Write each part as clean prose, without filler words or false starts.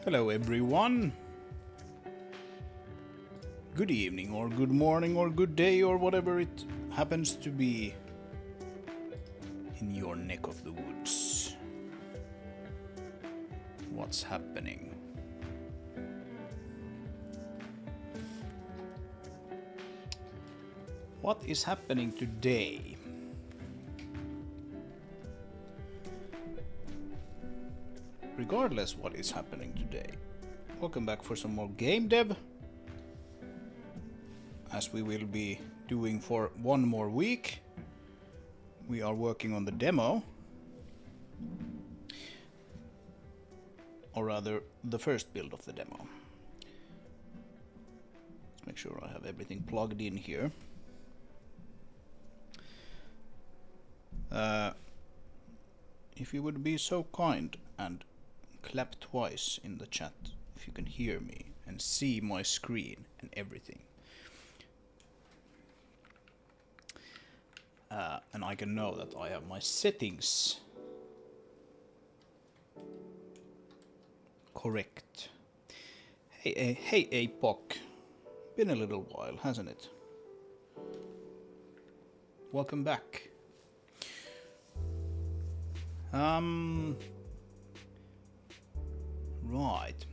Hello everyone. Good evening or good morning or good day or whatever it happens to be in your neck of the woods. What's happening? What is happening today? Regardless what is happening today, welcome back for some more game dev, as we will be doing for one more week. We are working on the demo, or rather the first build of the demo. Let's make sure I have everything plugged in here. If you would be so kind and clap twice in the chat if you can hear me and see my screen and everything. And I can know that I have my settings correct. Hey APOC. Been a little while, hasn't it? Welcome back. Right.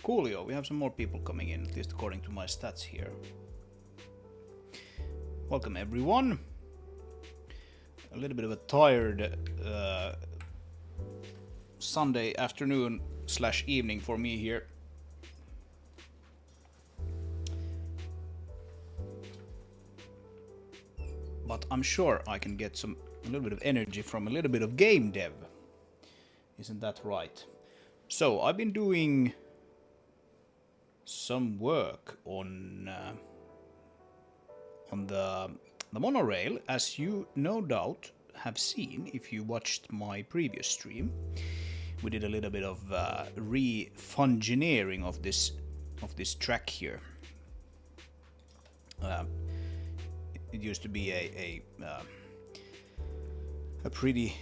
Coolio, we have some more people coming in, at least according to my stats here. Welcome everyone. A little bit of a tired Sunday afternoon / evening for me here. But I'm sure I can get a little bit of energy from a little bit of game dev. Isn't that right? So I've been doing some work on the monorail, as you no doubt have seen if you watched my previous stream. We did a little bit of re-fungineering of this track here. It used to be a pretty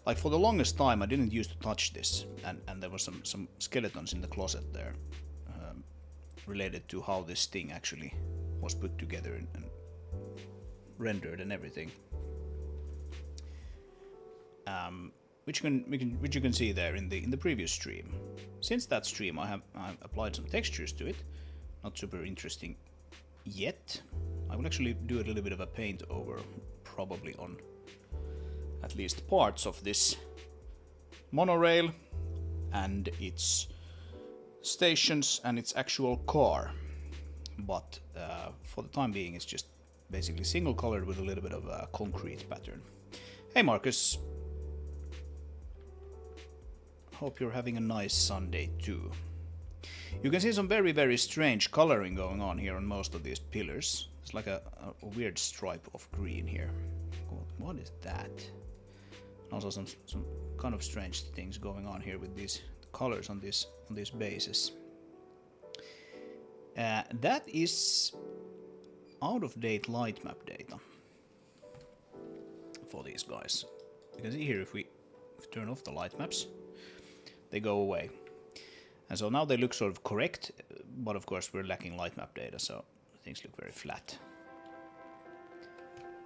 like, for the longest time I didn't used to touch this, and there were some skeletons in the closet there related to how this thing actually was put together and rendered and everything, which you can see there in the previous stream. Since that stream I have applied some textures to it. Not super interesting yet. I will actually do a little bit of a paint over, probably on at least parts of this monorail and its stations and its actual car. But for the time being it's just basically single colored with a little bit of a concrete pattern. Hey Marcus. Hope you're having a nice Sunday too. You can see some very, very strange coloring going on here on most of these pillars. It's like a weird stripe of green here. What is that? Also some kind of strange things going on here with these colors on these bases. That is out-of-date light map data for these guys. You can see here if we turn off the light maps, they go away. And so now they look sort of correct, but of course we're lacking light map data, so things look very flat.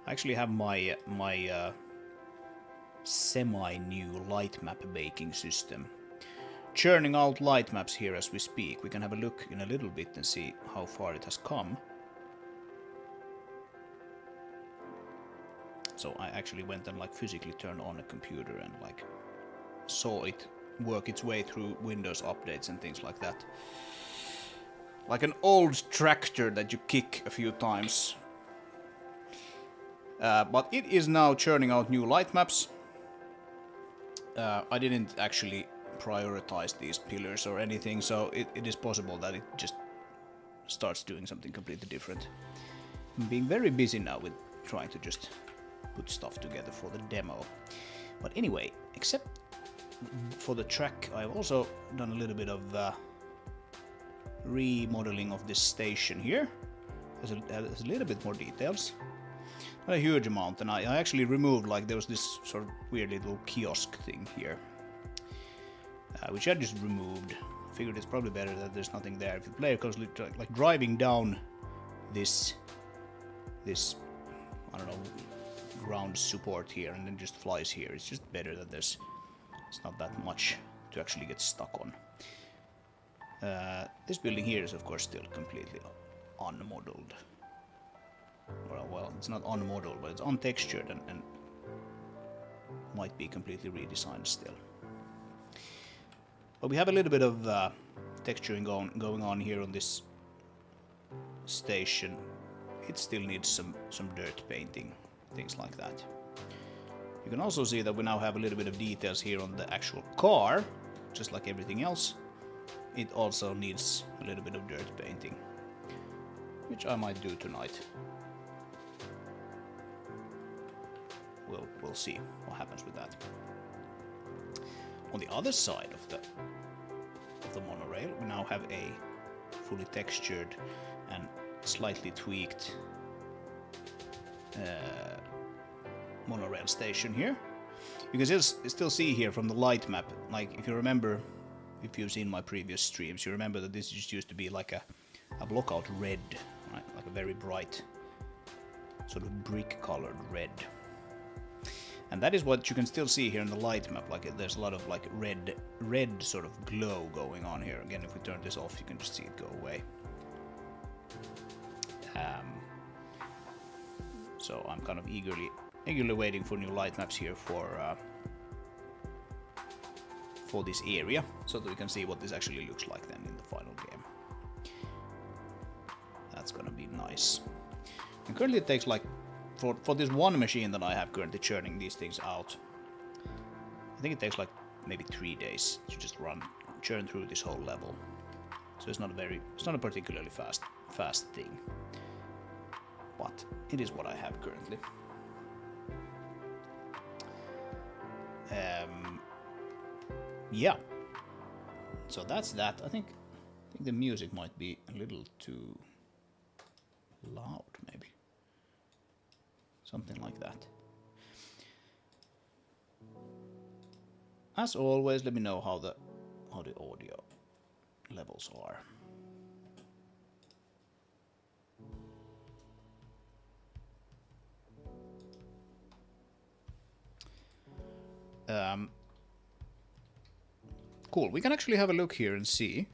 I actually have my semi-new light map baking system churning out light maps here as we speak. We can have a look in a little bit and see how far it has come. So I actually went and like physically turned on a computer and like saw it work its way through Windows updates and things like that. Like an old tractor that you kick a few times. But it is now churning out new light maps. I didn't actually prioritize these pillars or anything, so it is possible that it just starts doing something completely different. I'm being very busy now with trying to just put stuff together for the demo. But anyway, except for the track, I've also done a little bit of remodeling of this station here. There's a little bit more details. Not a huge amount, and I actually removed, like, there was this sort of weird little kiosk thing here. which I just removed. Figured it's probably better that there's nothing there. If the player goes like driving down this I don't know, ground support here and then just flies here, it's just better that it's not that much to actually get stuck on. This building here is of course still completely unmodeled. Well, it's not unmodeled, but it's untextured and might be completely redesigned still. But we have a little bit of texturing going on here on this station. It still needs some dirt painting, things like that. You can also see that we now have a little bit of details here on the actual car, just like everything else. It also needs a little bit of dirt painting, which I might do tonight. We'll see what happens with that. On the other side of the monorail, we now have a fully textured and slightly tweaked monorail station here. You can still see here from the light map, like if you remember, if you've seen my previous streams, you remember that this just used to be like a blockout red, right? Like a very bright sort of brick colored red. And that is what you can still see here in the light map, like there's a lot of like red sort of glow going on here. Again, if we turn this off, you can just see it go away. So I'm kind of eagerly waiting for new light maps here for this area, so that we can see what this actually looks like then in the final game. That's gonna be nice. And currently it takes like, for this one machine that I have currently churning these things out, I think it takes like maybe 3 days to just churn through this whole level. So it's not a particularly fast thing, but it is what I have currently. Yeah. So that's that. I think the music might be a little too loud, maybe. Something like that. As always, let me know how the audio levels are. Cool. We can actually have a look here and see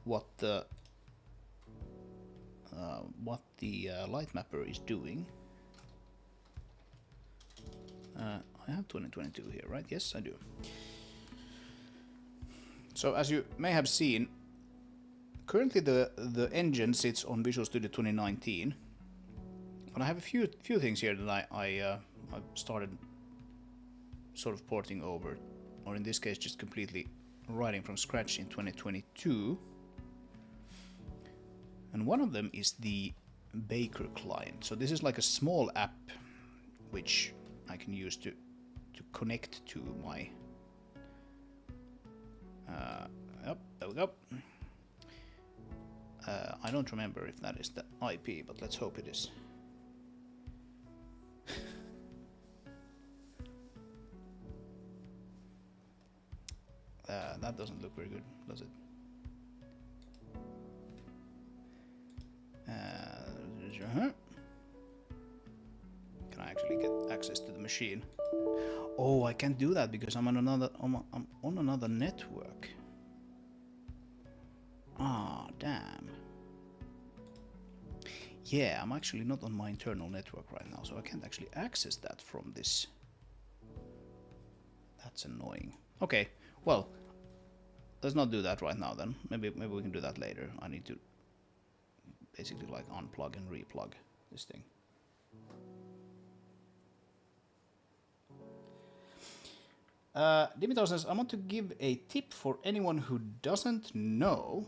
what the light mapper is doing. I have 2022 here, right? Yes, I do. So as you may have seen, currently the engine sits on Visual Studio 2019, but I have a few things here that I've started sort of porting over, or in this case just completely writing from scratch in 2022. And one of them is the Baker client. So this is like a small app which I can use to connect to my there we go. I don't remember if that is the IP, but let's hope it is. That doesn't look very good, does it? Can I actually get access to the machine? Oh, I can't do that because I'm on another network. Ah, damn. Yeah, I'm actually not on my internal network right now, so I can't actually access that from this. That's annoying. Okay, well, let's not do that right now then. Maybe we can do that later. I need to basically like unplug and replug this thing. Dimitar says, I want to give a tip for anyone who doesn't know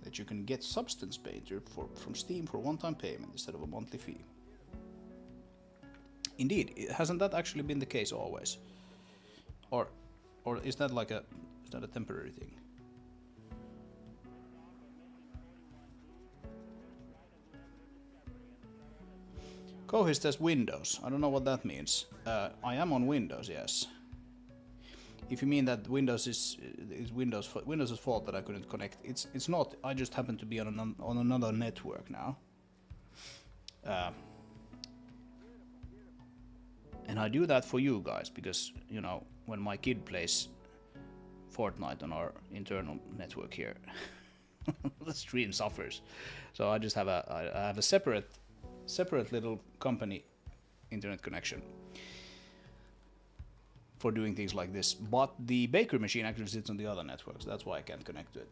that you can get Substance Painter from Steam for one-time payment instead of a monthly fee. Indeed, hasn't that actually been the case always? Or is that like a temporary thing? Kohis says Windows. I don't know what that means. I am on Windows, yes. if you mean that Windows is Windows's fault that I couldn't connect, it's not. I just happen to be on another network now, and I do that for you guys because, you know, when my kid plays Fortnite on our internal network here, the stream suffers. So I just have a separate little company internet connection for doing things like this, but the Baker machine actually sits on the other network, so that's why I can't connect to it.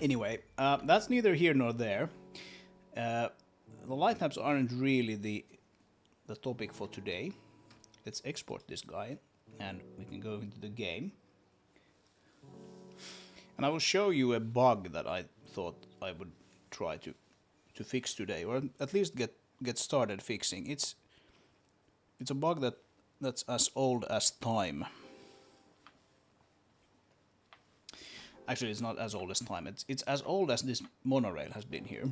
Anyway, that's neither here nor there. The light maps aren't really the topic for today. Let's export this guy, and we can go into the game. And I will show you a bug that I thought I would try to fix today, or at least get started fixing. It's a bug that's as old as time. Actually, it's not as old as time. It's as old as this monorail has been here.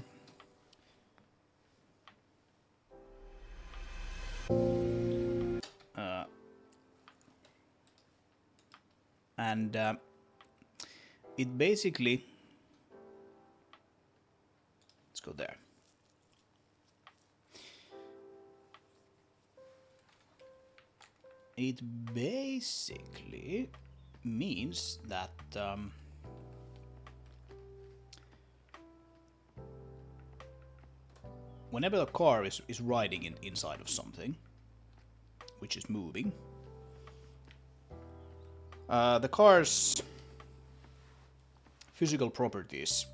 And it basically, let's go there. It basically means that whenever the car is riding inside of something which is moving, the car's physical properties,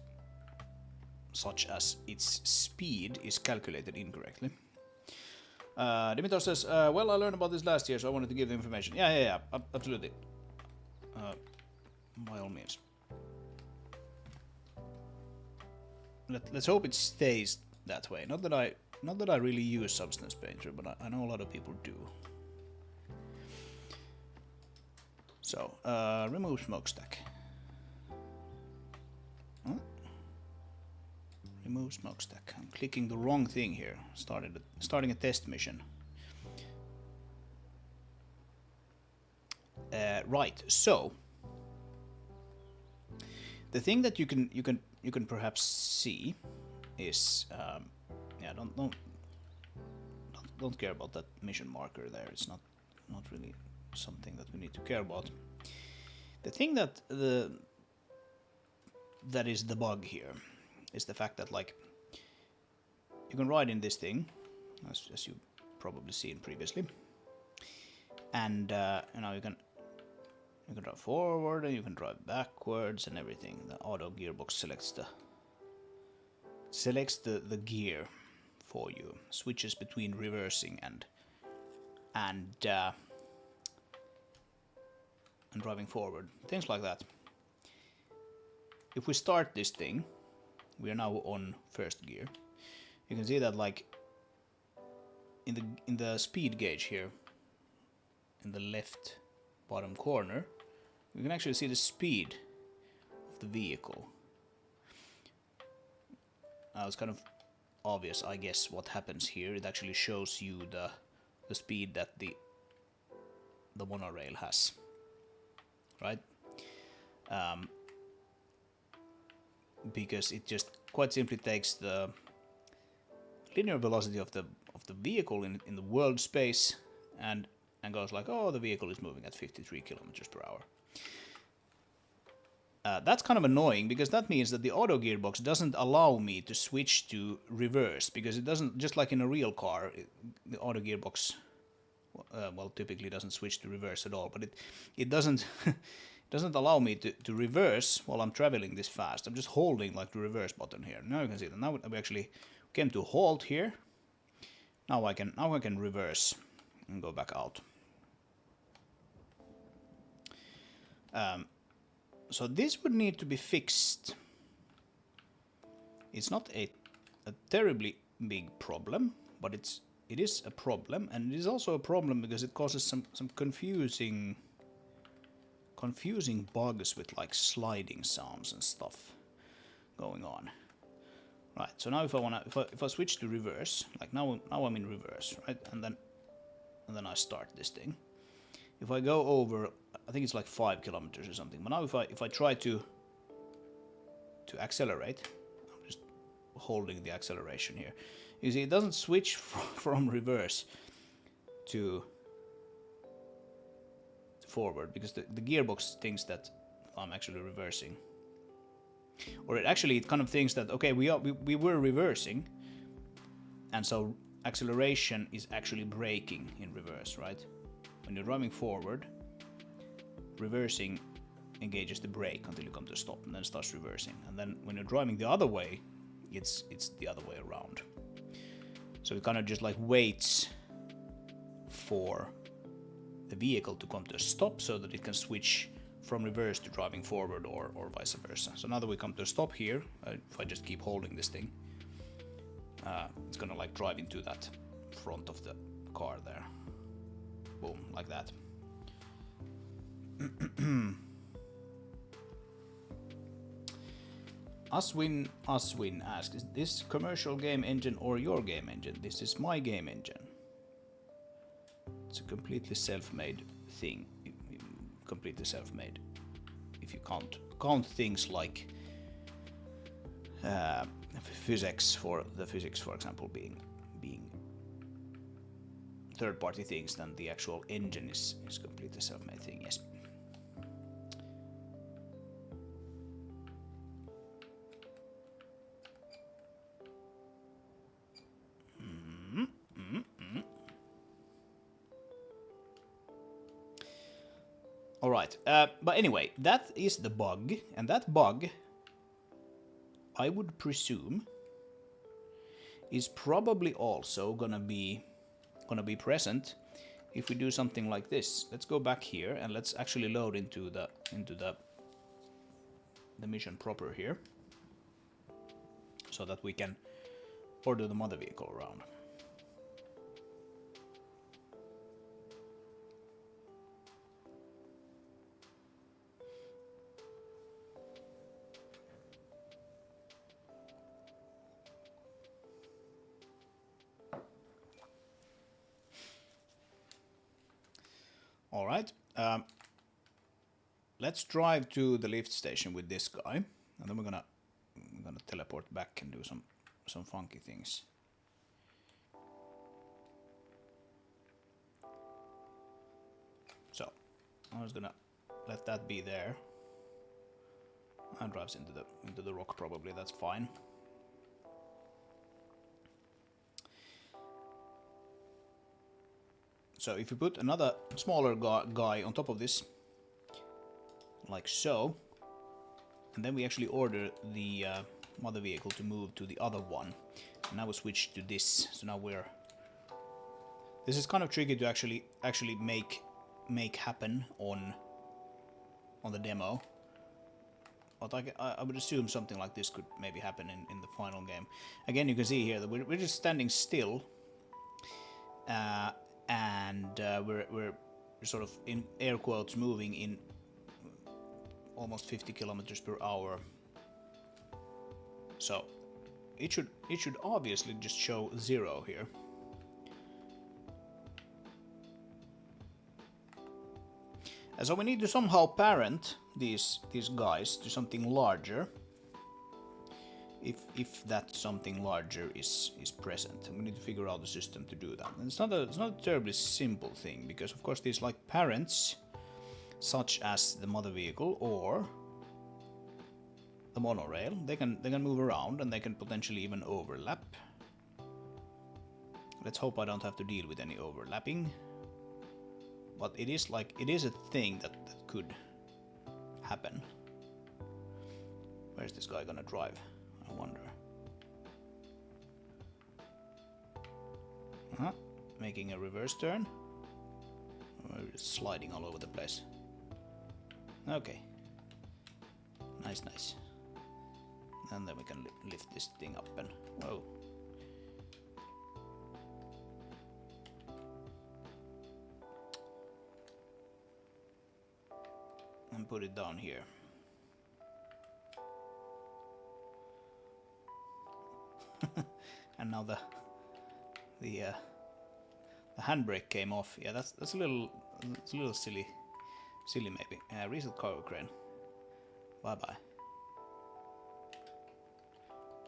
such as its speed, is calculated incorrectly. Dimitar says, well, I learned about this last year, so I wanted to give the information. Yeah, absolutely. By all means. Let's hope it stays that way. Not that I really use Substance Painter, but I know a lot of people do. So, remove smokestack. Huh? Remove smokestack. I'm clicking the wrong thing here. Starting a test mission. Right. So, the thing that you can perhaps see is yeah, don't care about that mission marker there. It's not really something that we need to care about. The thing that is the bug here is the fact that, like, you can ride in this thing, as you've probably seen previously, and you know, you can drive forward and you can drive backwards and everything. The auto gearbox selects the gear for you, switches between reversing and driving forward, things like that. If we start this thing, we are now on first gear. You can see that, like, in the speed gauge here, in the left bottom corner, you can actually see the speed of the vehicle. Now it's kind of obvious, I guess, what happens here. It actually shows you the speed that the monorail has, right? Because it just quite simply takes the linear velocity of the vehicle in the world space and goes like, oh, the vehicle is moving at 53 kilometers per hour. That's kind of annoying, because that means that the auto gearbox doesn't allow me to switch to reverse, because it doesn't, just like in a real car, the auto gearbox, well, typically doesn't switch to reverse at all, but it doesn't doesn't allow me to reverse while I'm traveling this fast. I'm just holding, like, the reverse button here. Now you can see that. Now we actually came to halt here. Now I can reverse and go back out. So this would need to be fixed. It's not a terribly big problem, but it is a problem, and it is also a problem because it causes some confusing bugs with, like, sliding sounds and stuff going on. Right. So now if I switch to reverse, like now I'm in reverse, right, and then and then I start this thing. If I go over, I think it's like 5 kilometers or something. But now if I try to accelerate, I'm just holding the acceleration here. You see, it doesn't switch from reverse to forward because the gearbox thinks that I'm actually reversing. Or it kind of thinks that, okay, we were reversing, and so acceleration is actually braking in reverse, right? When you're driving forward, reversing engages the brake until you come to a stop, and then starts reversing. And then when you're driving the other way, it's the other way around. So it kind of just like waits for the vehicle to come to a stop so that it can switch from reverse to driving forward or vice versa. So now that we come to a stop here, if I just keep holding this thing, it's gonna like drive into that front of the car there. Boom, like that. Aswin asks, is this commercial game engine or your game engine? This is my game engine. It's a completely self-made thing. Completely self-made. If you count things like physics, for example, being third-party things, then the actual engine is completely self-made thing. Yes. All right, but anyway, that is the bug, and that bug, I would presume, is probably also gonna be present if we do something like this. Let's go back here and let's actually load into the mission proper here, so that we can order the mother vehicle around. All right, let's drive to the lift station with this guy, and then we're gonna teleport back and do some funky things. So I was gonna let that be there, and drives into the rock probably. That's fine. So if you put another smaller guy on top of this, like so, and then we actually order the mother vehicle to move to the other one. And now we switch to this. So now this is kind of tricky to actually make happen on the demo. But I would assume something like this could maybe happen in the final game. Again, you can see here that we're just standing still. And we're sort of, in air quotes, moving in almost 50 kilometers per hour. So it should obviously just show 0 here. And so we need to somehow parent these guys to something larger. If that something larger is present, we need to figure out the system to do that. And it's not a terribly simple thing, because of course these like parents, such as the mother vehicle or the monorail, they can move around and they can potentially even overlap. Let's hope I don't have to deal with any overlapping. But it is a thing that could happen. Where's this guy gonna drive? I wonder. Making a reverse turn. Or just sliding all over the place. Okay. Nice. And then we can lift this thing up and... Whoa. And put it down here. And now the The handbrake came off. Yeah, that's a little silly maybe. Reset cargo crane. Bye bye.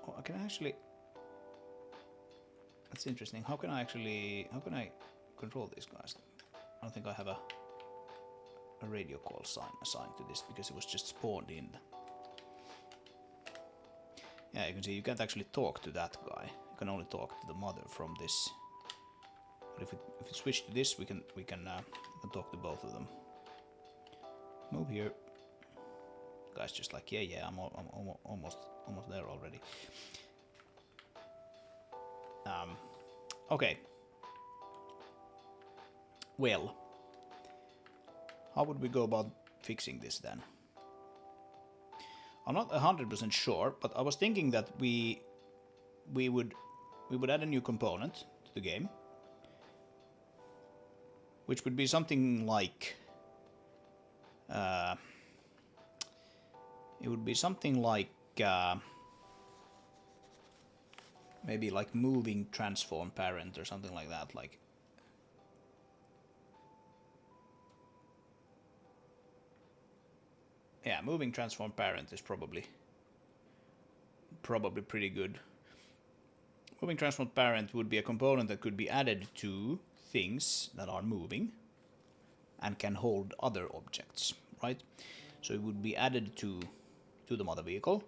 Oh, I can actually. That's interesting. How can I control these guys? I don't think I have a radio call sign assigned to this because it was just spawned in. Yeah, you can see you can't actually talk to that guy. You can only talk to the mother from this. But if we switch to this, we can talk to both of them. Move here. Guy's just like, yeah, I'm almost there already. Okay. Well, how would we go about fixing this then? I'm not 100% sure, but I was thinking that we would add a new component to the game, which would be something like it would be something like maybe like moving transform parent or something like that, like. Yeah, moving transform parent is probably pretty good. Moving transform parent would be a component that could be added to things that are moving and can hold other objects, right? So it would be added to the mother vehicle.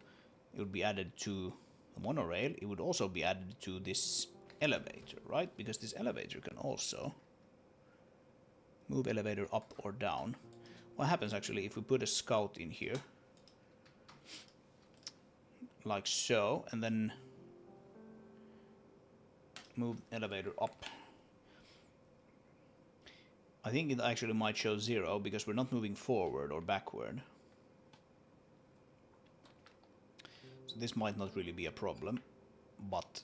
It would be added to the monorail. It would also be added to this elevator, right? Because this elevator can also move elevator up or down. What happens actually if we put a scout in here, like so, and then move elevator up? I think it actually might show 0 because we're not moving forward or backward. So this might not really be a problem, but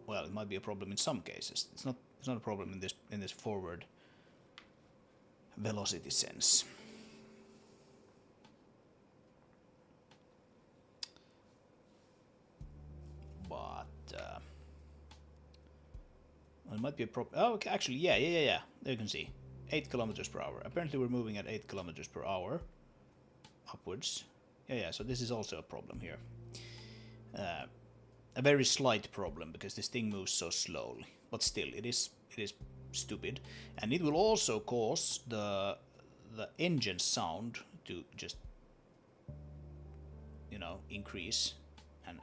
well, it might be a problem in some cases. It's not a problem in this forward velocity sense. But it might be a problem. Oh, okay, actually, yeah. There you can see 8 kilometers per hour. Apparently, we're moving at 8 kilometers per hour upwards. Yeah. So this is also a problem here. A very slight problem because this thing moves so slowly, but still, it is stupid, and it will also cause the engine sound to just, you know, increase, and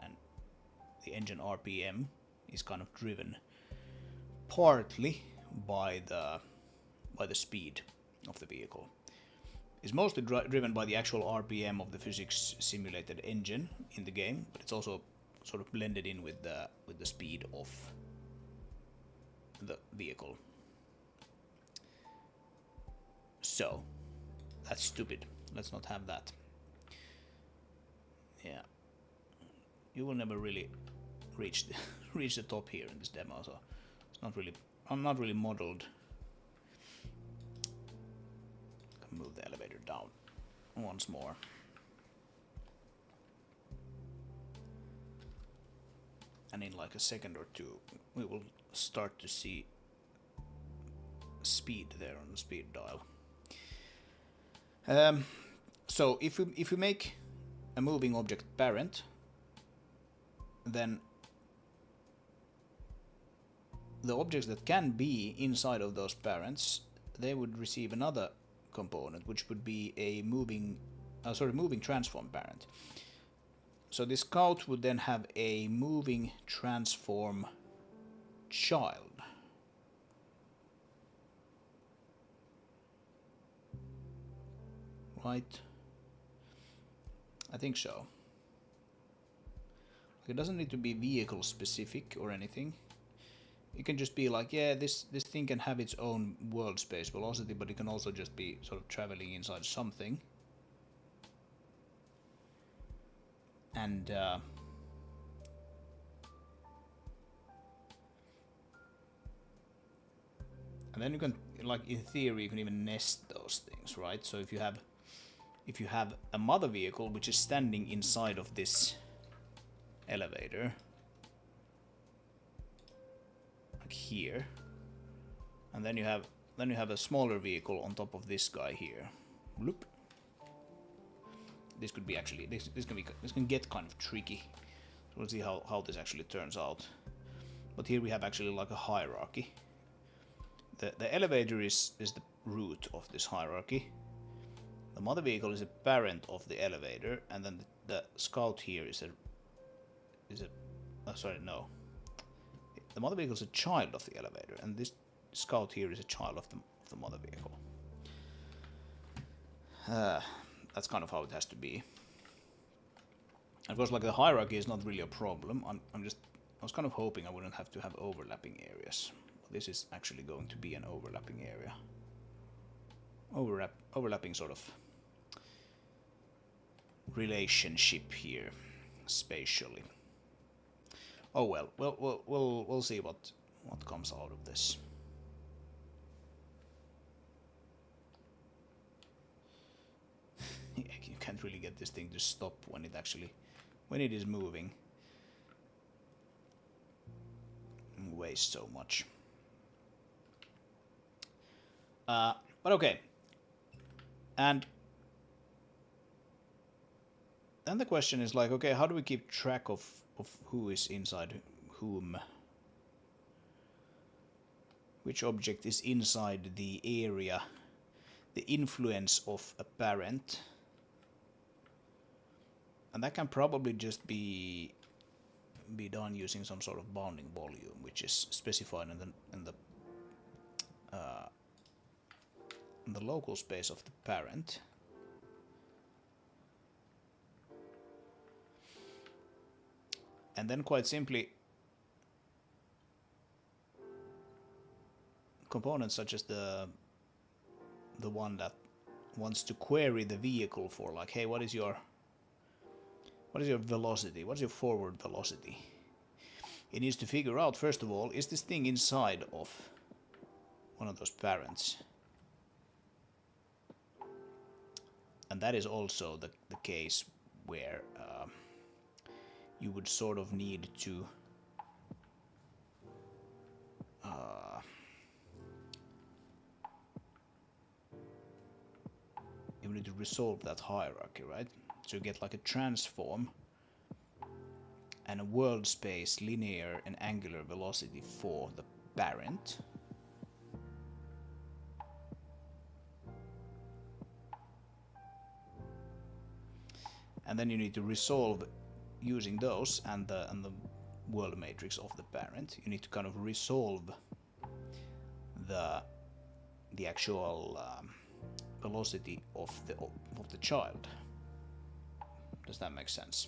the engine RPM is kind of driven partly by the speed of the vehicle. It's mostly driven by the actual RPM of the physics simulated engine in the game, but it's also sort of blended in with the speed of the vehicle. So that's stupid. Let's not have that. Yeah, you will never really reach the top here in this demo, so it's not really. I'm not really modeled. Can move the elevator down once more. And in like a second or two, we will start to see speed there on the speed dial. So if we make a moving object parent, then the objects that can be inside of those parents, they would receive another component, which would be a moving transform parent. So this scout would then have a moving transform child. Right? I think so. It doesn't need to be vehicle specific or anything. It can just be like, yeah, this thing can have its own world space velocity, but it can also just be sort of traveling inside something. And then you can, like, in theory, you can even nest those things, right? So if you have a mother vehicle which is standing inside of this elevator, like here, and then you have a smaller vehicle on top of this guy here. Bloop. This could be actually this can get kind of tricky. So we'll see how this actually turns out. But here we have actually like a hierarchy. The elevator is the root of this hierarchy. The mother vehicle is a parent of the elevator, and then the scout here is a sorry, no. The mother vehicle is a child of the elevator, and this scout here is a child of the mother vehicle. That's kind of how it has to be. Of course, like the hierarchy is not really a problem. I was kind of hoping I wouldn't have to have overlapping areas. But this is actually going to be an overlapping area. Overlapping sort of relationship here, spatially. Oh well, we'll see what comes out of this. You can't really get this thing to stop when it is moving. It weighs so much. But okay. And then the question is like, okay, how do we keep track of who is inside whom? Which object is inside the area? The influence of a parent. And that can probably just be done using some sort of bounding volume, which is specified in the local space of the parent. And then quite simply, components such as the one that wants to query the vehicle for, like, hey, what is your velocity? What's your forward velocity? It needs to figure out, first of all, is this thing inside of one of those parents? And that is also the case where you would sort of need to resolve that hierarchy, right? So you get like a transform and a world space linear and angular velocity for the parent. And then you need to resolve using those and the world matrix of the parent. You need to kind of resolve the actual velocity of the child. Does that make sense?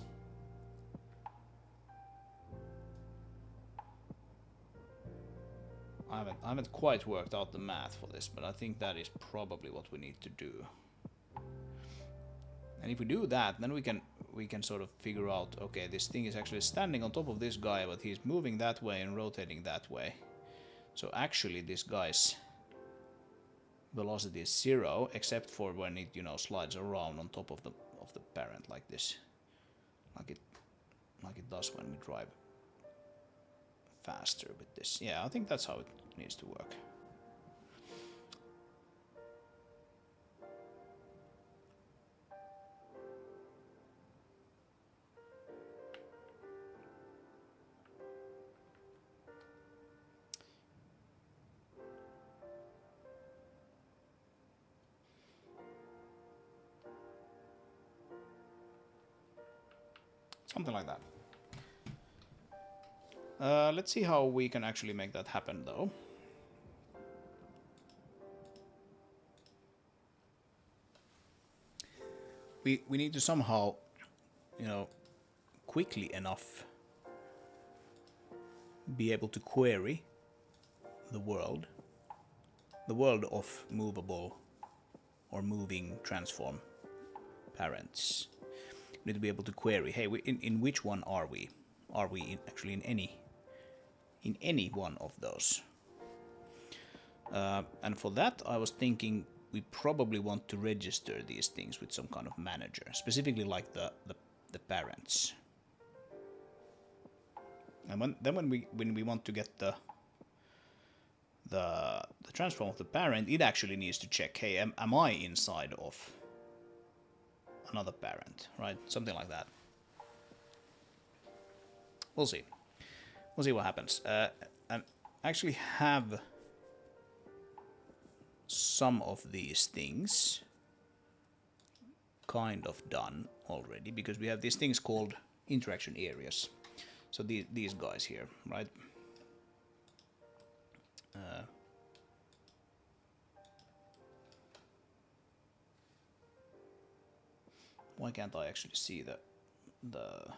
I haven't quite worked out the math for this, but I think that is probably what we need to do. And if we do that, then we can sort of figure out, okay, this thing is actually standing on top of this guy, but he's moving that way and rotating that way. So actually this guy's velocity is 0, except for when it, you know, slides around on top of the parent like this. Like it does when we drive faster with this. Yeah, I think that's how it needs to work. Something like that. Let's see how we can actually make that happen, though. We need to somehow, you know, quickly enough be able to query the world of movable or moving transform parents. We need to be able to query, hey, in which one are we? Are we actually in any one of those? And for that, I was thinking we probably want to register these things with some kind of manager, specifically like the parents. And when we want to get the the transform of the parent, it actually needs to check, hey, am I inside of another parent, right? Something like that. We'll see. We'll see what happens. I actually have some of these things kind of done already, because we have these things called interaction areas. So these guys here, right? Why can't I actually see the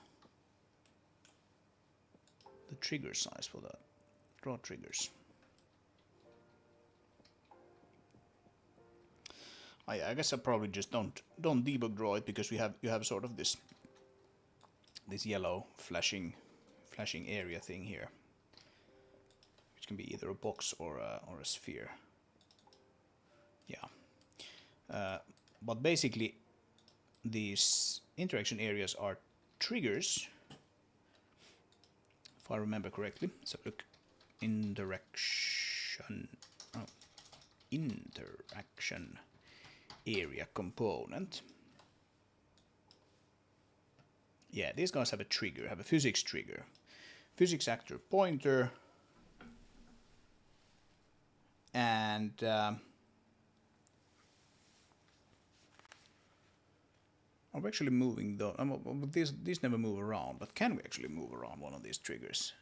trigger size for the draw triggers? I guess I probably just don't debug draw it, because you have sort of this yellow flashing area thing here, which can be either a box or a sphere. Yeah, but basically these interaction areas are triggers, if I remember correctly. So look, interaction area component. Yeah, these guys have a trigger, have a physics trigger, physics actor pointer, and are we actually moving though? These never move around, but can we actually move around one of these triggers?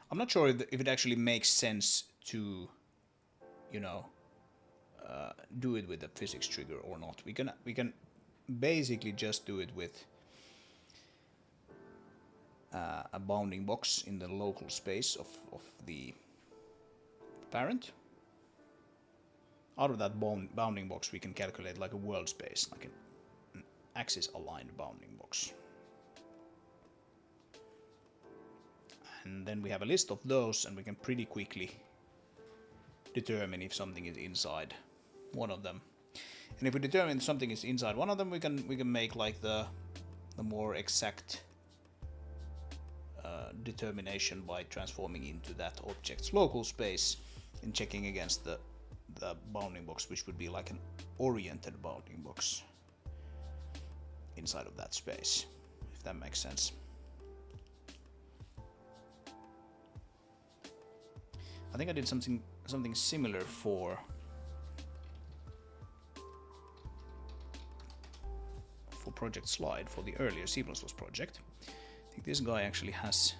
I'm not sure if it actually makes sense to, you know, do it with a physics trigger or not. We can basically just do it with a bounding box in the local space of the parent. Out of that bounding box, we can calculate like a world space, like an axis-aligned bounding box. And then we have a list of those, and we can pretty quickly determine if something is inside one of them. And if we determine something is inside one of them, we can make like the more exact determination by transforming into that object's local space and checking against the bounding box, which would be like an oriented bounding box inside of that space, if that makes sense. I think I did something similar for Project Slide, for the earlier C++ project. I think this guy actually has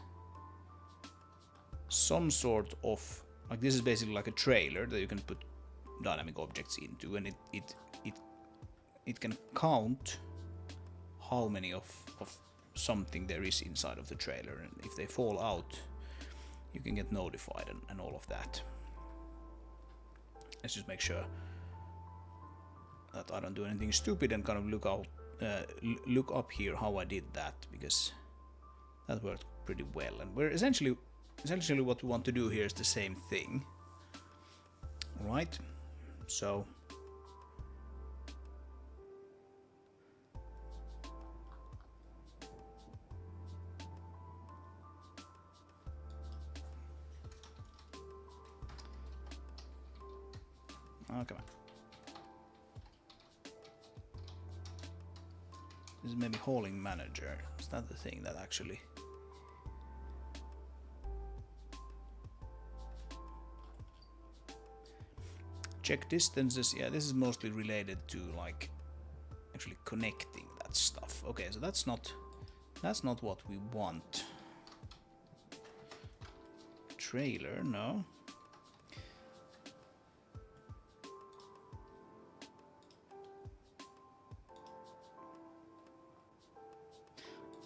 some sort of, like, this is basically like a trailer that you can put dynamic objects into, and it can count how many of something there is inside of the trailer, and if they fall out, you can get notified and all of that. Let's just make sure that I don't do anything stupid and kind of look up here how I did that, because that worked pretty well. And we're essentially what we want to do here is the same thing. All right, so oh, come on. This is maybe hauling manager. Is that the thing that actually... Check distances. Yeah, this is mostly related to like actually connecting that stuff. Okay, so that's not what we want. Trailer, no.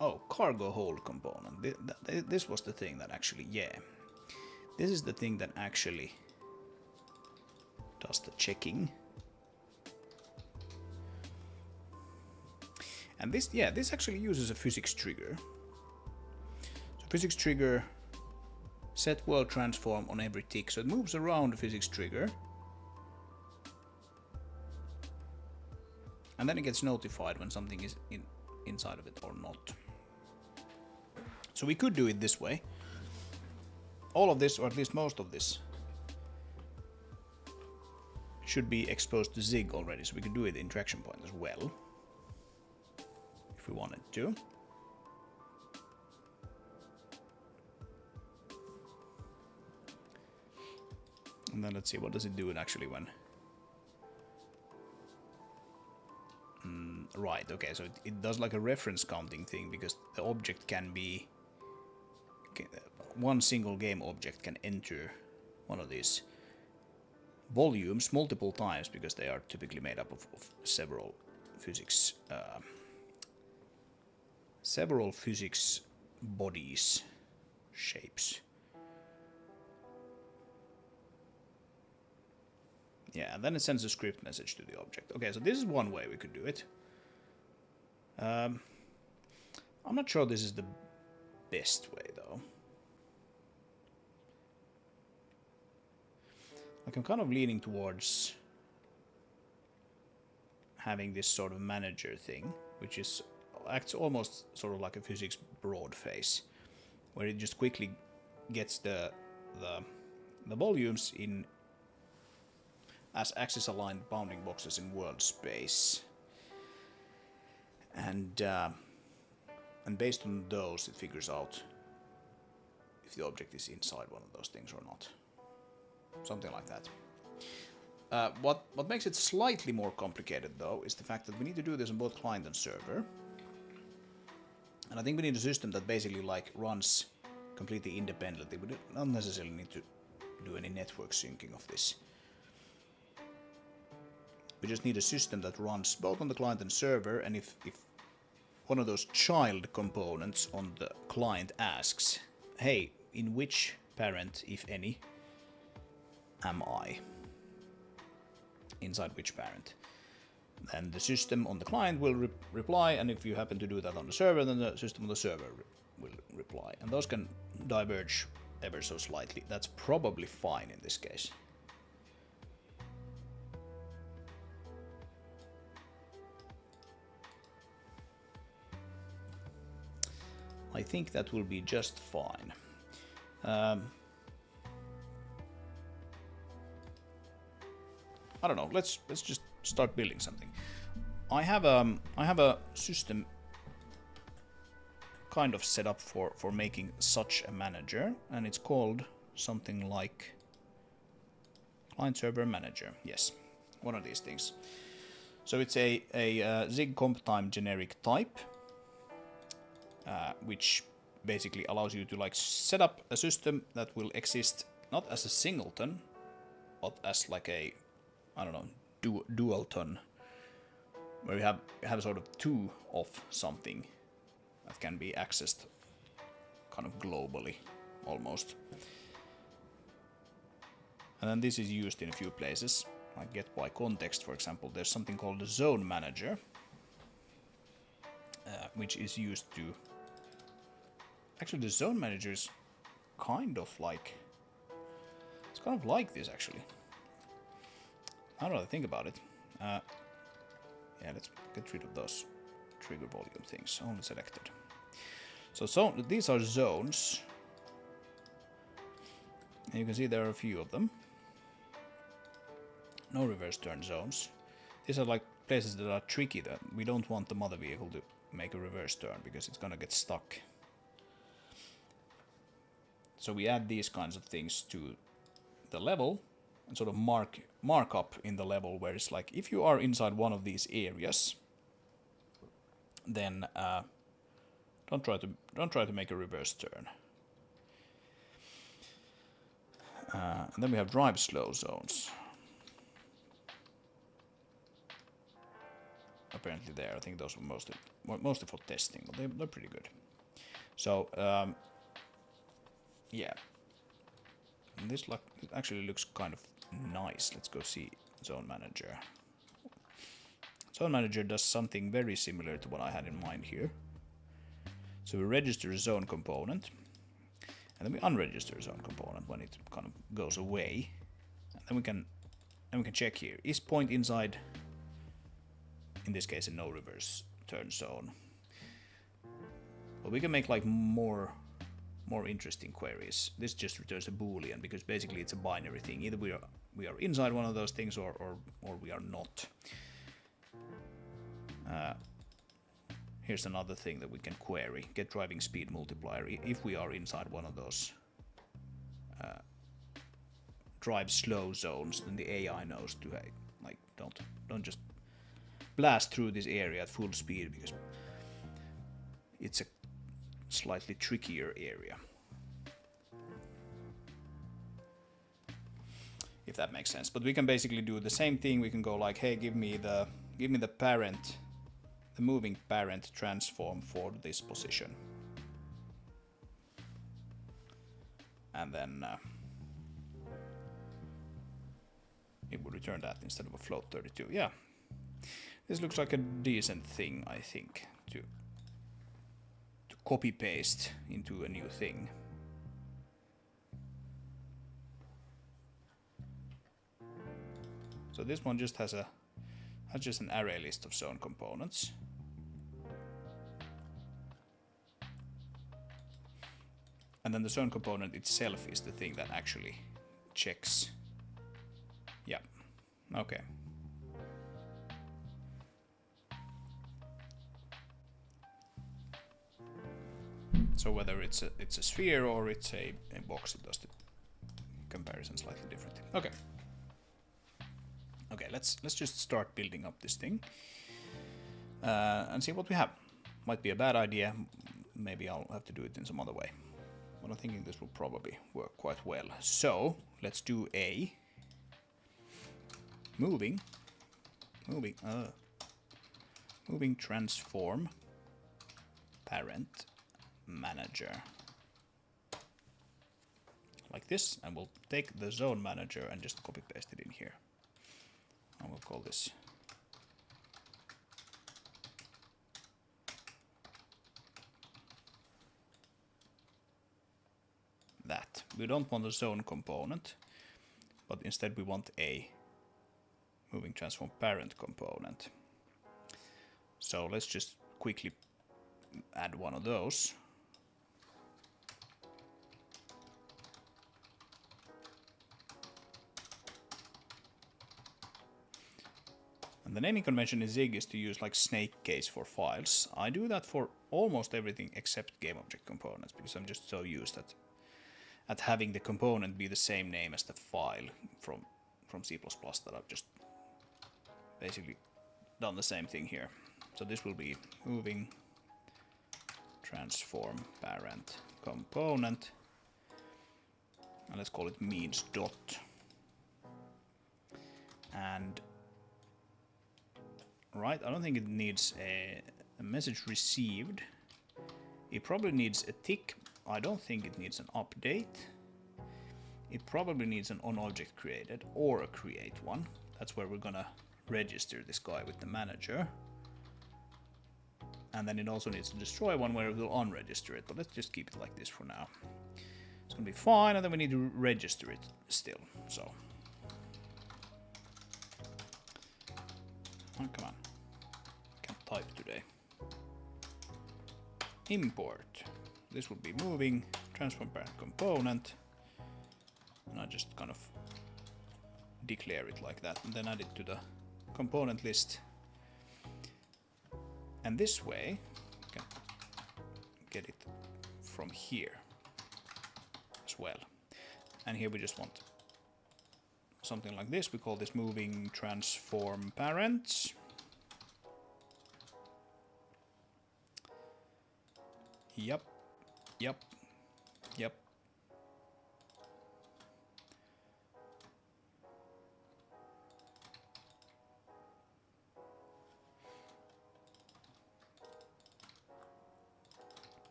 Oh, cargo hold component. This was the thing that actually, yeah. This is the thing that actually does the checking. And this, yeah, this actually uses a physics trigger. So physics trigger, set world transform on every tick. So it moves around the physics trigger. And then it gets notified when something is inside of it or not. So we could do it this way. all of this, or at least most of this, should be exposed to Zig already, so we can do it in Traction Point as well, if we wanted to. And then let's see, what does it do actually when... right, okay, so it does like a reference counting thing, because the object can be... one single game object can enter one of these volumes multiple times, because they are typically made up of several physics bodies, shapes. Yeah, and then it sends a script message to the object. Okay, so this is one way we could do it. I'm not sure this is the best way, though. Like, I'm kind of leaning towards having this sort of manager thing, which acts almost sort of like a physics broad face, where it just quickly gets the volumes in as axis-aligned bounding boxes in world space, and based on those, it figures out if the object is inside one of those things or not. Something like that. What makes it slightly more complicated, though, is the fact that we need to do this on both client and server. And I think we need a system that basically like runs completely independently. We don't necessarily need to do any network syncing of this. We just need a system that runs both on the client and server, and if one of those child components on the client asks, hey, in which parent, if any, am I? Inside which parent? Then the system on the client will reply, and if you happen to do that on the server, then the system on the server will reply. And those can diverge ever so slightly. That's probably fine in this case. I think that will be just fine. I don't know. Let's just start building something. I have a system kind of set up for making such a manager, and it's called something like client server manager. Yes, one of these things. So it's a Zig CompTime generic type, which basically allows you to like set up a system that will exist not as a singleton, but as like a, I don't know, dualton, where you have sort of two of something that can be accessed kind of globally, almost. And then this is used in a few places, like get by context, for example. There's something called the zone manager, which is used to... Actually, the zone manager is kind of like... It's kind of like this, actually. I don't know, think about it. Yeah, let's get rid of those trigger volume things. Only selected. So these are zones. And you can see there are a few of them. No reverse turn zones. These are like places that are tricky, that we don't want the mother vehicle to make a reverse turn because it's gonna get stuck. So we add these kinds of things to the level and sort of mark up in the level where it's like, if you are inside one of these areas, then don't try to make a reverse turn. And then we have drive slow zones. Apparently there, I think those were mostly for testing, but they're pretty good. So yeah, and this it actually looks kind of nice. Let's go see Zone Manager. Zone Manager does something very similar to what I had in mind here. So we register a zone component, and then we unregister a zone component when it kind of goes away, and then we can check here: is point inside, in this case, a no reverse turn zone. But we can make like more more interesting queries. This just returns a boolean because basically it's a binary thing. Either we are inside one of those things or we are not. Here's another thing that we can query: get driving speed multiplier. If we are inside one of those drive slow zones, then the AI knows to, hey, like, don't just blast through this area at full speed because it's a slightly trickier area. If that makes sense. But we can basically do the same thing. We can go like, hey, give me the parent, the moving parent transform for this position. And then it would return that instead of a float 32. Yeah. This looks like a decent thing, I think, to copy paste into a new thing. So this one just has just an array list of zone components. And then the zone component itself is the thing that actually checks. Yeah. Okay. So whether it's a sphere or it's a box, it does the comparison slightly differently. Okay. Okay, let's just start building up this thing and see what we have. Might be a bad idea. Maybe I'll have to do it in some other way. But I'm thinking this will probably work quite well. So let's do a moving transform parent manager like this, and we'll take the zone manager and just copy paste it in here. I will call this that. We don't want a zone component, but instead we want a moving transform parent component. So let's just quickly add one of those. And the naming convention in Zig is to use like snake case for files. I do that for almost everything except game object components because I'm just so used at having the component be the same name as the file from C++ that I've just basically done the same thing here. So this will be moving transform parent component, and let's call it means dot. And right, I don't think it needs a message received. It probably needs a tick. I don't think it needs an update. It probably needs an onObject created or a create one. That's where we're gonna register this guy with the manager. And then it also needs to destroy one where it will unregister it, but let's just keep it like this for now. It's gonna be fine, and then we need to register it still, so. Oh, come on. Can't type today. Import. This will be moving transform parent component, and I just kind of declare it like that and then add it to the component list. And this way you can get it from here as well. And here we just want something like this. We call this moving transform parents. Yep.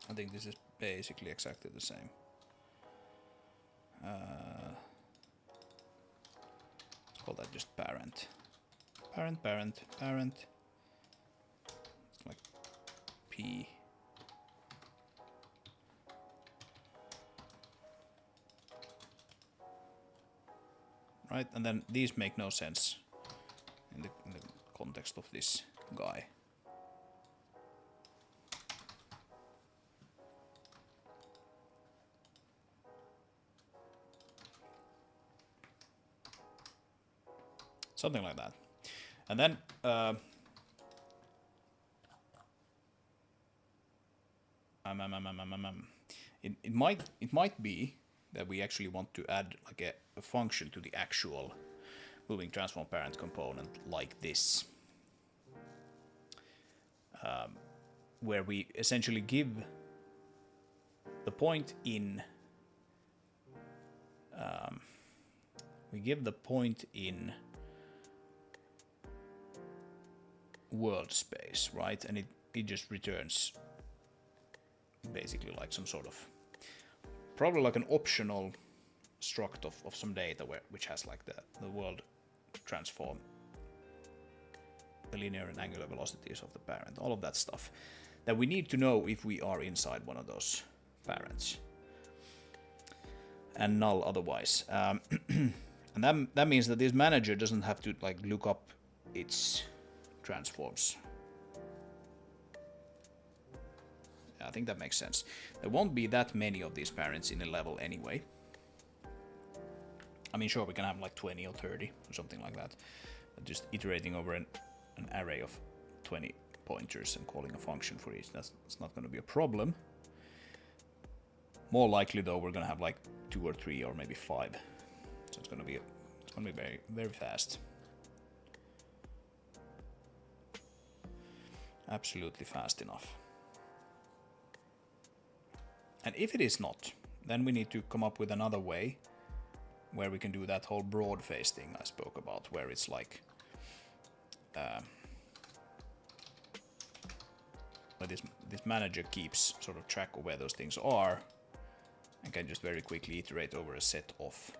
I think this is basically exactly the same. Let's call that just parent. Parent. It's like P. Right, and then these make no sense in the context of this guy. Something like that. And then it might be that we actually want to add like a function to the actual moving transform parent component like this, where we essentially give the point in world space, right? And it just returns basically like some sort of, probably like an optional struct of some data which has like the world transform, the linear and angular velocities of the parent, all of that stuff that we need to know if we are inside one of those parents, and null otherwise. And that means that this manager doesn't have to like look up its transforms. I think that makes sense. There won't be that many of these parents in a level anyway. I mean, sure, we can have like 20 or 30 or something like that. But just iterating over an array of 20 pointers and calling a function for each, that's not going to be a problem. More likely, though, we're going to have like 2 or 3 or maybe 5. So it's going to be very, very fast. Absolutely fast enough. And if it is not, then we need to come up with another way where we can do that whole broad face thing I spoke about, where it's like where this manager keeps sort of track of where those things are and can just very quickly iterate over a set of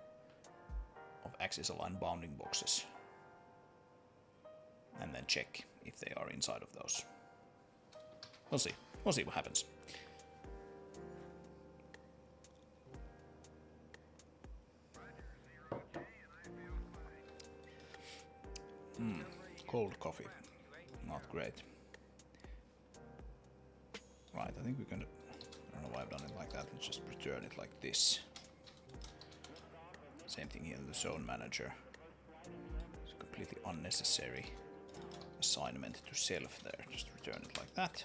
axis aligned bounding boxes and then check if they are inside of those. We'll see what happens. Cold coffee, not great. Right, I think we can, I don't know why I've done it like that, let's just return it like this. Same thing here, the zone manager. It's a completely unnecessary assignment to self there, just return it like that.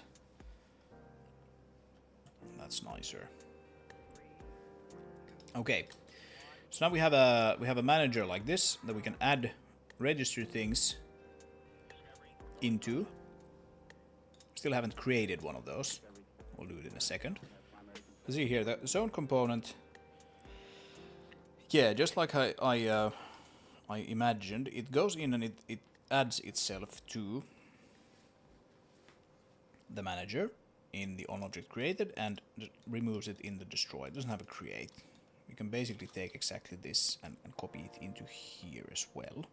That's nicer. Okay, so now we have a manager like this that we can add register things into. Still haven't created one of those. We'll do it in a second. See here, the zone component. Yeah, just like I imagined, it goes in and it adds itself to the manager in the onObject created and removes it in the destroy. It doesn't have a create. You can basically take exactly this and copy it into here as well.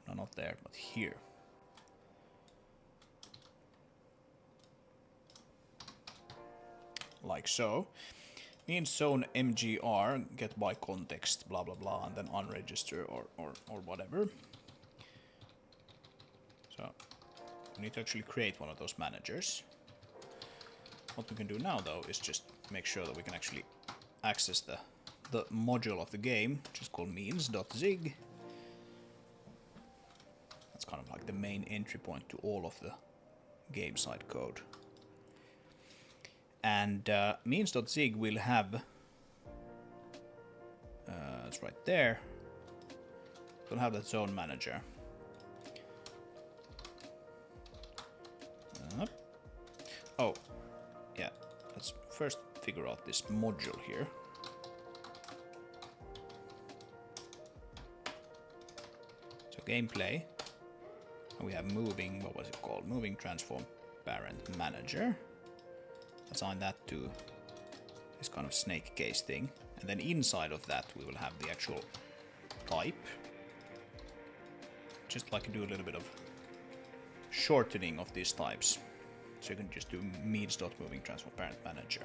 No, not there, but here. Like so. Means zone mgr, get by context, blah blah blah, and then unregister or whatever. So we need to actually create one of those managers. What we can do now though is just make sure that we can actually access the module of the game, which is called means.zig. That's kind of like the main entry point to all of the game side code. And means.zig will have, it's right there, we'll have that zone manager. Oh, yeah, let's first figure out this module here. So gameplay, and we have moving, what was it called? Moving transform parent manager. Assign that to this kind of snake case thing, and then inside of that we will have the actual type. Just like do a little bit of shortening of these types, so you can just do means.moving transform parent manager.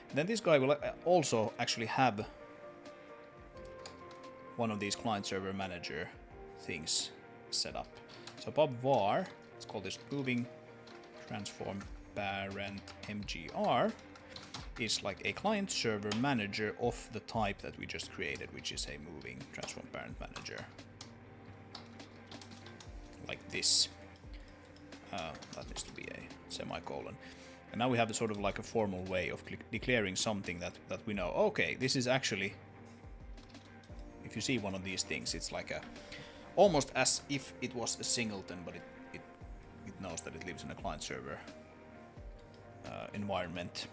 And then this guy will also actually have one of these client server manager things set up. So pub var, let's call this moving transform parent mgr, is like a client server manager of the type that we just created, which is a moving transform parent manager. Like this. That needs to be a semicolon. And now we have a sort of like a formal way of declaring something that we know. Okay, this is actually, if you see one of these things, it's like a almost as if it was a singleton, but it knows that it lives in a client server environment.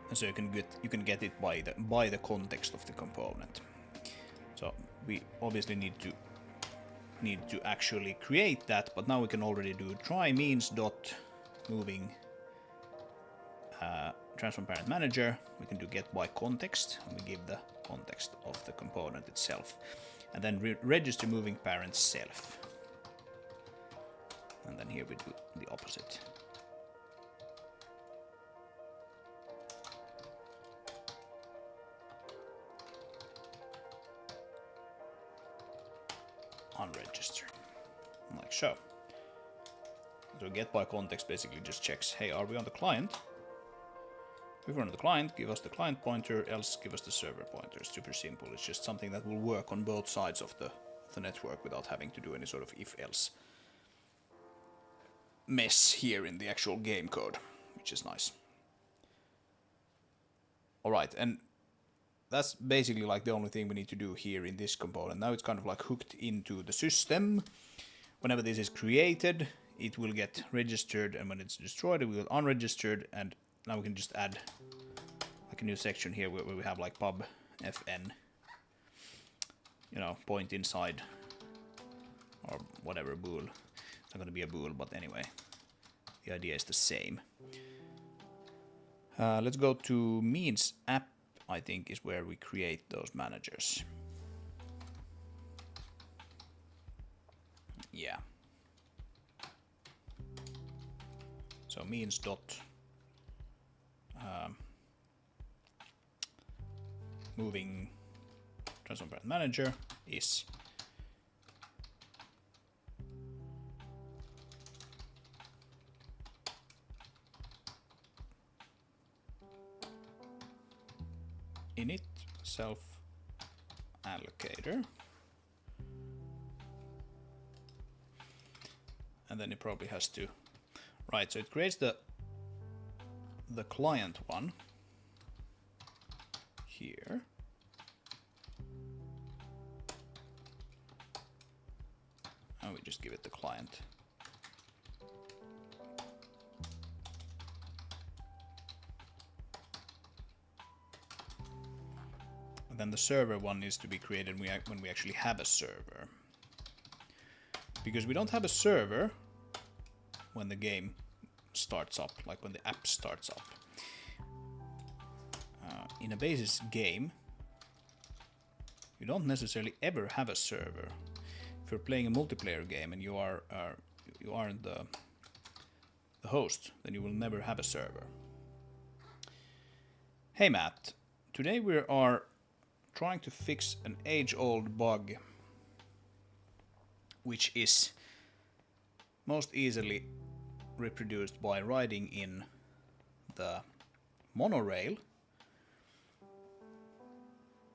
And so you can get it by the context of the component. So we obviously need to actually create that, but now we can already do try means dot moving transform parent manager. We can do get by context, and we give the context of the component itself, and then register moving parent self. And then here we do the opposite. Unregister, like so. So get by context basically just checks, hey, are we on the client? If we're on the client, give us the client pointer, else give us the server pointer. It's super simple. It's just something that will work on both sides of the network without having to do any sort of if-else mess here in the actual game code, which is nice. Alright, and that's basically like the only thing we need to do here in this component. Now it's kind of like hooked into the system. Whenever this is created, it will get registered, and when it's destroyed, it will get unregistered. And now we can just add like a new section here where we have like pub fn, you know, point inside or whatever bool. It's not going to be a bool, but anyway, the idea is the same. Let's go to means app. I think is where we create those managers. Yeah. So means dot moving transform parent manager is init self allocator, and then it probably has to, right, so it creates the client one here, and we just give it the client. Then the server one needs to be created when we actually have a server. Because we don't have a server when the game starts up, like when the app starts up. In a basis game, you don't necessarily ever have a server. If you're playing a multiplayer game and you aren't the host, then you will never have a server. Hey Matt, today we are trying to fix an age-old bug, which is most easily reproduced by riding in the monorail,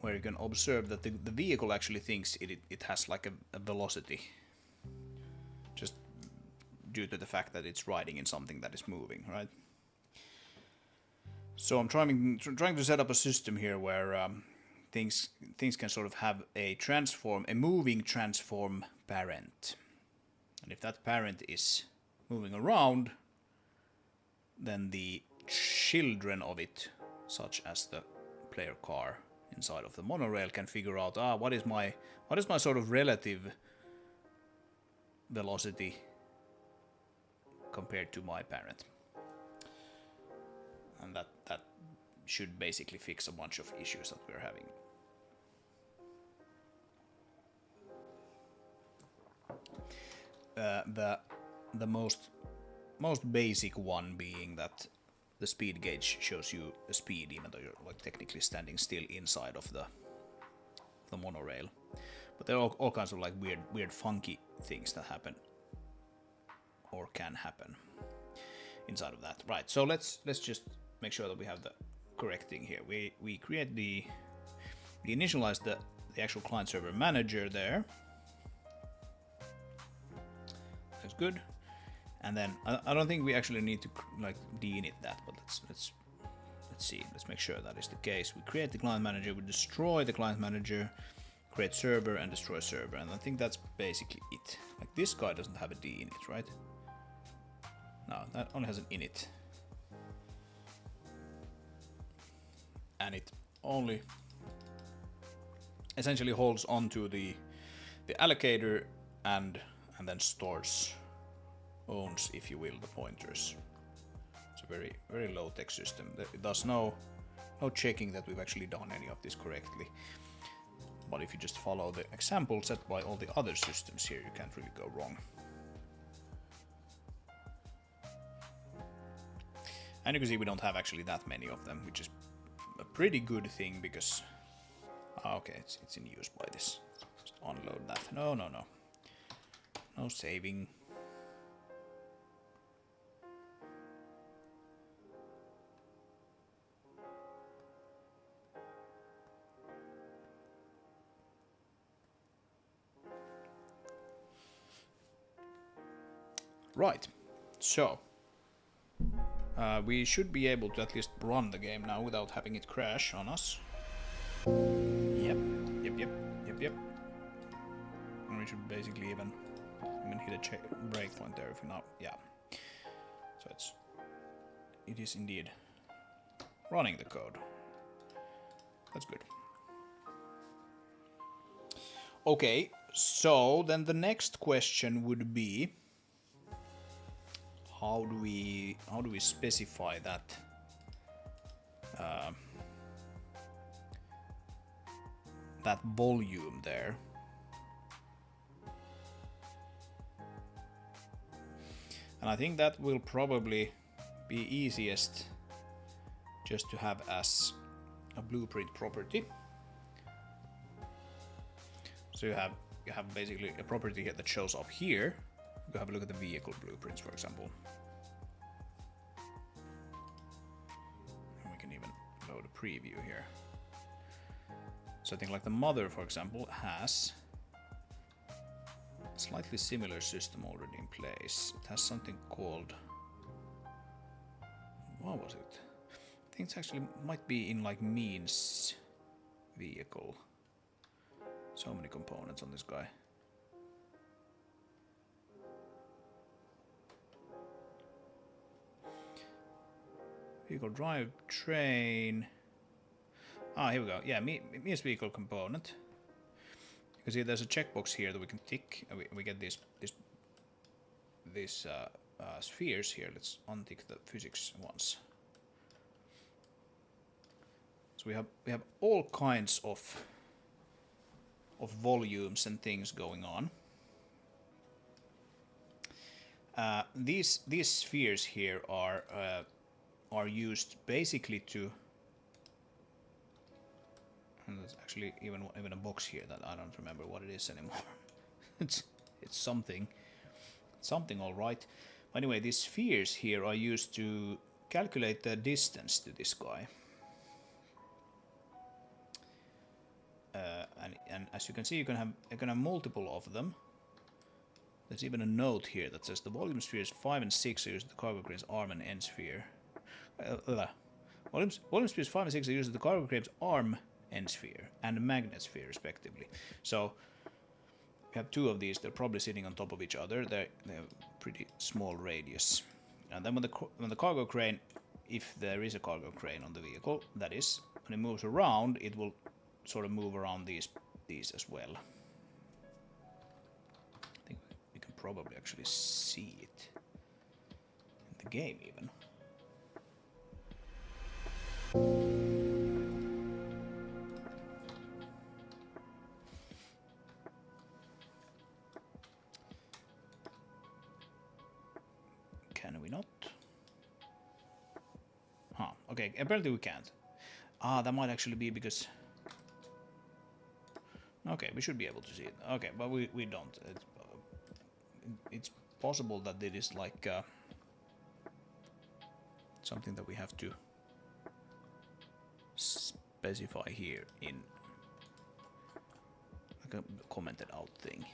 where you can observe that the vehicle actually thinks it has like a velocity, just due to the fact that it's riding in something that is moving, right? So I'm trying to set up a system here where things can sort of have a moving transform parent. And if that parent is moving around, then the children of it, such as the player car inside of the monorail, can figure out, what is my sort of relative velocity compared to my parent. And that should basically fix a bunch of issues that we're having. The most basic one being that the speed gauge shows you a speed even though you're like technically standing still inside of the monorail. But there are all kinds of like weird funky things that happen or can happen. inside of that. Right. So let's just make sure that we have the correct thing here. We create we initialize the actual client server manager there. That's good. And then I don't think we actually need to like d'init that, but let's see. Let's make sure that is the case. We create the client manager, we destroy the client manager, create server and destroy server, and I think that's basically it. Like this guy doesn't have a d'init, right? No, that only has an init. And it only essentially holds onto the allocator and then owns, if you will, the pointers. It's a very low tech system. It does no checking that we've actually done any of this correctly. But if you just follow the example set by all the other systems here, you can't really go wrong. And you can see we don't have actually that many of them, which is a pretty good thing because okay, it's in use by this. Just unload that. No saving. Right, so we should be able to at least run the game now without having it crash on us. Yep. And we should basically even hit a breakpoint there if we now, yeah. So it is indeed running the code. That's good. Okay, so then the next question would be, how do we specify that that volume there? And I think that will probably be easiest just to have as a blueprint property. So you have basically a property here that shows up here. You have a look at the vehicle blueprints, for example. And we can even load a preview here. So I think like the mother, for example, has a slightly similar system already in place. It has something called, what was it? I think it actually might be in like means vehicle. So many components on this guy. Vehicle drive train. Ah, here we go. Yeah, means vehicle component. You can see there's a checkbox here that we can tick. We get these spheres here. Let's untick the physics ones. So we have all kinds of volumes and things going on. These spheres here are used basically to, and there's actually even a box here that I don't remember what it is anymore. it's something all right. Anyway, these spheres here are used to calculate the distance to this guy. And as you can see, you can have multiple of them. There's even a note here that says the volume spheres 5 and 6 are used the cargo crane's arm and end sphere. Volume spheres 5 and 6 are used the cargo crane's arm, end sphere, and magnet sphere, respectively. So we have two of these. They're probably sitting on top of each other. They have pretty small radius. And then when the cargo crane, if there is a cargo crane on the vehicle, that is, when it moves around, it will sort of move around these as well. I think we can probably actually see it in the game even. Can we not? Huh, okay, apparently we can't. Ah, that might actually be because... Okay, we should be able to see it. Okay, but we don't. It's possible that it is like... something that we have to specify here in like a commented out thing.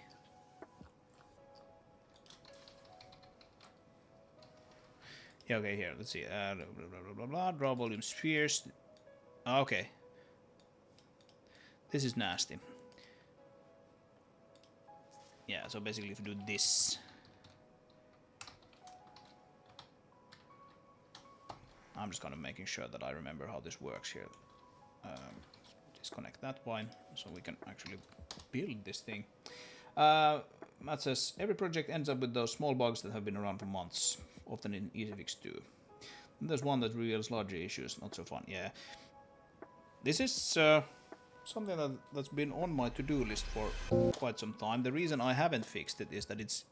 Yeah, okay, here, let's see. Blah, blah, blah, blah, draw volume spheres. Okay. This is nasty. Yeah, so basically if you do this. I'm just kind of making sure that I remember how this works here. Disconnect that one so we can actually build this thing. Matt says, every project ends up with those small bugs that have been around for months, often in EasyFix 2. And there's one that reveals larger issues, not so fun. Yeah. This is something that's been on my to-do list for quite some time. The reason I haven't fixed it is that it's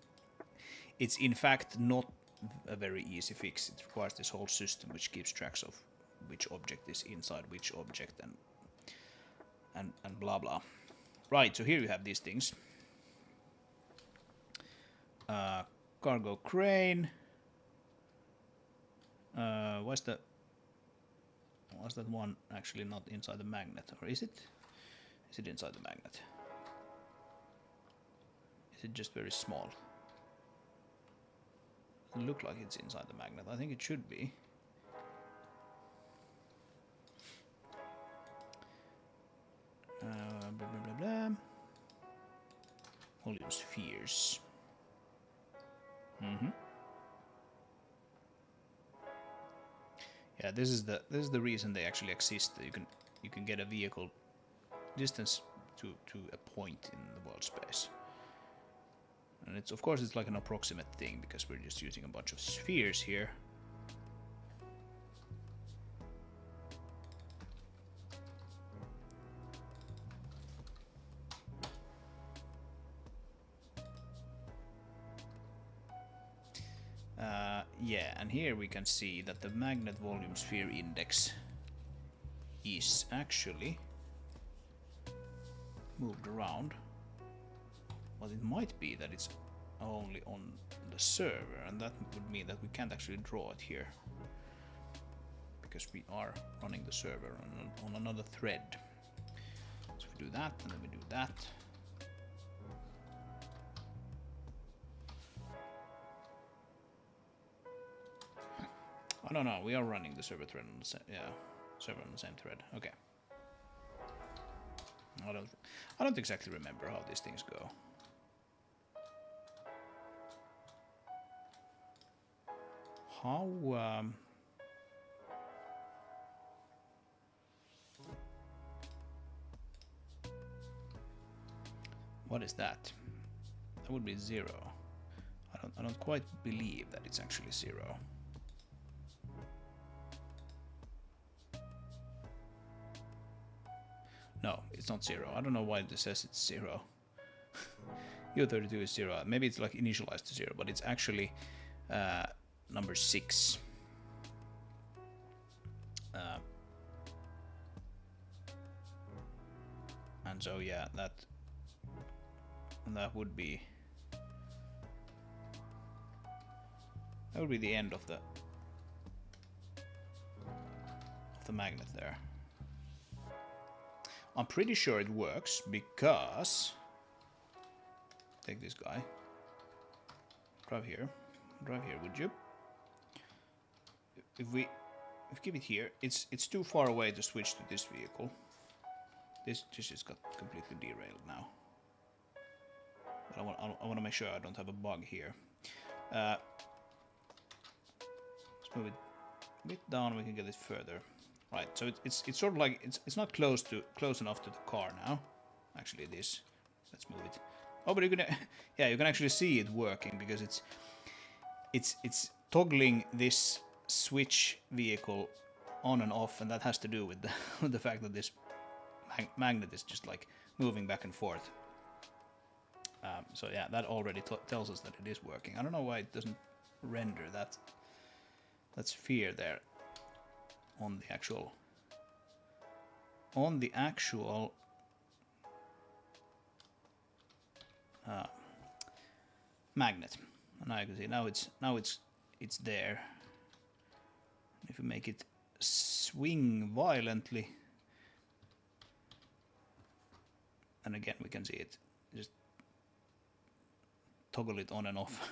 in fact not a very easy fix. It requires this whole system which keeps track of which object is inside which object and blah blah. Right, so here you have these things. Cargo crane. Was that one actually not inside the magnet, or is it? Is it inside the magnet? Is it just very small? Doesn't look like it's inside the magnet. I think it should be. Blah blah blah blah. Volume spheres. Yeah, this is the reason they actually exist. You can get a vehicle distance to a point in the world space. And it's of course it's like an approximate thing because we're just using a bunch of spheres here. Yeah, and here we can see that the magnet volume sphere index is actually moved around, but it might be that it's only on the server, and that would mean that we can't actually draw it here because we are running the server on another thread. So we do that, and then we do that. I don't know. We are running the server thread on the server on the same thread. Okay. I don't exactly remember how these things go. How what is that? That would be 0. I don't quite believe that it's actually 0. No, it's not 0. I don't know why this says it's 0. U32 is 0. Maybe it's like initialized to 0, but it's actually number 6. And so yeah, that would be the end of the magnet there. I'm pretty sure it works because take this guy. Drive here, would you? If we keep it here, it's too far away to switch to this vehicle. This just got completely derailed now. But I want to make sure I don't have a bug here. Let's move it a bit down. We can get it further. Right, so it's sort of like it's not close enough to the car now. Actually, it is. Let's move it. Oh, but you can yeah, you can actually see it working because it's toggling this switch vehicle on and off, and that has to do with the fact that this magnet is just like moving back and forth. So yeah, that already tells us that it is working. I don't know why it doesn't render that sphere there on the actual magnet. And now you can see now it's there. if we make it swing violently, and again we can see it, just toggle it on and off.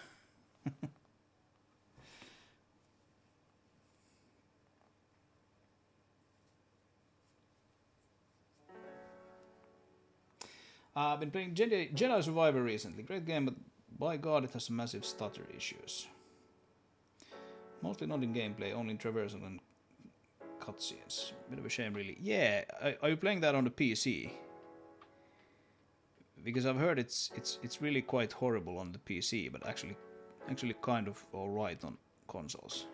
I've been playing Jedi Survivor recently. Great game, but by God, it has some massive stutter issues. Mostly not in gameplay, only in traversal and cutscenes. Bit of a shame, really. Yeah, are you playing that on the PC? Because I've heard it's really quite horrible on the PC, but actually kind of alright on consoles.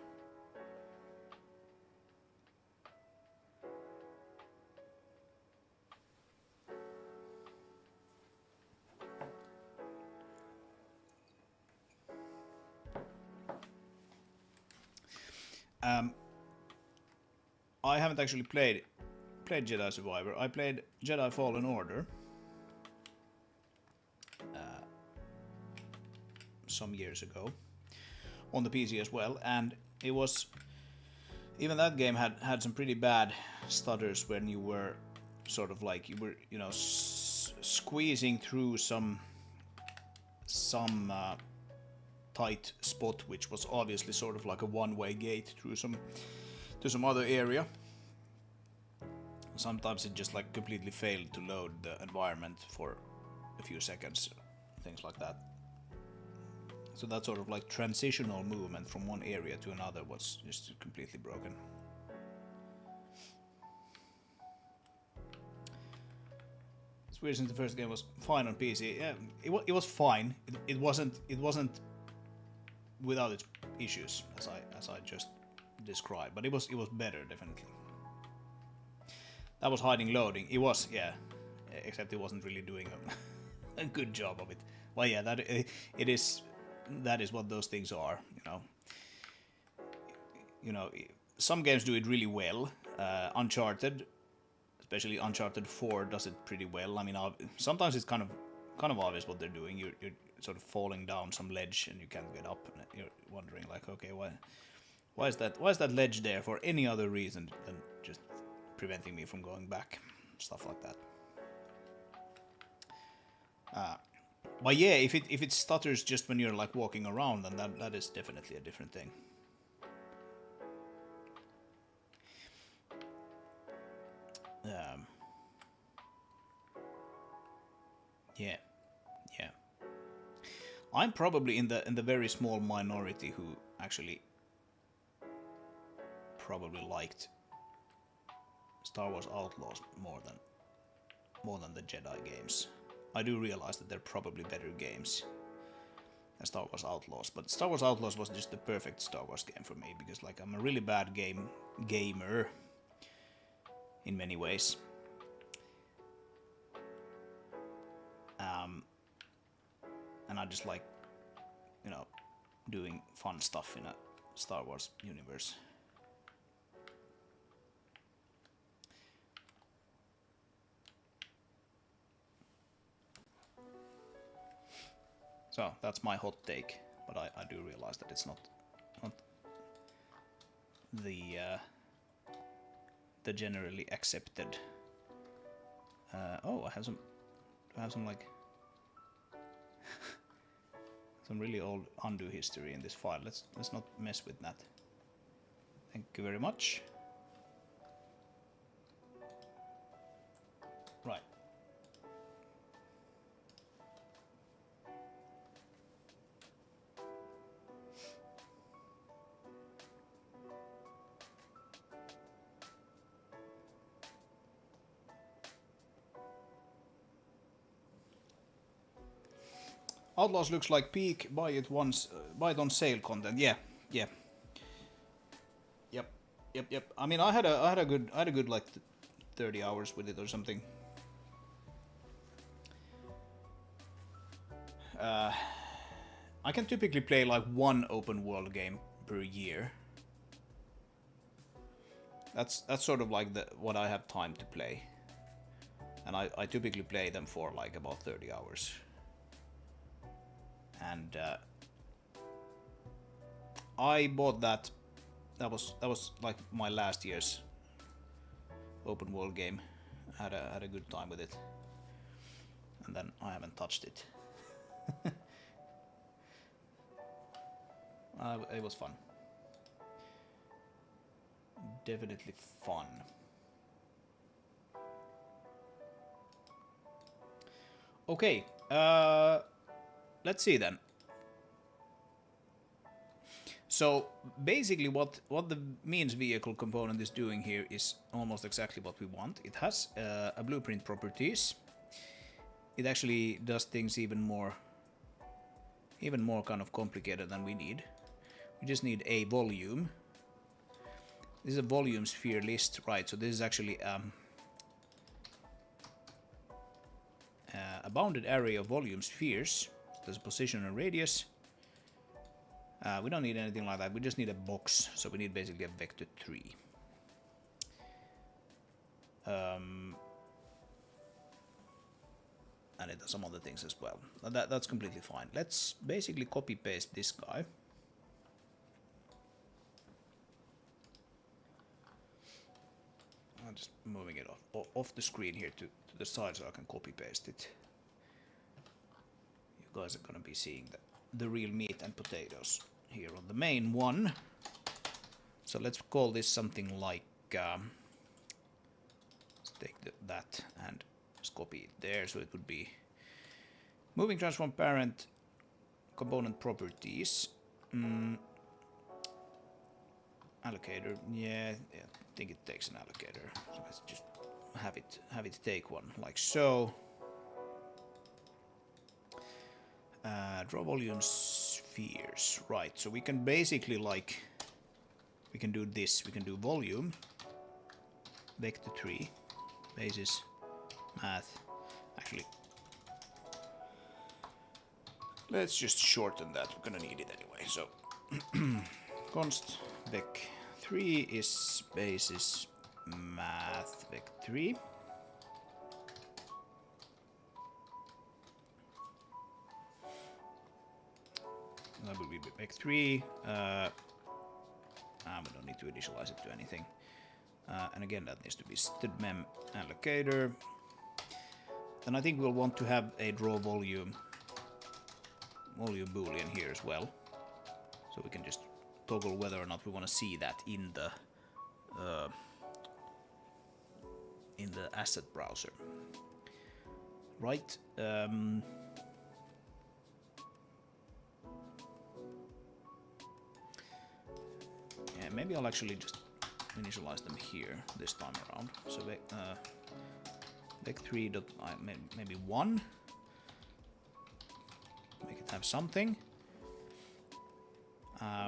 I haven't actually played Jedi Survivor. I played Jedi Fallen Order some years ago on the PC as well, and it was, even that game had some pretty bad stutters when you were sort of like, you were, you know, squeezing through some tight spot, which was obviously sort of like a one-way gate through to some other area. Sometimes it just like completely failed to load the environment for a few seconds, things like that. So that sort of like transitional movement from one area to another was just completely broken. It's weird since the first game was fine on PC. Yeah, it was fine. It wasn't without its issues, as I just described, but it was better, definitely. That was hiding loading. It was, yeah, except it wasn't really doing a good job of it. Well, yeah, that is what those things are, you know. You know, some games do it really well. Uncharted, especially Uncharted 4, does it pretty well. I mean, sometimes it's kind of obvious what they're doing. You're sort of falling down some ledge and you can't get up, and you're wondering like, okay, why is that ledge there for any other reason than just preventing me from going back, stuff like that. But yeah, if it stutters just when you're like walking around, then that is definitely a different thing. Yeah. I'm probably in the very small minority who actually probably liked Star Wars Outlaws more than the Jedi games. I do realize that they're probably better games than Star Wars Outlaws, but Star Wars Outlaws was just the perfect Star Wars game for me, because like I'm a really bad gamer in many ways. And I just like, you know, doing fun stuff in a Star Wars universe. So that's my hot take, but I do realize that it's not the generally accepted. Oh, I have some like some really old undo history in this file. Let's not mess with that. Thank you very much. Right. Outlaws looks like peak. Buy it once. Buy it on sale content. Yeah. Yep. I mean, I had a good like 30 hours with it or something. I can typically play like one open world game per year. That's sort of like what I have time to play, and I typically play them for like about 30 hours. And I bought that that was like my last year's open world game. Had a good time with it, and then I haven't touched it. It was fun. Definitely fun. Okay, let's see then. So basically what the means vehicle component is doing here is almost exactly what we want. It has a blueprint properties. It actually does things even more kind of complicated than we need. We just need a volume. This is a volume sphere list, right? So this is actually a bounded array of volume spheres. There's a position and radius. We don't need anything like that. We just need a box. So we need basically a vector 3. And it does some other things as well. That's completely fine. Let's basically copy paste this guy. I'm just moving it off the screen here to the side so I can copy paste it. You guys are gonna be seeing the real meat and potatoes here on the main one. So let's call this something like let's take that and just copy it there, so it would be moving transform parent component properties. Allocator, yeah, I think it takes an allocator. So let's just have it take one like so. Draw volume spheres, right? So we can basically we can do this. We can do volume vector 3 basis math. Actually, let's just shorten that. We're gonna need it anyway. So const vec 3 is basis math vec 3. That would be vec 3. We don't need to initialize it to anything. And again, that needs to be stdmem allocator. Then I think we'll want to have a draw volume boolean here as well, so we can just toggle whether or not we want to see that in the asset browser, right? Yeah, maybe I'll actually just initialize them here this time around. So vec3 dot maybe 1. Make it have something.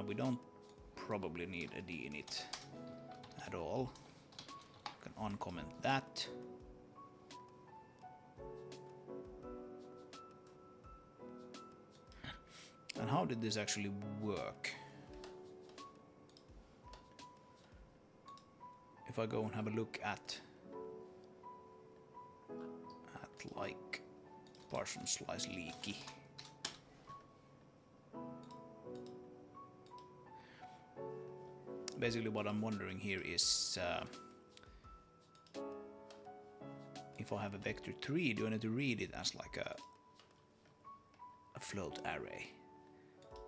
We don't probably need a d in it at all. Can uncomment that. And how did this actually work? If I go and have a look at like partial slice leaky. Basically what I'm wondering here is if I have a vector 3, do I need to read it as like a float array?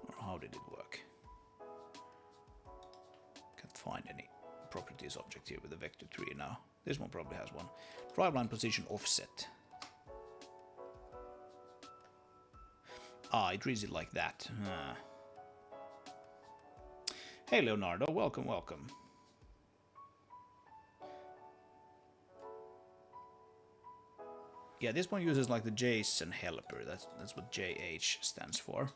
Or how did it work? Can't find any properties object here with a vector 3 now. This one probably has one. Driveline position offset. It reads it like that. Hey Leonardo, welcome, welcome. Yeah, this one uses like the JSON helper. That's what JH stands for.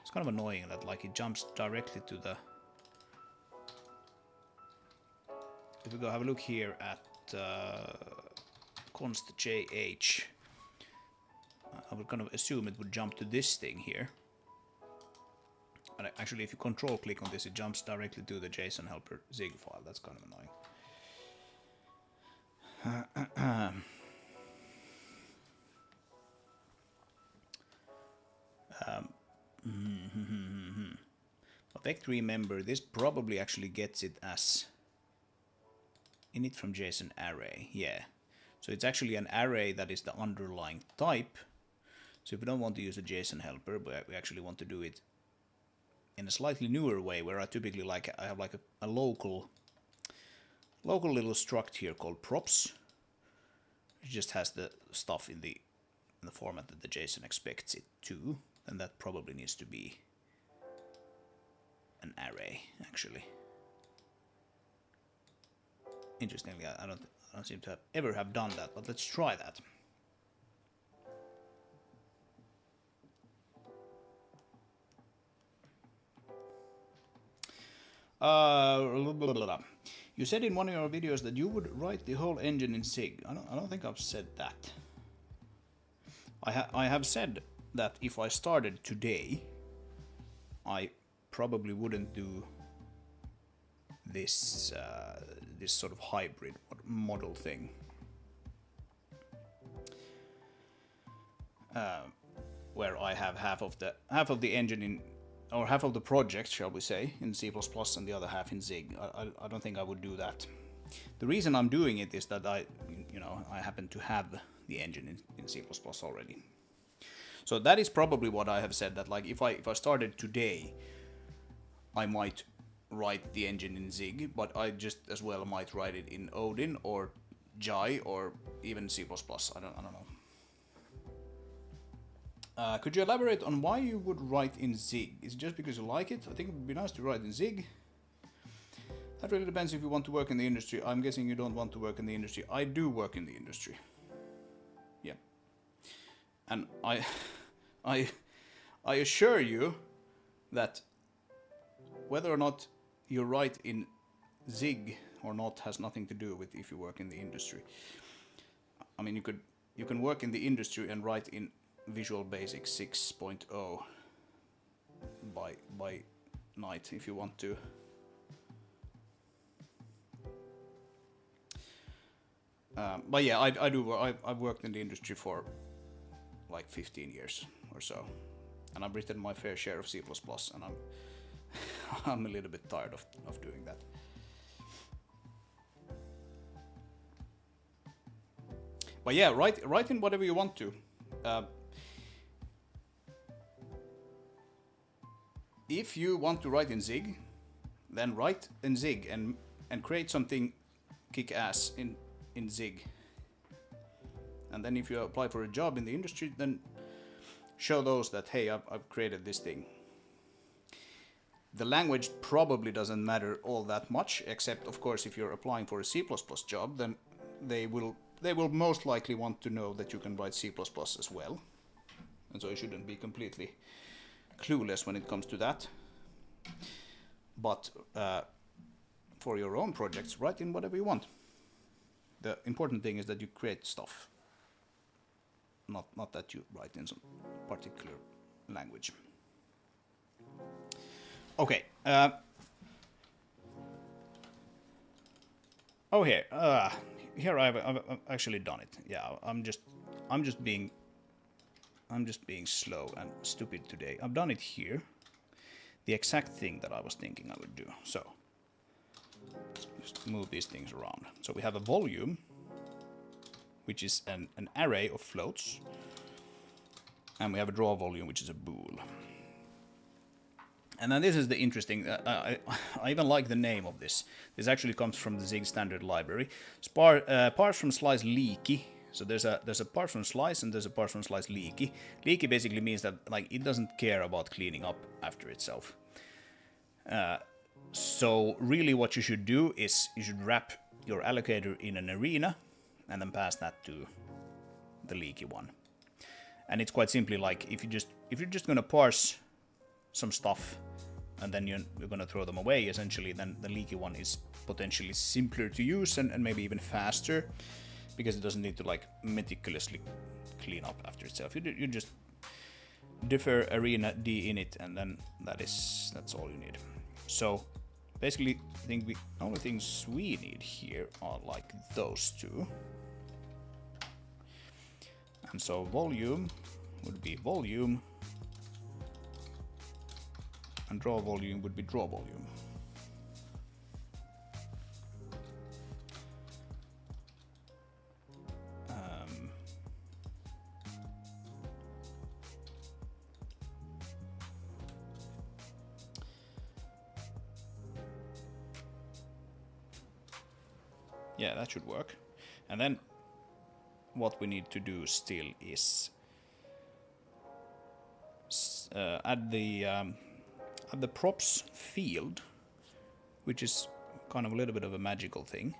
It's kind of annoying that like it jumps directly to the. If we go have a look here at const JH, I would kind of assume it would jump to this thing here. But actually, if you control click on this, it jumps directly to the JSON helper Zig file. That's kind of annoying. vec3 member, this probably actually gets it as init from JSON array, yeah. So it's actually an array that is the underlying type. So if we don't want to use a JSON helper, but we actually want to do it in a slightly newer way, where I typically I have like a local little struct here called props. It just has the stuff in the format that the JSON expects it to, and that probably needs to be an array, actually. Interestingly, I don't seem to ever have done that, but let's try that. You said in one of your videos that you would write the whole engine in Zig. I don't think I've said that. I have said that if I started today, I probably wouldn't do this this sort of hybrid model thing. Where I have half of the engine in, or half of the project, shall we say, in C++ and the other half in Zig. I don't think I would do that. The reason I'm doing it is that I happen to have the engine in C++ already. So that is probably what I have said, that like if I started today, I might write the engine in Zig, but I just as well might write it in Odin or Jai or even C++. I don't know. Could you elaborate on why you would write in Zig? Is it just because you like it? I think it would be nice to write in Zig. That really depends if you want to work in the industry. I'm guessing you don't want to work in the industry. I do work in the industry. Yeah. And I assure you that whether or not you write in Zig or not has nothing to do with if you work in the industry. I mean, you can work in the industry and write in Visual Basic 6.0 by night if you want to. But yeah, I do. I've worked in the industry for like 15 years or so, and I've written my fair share of C++, and I'm a little bit tired of doing that. But yeah, write in whatever you want to. If you want to write in Zig, then write in Zig and create something kick-ass in Zig. And then if you apply for a job in the industry, then show those that, hey, I've created this thing. The language probably doesn't matter all that much, except of course if you're applying for a C++ job, then they will most likely want to know that you can write C++ as well. And so you shouldn't be completely clueless when it comes to that. But for your own projects, write in whatever you want. The important thing is that you create stuff, not that you write in some particular language. Okay. Oh, here I've actually done it. Yeah, I'm just being slow and stupid today. I've done it here. The exact thing that I was thinking I would do. So just move these things around. So we have a volume, which is an array of floats, and we have a draw volume, which is a bool. And then this is the interesting. I even like the name of this. This actually comes from the Zig standard library. Parse from slice leaky. So there's a parse from slice and there's a parse from slice leaky. Leaky basically means that like it doesn't care about cleaning up after itself. So really what you should do is you should wrap your allocator in an arena and then pass that to the leaky one. And it's quite simply like if you're just gonna parse some stuff and then you're gonna throw them away essentially, then the leaky one is potentially simpler to use and maybe even faster, because it doesn't need to like meticulously clean up after itself. You just defer arena d init and then that's all you need. So basically I think the only things we need here are like those two. And so volume would be volume, and draw volume would be draw volume. Yeah, that should work. And then what we need to do still is add the props field, which is kind of a little bit of a magical thing.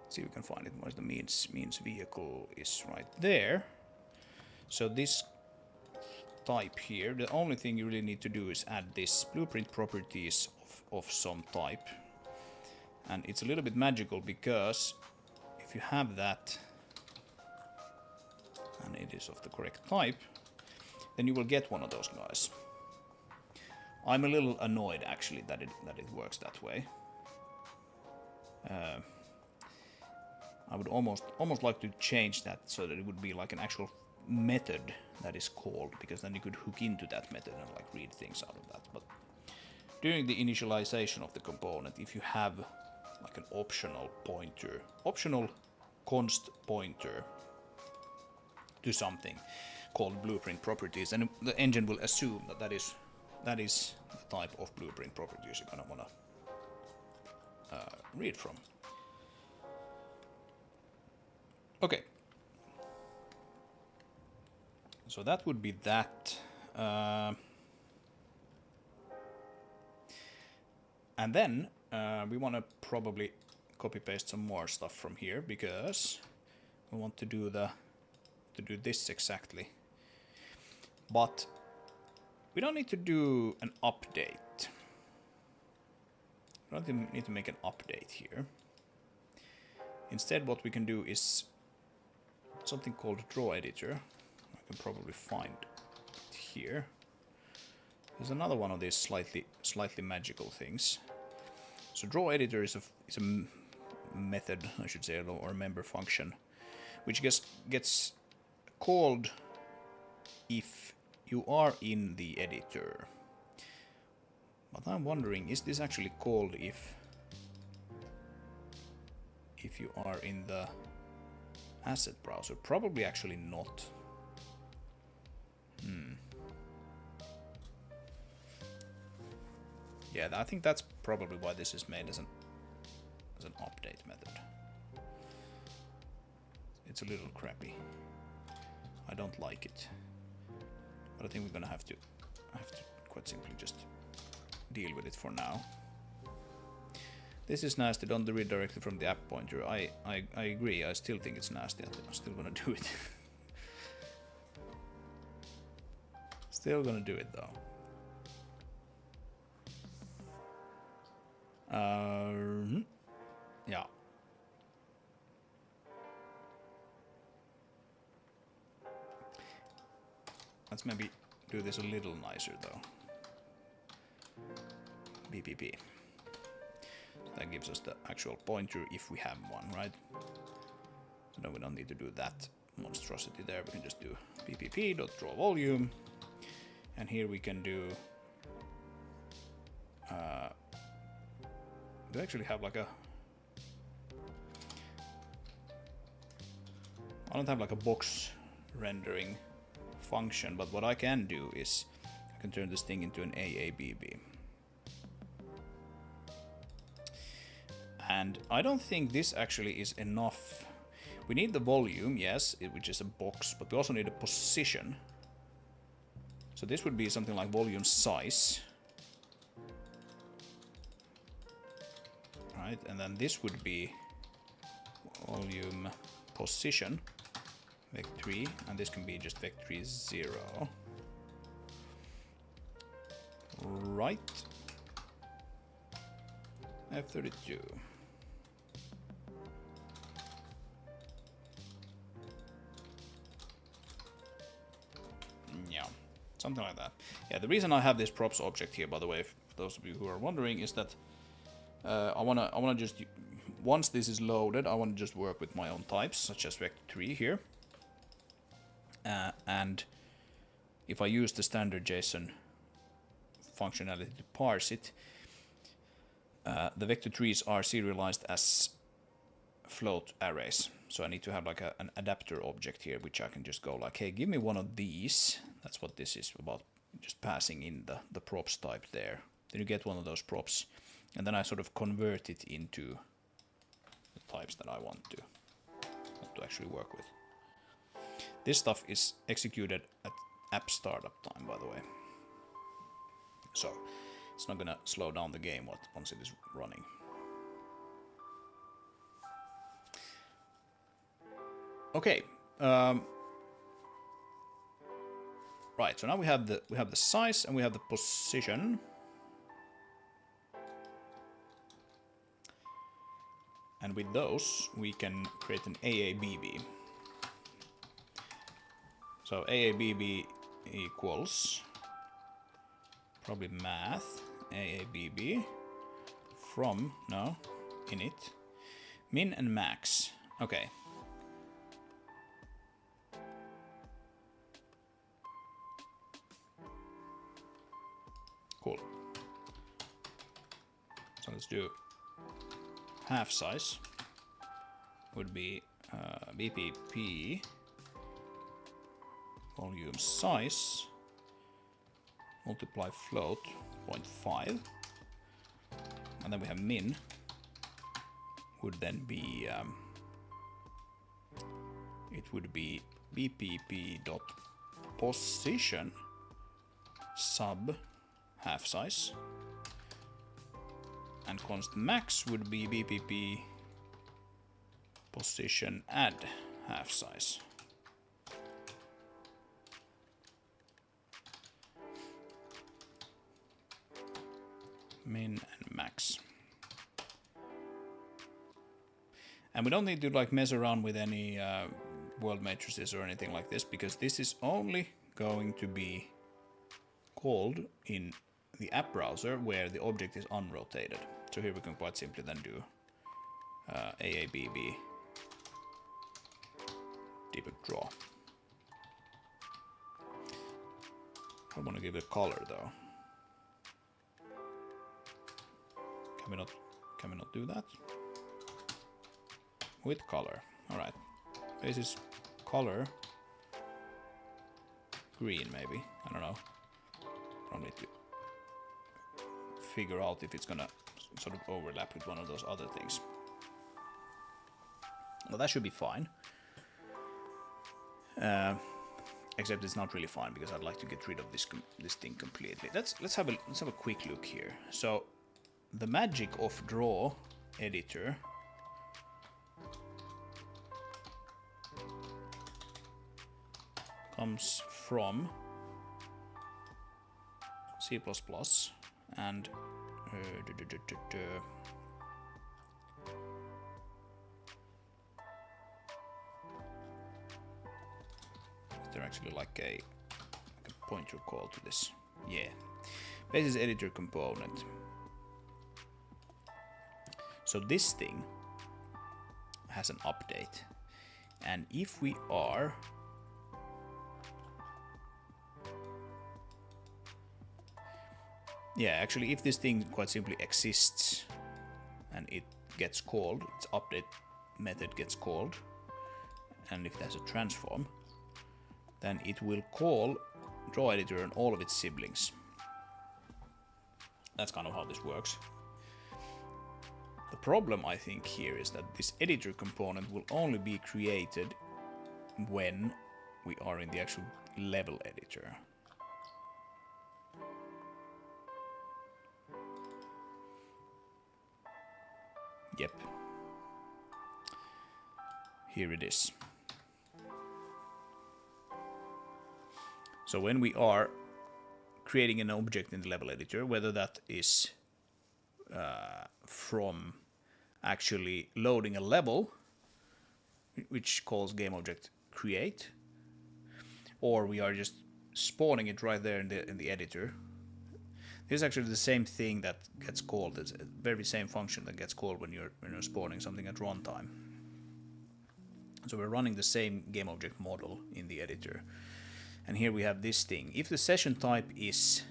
Let's see if we can find it. Where's the means vehicle is right there. So this type here, the only thing you really need to do is add this blueprint properties of some type. And it's a little bit magical because if you have that and it is of the correct type, then you will get one of those guys. I'm a little annoyed actually that it works that way. I would almost like to change that so that it would be like an actual method that is called, because then you could hook into that method and like read things out of that. But during the initialization of the component, if you have like an optional pointer, optional const pointer to something called blueprint properties, and the engine will assume that that is the type of blueprint properties you're gonna wanna read from. Okay, so that would be that. And then we want to probably copy paste some more stuff from here, because we want to do this exactly. But we don't need to do an update. We don't need to make an update here. Instead, what we can do is something called draw editor. I can probably find it here. There's another one of these slightly magical things. So draw editor is a method, I should say, or a member function, which gets called if you are in the editor. But I'm wondering, is this actually called if you are in the asset browser? Probably actually not. Yeah, I think that's probably why this is made as an update method. It's a little crappy. I don't like it. But I think we're gonna have to quite simply just deal with it for now. This is nasty, don't redirect it from the app pointer. I agree, I still think it's nasty. I'm still gonna do it. Still gonna do it though. Yeah. Let's maybe do this a little nicer though. BPP. That gives us the actual pointer if we have one, right? So then we don't need to do that monstrosity there. We can just do bpp.drawVolume, and here we can do. Do I actually have like a? I don't have like a box rendering function, but what I can do is I can turn this thing into an AABB. And I don't think this actually is enough. We need the volume, yes, which is a box, but we also need a position. So this would be something like volume size. Right, and then this would be volume position, vec3, and this can be just vec3 0. Right. F32. Yeah, something like that. Yeah, the reason I have this props object here, by the way, for those of you who are wondering, is that I wanna just, once this is loaded, I wanna just work with my own types, such as vec3 here. And if I use the standard JSON functionality to parse it. The vector trees are serialized as float arrays. So I need to have like an adapter object here, which I can just go like, hey, give me one of these. That's what this is about, just passing in the props type there. Then you get one of those props, and then I sort of convert it into the types that I want to actually work with. This stuff is executed at app startup time, by the way. So it's not gonna slow down the game once it is running. Okay. Right. So now we have the size and we have the position. And with those, we can create an AABB. So AABB equals probably math AABB from init min and max. Okay. Cool. So let's do half size would be BPP volume size multiply float 0.5, and then we have min would then be it would be BPP dot position sub half size, and const max would be BPP position add half size. Min and max. And we don't need to like mess around with any world matrices or anything like this, because this is only going to be called in the app browser where the object is unrotated. So here we can quite simply then do AABB debug draw. I want to give it a color though. Can we not do that? With color. Alright. This is color green maybe. I don't know. Probably need to figure out if it's gonna sort of overlap with one of those other things. Well, that should be fine. Except it's not really fine because I'd like to get rid of this thing completely. Let's have a quick look here. So the magic of draw editor comes from C++ and is there actually like a pointer call to this? Yeah, basis editor component. So this thing has an update, and if we are actually if this thing quite simply exists and it gets called, its update method gets called, and if there's a transform, then it will call draw editor and all of its siblings. That's kind of how this works. The problem I think here is that this editor component will only be created when we are in the actual level editor. Yep. Here it is. So when we are creating an object in the level editor, whether that is from actually loading a level, which calls GameObject create, or we are just spawning it right there in the editor. This is actually the same thing that gets called. It's the very same function that gets called when you're spawning something at runtime. So we're running the same GameObject model in the editor. And here we have this thing. If the session type is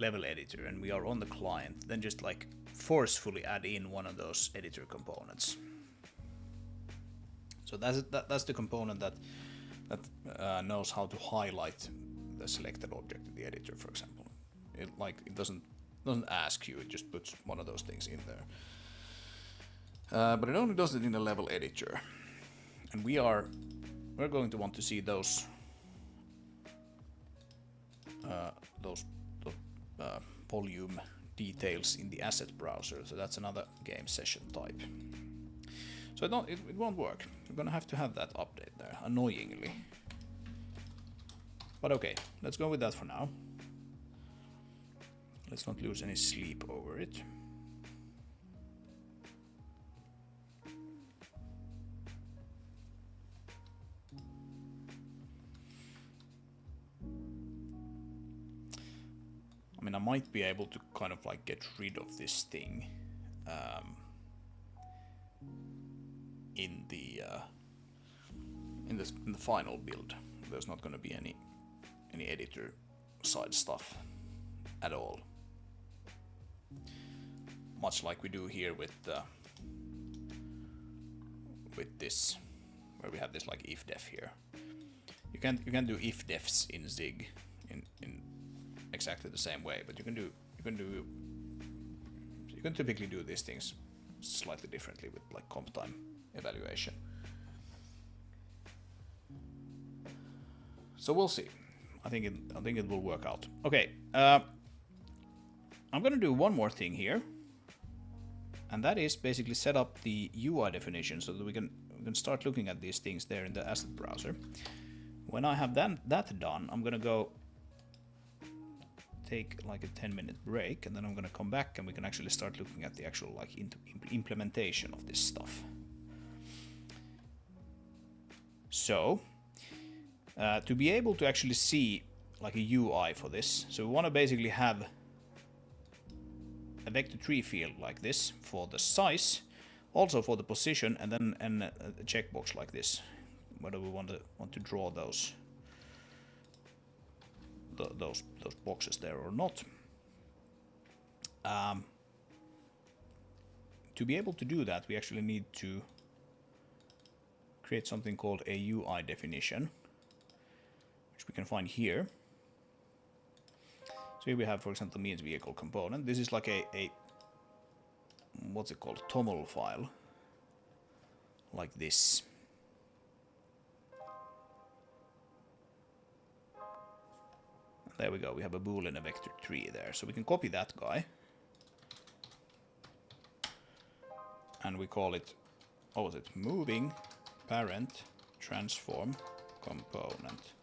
level editor and we are on the client, then just like forcefully add in one of those editor components. So that's the component that knows how to highlight the selected object in the editor, for example. It doesn't ask you, it just puts one of those things in there. But it only does it in the level editor, and we're going to want to see those volume details in the asset browser. So that's another game session type. So it won't work. We're gonna have to have that update there, annoyingly. But okay, let's go with that for now. Let's not lose any sleep over it. I mean, I might be able to kind of like get rid of this thing in the final build. There's not going to be any editor side stuff at all. Much like we do here with this, where we have this like if def here. You can do if defs in Zig in exactly the same way, but you can typically do these things slightly differently with like comp time evaluation. So we'll see. I think it will work out. Okay, I'm gonna do one more thing here, and that is basically set up the UI definition so that we can start looking at these things there in the asset browser. When I have that done, I'm gonna go take like a 10-minute break, and then I'm gonna come back and we can actually start looking at the actual like implementation of this stuff. So to be able to actually see like a UI for this, so we want to basically have a vector tree field like this for the size, also for the position, and then a checkbox like this, whether we want to draw those boxes there or not. To be able to do that, we actually need to create something called a UI definition, which we can find here. So here we have, for example, the means vehicle component. This is like a what's it called, TOML file, like this. There we go, we have a bool and a vector tree there. So we can copy that guy. And we call it, what was it? Moving parent transform component.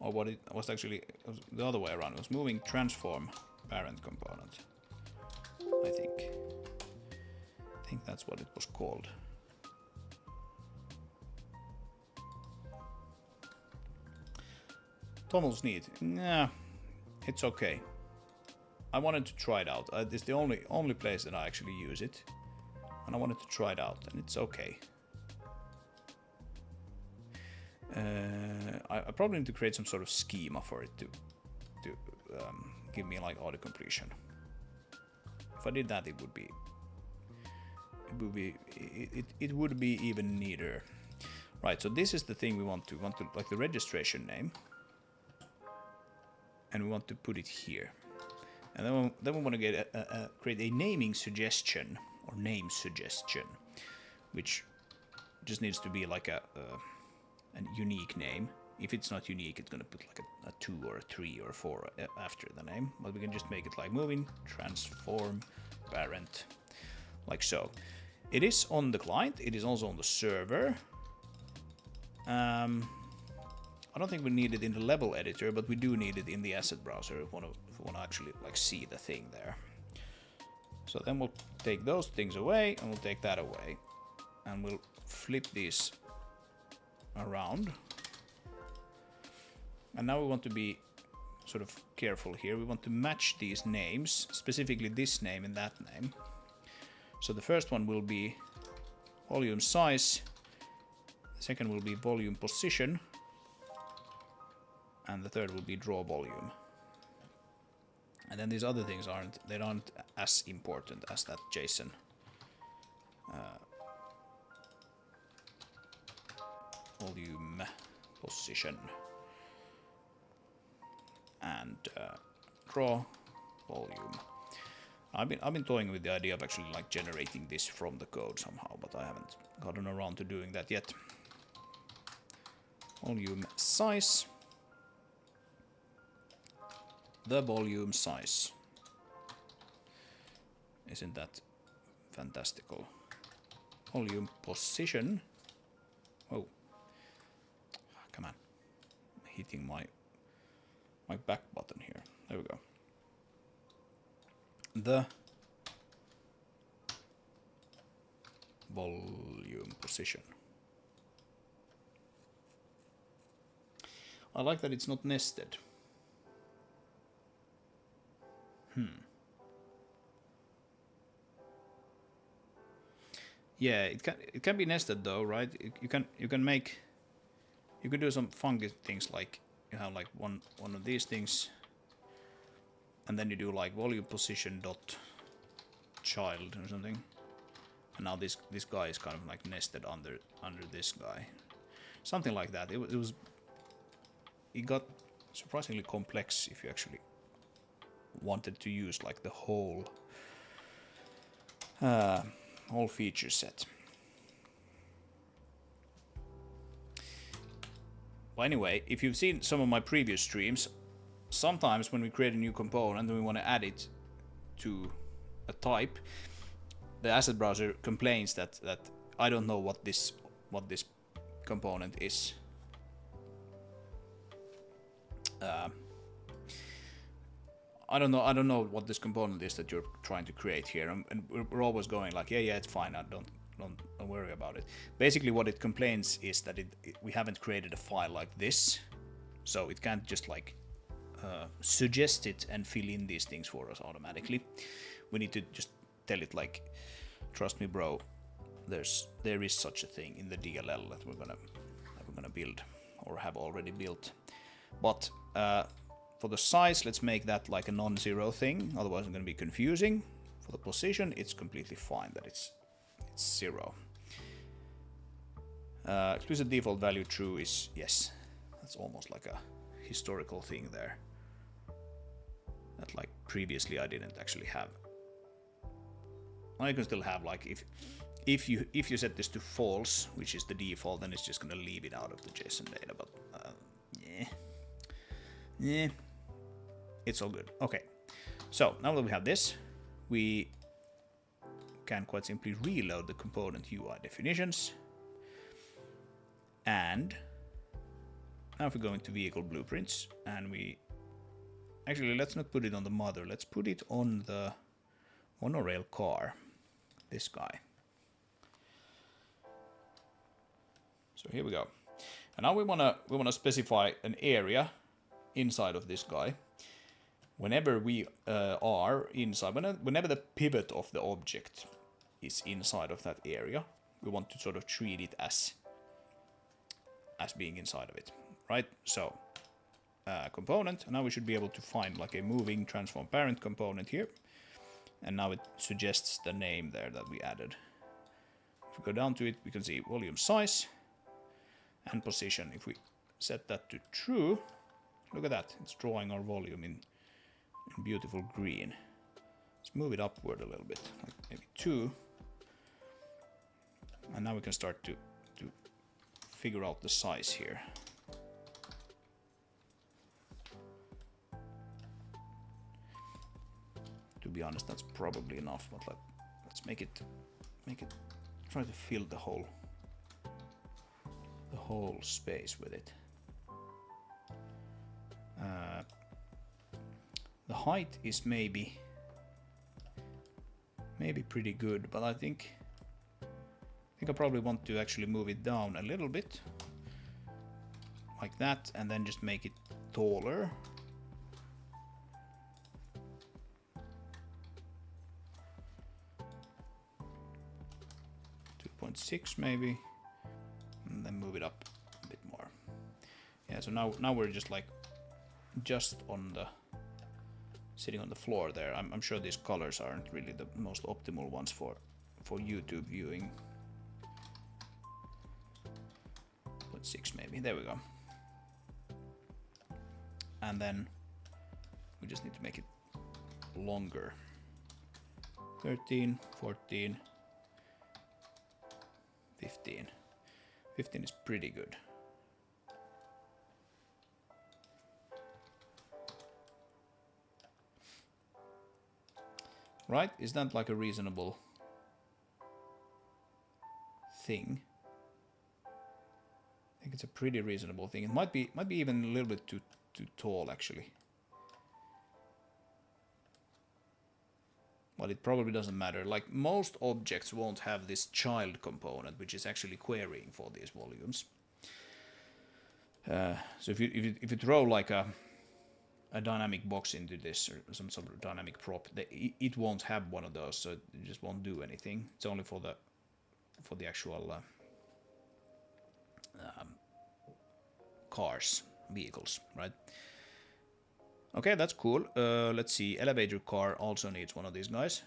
Or what it was actually, it was the other way around. It was moving transform parent component. I think that's what it was called. TOML's neat. Nah, it's okay. I wanted to try it out. It's the only place that I actually use it, and I wanted to try it out, and it's okay. I probably need to create some sort of schema for it to give me like auto completion. If I did that, it would be even neater. Right. So this is the thing we want to like the registration name. And we want to put it here, and then we want to get create a naming suggestion or name suggestion, which just needs to be like a unique name. If it's not unique, it's gonna put like a 2 or a 3 or a 4 after the name. But we can just make it like moving transform parent, like so. It is on the client. It is also on the server. I don't think we need it in the level editor, but we do need it in the asset browser if we want to actually like see the thing there. So then we'll take those things away, and we'll take that away, and we'll flip these around. And now we want to be sort of careful here. We want to match these names, specifically this name and that name. So the first one will be volume size, the second will be volume position, and the third will be draw volume. And then these other things aren't as important as that JSON. Volume, position, and draw volume. I've been toying with the idea of actually like generating this from the code somehow, but I haven't gotten around to doing that yet. Volume size. The volume size. Isn't that fantastical? Volume position. Oh, come on! I'm hitting my back button here. There we go. The volume position. I like that it's not nested. Yeah, it can be nested though, right? You can do some funky things like you have like one of these things, and then you do like volume position dot child or something, and now this guy is kind of like nested under this guy, something like that. It got surprisingly complex if you actually wanted to use like the whole feature set. But anyway, if you've seen some of my previous streams, sometimes when we create a new component and we want to add it to a type, the asset browser complains that I don't know what this component is. I don't know what this component is that you're trying to create here, and we're always going like, yeah, it's fine. Don't worry about it. Basically, what it complains is that we haven't created a file like this, so it can't just like suggest it and fill in these things for us automatically. We need to just tell it like, trust me, bro. There is such a thing in the DLL that we're gonna build or have already built, but. For the size, let's make that like a non-zero thing, otherwise it's going to be confusing. For the position, it's completely fine that it's 0. Explicit default value true is yes. That's almost like a historical thing there. That like previously I didn't actually have. I can still have like if you set this to false, which is the default, then it's just going to leave it out of the JSON data. But yeah. It's all good. Okay, so now that we have this, we can quite simply reload the component UI definitions. And now if we go into vehicle blueprints, and let's not put it on the mother, let's put it on the monorail car, this guy. So here we go. And now we wanna specify an area inside of this guy. Whenever we are inside, whenever the pivot of the object is inside of that area, we want to sort of treat it as being inside of it, right? So component, and now we should be able to find like a moving transform parent component here, and now it suggests the name there that we added. If we go down to it, we can see volume size and position. If we set that to true, look at that, it's drawing our volume in beautiful green. Let's move it upward a little bit, like maybe 2. And now we can start to figure out the size here. To be honest, that's probably enough, but let's make it try to fill the whole space with it. The height is maybe pretty good, but I think I probably want to actually move it down a little bit, like that, and then just make it taller. .6 maybe, and then move it up a bit more. Yeah, so now we're just like on sitting on the floor there. I'm sure these colors aren't really the most optimal ones for YouTube viewing. Put 6 maybe. There we go. And then we just need to make it longer. 13, 14, 15. 15 is pretty good. Right? Is that like a reasonable thing? I think it's a pretty reasonable thing. It might be even a little bit too tall actually. But it probably doesn't matter. Like most objects won't have this child component, which is actually querying for these volumes. So if you throw like a dynamic box into this or some sort of dynamic prop, it won't have one of those, so it just won't do anything. It's only for the actual cars, vehicles, right? Okay, that's cool. Let's see. Elevator car also needs one of these guys.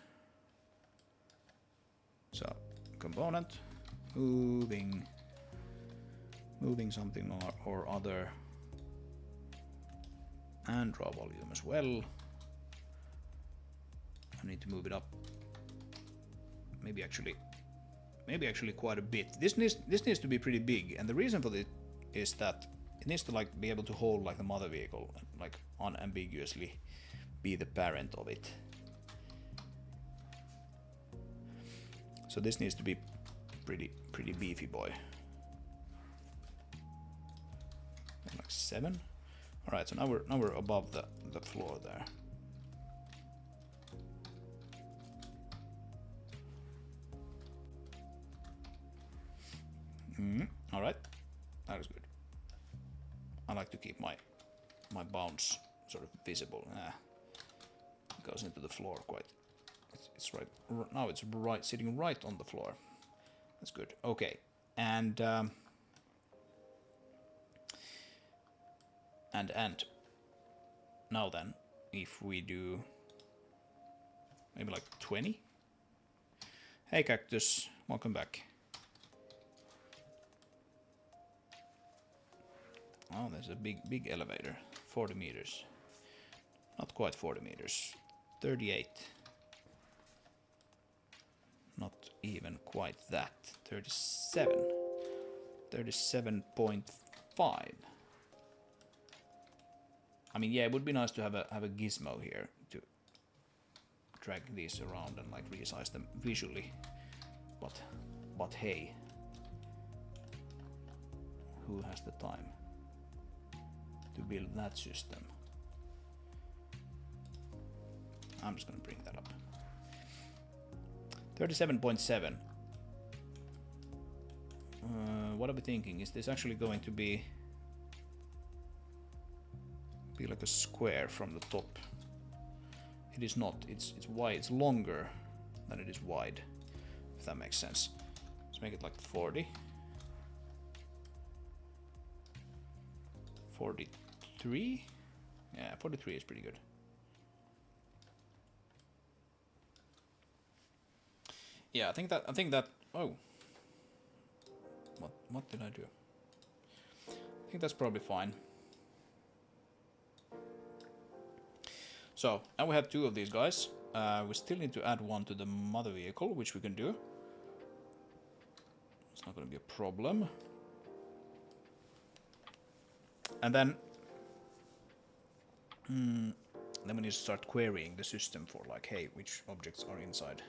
So, component, moving something or other, and draw volume as well. I need to move it up. Maybe actually quite a bit. This needs to be pretty big, and the reason for this is that it needs to like be able to hold like the mother vehicle, like unambiguously be the parent of it. So this needs to be pretty beefy boy. Like 7. All right, so now we're above the floor there. All right, that is good. I like to keep my bounce sort of visible. It goes into the floor quite. It's right now. It's sitting right on the floor. That's good. Okay, and now then, if we do maybe like 20. Hey cactus, welcome back. Oh, there's a big elevator. 40 meters. Not quite 40 meters. 38. Not even quite that. 37. 37.5. I mean, yeah, it would be nice to have a gizmo here to drag these around and like resize them visually. But hey, who has the time to build that system? I'm just gonna bring that up. 37.7. What are we thinking? Is this actually going to be like a square from the top? It is not. It's wide. It's longer than it is wide, if that makes sense. Let's make it like 40. 43? Yeah, 43 is pretty good. Yeah, I think that oh. What did I do? I think that's probably fine. So, now we have 2 of these guys. We still need to add 1 to the mother vehicle, which we can do. It's not going to be a problem. And then we need to start querying the system for like, hey, which objects are inside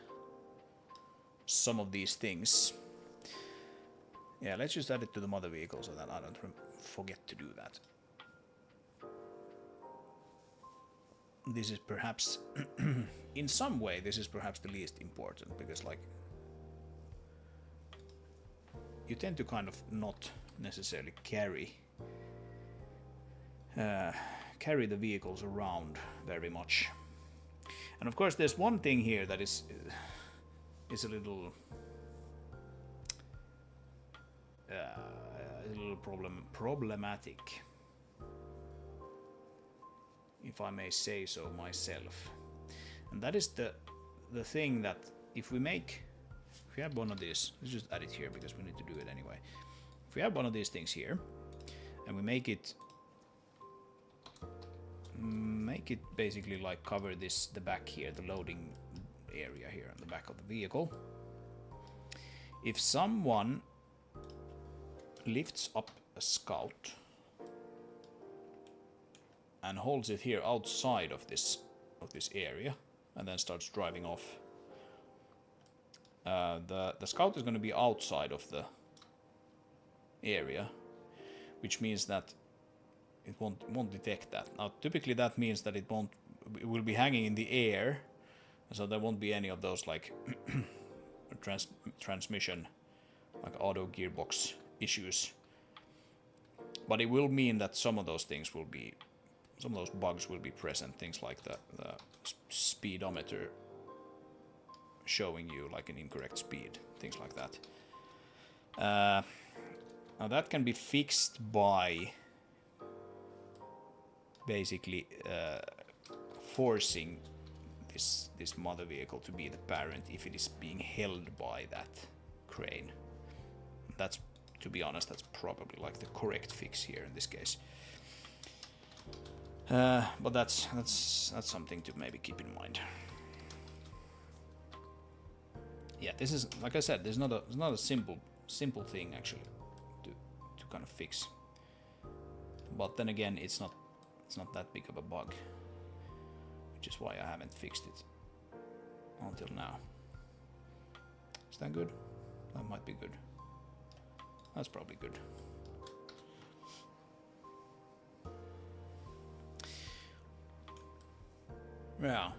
some of these things. Yeah, let's just add it to the mother vehicle so that I don't forget to do that. This is perhaps, in some way, this is perhaps the least important, because like, you tend to kind of not necessarily carry the vehicles around very much. And of course there's one thing here that is a little problematic, if if I may say so myself. And that is the thing that if we have one of these, let's just add it here because we need to do it anyway. If we have one of these things here, and we make it basically like cover the back here, the loading area here on the back of the vehicle. If someone lifts up a Scout and holds it here outside of this area and then starts driving off, the Scout is going to be outside of the area, which means that it won't detect that. Now typically that means that it will be hanging in the air, so there won't be any of those like transmission, like auto gearbox issues. But it will mean that some of those bugs will be present. Things like the speedometer showing you like an incorrect speed, things like that. Now that can be fixed by basically forcing this mother vehicle to be the parent if it is being held by that crane. That's, to be honest, that's probably like the correct fix here in this case. But that's something to maybe keep in mind. Yeah, this is, like I said, there's not a simple thing actually to kind of fix. But then again, it's not that big of a bug, which is why I haven't fixed it until now. Is that good? That might be good. That's probably good. Yeah.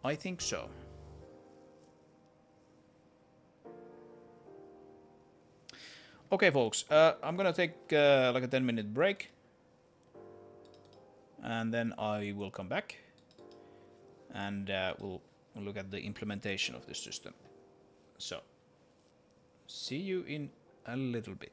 I think so. Okay, folks, I'm gonna take like a 10-minute break, and then I will come back, and we'll look at the implementation of this system. So, see you in a little bit.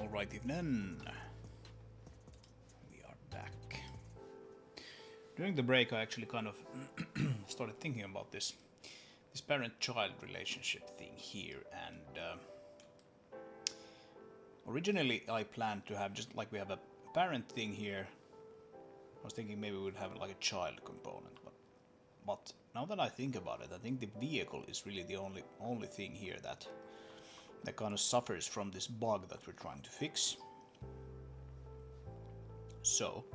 Alright, evening. We are back. During the break I actually kind of started thinking about this parent-child relationship thing here, and originally I planned to have just like we have a parent thing here. I was thinking maybe we'd have like a child component, but now that I think about it, I think the vehicle is really the only thing here that kind of suffers from this bug that we're trying to fix. So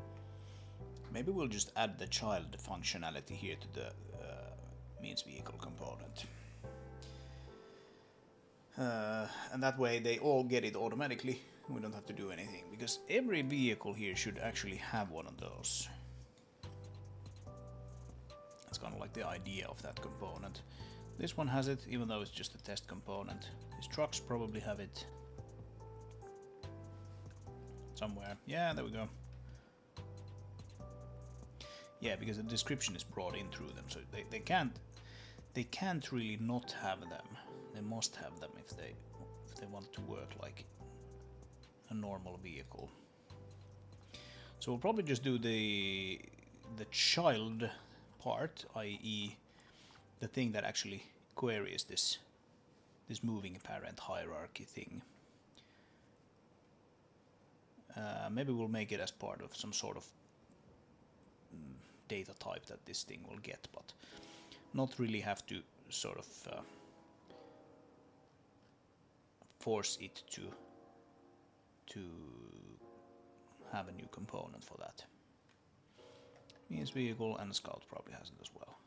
maybe we'll just add the child functionality here to the means vehicle component. And that way they all get it automatically. We don't have to do anything, because every vehicle here should actually have one of those. That's kind of like the idea of that component. This one has it, even though it's just a test component. These trucks probably have it somewhere. Yeah, there we go. Yeah, because the description is brought in through them, so they can't really not have them. They must have them if they want to work like a normal vehicle. So we'll probably just do the child part, i.e. the thing that actually queries this moving parent hierarchy thing. Maybe we'll make it as part of some sort of data type that this thing will get, but not really have to sort of force it to have a new component for that. Means vehicle and scout probably has it as well.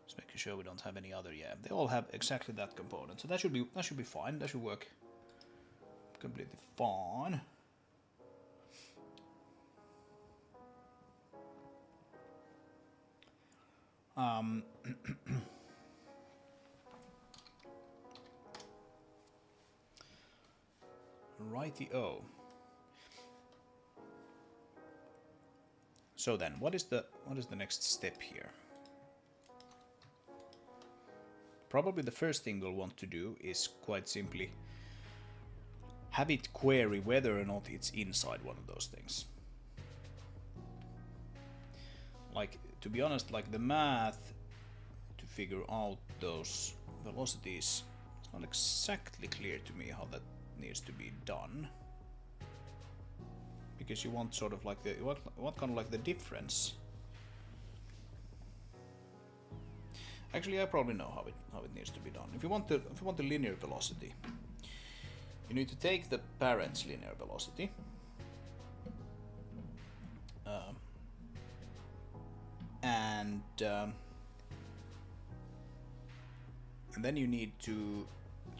Just making sure we don't have any other. Yeah, they all have exactly that component, so that should be fine. That should work completely fine. Righty-o. So then, what is the next step here? Probably the first thing we'll want to do is quite simply have it query whether or not it's inside one of those things. Like, to be honest, like the math to figure out those velocities, it's not exactly clear to me how that needs to be done. Because you want sort of like the what kind of like the difference. Actually, I probably know how it needs to be done. If you want the linear velocity, you need to take the parent's linear velocity, and then you need to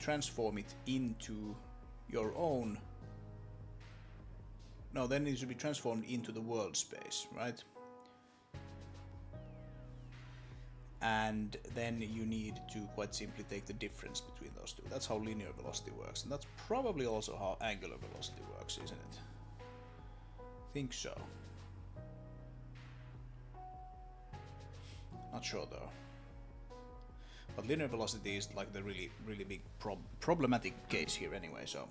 transform it into your own. No, then it needs to be transformed into the world space, right? And then you need to quite simply take the difference between those two. That's how linear velocity works, and that's probably also how angular velocity works, isn't it? I think so. Not sure though. But linear velocity is like the really big problematic case here anyway, so.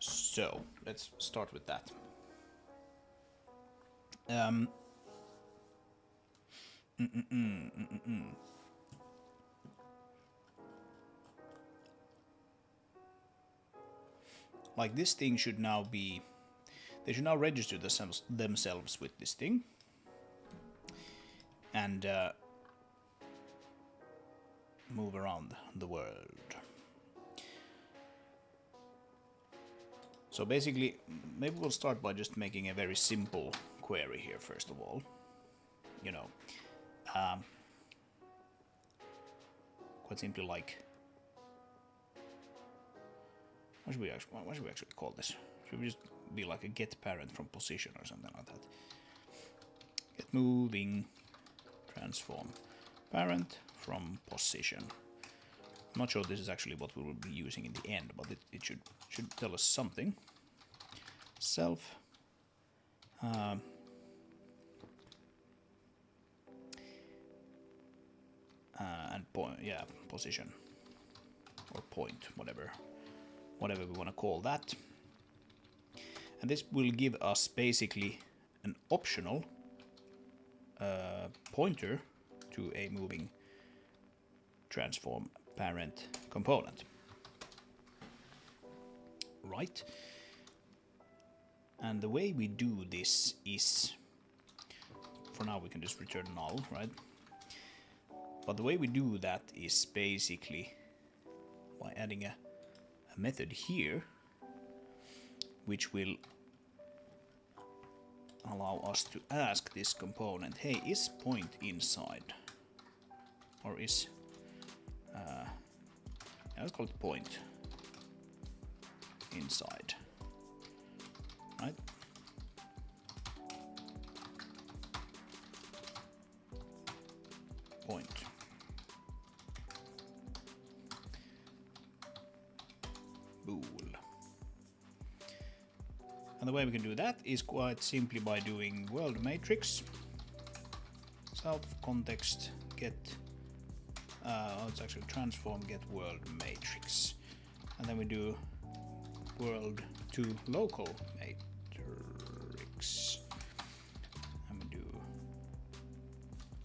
So, let's start with that. Like this thing should now be, they should now register themselves with this thing, and move around the world. So basically, maybe we'll start by just making a very simple query here first of all. You know, quite simply like, what should we actually call this? Should we just be like a get parent from position or something like that? Get moving, transform parent from position. I'm not sure this is actually what we will be using in the end, but it should tell us something. Self and point, yeah, position or point, whatever we want to call that. And this will give us basically an optional pointer to a moving transform parent component. Right. And the way we do this is, for now we can just return null, right? But the way we do that is basically by adding a method here, which will allow us to ask this component, hey, is point inside? Or is, let's call it point inside, right? Point. Bool. And the way we can do that is quite simply by doing world matrix self context get it's actually transform get world matrix, and then we do world to local matrix, and we do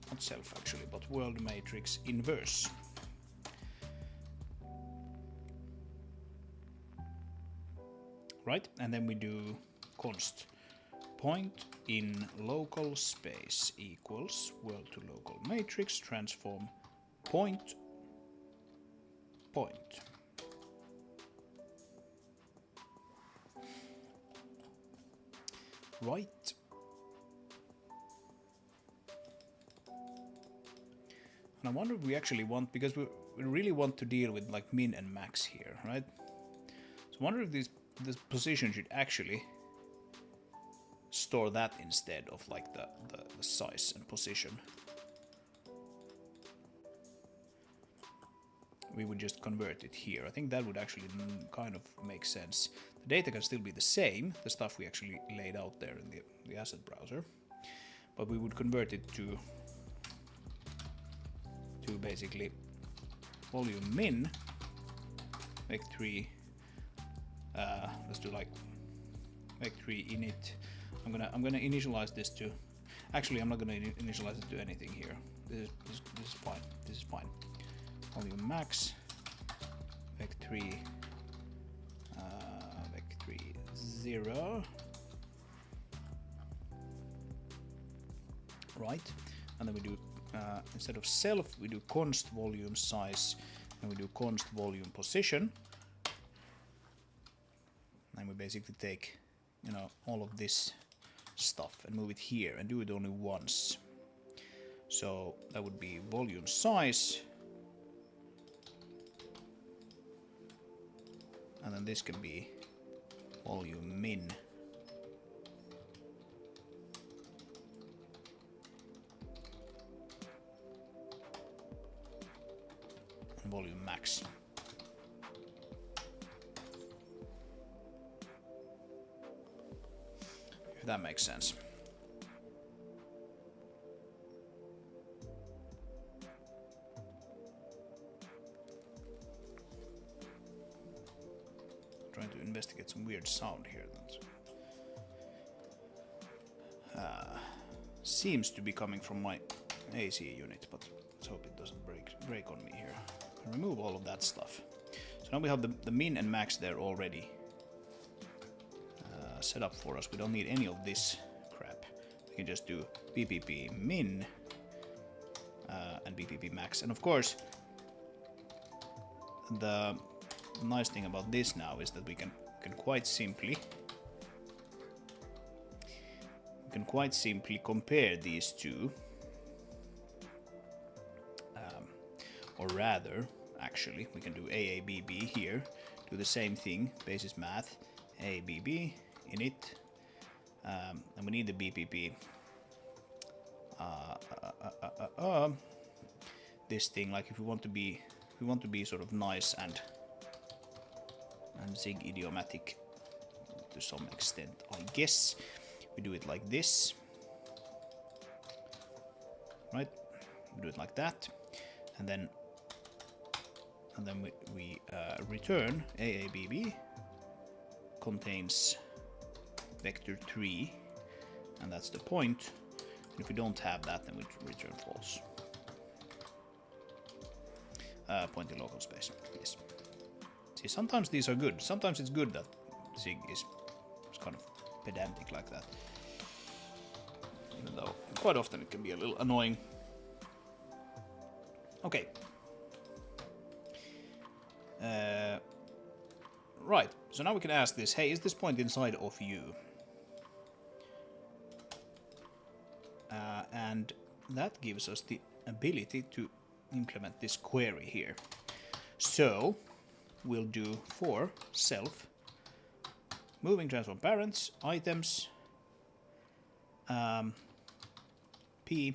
not self actually but world matrix inverse. Right, and then we do const point in local space equals world to local matrix transform point. Right. And I wonder if we actually want, because we really want to deal with like min and max here, right? So I wonder if this position should actually store that instead of like the size and position. We would just convert it here. I think that would actually kind of make sense. The data can still be the same, the stuff we actually laid out there in the asset browser, but we would convert it to basically volume min vec3. Let's do like vec3 init. I'm gonna initialize this to. Actually, I'm not gonna initialize it to anything here. This is fine. This is fine. Volume max vec3 vec3 0. Right, and then we do instead of self, we do const volume size, and we do const volume position. And we basically take, you know, all of this stuff and move it here and do it only once. So that would be volume size, and then this can be volume min. And volume max. If that makes sense. Trying to investigate some weird sound here that seems to be coming from my AC unit, but let's hope it doesn't break on me here. I'll remove all of that stuff. So now we have the min and max there already set up for us. We don't need any of this crap. We can just do bpp min and bpp max. And of course, the nice thing about this now is that we can quite simply compare these two, or rather, actually, we can do AABB here, do the same thing, basis math, AABB, init, and we need the BPP. This thing, like if we want to be sort of nice and Zig idiomatic to some extent, I guess we do it like this, right? We do it like that, and then and then we return AABB contains vector 3, and that's the point. And if we don't have that, then we return false. Point in local space, yes. See, sometimes these are good. Sometimes it's good that Zig is kind of pedantic like that. Even though quite often it can be a little annoying. Okay. Right, so now we can ask this, hey, is this point inside of you? And that gives us the ability to implement this query here. So we'll do for self moving transform parents items p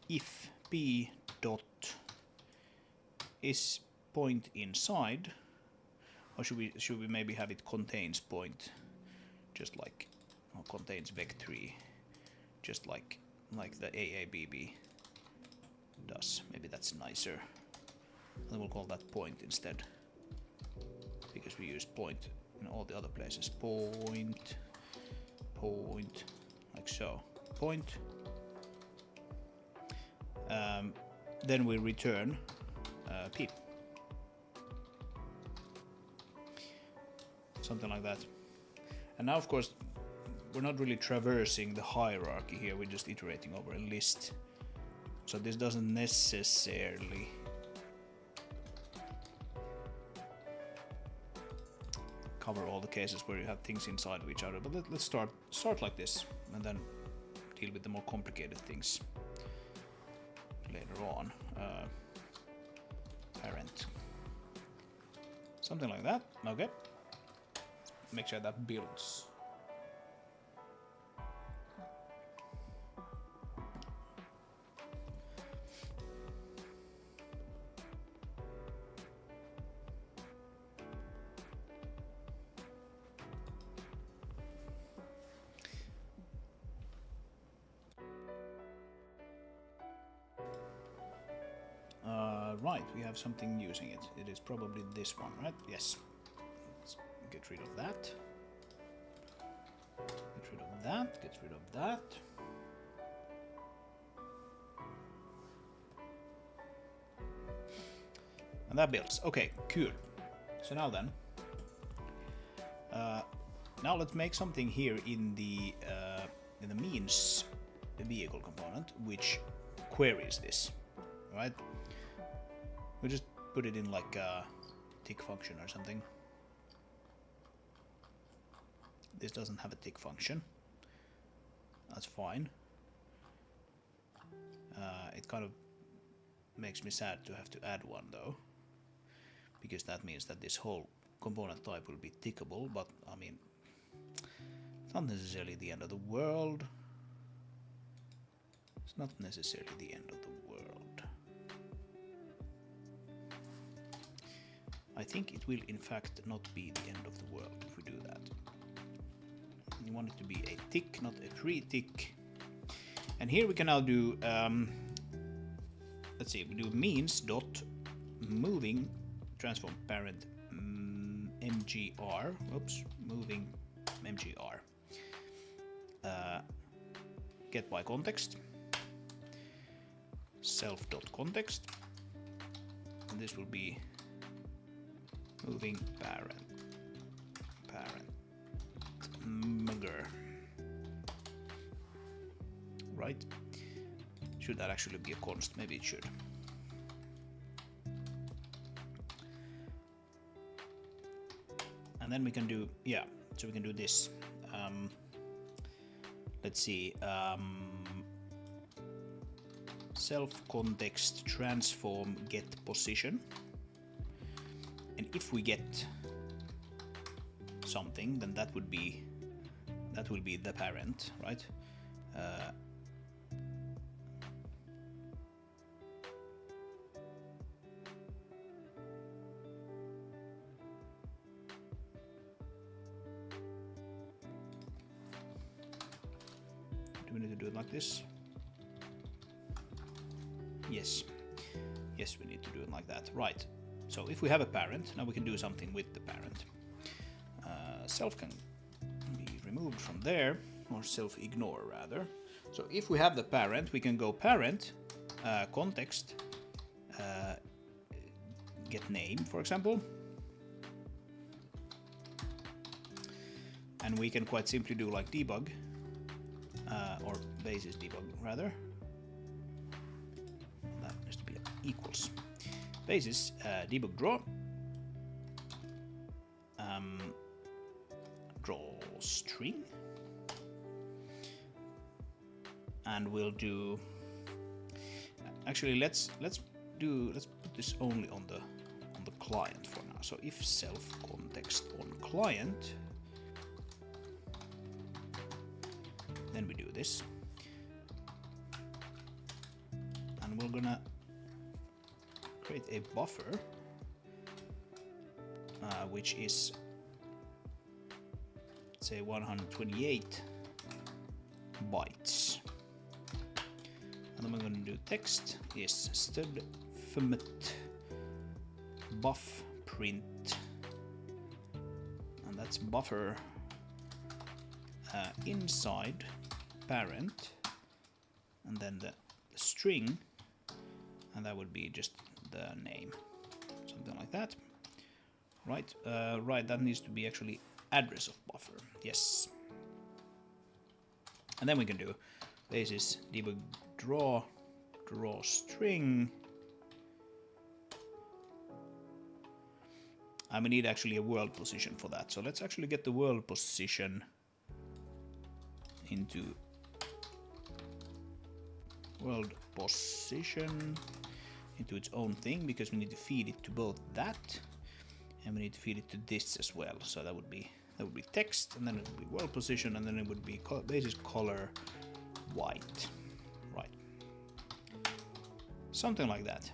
if p dot is point inside, or should we maybe have it contains point, just like, or contains vec3, just like the AABB does. Maybe that's nicer. And we'll call that point instead, because we use point in all the other places. Point, point, like so. Point. Then we return p. Something like that. And now, of course, we're not really traversing the hierarchy here, we're just iterating over a list. So this doesn't necessarily cover all the cases where you have things inside of each other, but let's start like this, and then deal with the more complicated things later on. Parent. Something like that, okay. Make sure that builds. Right, we have something using it. It is probably this one, right? Yes. Let's get rid of that. Get rid of that. Get rid of that. And that builds. Okay, cool. So now then, now let's make something here in the means vehicle component which queries this, right? We just put it in like a tick function or something. This doesn't have a tick function. That's fine. It kind of makes me sad to have to add one though, because that means that this whole component type will be tickable, but I mean, it's not necessarily the end of the world. It's not necessarily the end of the world. I think it will in fact not be the end of the world if we do that. You want it to be a tick, not a 3-tick. And here we can now do, let's see, we do means dot moving transform parent mgr, oops, moving mgr, get by context, self dot context, and this will be moving parent mgr, right? Should that actually be a const? Maybe it should. And then we can do, yeah, so we can do this. Let's see, self context transform get position, and if we get something, then that will be the parent, right? Do we need to do it like this? Yes, guess we need to do it like that. Right. So if we have a parent, now we can do something with the parent. Self can be removed from there, or self-ignore rather. So if we have the parent, we can go parent, context, get name, for example. And we can quite simply do like debug, or basis debug rather. That needs to be equals. Basis debug draw. Draw string. And we'll do. Actually, let's put this only on the client for now. So if self context on client, then we do this, and we're gonna create a buffer, which is, say, 128 bytes. And then we're going to do text is stud format buff print, and that's buffer inside parent, and then the string, and that would be just the name, something like that. Right, right. That needs to be actually address of buffer. Yes. And then we can do basis debug draw string. And we need actually a world position for that. So let's actually get the world position into world position into its own thing, because we need to feed it to both that, and we need to feed it to this as well. So that would be text, and then it would be world position, and then it would be basis color white. Right. Something like that.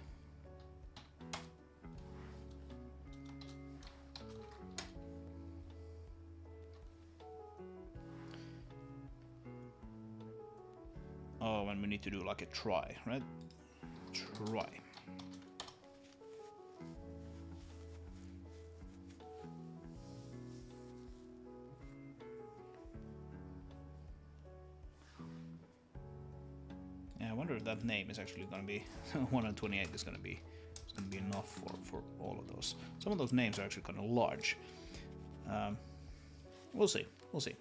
Oh, and we need to do like a try, right? Try. Yeah, I wonder if that name is actually going to be 128 is going to be enough for all of those. Some of those names are actually kind of large. We'll see. We'll see.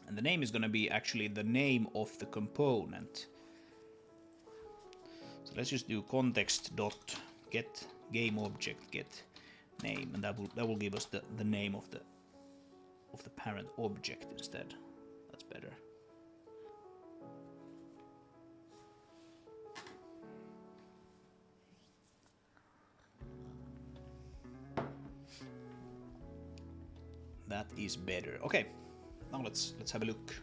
And the name is going to be actually the name of the component. So let's just do context dot get game object get name, and that will give us the name of the parent object instead. That's better. That is better. Okay. Now let's have a look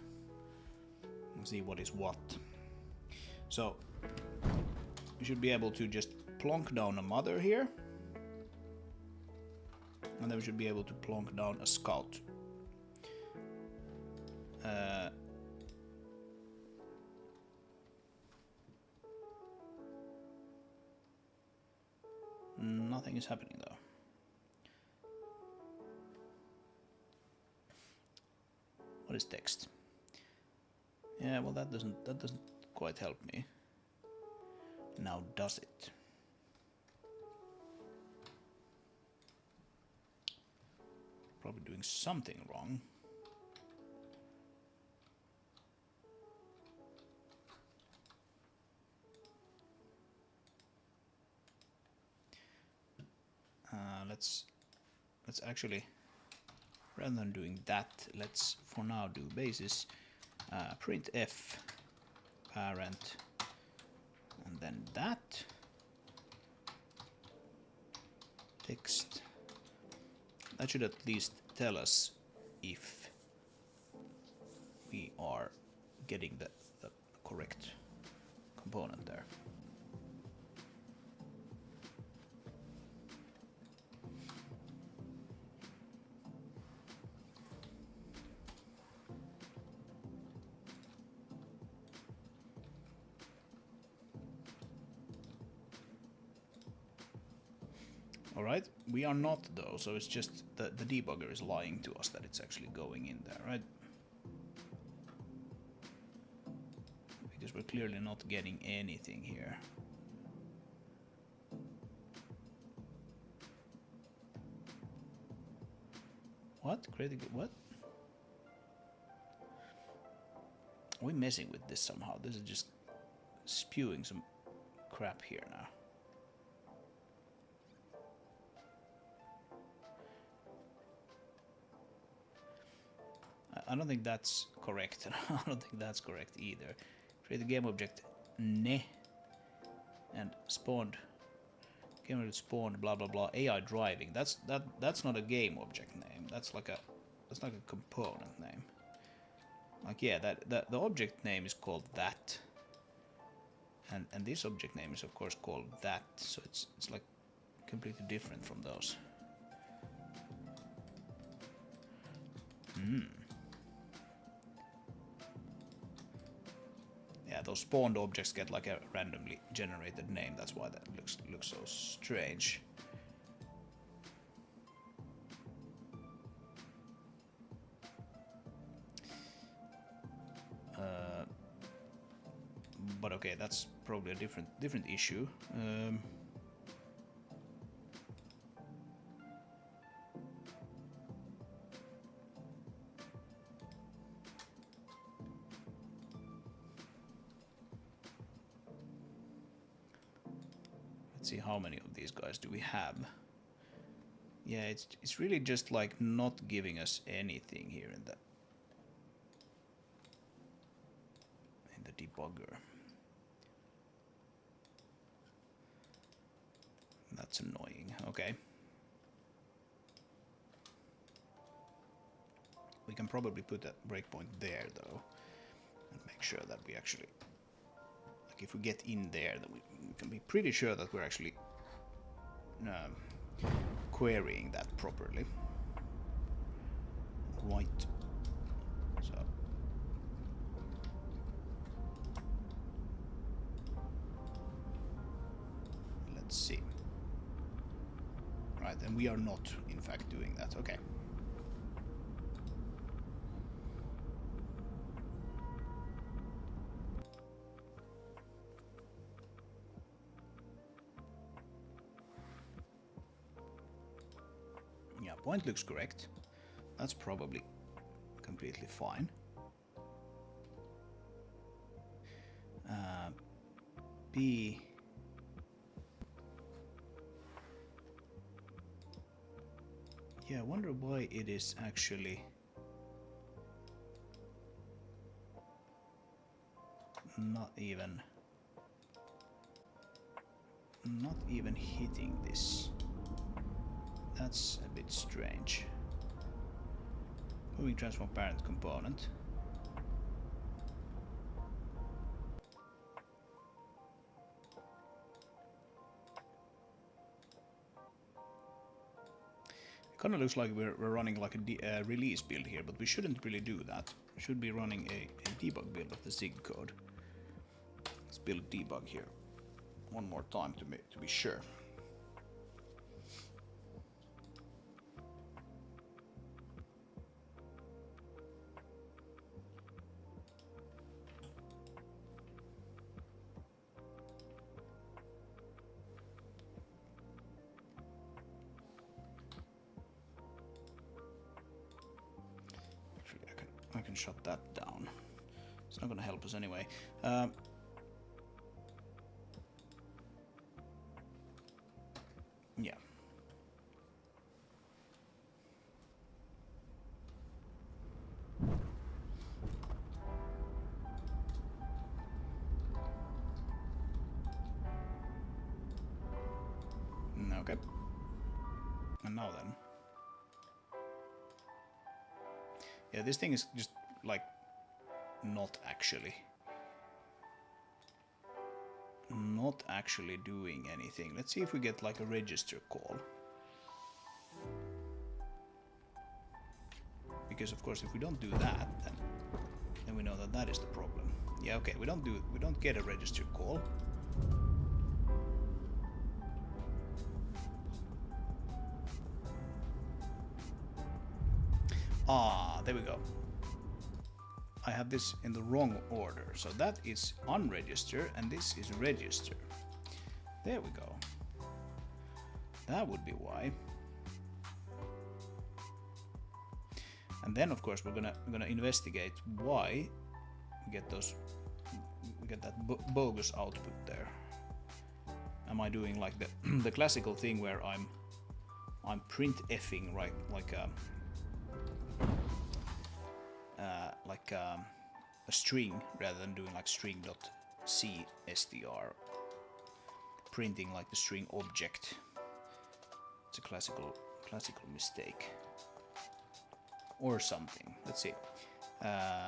and see what is what. So we should be able to just plonk down a mother here, and then we should be able to plonk down a scout. Nothing is happening though. What is text? Yeah, well, that doesn't quite help me. Now does it? Probably doing something wrong. Let's actually, rather than doing that, let's for now do basis printf parent, and then that text. That should at least tell us if we are getting the correct component there. Alright, we are not though, so it's just the debugger is lying to us that it's actually going in there, right? Because we're clearly not getting anything here. What? Critical what? Are we messing with this somehow? This is just spewing some crap here now. I don't think that's correct. I don't think that's correct either. Create a game object ne and spawned game object spawned blah blah blah AI driving. That's not a game object name. That's like a component name. Like yeah, that the object name is called that. And this object name is of course called that. So it's like completely different from those. Yeah, those spawned objects get like a randomly generated name. That's why that looks so strange. But okay, that's probably a different issue. Let's see how many of these guys do we have. Yeah, it's really just like not giving us anything here in the debugger. That's annoying. Okay. We can probably put a breakpoint there though, and make sure that we actually, like if we get in there, then we can be pretty sure that we're actually querying that properly. Right. So. Let's see. Right, and we are not, in fact, doing that. Okay. Yeah, point looks correct. That's probably completely fine. B. Yeah, I wonder why it is actually not even hitting this. That's a bit strange. Moving transform parent component. Kind of looks like we're running like a release build here, but we shouldn't really do that. We should be running a debug build of the Zig code. Let's build debug here one more time to be sure. I can shut that down. It's not going to help us anyway. Yeah. Okay. And now then. Yeah, this thing is just like not actually doing anything. Let's see if we get like a register call. Because of course if we don't do that, then we know that that is the problem. Yeah, okay, we don't get a register call. There we go. I have this in the wrong order. So that is unregister and this is register. There we go. That would be why. And then of course we're gonna investigate why we get that bogus output there. Am I doing like the the classical thing where I'm printfing, right, like a string rather than doing like string.cstr, printing like the string object. It's a classical mistake or something. Let's see.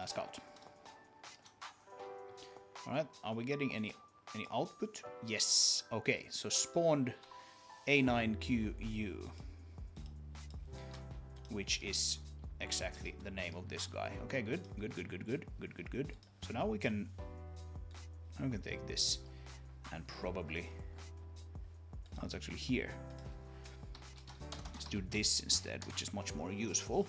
Scout. All right, are we getting any output? Yes. Okay, so spawned A9QU, which is exactly the name of this guy. Okay, good. So now we can take this and probably, oh, it's actually here. Let's do this instead, which is much more useful.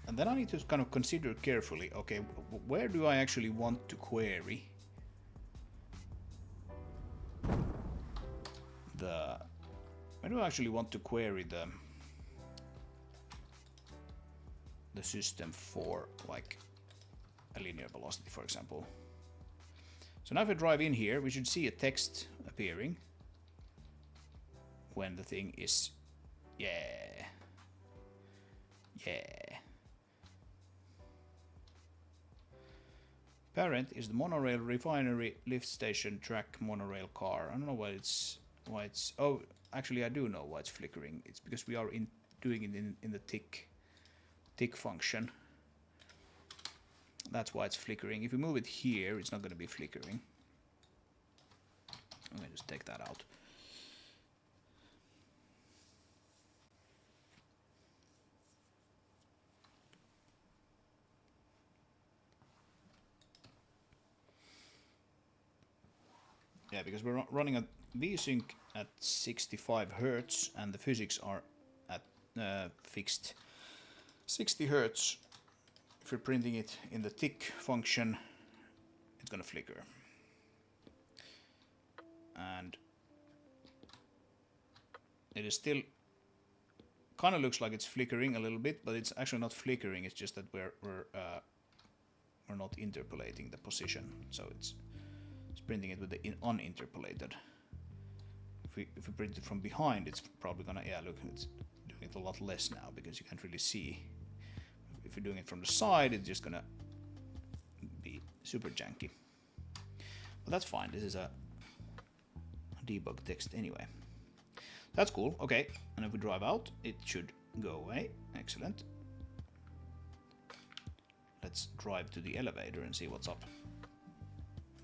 And then I need to kind of consider carefully, okay, where do I actually want to query where do I actually want to query the system for like a linear velocity, for example. So now if I drive in here, we should see a text appearing when the thing is, yeah. Parent is the monorail, refinery, lift station, track, monorail, car. I don't know why it's oh, actually I do know why it's flickering. It's because we are doing it in the tick function. That's why it's flickering. If we move it here, it's not going to be flickering. I'm going to just take that out. Yeah, because we're running a VSync at 65 Hertz and the physics are at fixed 60 Hertz. If you're printing it in the tick function, it's gonna flicker. And it is still kind of looks like it's flickering a little bit, but it's actually not flickering. It's just that we're not interpolating the position, so it's printing it with the uninterpolated. If we print it from behind, it's probably gonna, yeah, look, it's doing it a lot less now because you can't really see. If you're doing it from the side, it's just gonna be super janky. But that's fine. This is a debug text anyway. That's cool. Okay, and if we drive out, it should go away. Excellent. Let's drive to the elevator and see what's up.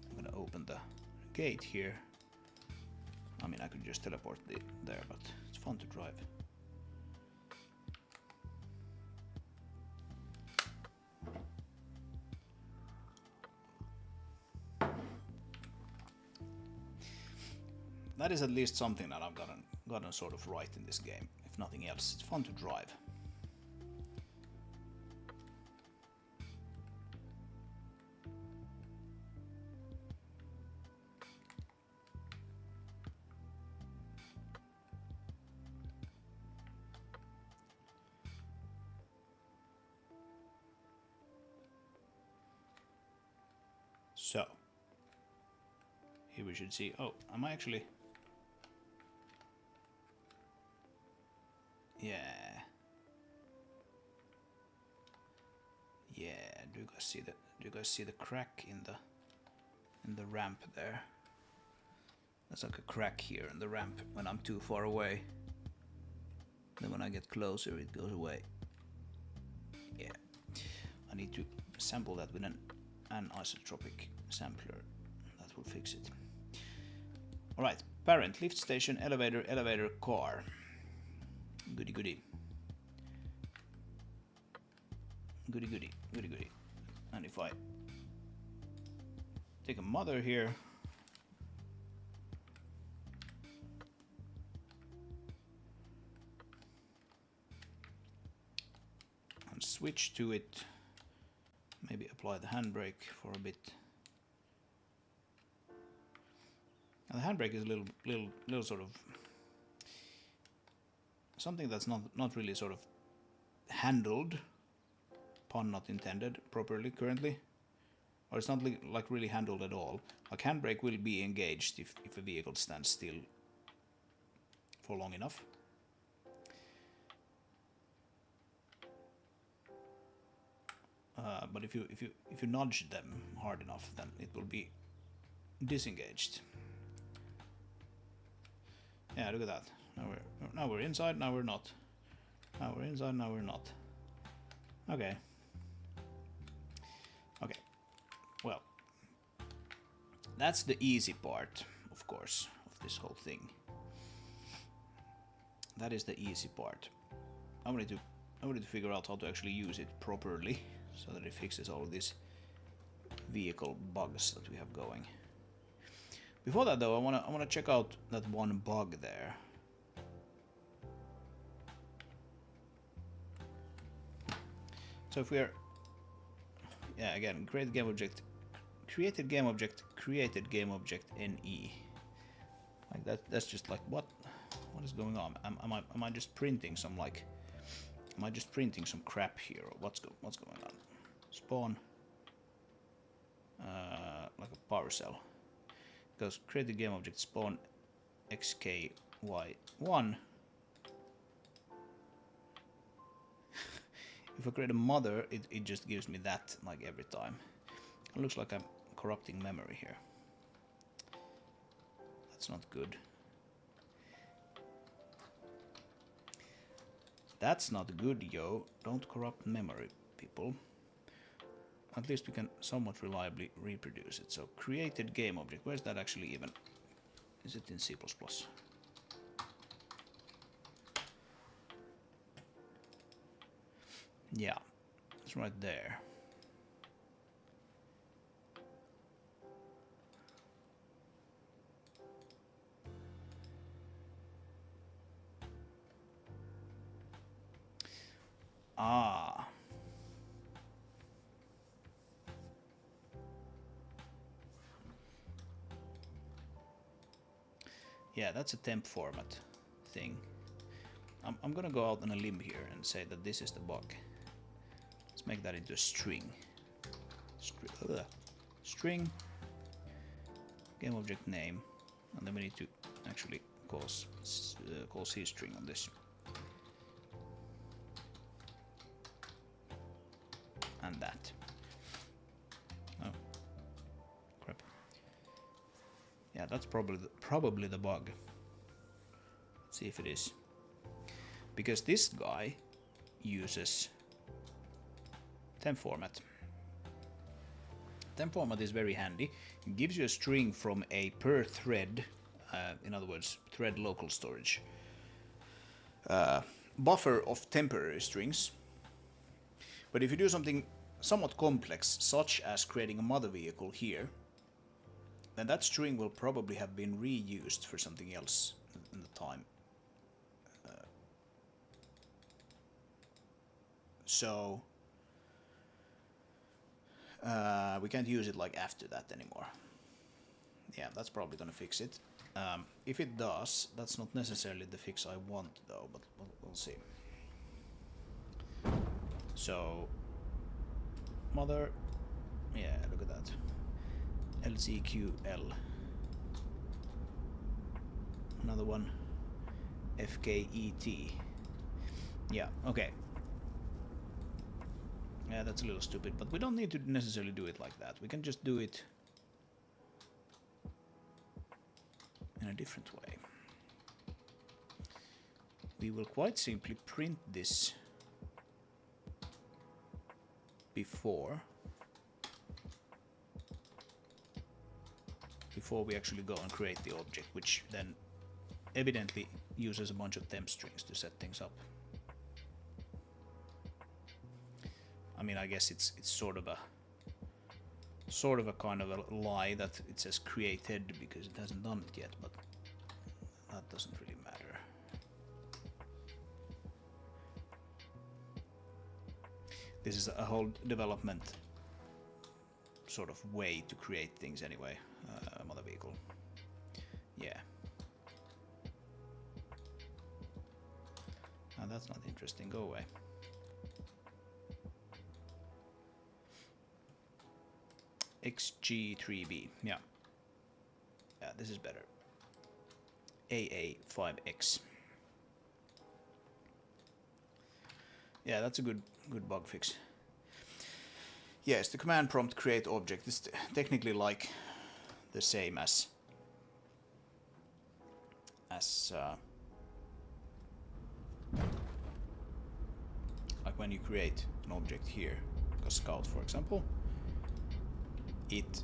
I'm gonna open the gate here. I mean, I could just teleport there, but it's fun to drive. That is at least something that I've gotten sort of right in this game. If nothing else, it's fun to drive. So, here we should see, oh, am I actually... Yeah. Yeah, do you guys see the crack in the ramp there? There's like a crack here in the ramp when I'm too far away. Then when I get closer, it goes away. Yeah. I need to sample that with an anisotropic sampler. That will fix it. Alright, parent, lift station, elevator, elevator, car. Goody goody. Goody goody, goody goody. And if I take a mother here, switch to it. Maybe apply the handbrake for a bit. And the handbrake is a little sort of something that's not really sort of handled, pun not intended, properly currently. Or it's not like really handled at all. Like handbrake will be engaged if a vehicle stands still for long enough. But if you nudge them hard enough, then it will be disengaged. Yeah, look at that. Now we're inside. Now we're not. Now we're inside. Now we're not. Okay. Okay. Well, that's the easy part, of course, of this whole thing. That is the easy part. I wanted to figure out how to actually use it properly, so that it fixes all of these vehicle bugs that we have going. Before that, though, I wanna check out that one bug there. So if we're, yeah, again, create game object, created game object, NE. Like that. That's just like what is going on? Am I just printing some like? Am I just printing some crap here, or what's going on? Spawn like a parcel. Because created game object spawn xky1. If I create a mother, it just gives me that like every time. It looks like I'm corrupting memory here. That's not good. That's not good, yo. Don't corrupt memory, people. At least we can somewhat reliably reproduce it. So created game object. Where's that actually even? Is it in C++? Yeah, it's right there. Ah. Yeah, that's a temp format thing. I'm gonna go out on a limb here and say that this is the bug. Let's make that into a string. String game object name, and then we need to actually call cstring on this. And that. Oh, crap. Yeah, that's probably the bug. Let's see if it is. Because this guy uses temp format. Temp format is very handy. It gives you a string from a per thread, in other words, thread local storage, buffer of temporary strings. But if you do something somewhat complex, such as creating a mother vehicle here, then that string will probably have been reused for something else in the time. So we can't use it like after that anymore. Yeah, that's probably gonna fix it. If it does, that's not necessarily the fix I want though, but we'll see. So mother, yeah, look at that. LCQL. Another one. FKET. Yeah, okay. Yeah, that's a little stupid, but we don't need to necessarily do it like that. We can just do it in a different way. We will quite simply print this before we actually go and create the object, which then evidently uses a bunch of temp strings to set things up. I mean, I guess it's sort of a kind of a lie that it says created because it hasn't done it yet, but that doesn't really matter. This is a whole development sort of way to create things anyway. Mother vehicle. Yeah. Oh, that's not interesting. Go away. XG3B. Yeah. Yeah, this is better. AA5X. Yeah, that's a good bug fix. Yes, the command prompt create object is technically like the same as like when you create an object here, like a scout for example, it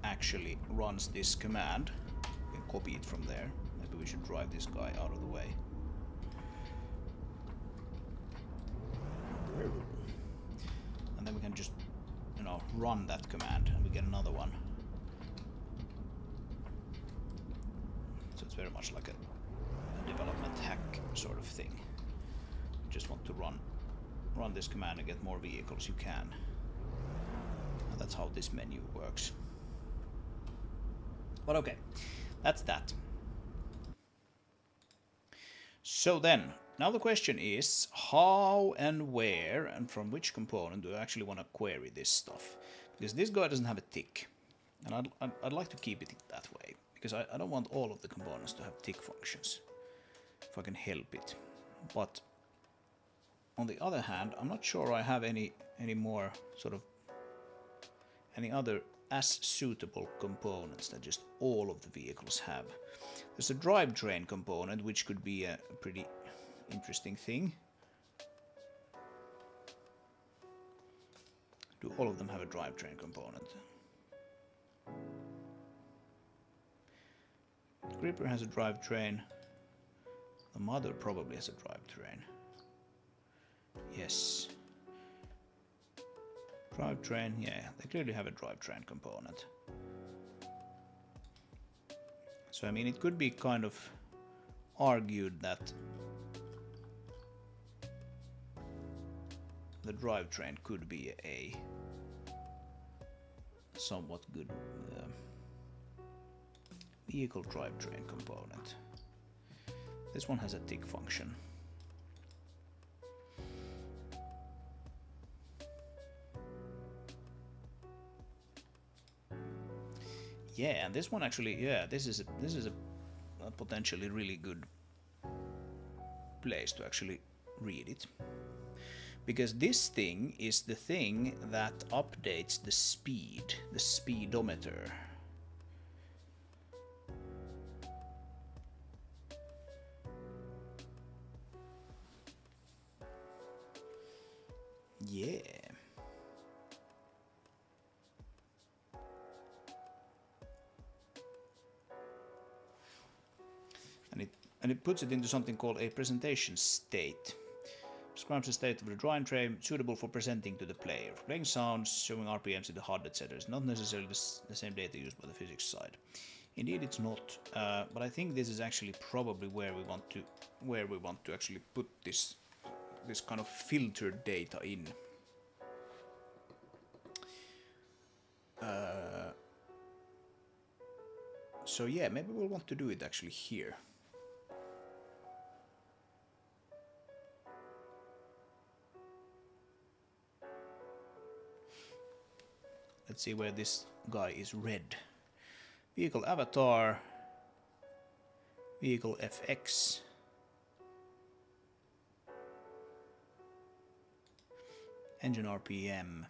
actually runs this command. You can copy it from there. Maybe we should drive this guy out of the way. And then we can just, you know, run that command and we get another one. So it's very much like a development hack sort of thing. You just want to run this command and get more vehicles you can. And that's how this menu works. But okay, that's that. So then, now the question is how and where and from which component do I actually want to query this stuff? Because this guy doesn't have a tick, and I'd like to keep it that way, because I don't want all of the components to have tick functions, if I can help it. But on the other hand, I'm not sure I have any more sort of any other as suitable components that just all of the vehicles have. There's a drivetrain component, which could be a pretty interesting thing. Do all of them have a drivetrain component? The Gripper has a drivetrain. The Mother probably has a drivetrain. Yes. Drivetrain, yeah, they clearly have a drivetrain component. So I mean, it could be kind of argued that the drivetrain could be a somewhat good vehicle drivetrain component. This one has a tick function. Yeah, and this one actually, yeah, this is a potentially really good place to actually read it. Because this thing is the thing that updates the speedometer. Yeah. And it puts it into something called a presentation state. Describes the state of the drivetrain suitable for presenting to the player. For playing sounds, showing RPMs in the HUD, etc. is not necessarily the same data used by the physics side. Indeed, it's not. But I think this is actually probably where we want to actually put this kind of filtered data in. So yeah, maybe we'll want to do it actually here. Let's see where this guy is read. Vehicle avatar, vehicle FX, engine RPM.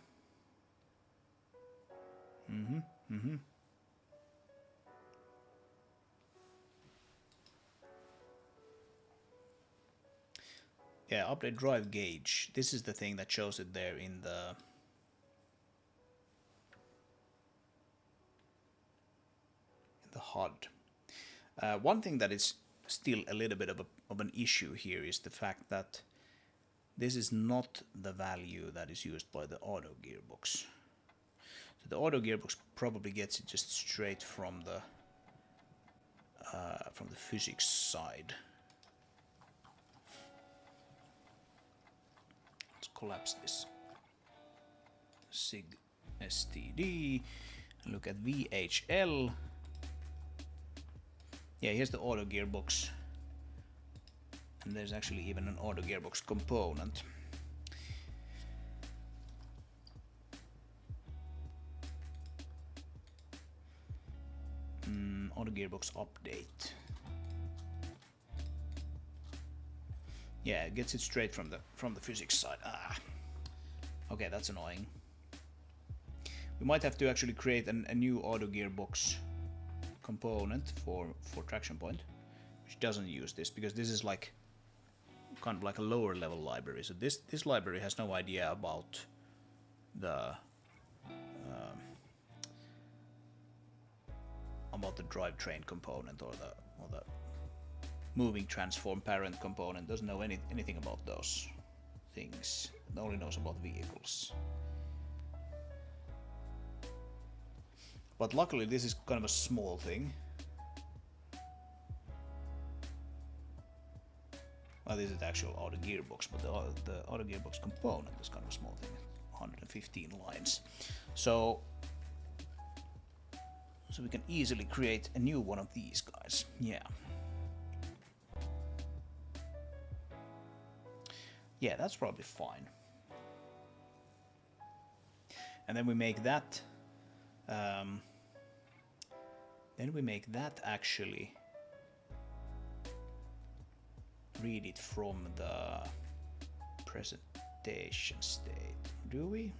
Yeah, update drive gauge. This is the thing that shows it there in the HUD. One thing that is still a little bit of an issue here is the fact that this is not the value that is used by the auto gearbox. So the auto gearbox probably gets it just straight from the physics side. Let's collapse this Zig std, and look at VHL. Yeah, here's the auto gearbox, and there's actually even an auto gearbox component. Auto gearbox update. Yeah, it gets it straight from the physics side. Okay, that's annoying. We might have to actually create a new auto gearbox component for traction point, which doesn't use this, because this is like kind of like a lower level library. So this library has no idea about the drivetrain component or the moving transform parent component. Doesn't know anything about those things. It only knows about vehicles. But luckily this is kind of a small thing. Well, this is the actual auto gearbox, but the auto gearbox component is kind of a small thing. 115 lines. So we can easily create a new one of these guys. Yeah. Yeah, that's probably fine. And then we make that. Then we make that actually read it from the presentation state. Do we?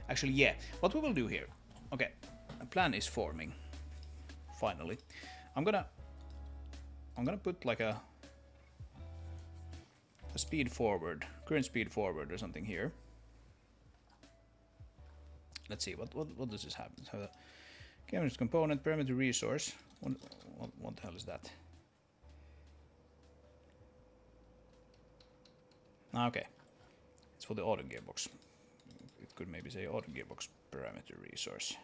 Actually, yeah. What we will do here. Okay, a plan is forming. Finally, I'm gonna put like a speed forward, current speed forward or something here. Let's see, what does this happen? So the camera's component, parameter resource. What the hell is that? Okay, it's for the auto gearbox. It could maybe say auto gearbox parameter resource.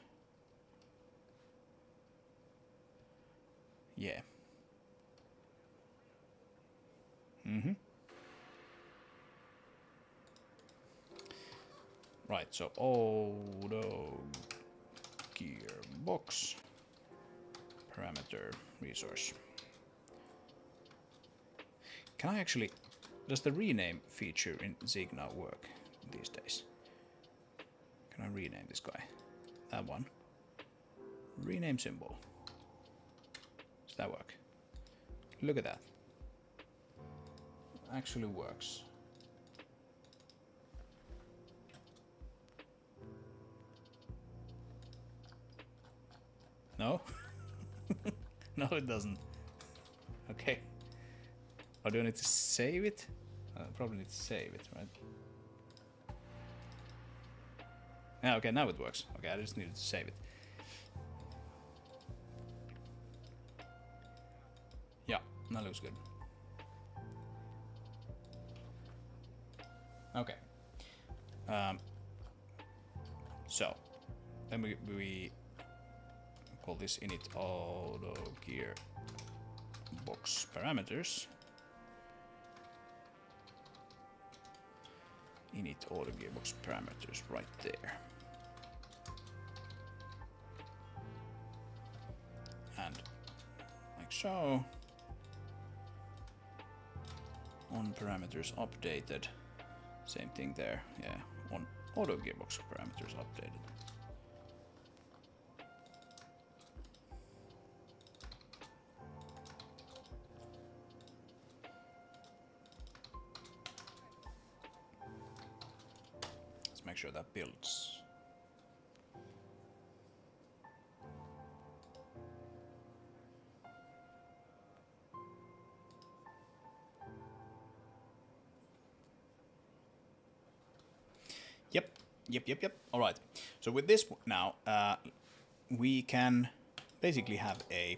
Yeah. Right, so auto gearbox parameter resource. Can I actually, does the rename feature in Zig now work these days? Can I rename this guy? That one. Rename symbol. Does that work? Look at that. Actually works. No? No, it doesn't. Okay. Oh, do I need to save it? I probably need to save it, right? Yeah, okay, now it works. Okay, I just needed to save it. Yeah, that looks good. Okay. So, then we call this init auto gearbox parameters. Init auto gearbox parameters right there. And like so. On parameters updated. Same thing there, yeah. On auto gearbox parameters updated. Let's make sure that builds. Yep. All right. So with this now, we can basically have a.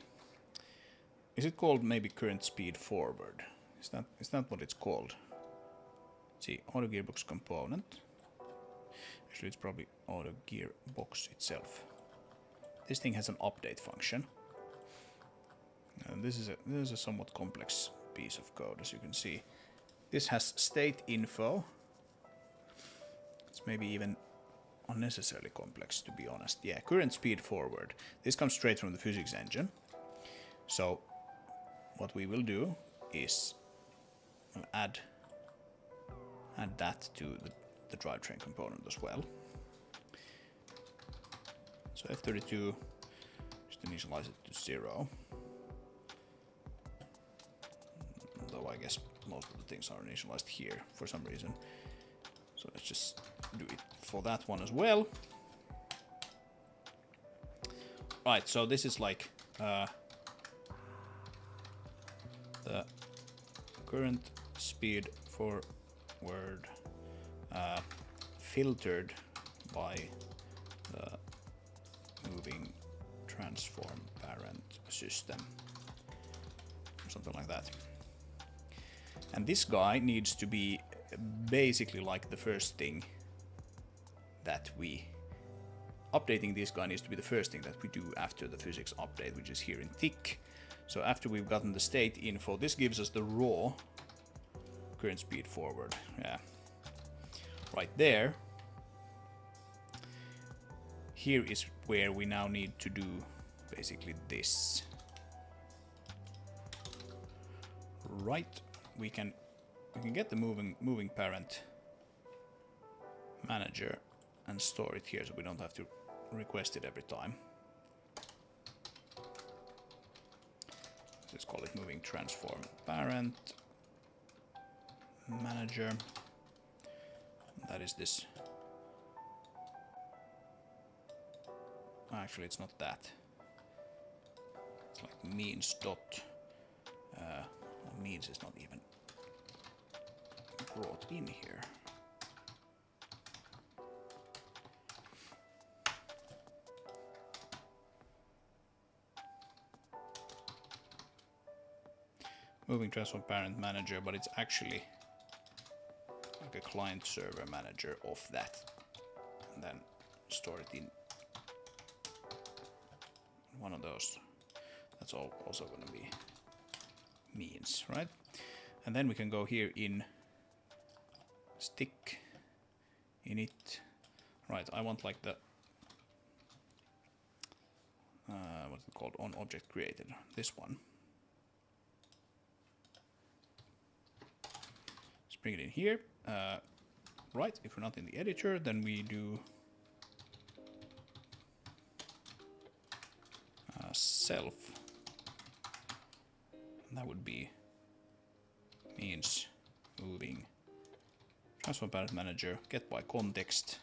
Is it called maybe current speed forward? Is that what it's called? Let's see, auto gearbox component. Actually, it's probably auto gearbox itself. This thing has an update function. And this is a somewhat complex piece of code, as you can see. This has state info. It's maybe even unnecessarily complex, to be honest. Yeah, current speed forward. This comes straight from the physics engine. So what we will do is add that to the drivetrain component as well. So F32, just initialize it to 0. Though I guess most of the things are initialized here for some reason. So let's just do it for that one as well. Right, so this is like the current speed forward filtered by the moving transform parent system, or something like that. And this guy needs to be basically like the first thing that we... Updating this guy needs to be the first thing that we do after the physics update, which is here in thick. So after we've gotten the state info, this gives us the raw current speed forward. Yeah. Right there. Here is where we now need to do basically this. Right. We can get the moving parent manager and store it here so we don't have to request it every time. Let's call it moving transform parent manager. That is this. Actually, it's not that. It's like means dot. Means is not even brought in here. Moving transform parent manager, but it's actually like a client server manager of that, and then store it in one of those. That's also going to be means, right? And then we can go here in stick init. Right, I want like the what's it called, on object created, this one. Let's bring it in here. Right, if we're not in the editor, then we do self. And that would be means moving transform parent manager, get by context.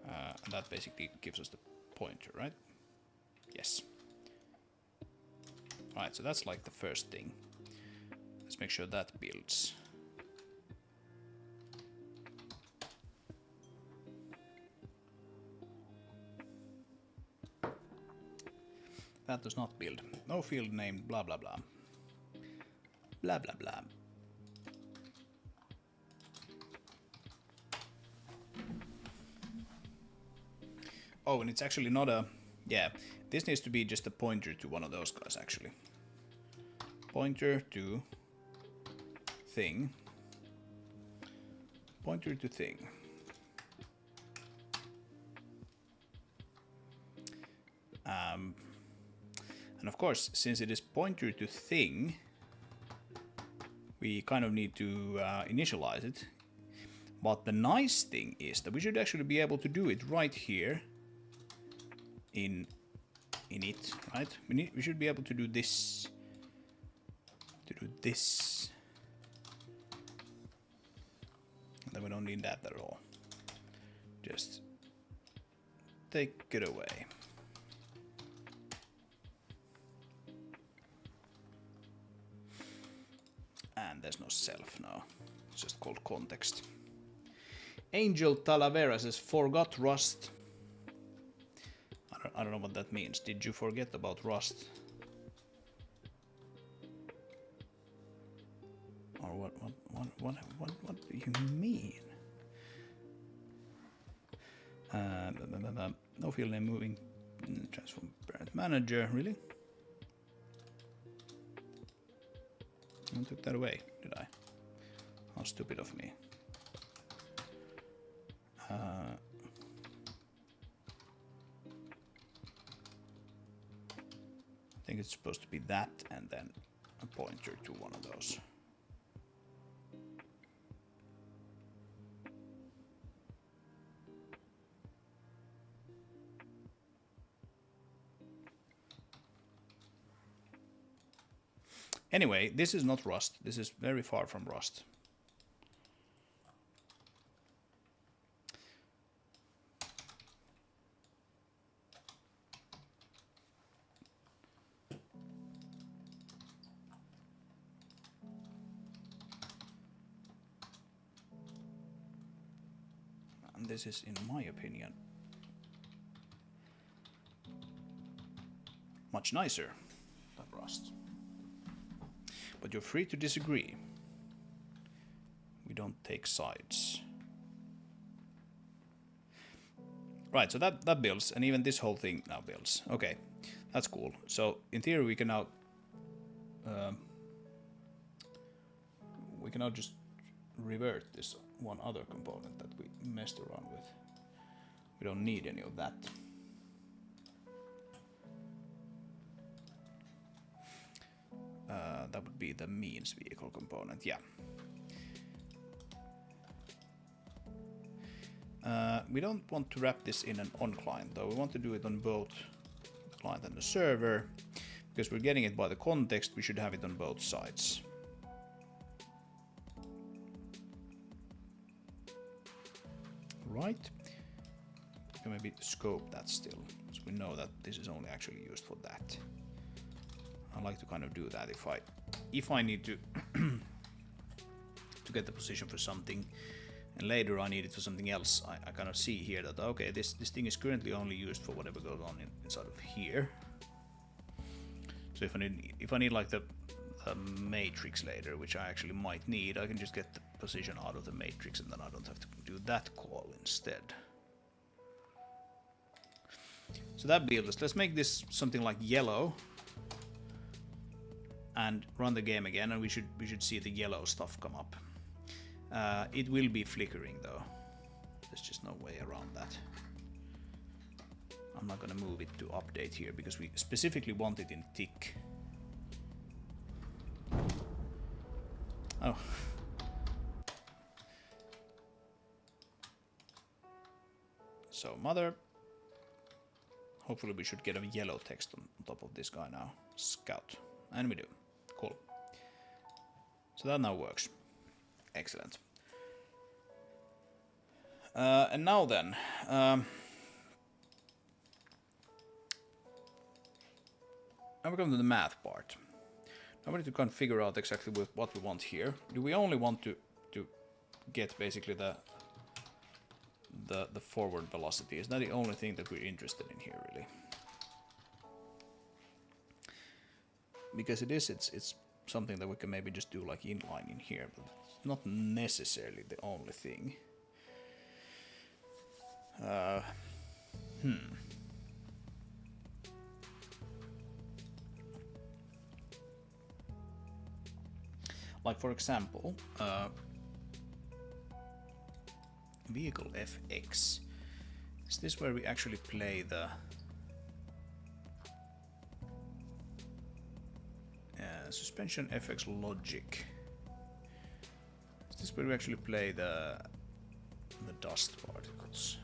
And that basically gives us the pointer, right? Yes. Right, so that's like the first thing. Let's make sure that builds. That does not build. No field name, blah blah blah. Blah blah blah. Oh, and it's actually not a... Yeah, this needs to be just a pointer to one of those guys, actually. Pointer to thing. Pointer to thing. And of course, since it is pointer to thing, we kind of need to initialize it. But the nice thing is that we should actually be able to do it right here in it, right? We should be able to do this. And then we don't need that at all. Just take it away. And there's no self now. It's just called context. Angel Talavera says, forgot Rust. I don't know what that means. Did you forget about Rust? Or what do you mean? No field name moving transform parent manager, really? I took that away, did I? How stupid of me. I think it's supposed to be that and then a pointer to one of those. Anyway, this is not Rust. This is very far from Rust. And this is, in my opinion, much nicer than Rust. But you're free to disagree. We don't take sides. Right, so that builds, and even this whole thing now builds. Okay, that's cool. So in theory we can now just revert this one other component that we messed around with. We don't need any of that. That would be the means vehicle component, yeah. We don't want to wrap this in an on client though. We want to do it on both the client and the server. Because we're getting it by the context, we should have it on both sides. Right. And maybe scope that still, so we know that this is only actually used for that. I like to kind of do that if I need to to get the position for something, and later I need it for something else. I kind of see here that okay, this thing is currently only used for whatever goes on inside of here. So if I need like the matrix later, which I actually might need, I can just get the position out of the matrix, and then I don't have to do that call instead. So that builds. Let's make this something like yellow. And run the game again, and we should see the yellow stuff come up. It will be flickering though. There's just no way around that. I'm not gonna move it to update here because we specifically want it in tick. Oh. So mother. Hopefully we should get a yellow text on top of this guy now. Scout. And we do. Cool. So that now works. Excellent. And now then, now we come to the math part. Now we need to kind of figure out exactly what we want here. Do we only want to get basically the forward velocity? Is that the only thing that we're interested in here, really? Because it's something that we can maybe just do like inline in here, but it's not necessarily the only thing. Like for example, vehicle FX. Is this where we actually play the suspension FX logic? Is this where we actually play the dust particles?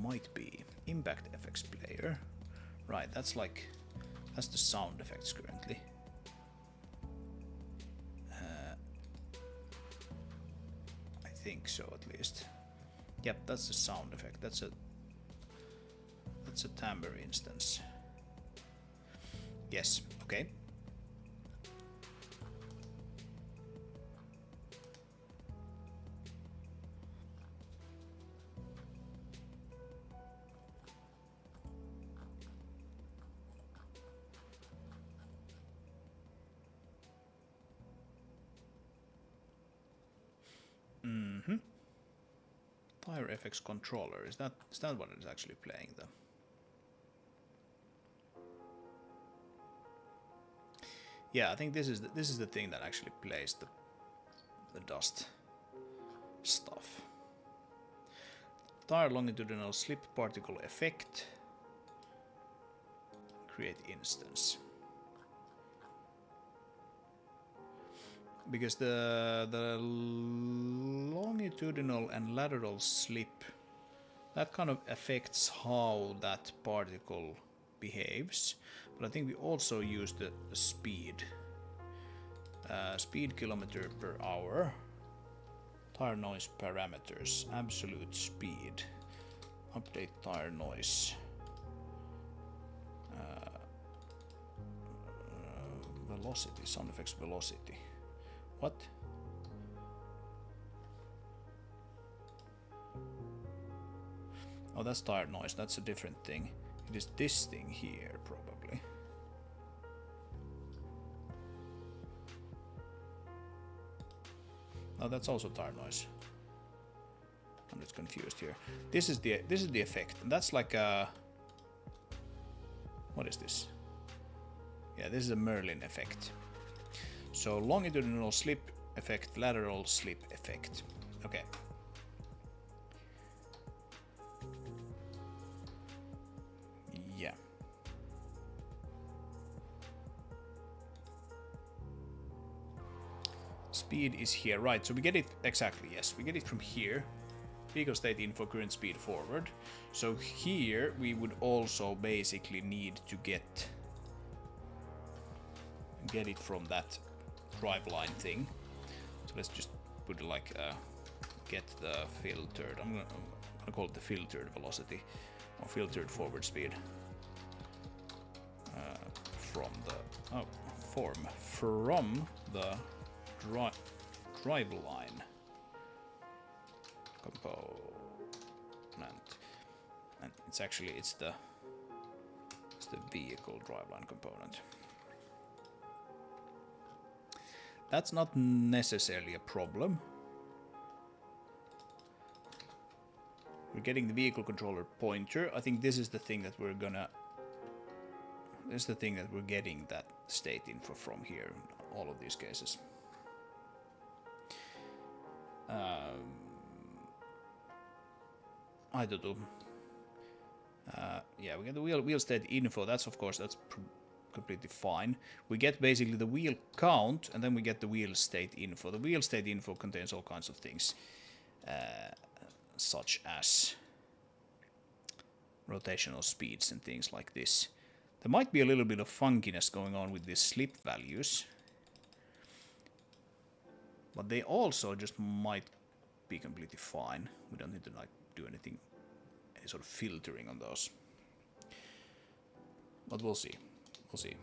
Might be. Impact FX player. Right, that's the sound effects currently. I think so, at least. Yep, that's the sound effect. That's a timbre instance. Yes, okay. Tire FX controller. Is that what it's actually playing though? Yeah, I think this is the thing that actually plays the dust stuff. Tire longitudinal slip particle effect. Create instance. Because the longitudinal and lateral slip, that kind of affects how that particle behaves. But I think we also use the speed. Speed kilometer per hour. Tire noise parameters. Absolute speed. Update tire noise. Velocity. Sound effects velocity. What? Oh, that's tire noise. That's a different thing. It is this thing here, probably. Oh, that's also tire noise. I'm just confused here. This is the effect, and that's like a. What is this? Yeah, this is a Merlin effect. So longitudinal slip effect, lateral slip effect. Okay. Yeah. Speed is here, right? So we get it exactly. Yes, we get it from here. Vehicle state info, current speed forward. So here we would also basically need to get it from that drive line thing. So let's just put like get the filtered. I'm gonna call it the filtered velocity or filtered forward speed from the from the drive line component, and it's the vehicle driveline component. That's not necessarily a problem. We're getting the vehicle controller pointer. I think this is the thing that we're gonna. This is the thing that we're getting that state info from here in all of these cases. I don't know. Yeah, we get the wheel state info. That's of course completely fine. We get basically the wheel count, and then we get the wheel state info. The wheel state info contains all kinds of things, such as rotational speeds and things like this. There might be a little bit of funkiness going on with these slip values, but they also just might be completely fine. We don't need to like do anything, any sort of filtering on those. But we'll see. We'll see.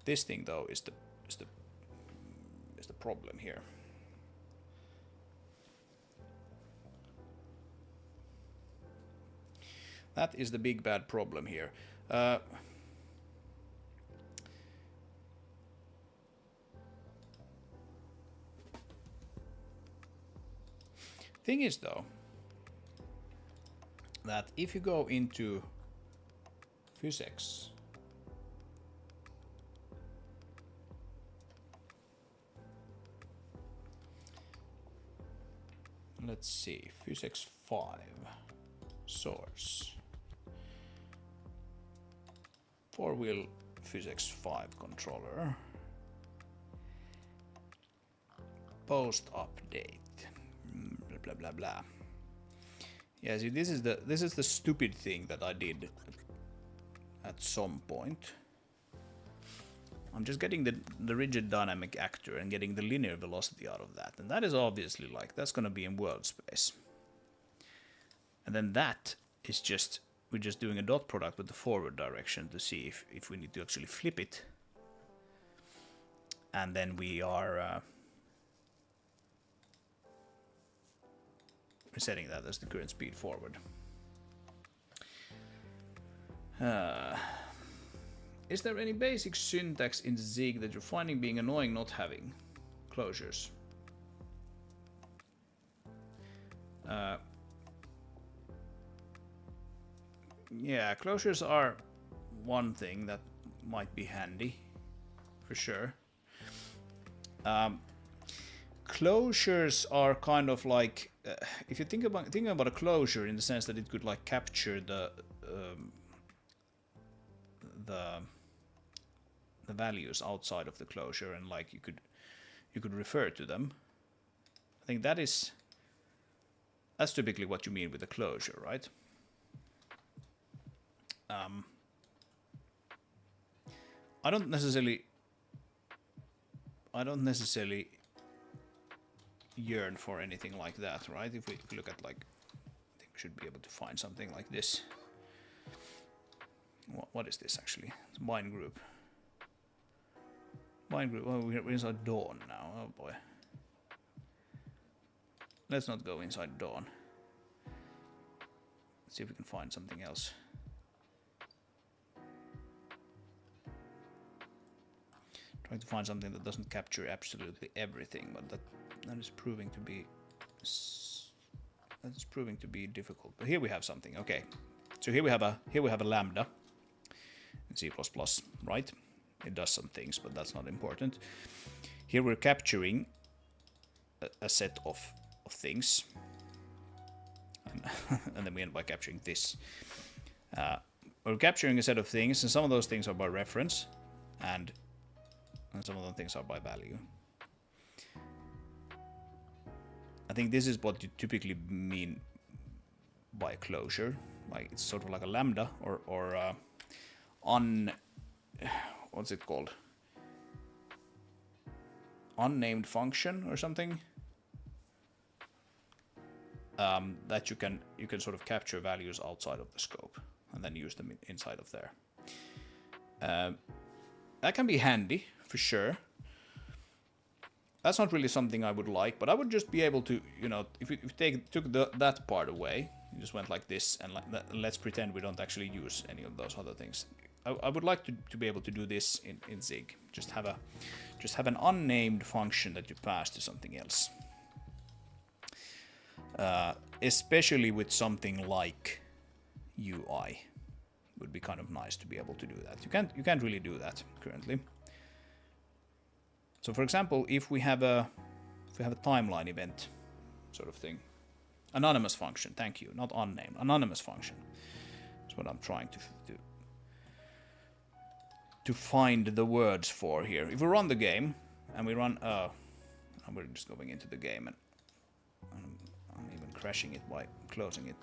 This thing though is the problem here. That is the big bad problem here. Thing is though, that if you go into physics, let's see, physics 5 source, 4-wheel physics 5 controller, post update, blah blah blah blah. Yeah, see, this is the stupid thing that I did at some point. I'm just getting the rigid dynamic actor and getting the linear velocity out of that, and that is obviously like that's gonna be in world space. And then that is just we're just doing a dot product with the forward direction to see if we need to actually flip it. And then we are setting that as the current speed forward. Is there any basic syntax in Zig that you're finding being annoying not having? Closures. Yeah, closures are one thing that might be handy. for sure. Closures are kind of like if you think about a closure in the sense that it could like capture the values outside of the closure, and like you could refer to them. I think that's typically what you mean with a closure, right? I don't necessarily yearn for anything like that, right? If we look at like, I think we should be able to find something like this. What is this actually? It's bind group. Bind group. Oh, we're inside Dawn now. Oh boy. Let's not go inside Dawn. Let's see if we can find something else. Trying to find something that doesn't capture absolutely everything, but that is proving to be difficult. But here we have something. Okay, so here we have a lambda in C++, right? It does some things, but that's not important. Here we're capturing a set of things, and then we end by capturing this. We're capturing a set of things, and some of those things are by reference, and some of those things are by value. I think this is what you typically mean by closure. Like it's sort of like a lambda or what's it called? Unnamed function or something. That you can sort of capture values outside of the scope and then use them inside of there. That can be handy for sure. That's not really something I would like, but I would just be able to, you know, if you took that part away, you just went like this, and let's pretend we don't actually use any of those other things. I would like to be able to do this in Zig. Just have an unnamed function that you pass to something else. Especially with something like UI, would be kind of nice to be able to do that. You can't really do that currently. So for example, if we have a timeline event sort of thing, anonymous function, thank you, not unnamed, anonymous function. That's what I'm trying to find the words for here. If we run the game and we run, we're just going into the game, and I'm even crashing it by closing it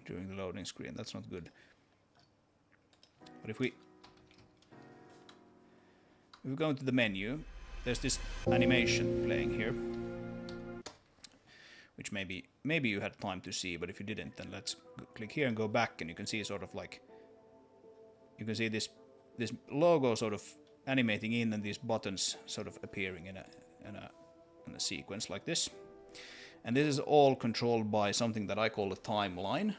during the loading screen. That's not good. But if we go into the menu, there's this animation playing here, which maybe you had time to see, but if you didn't, then let's click here and go back, and you can see sort of like, you can see this logo sort of animating in, and these buttons sort of appearing in a sequence like this. And this is all controlled by something that I call a timeline.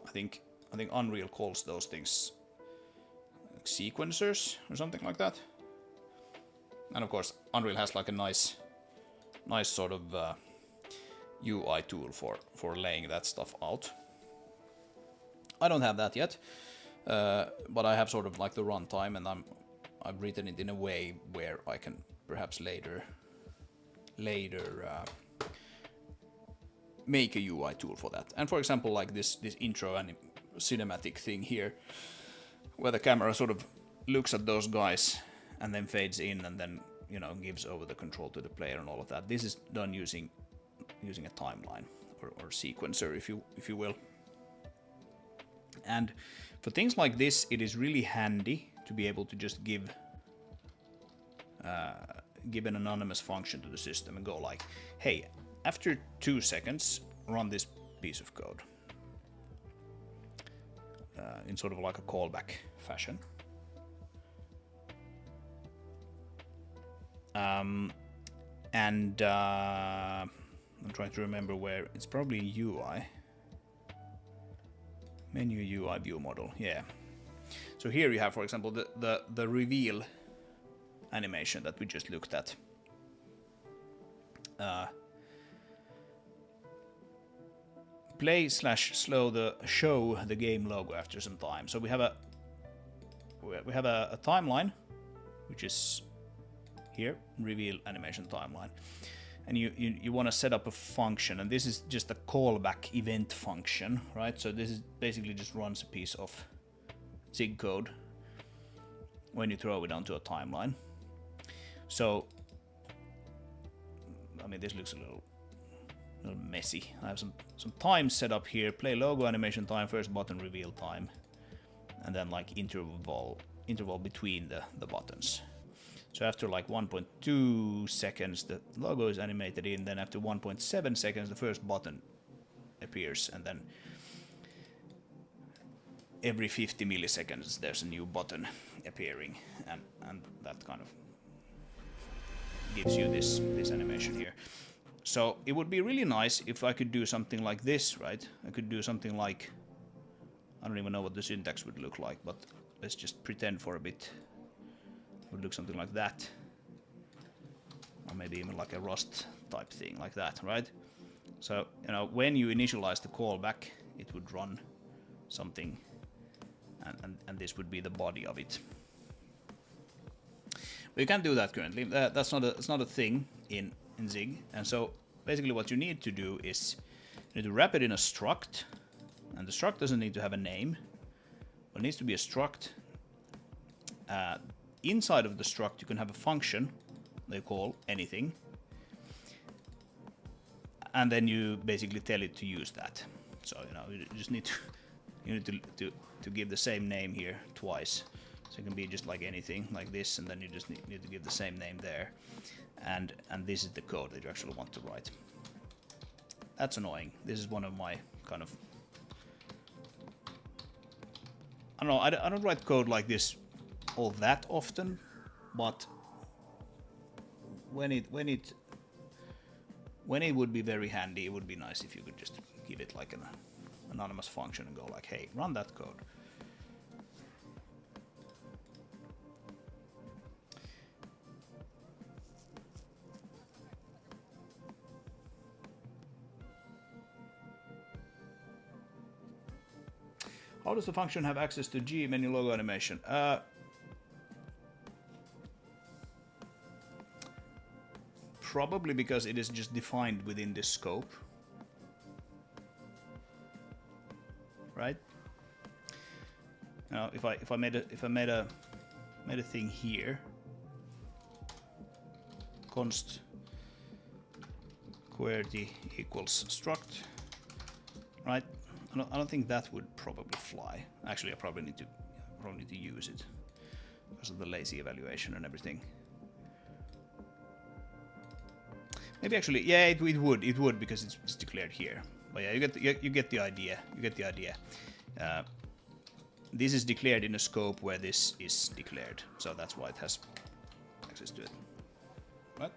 I think Unreal calls those things like sequencers or something like that. And of course, Unreal has like a nice sort of UI tool for laying that stuff out. I don't have that yet, but I have sort of like the runtime, and I've written it in a way where I can perhaps later make a UI tool for that. And for example, like this intro and cinematic thing here, where the camera sort of looks at those guys and then fades in, and then, you know, gives over the control to the player and all of that. This is done using a timeline or sequencer, if you will. And for things like this, it is really handy to be able to just give an anonymous function to the system and go like, hey, after 2 seconds, run this piece of code. In sort of like a callback fashion. And I'm trying to remember where. It's probably UI. Menu UI view model, yeah. So here you have, for example, the reveal animation that we just looked at. Play/slow show the game logo after some time. So we have we have a timeline, which is here, reveal animation timeline. And you want to set up a function, and this is just a callback event function, right? So this is basically just runs a piece of Zig code when you throw it onto a timeline. So, I mean, this looks a little messy. I have some time set up here. Play logo animation time, first button reveal time, and then like interval between the buttons. So after like 1.2 seconds, the logo is animated in. Then after 1.7 seconds, the first button appears, and then every 50 milliseconds, there's a new button appearing, and that kind of gives you this animation here. So it would be really nice if I could do something like this, right? I could do something like, I don't even know what the syntax would look like, but let's just pretend for a bit. It would look something like that. Or maybe even like a Rust type thing like that, right? So, you know, when you initialize the callback, it would run something, and this would be the body of it. But you can't do that currently. That's not a thing in Zig. And so basically what you need to do is you need to wrap it in a struct, and the struct doesn't need to have a name, but it needs to be a struct. Inside of the struct you can have a function they call anything, and then you basically tell it to use that. So you know, you just need to give the same name here twice. So it can be just like anything like this, and then you just need to give the same name there. And this is the code that you actually want to write. That's annoying. This is one of my kind of, I don't know, I don't write code like this all that often, but when it would be very handy, it would be nice if you could just give it like an anonymous function and go like, hey, run that code. How does the function have access to G menu logo animation? Probably because it is just defined within this scope, right? Now, if I made a thing here, const QWERTY equals struct, right? I don't think that would probably fly. Actually, I probably need to use it because of the lazy evaluation and everything. Maybe actually, yeah, it would because it's declared here. But yeah, you get the idea. You get the idea. This is declared in a scope where this is declared, so that's why it has access to it. Right?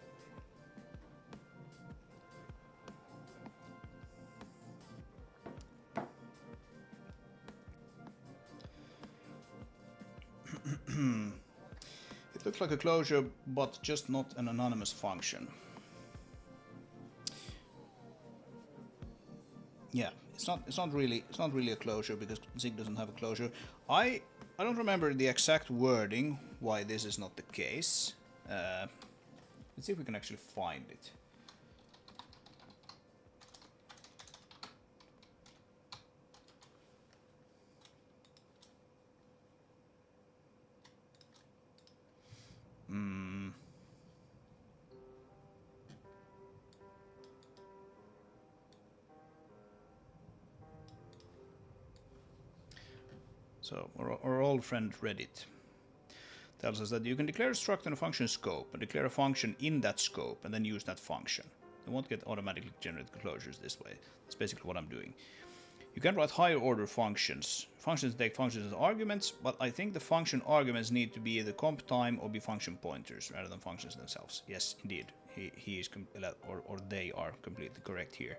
It looks like a closure, but just not an anonymous function. Yeah, it's not really a closure because Zig doesn't have a closure. I don't remember the exact wording why this is not the case. Let's see if we can actually find it. So our old friend Reddit tells us that you can declare a struct in a function scope and declare a function in that scope and then use that function. You won't get automatically generated closures this way. That's basically what I'm doing. You can write higher order functions. Functions take functions as arguments, but I think the function arguments need to be either comp time or be function pointers rather than functions themselves. Yes, indeed. He is or they are completely correct here.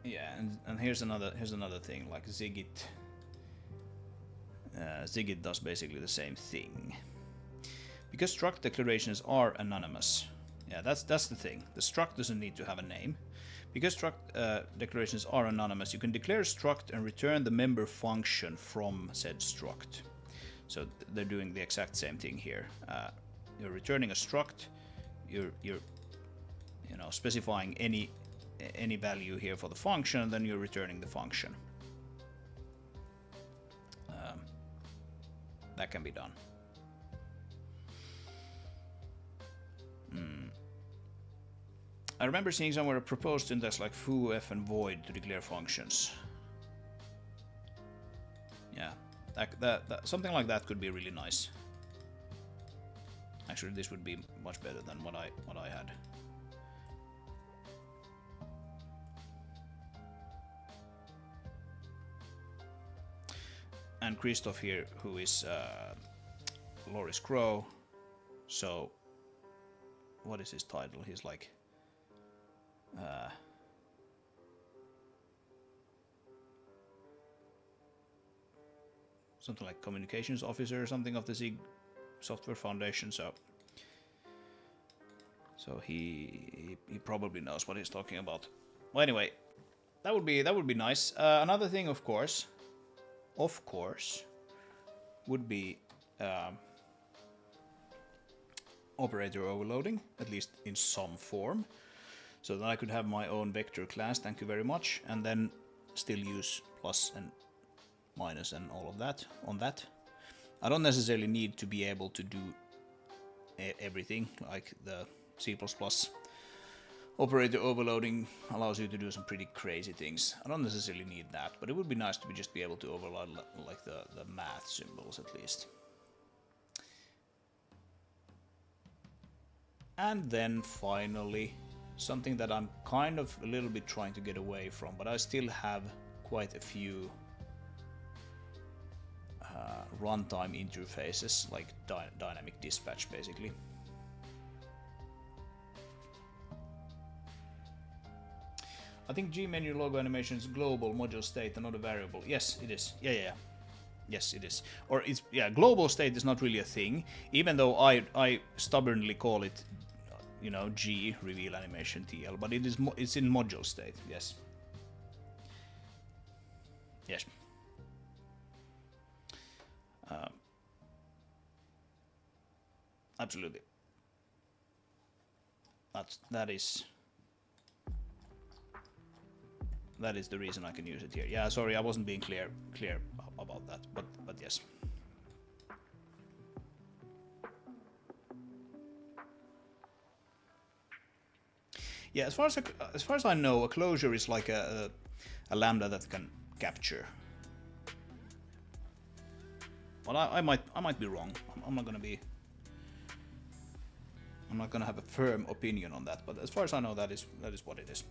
Yeah, and here's another thing, like Zigit does basically the same thing. Because struct declarations are anonymous. Yeah, that's the thing. The struct doesn't need to have a name, Because struct declarations are anonymous, you can declare a struct and return the member function from said struct. So they're doing the exact same thing here. You're returning a struct. You're specifying any value here for the function, and then you're returning the function. That can be done. I remember seeing somewhere a proposed syntax like foo, f, and void to declare functions. Yeah, that something like that could be really nice. Actually, this would be much better than what I had. And Christoph here, who is Loris Crow. So, what is his title? He's like something like communications officer or something of the Zig Software Foundation. So he probably knows what he's talking about. Well, anyway, that would be nice. Another thing, of course, would be operator overloading, at least in some form, so that I could have my own vector class, thank you very much, and then still use plus and minus and all of that on that. I don't necessarily need to be able to do everything, like the C++ operator overloading allows you to do some pretty crazy things. I don't necessarily need that, but it would be nice to just be able to overload like the math symbols at least. And then finally, something that I'm kind of a little bit trying to get away from, but I still have quite a few runtime interfaces, like dynamic dispatch basically. I think G-menu logo animation is global module state and not a variable. Yes, it is. Yeah. Yes, it is. Or it's, yeah, global state is not really a thing, even though I stubbornly call it, G reveal animation TL, but it's in module state. Yes. Yes. Absolutely. That is the reason I can use it here. Yeah, sorry, I wasn't being clear about that, but yes. Yeah, as far as I know, a closure is like a lambda that can capture. Well, I might be wrong. I'm not gonna have a firm opinion on that, but as far as I know, that is what it is.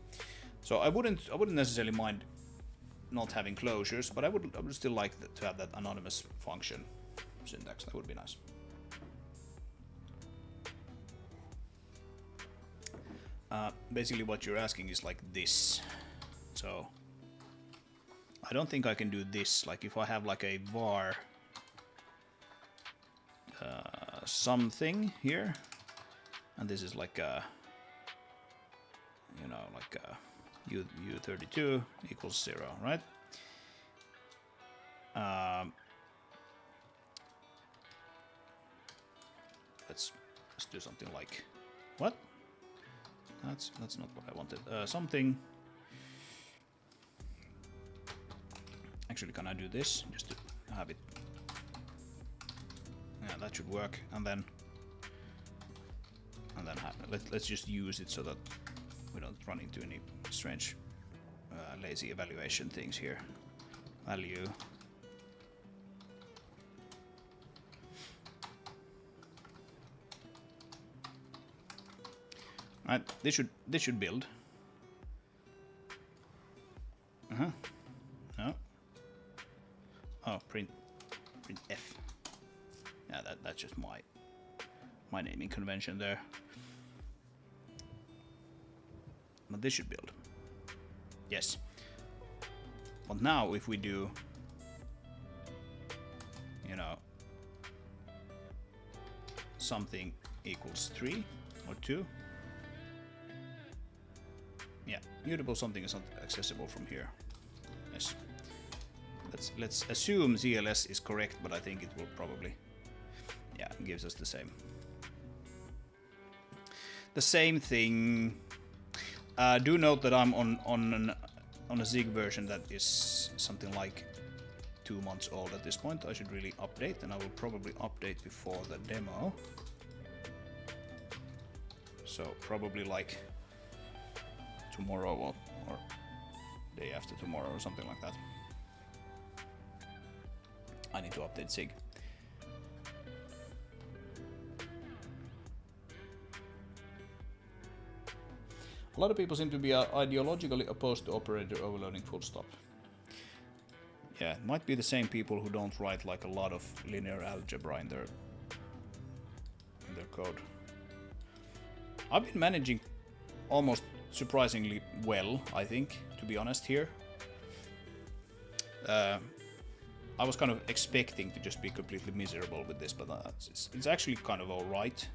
So I wouldn't necessarily mind not having closures, but I would still like to have that anonymous function syntax. That would be nice. Basically, what you're asking is like this. So I don't think I can do this. Like if I have like a var something here, and this is like a u32 equals 0, right? Let's do something like what? That's not what I wanted. Something. Actually, can I do this just to have it? Yeah, that should work. And then let's just use it so that we don't run into any strange lazy evaluation things here. Value. Right, this should build. No. Oh, print F. Yeah, that's just my naming convention there. But this should build. Yes. But now if we do, something equals 3 or 2. Yeah, mutable something is not accessible from here. Yes. Let's assume ZLS is correct, but I think it will probably, yeah, gives us the same. The same thing. Do note that I'm on a Zig version that is something like 2 months old at this point. I should really update, and I will probably update before the demo. So probably like tomorrow or day after tomorrow or something like that. I need to update Zig. A lot of people seem to be ideologically opposed to operator overloading full stop. Yeah, it might be the same people who don't write like a lot of linear algebra in their code. I've been managing almost surprisingly well, I think, to be honest here. I was kind of expecting to just be completely miserable with this, but it's actually kind of alright.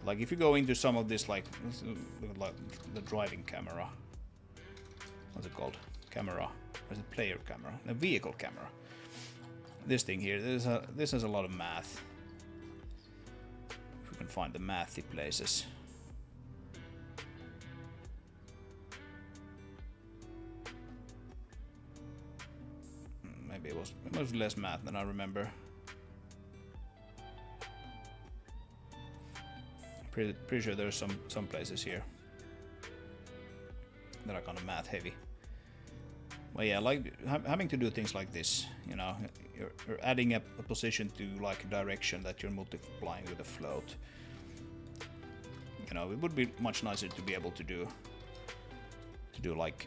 Like if you go into some of this, like the driving camera, what's it called? Camera, or is it player camera? A vehicle camera. This thing here, this has a lot of math. If we can find the mathy places. Maybe it was less math than I remember. Pretty sure there's some places here that are kind of math heavy. Well, yeah, like having to do things like this, you know, you're adding a position to like a direction that you're multiplying with a float. You know, it would be much nicer to be able to do like,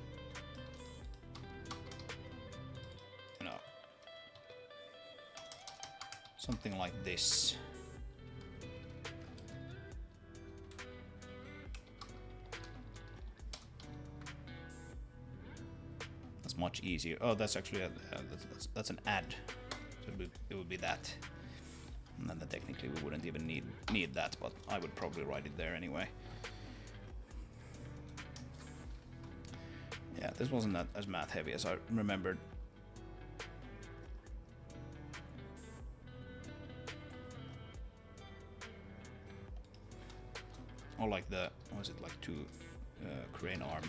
you know, something like this. Much easier. Oh, that's actually that's an add. So it would be that, and then technically we wouldn't even need that, but I would probably write it there anyway. Yeah, this wasn't that as math heavy as I remembered. Or like the, was it like two crane arm?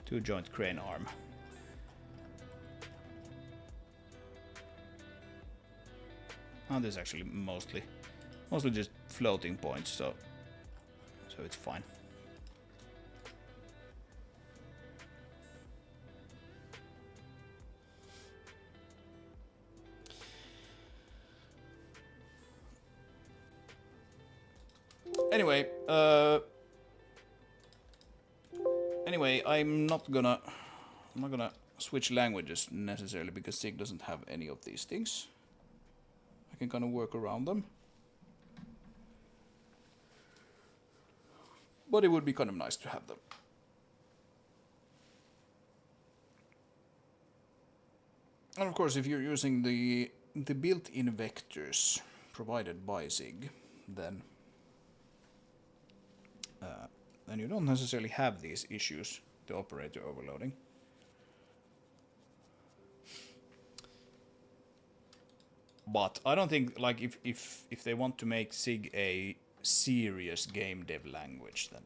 Two joint crane arm. Oh, this is actually mostly just floating points, so it's fine. Anyway, I'm not gonna switch languages necessarily because Zig doesn't have any of these things. I can kind of work around them. But it would be kind of nice to have them. And of course, if you're using the built-in vectors provided by Zig, then you don't necessarily have these issues, the operator overloading. But I don't think, like, if they want to make Zig a serious game dev language, then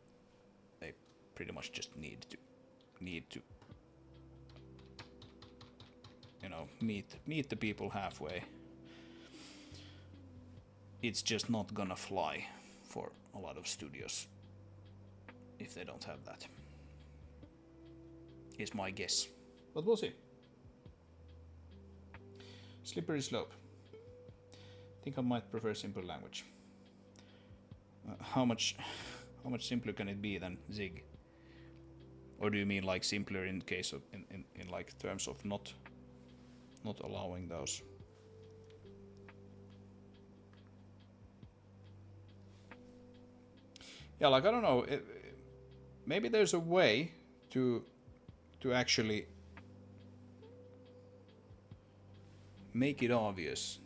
they pretty much just need to you know, meet the people halfway. It's just not gonna fly for a lot of studios if they don't have that. Is my guess. But we'll see. Slippery slope. I think I might prefer simple language. How much simpler can it be than Zig? Or do you mean like simpler in case of in like terms of not allowing those? Yeah, like I don't know. Maybe there's a way to actually make it obvious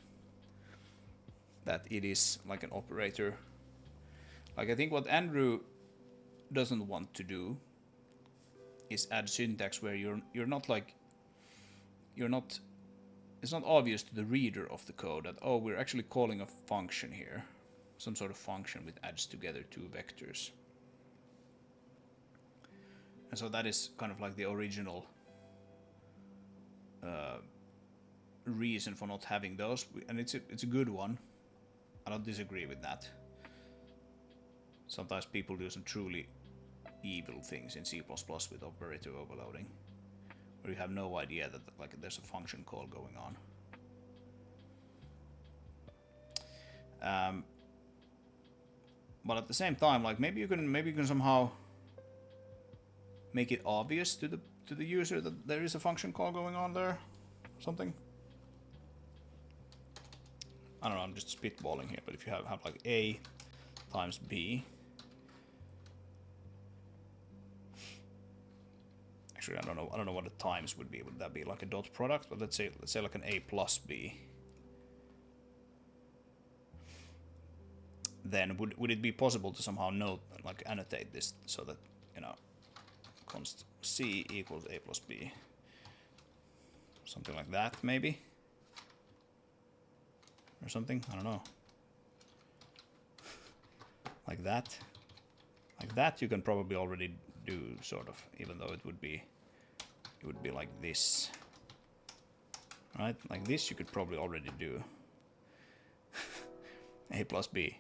that it is like an operator Like I think what Andrew doesn't want to do is add syntax where you're not like it's not obvious to the reader of the code that, oh, we're actually calling a function here, some sort of function which adds together two vectors. And so that is kind of like the original reason for not having those, and it's a good one. I don't disagree with that. Sometimes people do some truly evil things in C++ with operator overloading, where you have no idea that like there's a function call going on. But at the same time, like maybe you can somehow make it obvious to the user that there is a function call going on there, something. I don't know. I'm just spitballing here, but if you have like A times B. Actually, I don't know what the times would be. Would that be like a dot product? But let's say like an A plus B. Then would it be possible to somehow note, like annotate this so that, you know, const C equals A plus B, something like that maybe, or something, I don't know, like that you can probably already do, sort of, even though it would be like this, right? Like this you could probably already do. A plus B.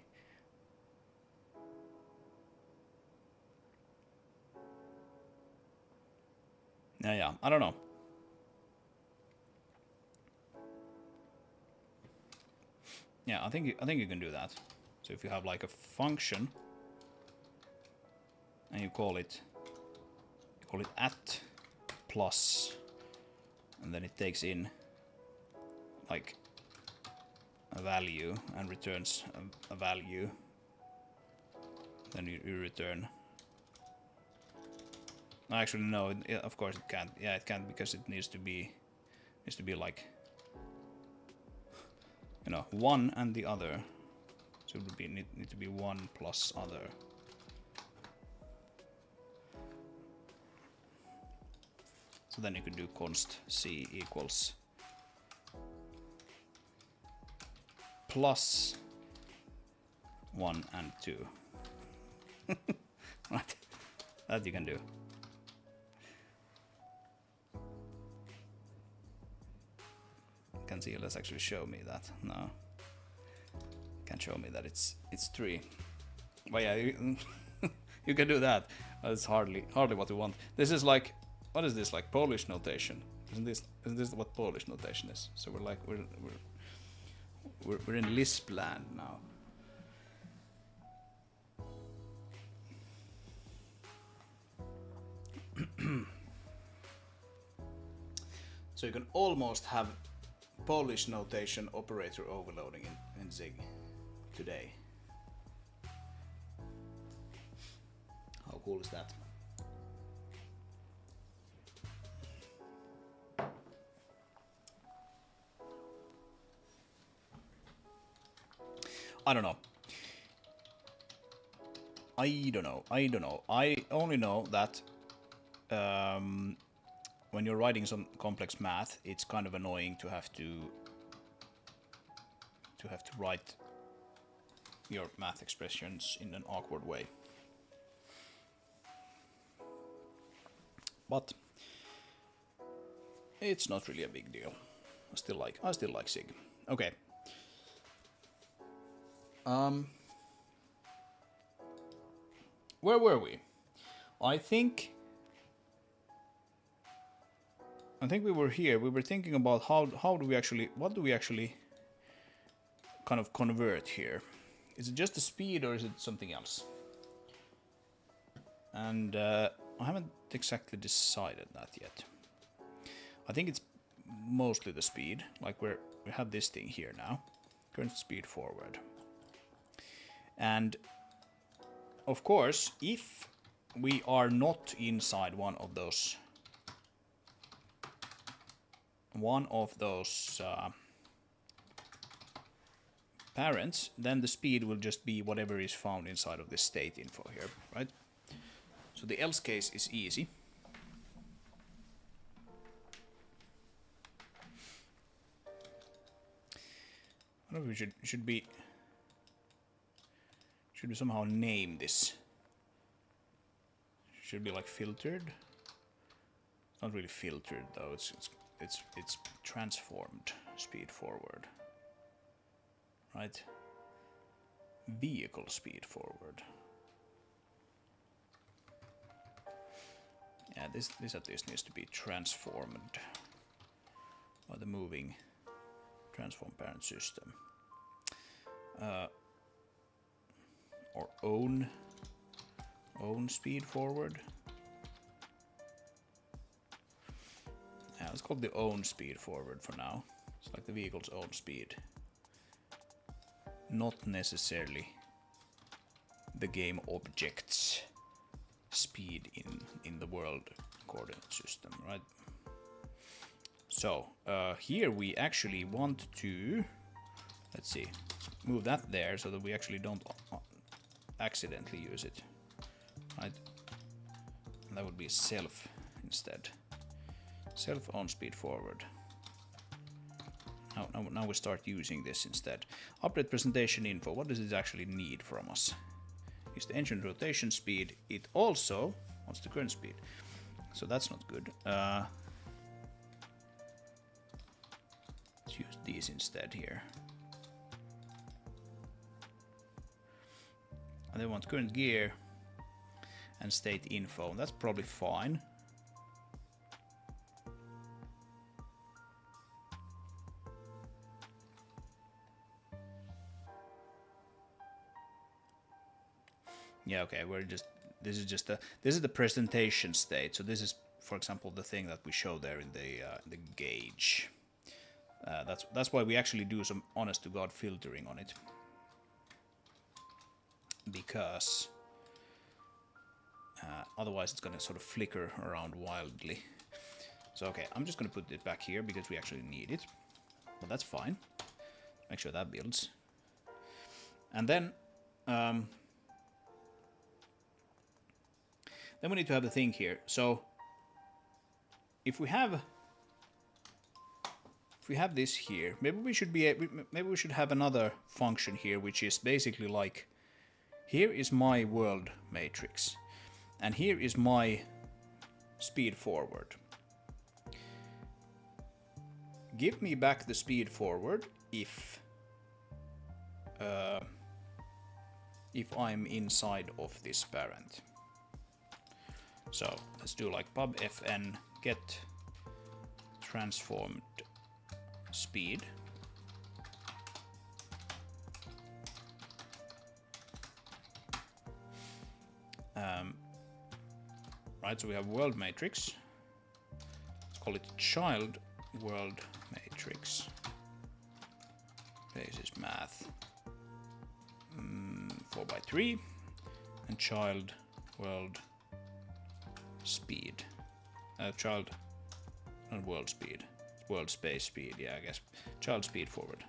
Yeah, I don't know. Yeah, I think you can do that. So if you have like a function and you call it at plus, and then it takes in like a value and returns a value, then you return. Actually, no. Of course it can't. Yeah, it can't, because it needs to be like, you know, one and the other. So it would be need to be one plus other. So then you could do const C equals plus 1 and 2. Right? That you can do. Can see, let's actually show me that. No, can't show me that it's 3. But yeah, you can do that. That's hardly what we want. This is like, what is this, like Polish notation? Isn't this what Polish notation is? So we're like we're in Lisp land now. So you can almost have Polish notation operator overloading in Zig today. How cool is that? I don't know. I only know that when you're writing some complex math, it's kind of annoying to have to write your math expressions in an awkward way. But it's not really a big deal. I still like Zig. Okay. Where were we? I think we were here. We were thinking about what do we actually kind of convert here? Is it just the speed, or is it something else? And I haven't exactly decided that yet. I think it's mostly the speed. Like we have this thing here now, current speed forward. And of course, if we are not inside one of those parents, then the speed will just be whatever is found inside of this state info here, right? So the else case is easy. I don't know if we should we somehow name this. Should be like filtered. Not really filtered though. It's transformed speed forward. Right? Vehicle speed forward. Yeah, this at least needs to be transformed by the moving transform parent system. Or own speed forward. Yeah, let's call it the own speed forward for now. It's like the vehicle's own speed. Not necessarily the game object's speed in the world coordinate system, right? So here we actually want to, let's see, move that there so that we actually don't accidentally use it, right? And that would be self instead. Self on speed forward. Now we start using this instead. Update presentation info. What does it actually need from us? Is the engine rotation speed. It also wants the current speed. So that's not good. Let's use these instead here. And they want current gear and state info. That's probably fine. Yeah, okay, this is the presentation state. So this is, for example, the thing that we show there in the gauge. That's why we actually do some honest to God filtering on it. Because otherwise it's gonna sort of flicker around wildly. So okay, I'm just gonna put it back here because we actually need it. Well, that's fine. Make sure that builds. And then we need to have the thing here. So if we have this here, maybe we should have another function here, which is basically like, here is my world matrix, and here is my speed forward. Give me back the speed forward if I'm inside of this parent. So let's do like pub fn get transformed speed. Right, so we have world matrix. Let's call it child world matrix. Basis math 4x3 and child world speed. Child, not world speed. World space speed, yeah, I guess. Child speed forward.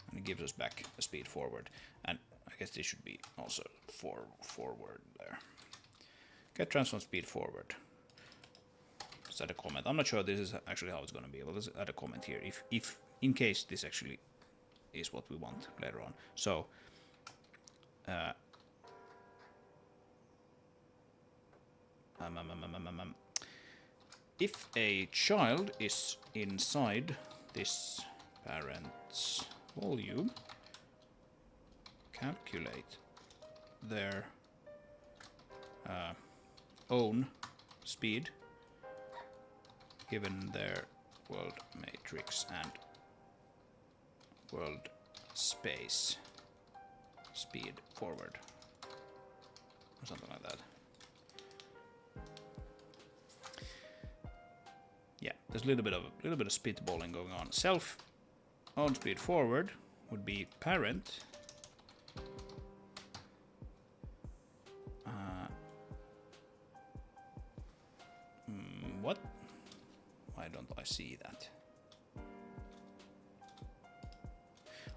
And it gives us back a speed forward. And I guess this should be also forward there. Get transform speed forward. Let's add a comment. I'm not sure this is actually how it's going to be, but let's add a comment here if in case this actually is what we want later on. So if a child is inside this parent's volume, calculate their own speed given their world matrix and world space speed forward, or something like that. Yeah, there's a little bit of spitballing going on. Self own speed forward would be parent what? Why don't I see that?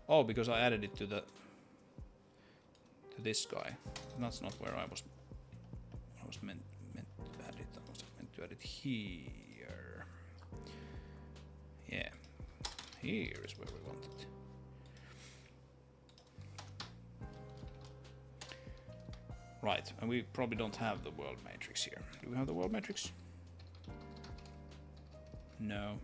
Oh, because I added it to this guy. That's not where I was meant to add it. I was meant to add it here. Yeah, here is where we want it. Right, and we probably don't have the world matrix here. Do we have the world matrix? No.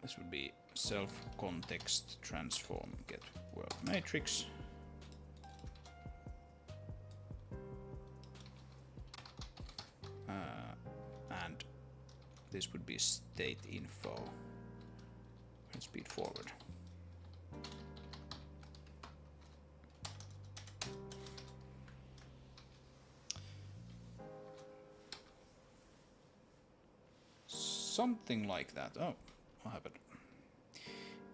This would be self-context transform get world matrix. And this would be state info and speed forward. Something like that. Oh, what happened?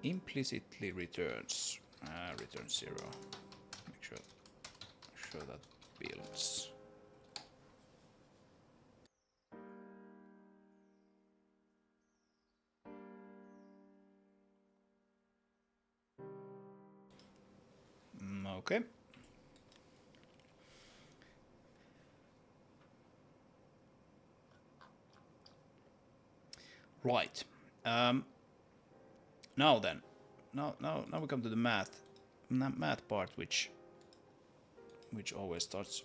Implicitly returns return 0. Make sure that builds. Okay. Right. Now then, now we come to the math part, which always starts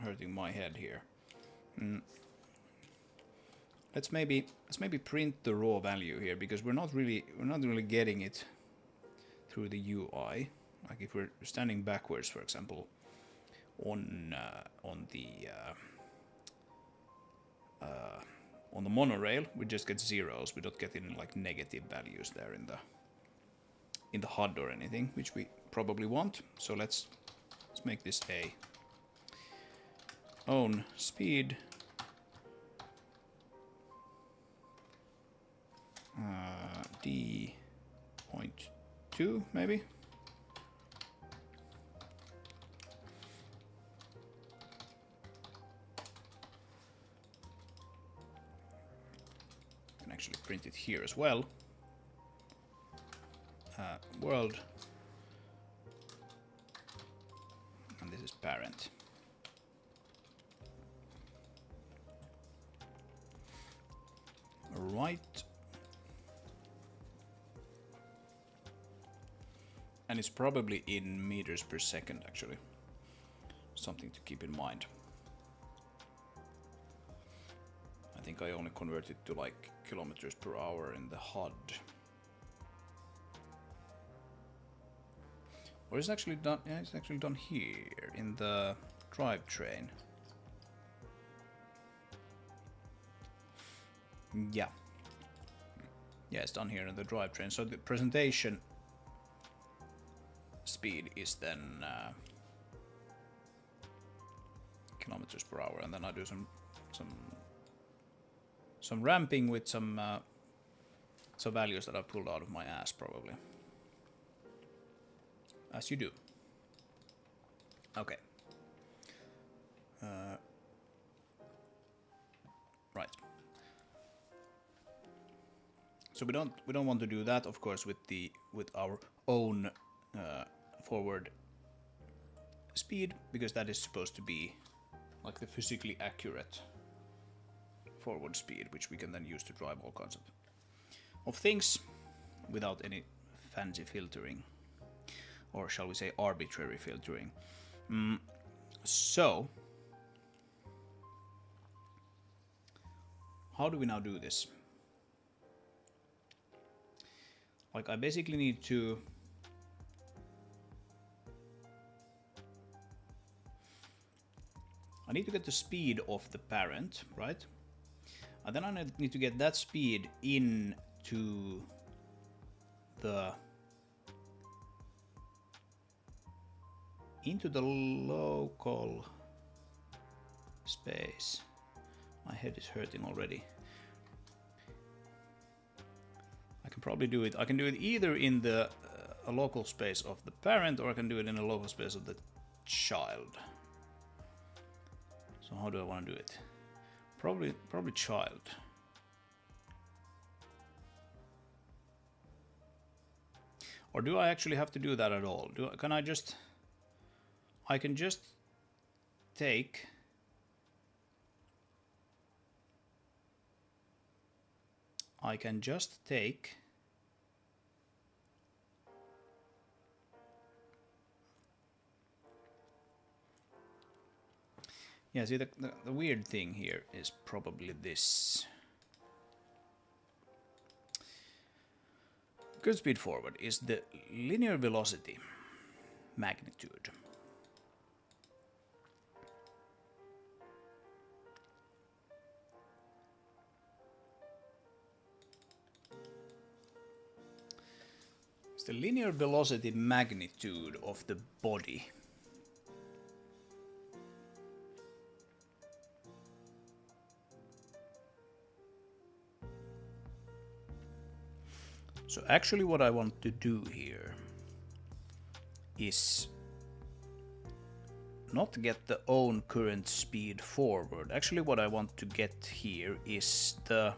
hurting my head here. Let's maybe print the raw value here, because we're not really getting it through the UI. Like if we're standing backwards, for example, on the monorail, we just get zeros. We don't get any like negative values there in the HUD or anything, which we probably want. So let's make this a own speed D.2 maybe. Actually print it here as well. World, and this is parent. Right, and it's probably in meters per second actually. Something to keep in mind. I think I only converted to like kilometers per hour in the HUD. Or it's actually done. Yeah, it's actually done here in the drivetrain. Yeah. Yeah, it's done here in the drivetrain. So the presentation speed is then kilometers per hour, and then I do some ramping with some values that I pulled out of my ass, probably. As you do. Okay. Right. So we don't want to do that, of course, with our own forward speed, because that is supposed to be like the physically accurate forward speed, which we can then use to drive all kinds of things without any fancy filtering, or shall we say arbitrary filtering. So how do we now do this? Like I basically need to get the speed of the parent, right? And then I need to get that speed into the local space. My head is hurting already. I can probably do it. I can do it either in the a local space of the parent, or I can do it in a local space of the child. So how do I want to do it? Probably child. Or do I actually have to do that at all? Can I just... I can just take... I can just take... Yeah, see, the weird thing here is probably this. Current speed forward is the linear velocity magnitude. It's the linear velocity magnitude of the body. So actually what I want to do here is not get the own current speed forward. Actually what I want to get here is the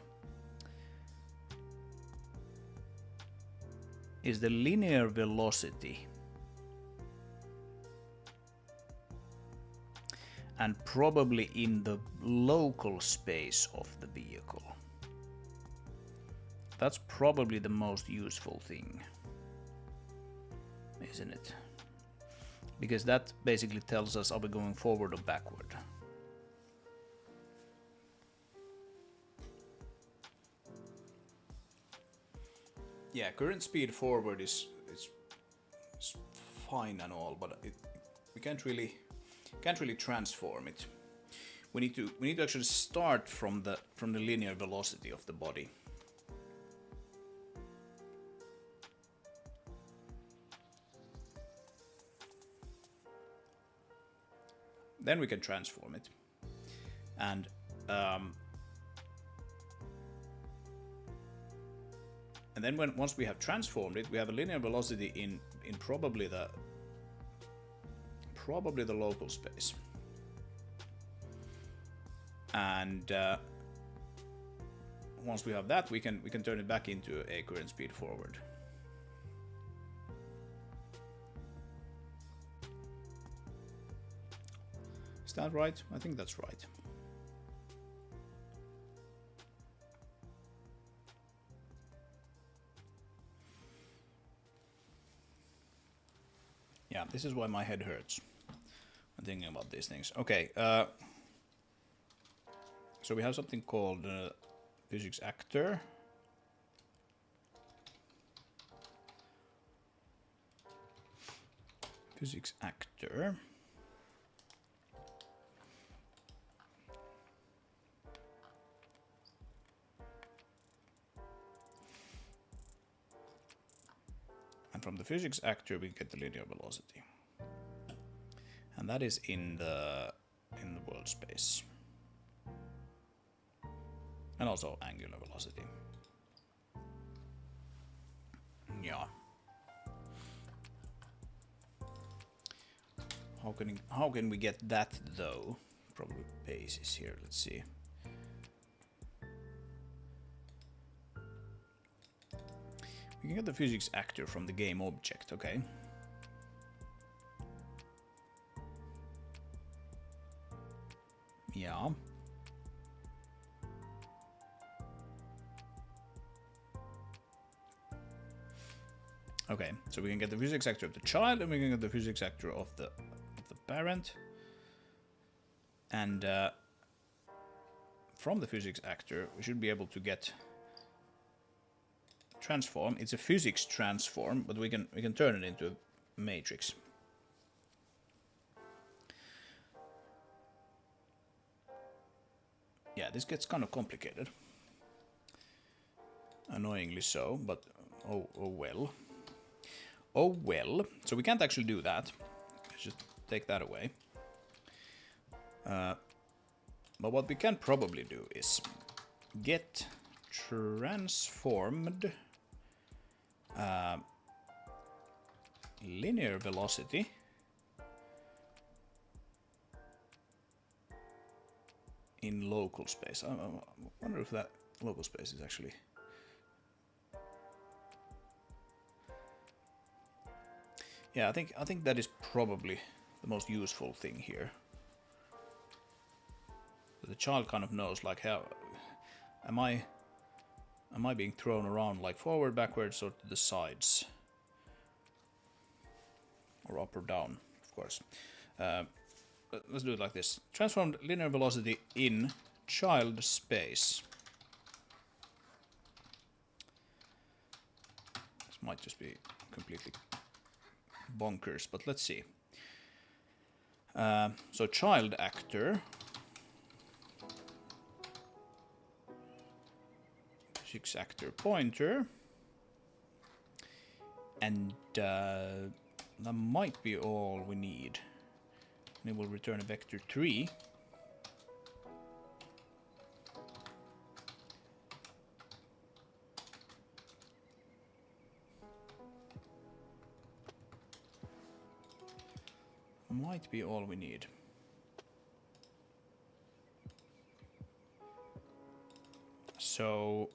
linear velocity and probably in the local space of the vehicle. That's probably the most useful thing, isn't it? Because that basically tells us are we going forward or backward. Yeah, current speed forward is fine and all, but we can't really transform it. We need to actually start from the linear velocity of the body. Then we can transform it, and then once we have transformed it, we have a linear velocity in probably the local space, and once we have that, we can turn it back into a current speed forward. Is that right? I think that's right. Yeah, this is why my head hurts. I'm thinking about these things. Okay, so we have something called physics actor. Physics actor. And from the physics actor we get the linear velocity. And that is in the world space. And also angular velocity. Yeah. How can we get that though? Probably basis here, let's see. We can get the physics actor from the game object, okay. Yeah. Okay, so we can get the physics actor of the child, and we can get the physics actor of the parent. And from the physics actor, we should be able to get transform. It's a physics transform, but we can turn it into a matrix. Yeah, this gets kind of complicated. Annoyingly so, but oh well. Oh well. So we can't actually do that. Let's just take that away. But what we can probably do is get transformed linear velocity in local space. I wonder if that local space is actually... Yeah, I think that is probably the most useful thing here. So the child kind of knows, like, how am I being thrown around, like forward, backwards, or to the sides, or up or down, of course. Let's do it like this. Transformed linear velocity in child space. This might just be completely bonkers, but let's see. So child actor, physics actor pointer, and that might be all we need. And it will return a vector 3. Might be all we need. So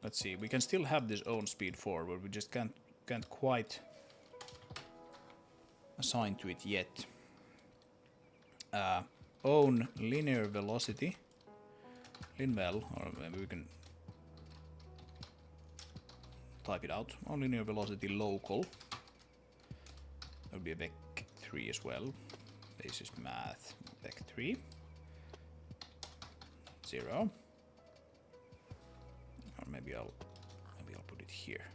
let's see, we can still have this own speed forward, we just can't quite assign to it yet. Own linear velocity, linvel, or maybe we can type it out. Own linear velocity local. That would be a vec 3 as well. Basis math vec 3. 0. Or maybe I'll put it here.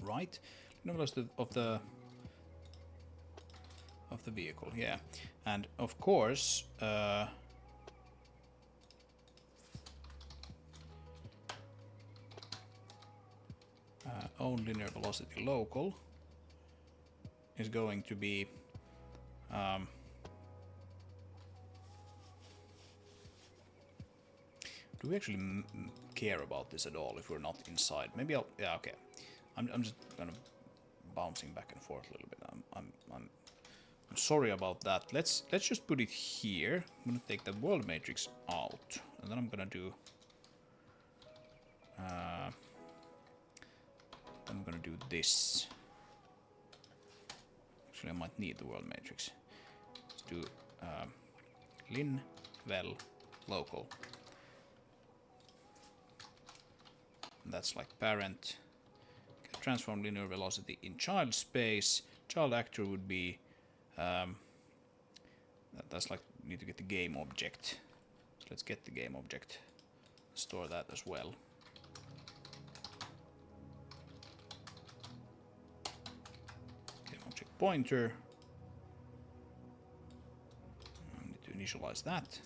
Right, velocity of the vehicle, yeah, and of course own linear velocity local is going to be do we actually care about this at all if we're not inside? Maybe I'll, yeah, okay. I'm just kind of bouncing back and forth a little bit. I'm sorry about that. Let's just put it here. I'm gonna take the world matrix out, and then I'm gonna do this. Actually, I might need the world matrix. Let's do lin vel local. And that's like parent. Transform linear velocity in child space. Child actor would be that's like, need to get the game object. So let's get the game object. Store that as well. Game object pointer. I need to initialize that.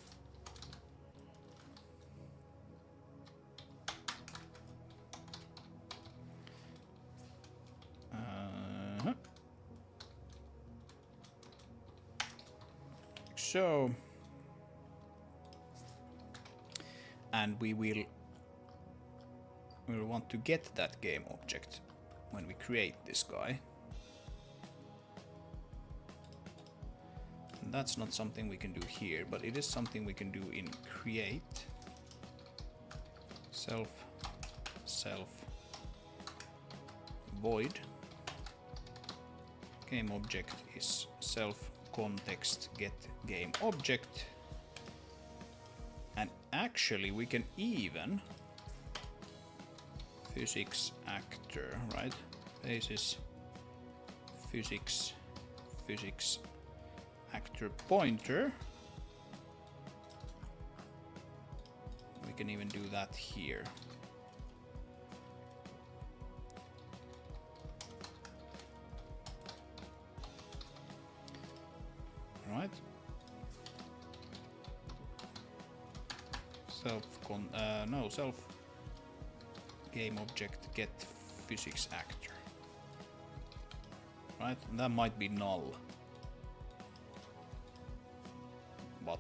So, and we will want to get that game object when we create this guy. And that's not something we can do here, but it is something we can do in create self void. Game object is self context get game object, and actually we can even physics actor, right? Basis physics actor pointer. We can even do that here. Right. game object get physics actor. Right, and that might be null, but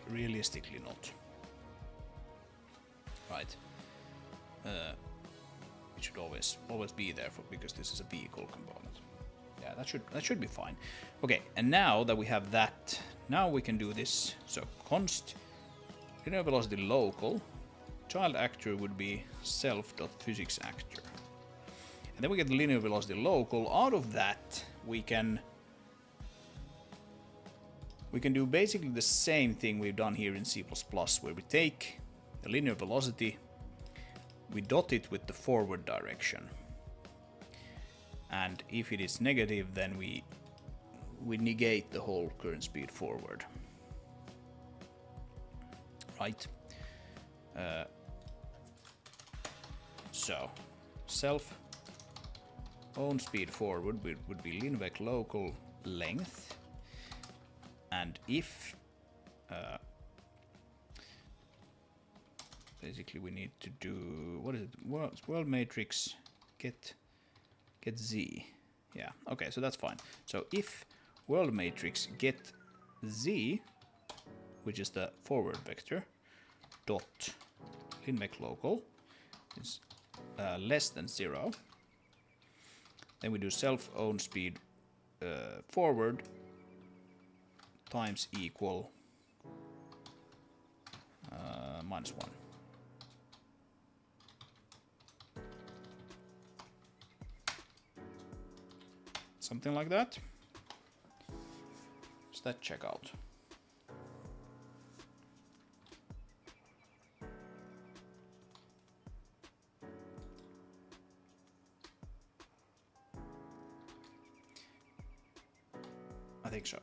realistically not. Right, it should always be there because this is a vehicle component. Yeah, that should be fine. Okay, and now that we have that, now we can do this. So const linear velocity local child actor would be self.physicsActor. And then we get the linear velocity local. Out of that, we can do basically the same thing we've done here in C++, where we take the linear velocity, we dot it with the forward direction, and if it is negative, then we negate the whole current speed forward. Right. So self own speed forward would be linvec local length, and if basically we need to do, what is it, world matrix get z. Yeah, okay, so that's fine. So if world matrix get z, which is the forward vector, dot linvec local is less than 0, then we do self own speed forward times equal -1. Something like that. Does that check out? I think so.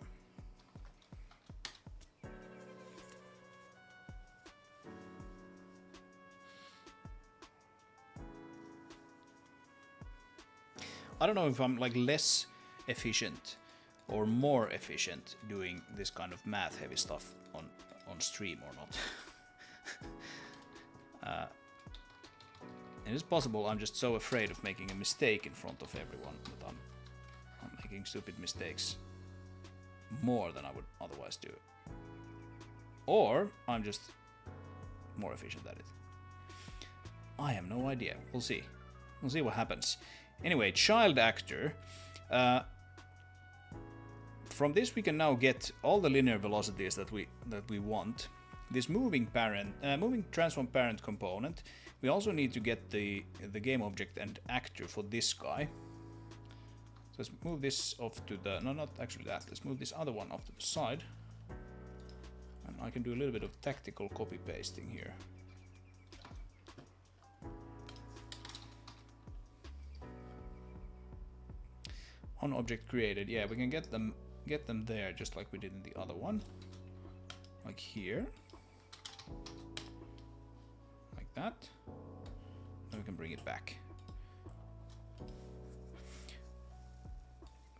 I don't know if I'm like less efficient or more efficient doing this kind of math heavy stuff on stream or not. And it's possible I'm just so afraid of making a mistake in front of everyone that I'm making stupid mistakes more than I would otherwise do. Or I'm just more efficient at it. I have no idea. We'll see. We'll see what happens. Anyway, child actor. From this we can now get all the linear velocities that we want. This moving transform parent component. We also need to get the game object and actor for this guy. So let's move this off to the, no, not actually that. Let's move this other one off to the side. And I can do a little bit of tactical copy pasting here. On object created, yeah, we can get them there just like we did in the other one, like here, like that. Then we can bring it back.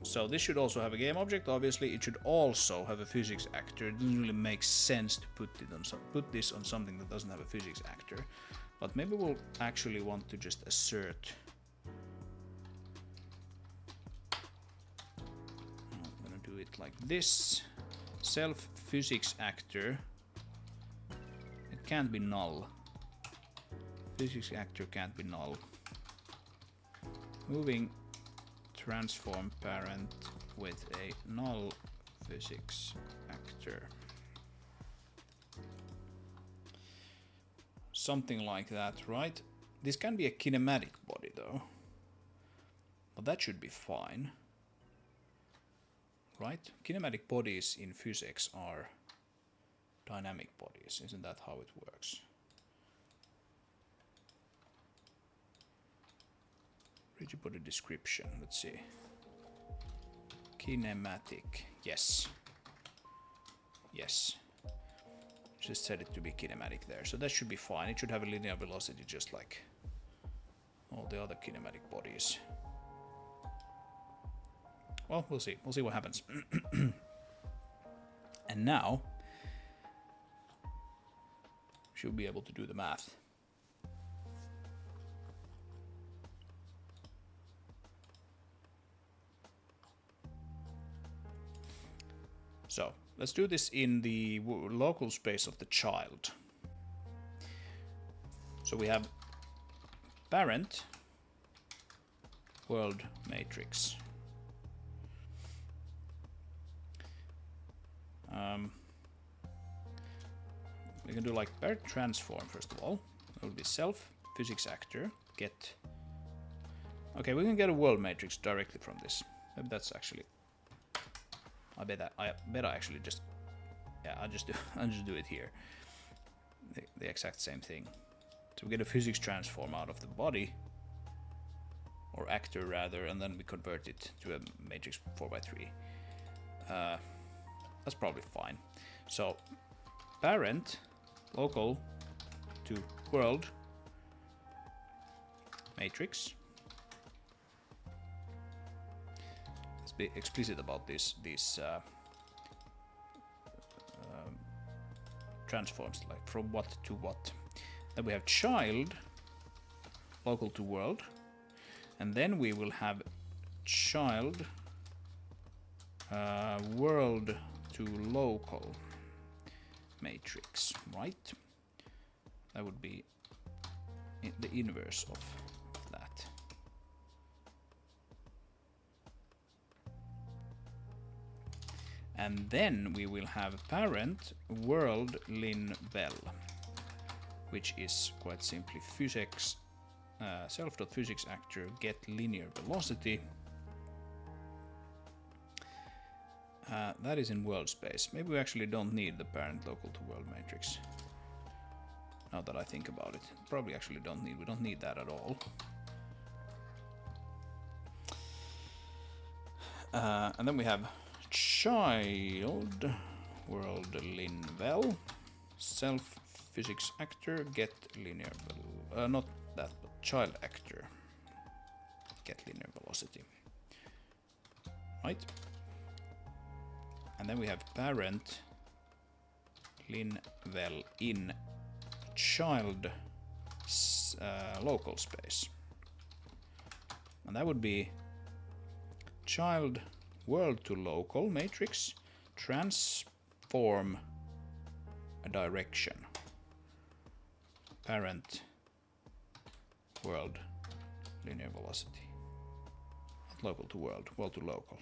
So this should also have a game object. Obviously, it should also have a physics actor. It doesn't really make sense to put this on something that doesn't have a physics actor. But maybe we'll actually want to just assert. I'm gonna do it like this. Self physics actor. It can't be null. Physics actor can't be null. Moving transform parent with a null physics actor. Something like that, right? This can be a kinematic body though, but that should be fine, right? Kinematic bodies in physics are dynamic bodies, isn't that how it works? Rigid body description, let's see. Kinematic, yes. Yes. Just set it to be kinematic there, so that should be fine. It should have a linear velocity just like all the other kinematic bodies. Well, we'll see. We'll see what happens. And now, should be able to do the math. So let's do this in the local space of the child. So we have parent world matrix. We can do like parent transform first of all. That will be self physics actor get. Okay, we can get a world matrix directly from this. Maybe that's actually. I bet I actually just. Yeah, I'll just do it here. The exact same thing. So we get a physics transform out of the body, or actor rather, and then we convert it to a matrix 4x3. That's probably fine. So parent local to world matrix. Let's be explicit about these transforms, like from what to what. Then we have child local to world, and then we will have child world to local matrix, right? That would be the inverse of that. And then we will have parent world lin vel, which is quite simply physics self.physics actor get linear velocity. That is in world space. Maybe we actually don't need the parent local to world matrix. Now that I think about it, probably actually we don't need that at all. And then we have child world lin vel self physics actor get linear not that, but child actor get linear velocity, right? And then we have parent lin vel in child local space, and that would be child world to local matrix transform a direction, parent world linear velocity, not local to world, world to local.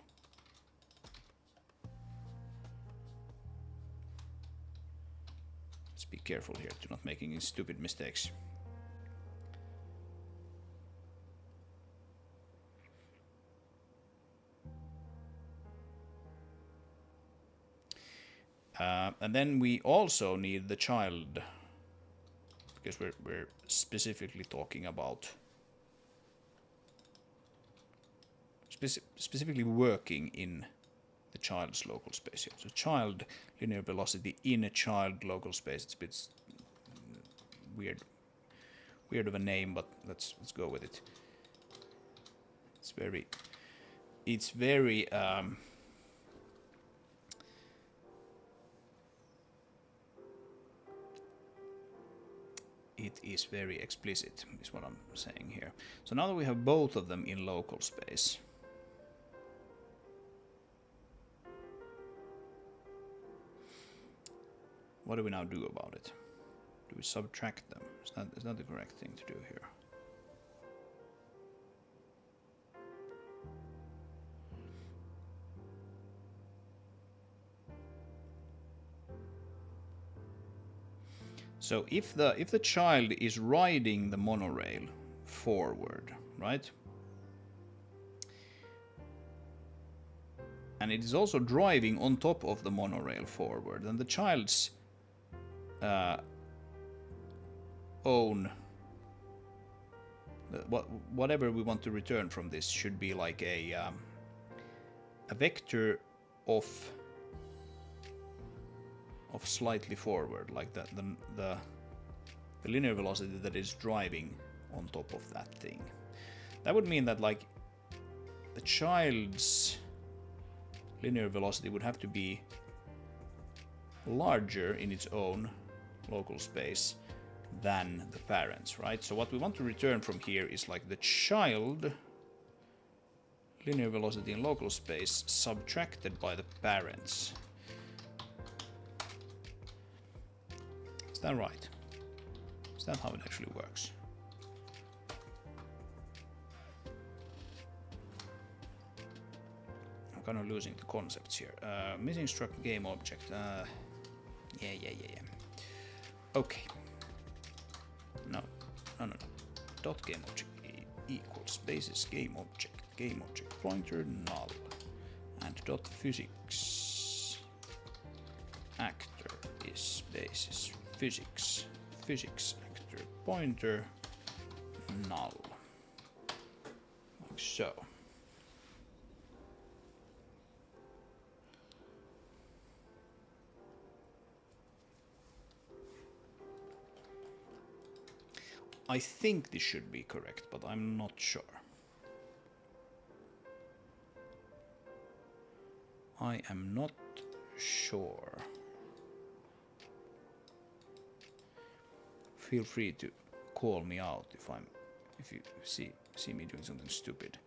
Let's be careful here to not making any stupid mistakes. And then we also need the child, because we're specifically talking about specifically working in the child's local space here. So child linear velocity in a child local space. It's a bit weird of a name, but let's go with it. It's very it is very explicit, is what I'm saying here. So now that we have both of them in local space, what do we now do about it? Do we subtract them? Is that the correct thing to do here? So if the child is riding the monorail forward, right? And it is also driving on top of the monorail forward, then the child's own whatever we want to return from this should be like a vector of slightly forward, like the linear velocity that is driving on top of that thing. That would mean that like the child's linear velocity would have to be larger in its own local space than the parents, right? So what we want to return from here is like the child linear velocity in local space subtracted by the parents. Is that right? Is that how it actually works? I'm kind of losing the concepts here. Missing struct game object. Yeah. Okay. No. Dot game object equals basis game object pointer null, and dot physics actor is basis physics actor pointer null, like so. I think this should be correct, but I'm not sure. I am not sure. Feel free to call me out if you see me doing something stupid.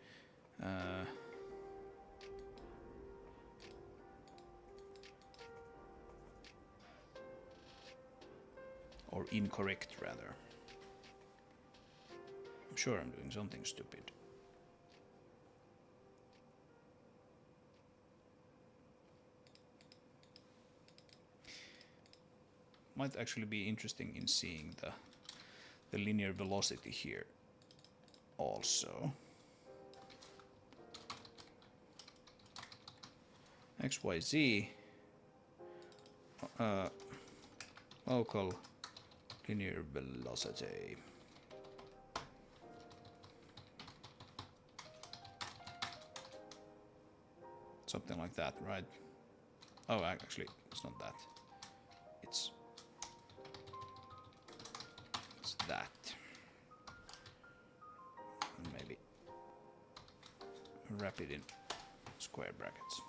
Or incorrect rather. I'm sure I'm doing something stupid. Might actually be interesting in seeing the linear velocity here also. XYZ local linear velocity. Something like that, right? Oh, actually, it's not that. It's that. And maybe wrap it in square brackets.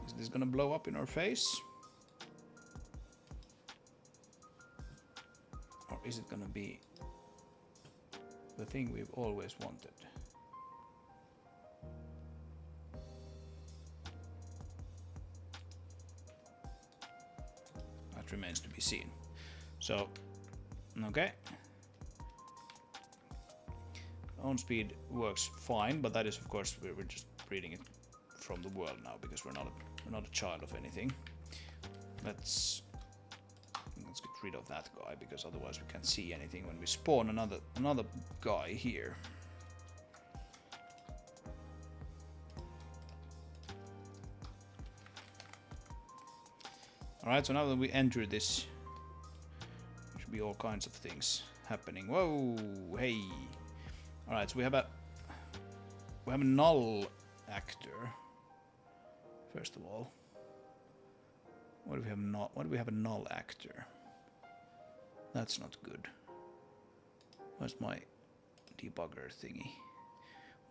Is this gonna blow up in our face? Or is it gonna be the thing we've always wanted? That remains to be seen. So, okay. On speed works fine, but that is of course we're just reading it from the world now because we're not a child of anything. Let's get rid of that guy because otherwise we can't see anything when we spawn another guy here. Alright, so now that we enter this, there should be all kinds of things happening. Whoa, hey. Alright, so we have a null actor. First of all. What do we have a null actor? That's not good. Where's my debugger thingy?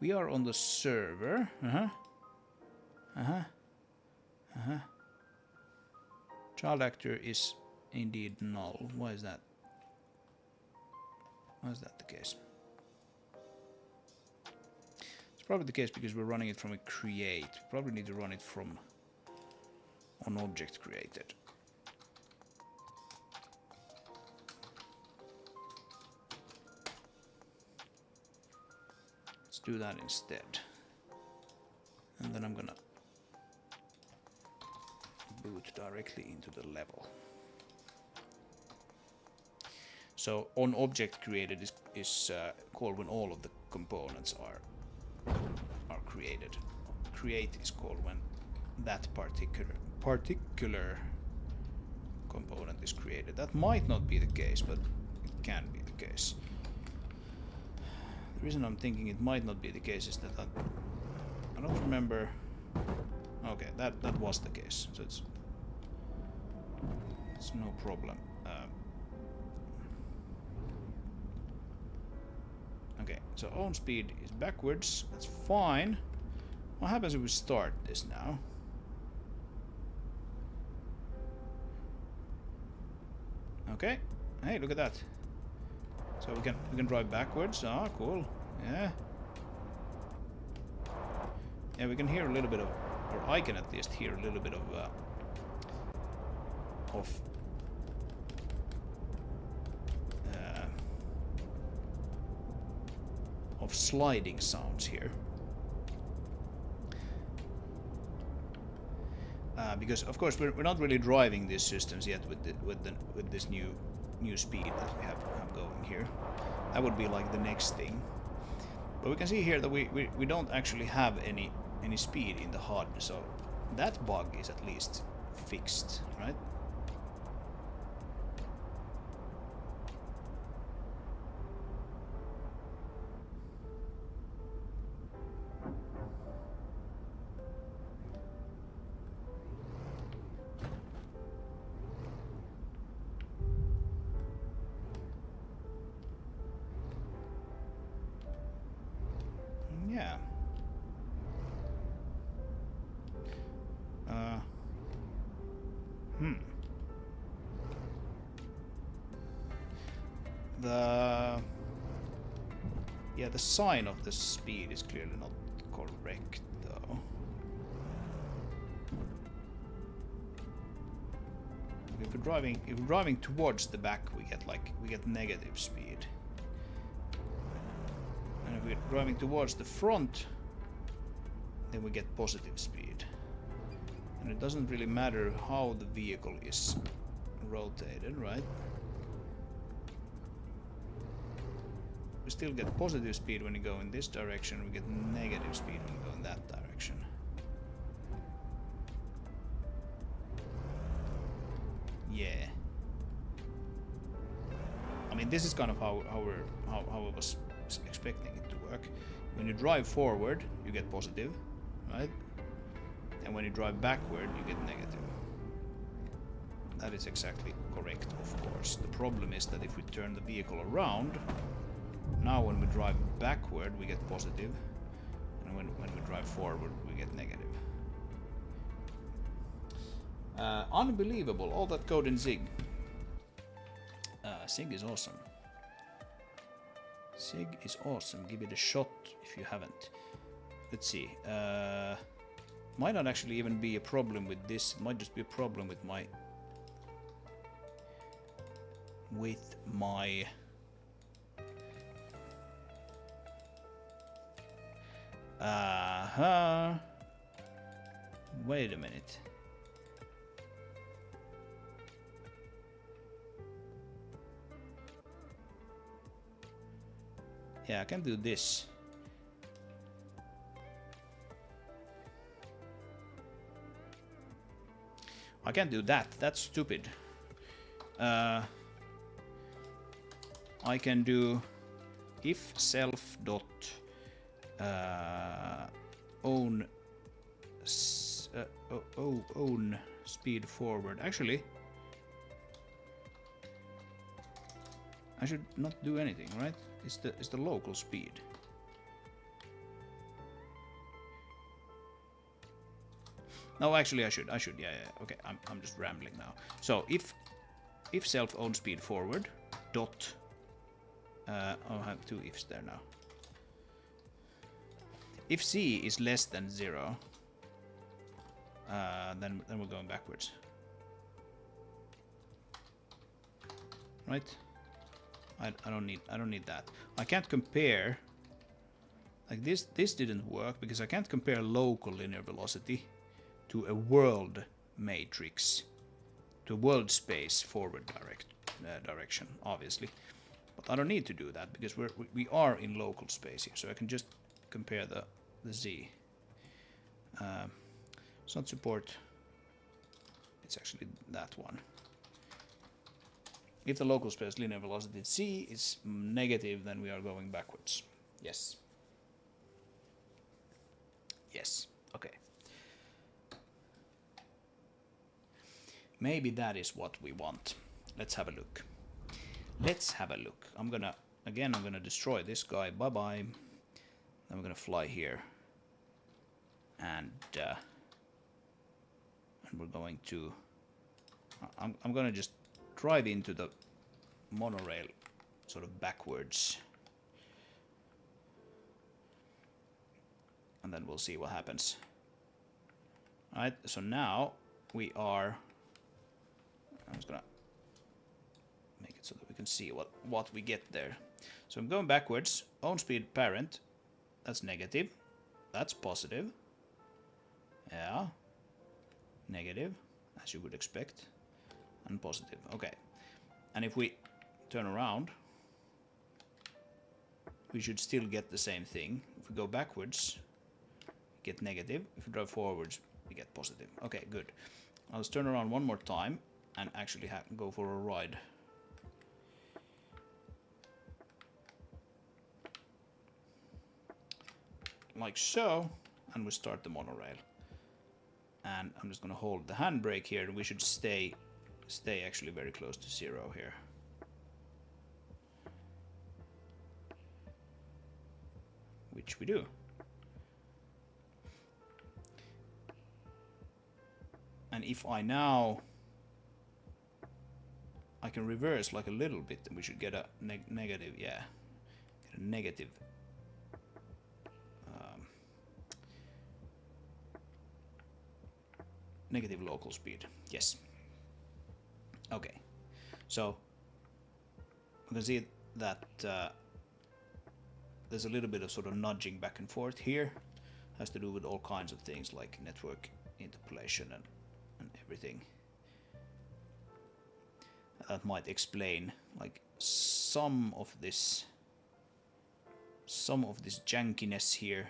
We are on the server. Child actor is indeed null. Why is that? Why is that the case? It's probably the case because we're running it from a create. Probably need to run it from on object created. Let's do that instead. And then I'm gonna boot directly into the level. So on object created is called when all of the components are created. Create is called when that particular component is created. That might not be the case, but it can be the case. The reason I'm thinking it might not be the case is that I don't remember. Okay, that was the case, so it's no problem. Okay, so on speed is backwards. That's fine. What happens if we start this now? Okay. Hey, look at that. So we can drive backwards. Ah, cool. Yeah. Yeah, we can hear a little bit of, or I can at least hear a little bit of sliding sounds here. Because of course we're not really driving these systems yet with this new speed that we have going here. That would be like the next thing. But we can see here that we don't actually have any speed in the HUD, so that bug is at least fixed, right? Yeah. The sign of the speed is clearly not correct, though. If we're driving towards the back, we get negative speed. And if we're driving towards the front, then we get positive speed. And it doesn't really matter how the vehicle is rotated, right? We still get positive speed when you go in this direction, we get negative speed when you go in that direction. Yeah. I mean, this is kind of how I was expecting it to work. When you drive forward, you get positive, right? And when you drive backward, you get negative. That is exactly correct, of course. The problem is that if we turn the vehicle around, now when we drive backward we get positive, and when we drive forward we get negative. Unbelievable, all that code in Zig. Zig is awesome. Zig is awesome, give it a shot if you haven't. Let's see. Might not actually even be a problem with this, it might just be a problem with my wait a minute. Yeah, I can do this. I can't do that. That's stupid. I can do if self dot own speed forward. Actually, I should not do anything, right? It's the local speed. No, actually I should. Yeah. Okay, I'm just rambling now. So if self own speed forward dot I'll have two ifs there now. If c is less than 0, then we're going backwards. Right? I don't need that. I can't compare. Like this didn't work because I can't compare local linear velocity to a world matrix, to a world space forward direction, obviously. But I don't need to do that because we are in local space here, so I can just compare the z. It's not support. It's actually that one. If the local space linear velocity c is negative, then we are going backwards. Yes. Yes. Okay. Maybe that is what we want. Let's have a look. Let's have a look. I'm gonna destroy this guy. Bye bye. Then we're gonna fly here, and we're going to. I'm gonna just drive into the monorail sort of backwards. And then we'll see what happens. Alright, so now we are... I'm just gonna make it so that we can see what we get there. So I'm going backwards. Own speed parent. That's negative. That's positive. Yeah. Negative, as you would expect. And positive. Okay. And if we turn around, we should still get the same thing. If we go backwards, we get negative. If we drive forwards, we get positive. Okay, good. Now let's turn around one more time and actually go for a ride. Like so, and we start the monorail. And I'm just gonna hold the handbrake here, and we should stay actually very close to 0 here. Which we do. And if I now... I can reverse like a little bit, and we should get a negative, yeah. Get a negative. Negative local speed, yes. Okay, so we can see that there's a little bit of sort of nudging back and forth here. Has to do with all kinds of things like network interpolation and everything. That might explain like some of this jankiness here.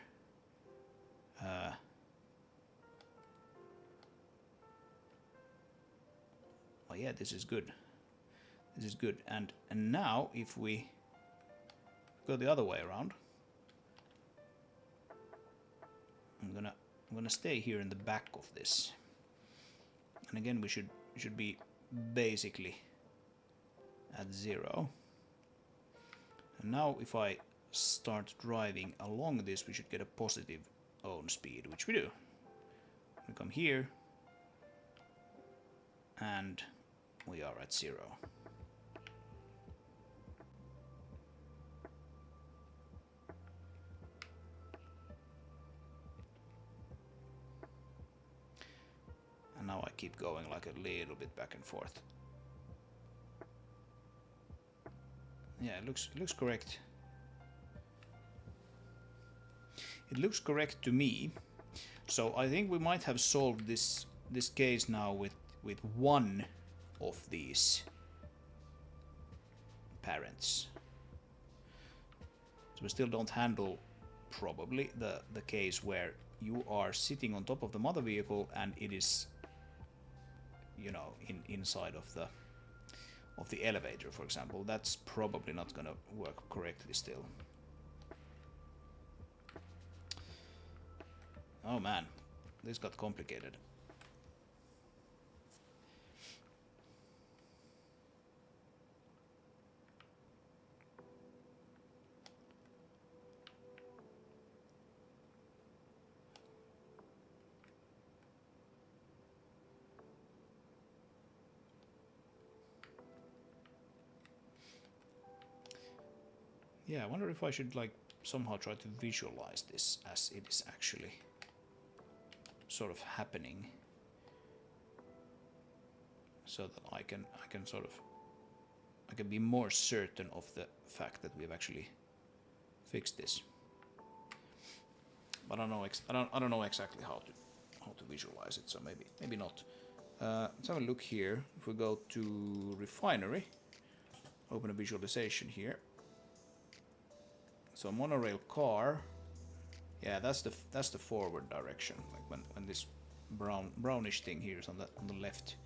Oh yeah, this is good. This is good. And now if we go the other way around, I'm gonna stay here in the back of this. And again, we should be basically at 0. And now if I start driving along this, we should get a positive own speed, which we do. We come here, and we are at 0. And now I keep going like a little bit back and forth. Yeah, it looks correct. It looks correct to me. So I think we might have solved this case now with one of these parents. So we still don't handle probably the case where you are sitting on top of the mother vehicle and it is, you know, inside of the elevator, for example. That's probably not gonna work correctly still. Oh man, this got complicated. Yeah, I wonder if I should like somehow try to visualize this as it is actually sort of happening, so that I can be more certain of the fact that we've actually fixed this. But I don't know exactly how to visualize it, so maybe not. Let's have a look here. If we go to refinery, open a visualization here. So monorail car, yeah, that's the forward direction. Like when this brownish thing here is on the left.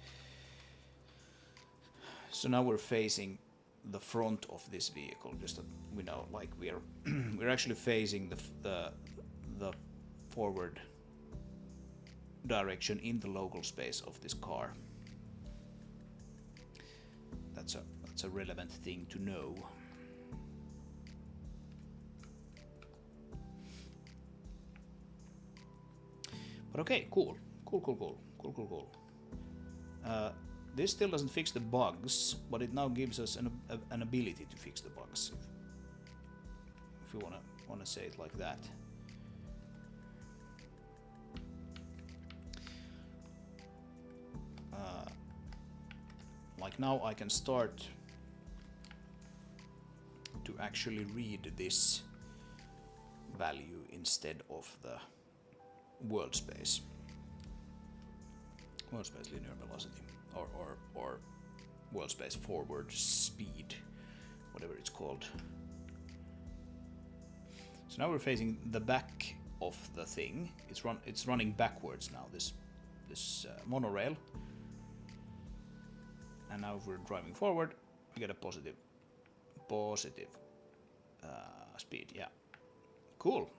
So now we're facing the front of this vehicle, just that we know, like we're actually facing the forward direction in the local space of this car. That's a relevant thing to know. But okay, cool. This still doesn't fix the bugs, but it now gives us an ability to fix the bugs, if you wanna say it like that. Like now I can start to actually read this value instead of the world space linear velocity, or world space forward speed, whatever it's called. So now we're facing the back of the thing. It's running backwards now, this monorail. And now if we're driving forward, we get a positive speed. Yeah, cool.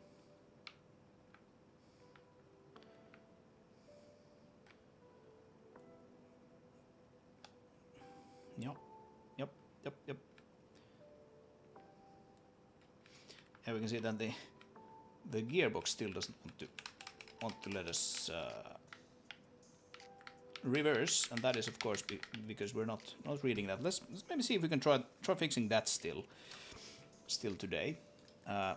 Yep. And we can see that the gearbox still doesn't want to let us reverse, and that is of course because we're not reading that. Let's maybe see if we can try fixing that still today. I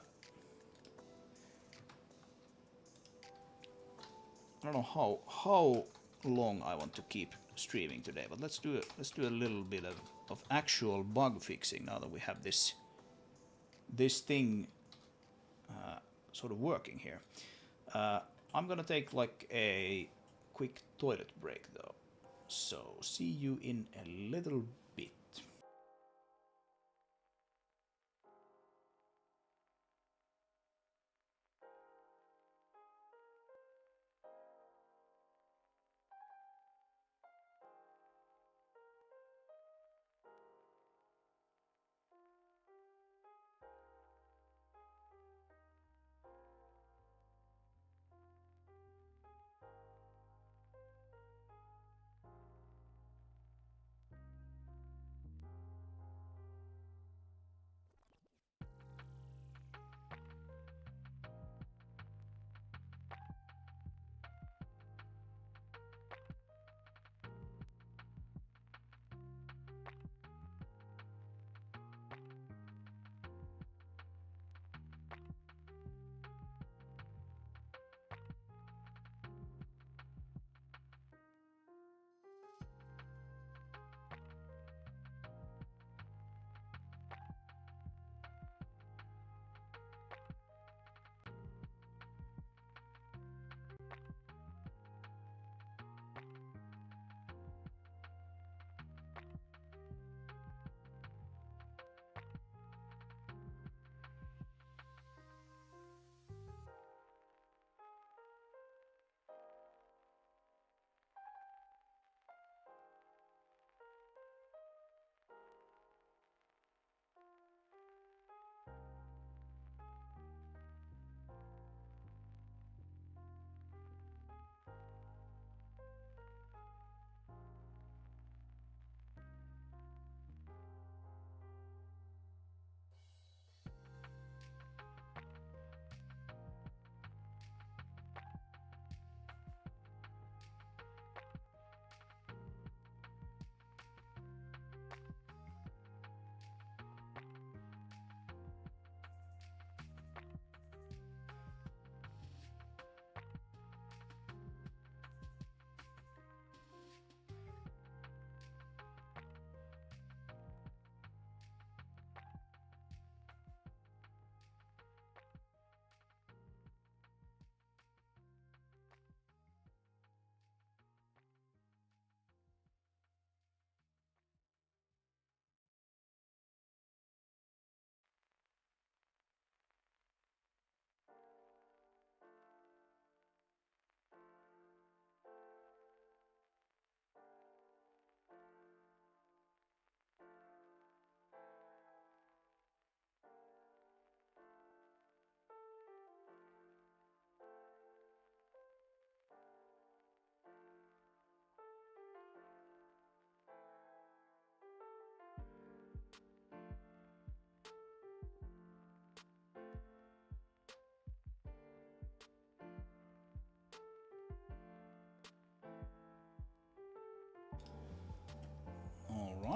don't know how long I want to keep streaming today, but let's do a little bit of actual bug fixing now that we have this thing sort of working here. I'm gonna take like a quick toilet break though, so see you in a little bit.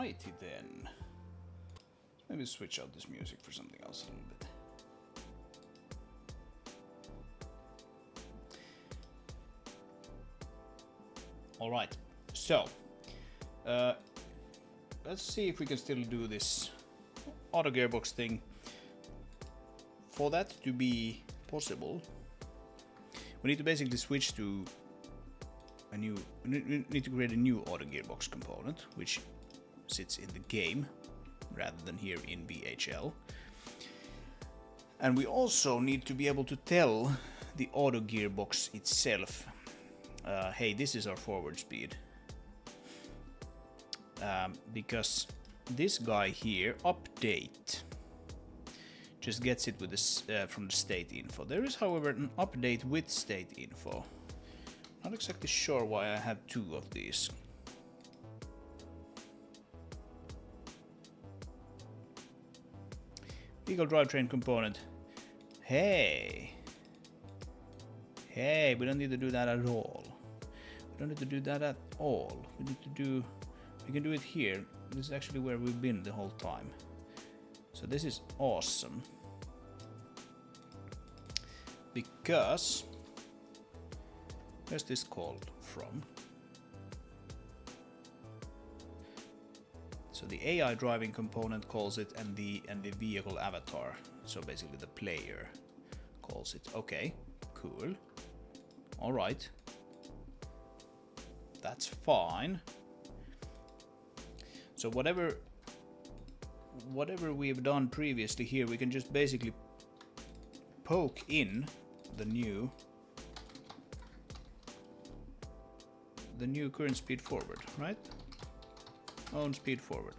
Alrighty then. Maybe switch out this music for something else a little bit. Alright, so let's see if we can still do this auto gearbox thing. For that to be possible, we need to basically switch to a new. We need to create a new auto gearbox component, which sits in the game rather than here in VHL. And we also need to be able to tell the auto gearbox itself, hey, this is our forward speed. Because this guy here, update, just gets it with this from the state info. There is, however, an update with state info. Not exactly sure why I have two of these. Vehicle drivetrain component. Hey, we don't need to do that at all. We don't need to do that at all. We can do it here. This is actually where we've been the whole time. So this is awesome. Because, where's this called from? So the AI driving component calls it, and the vehicle avatar, so basically the player, calls it. Okay, cool. All right, that's fine. So whatever we've done previously here, we can just basically poke in the new current speed forward, right? Own speed forward.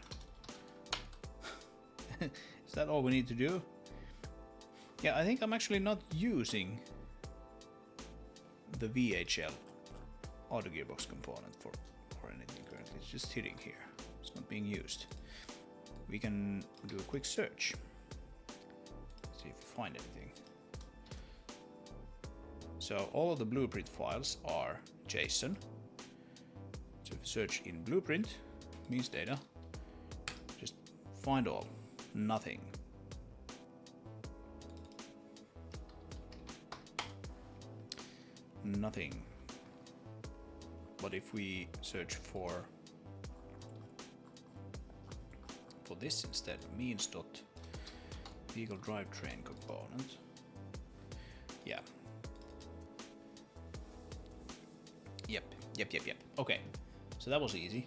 Is that all we need to do? Yeah, I think I'm actually not using the VHL auto gearbox component for anything currently. It's just sitting here. It's not being used. We can do a quick search. See if we find anything. So all of the blueprint files are JSON. So if you search in blueprint, means data, just find all. Nothing. Nothing. But if we search for this instead, means dot vehicle drivetrain component. Yeah. Yep. Okay. So that was easy.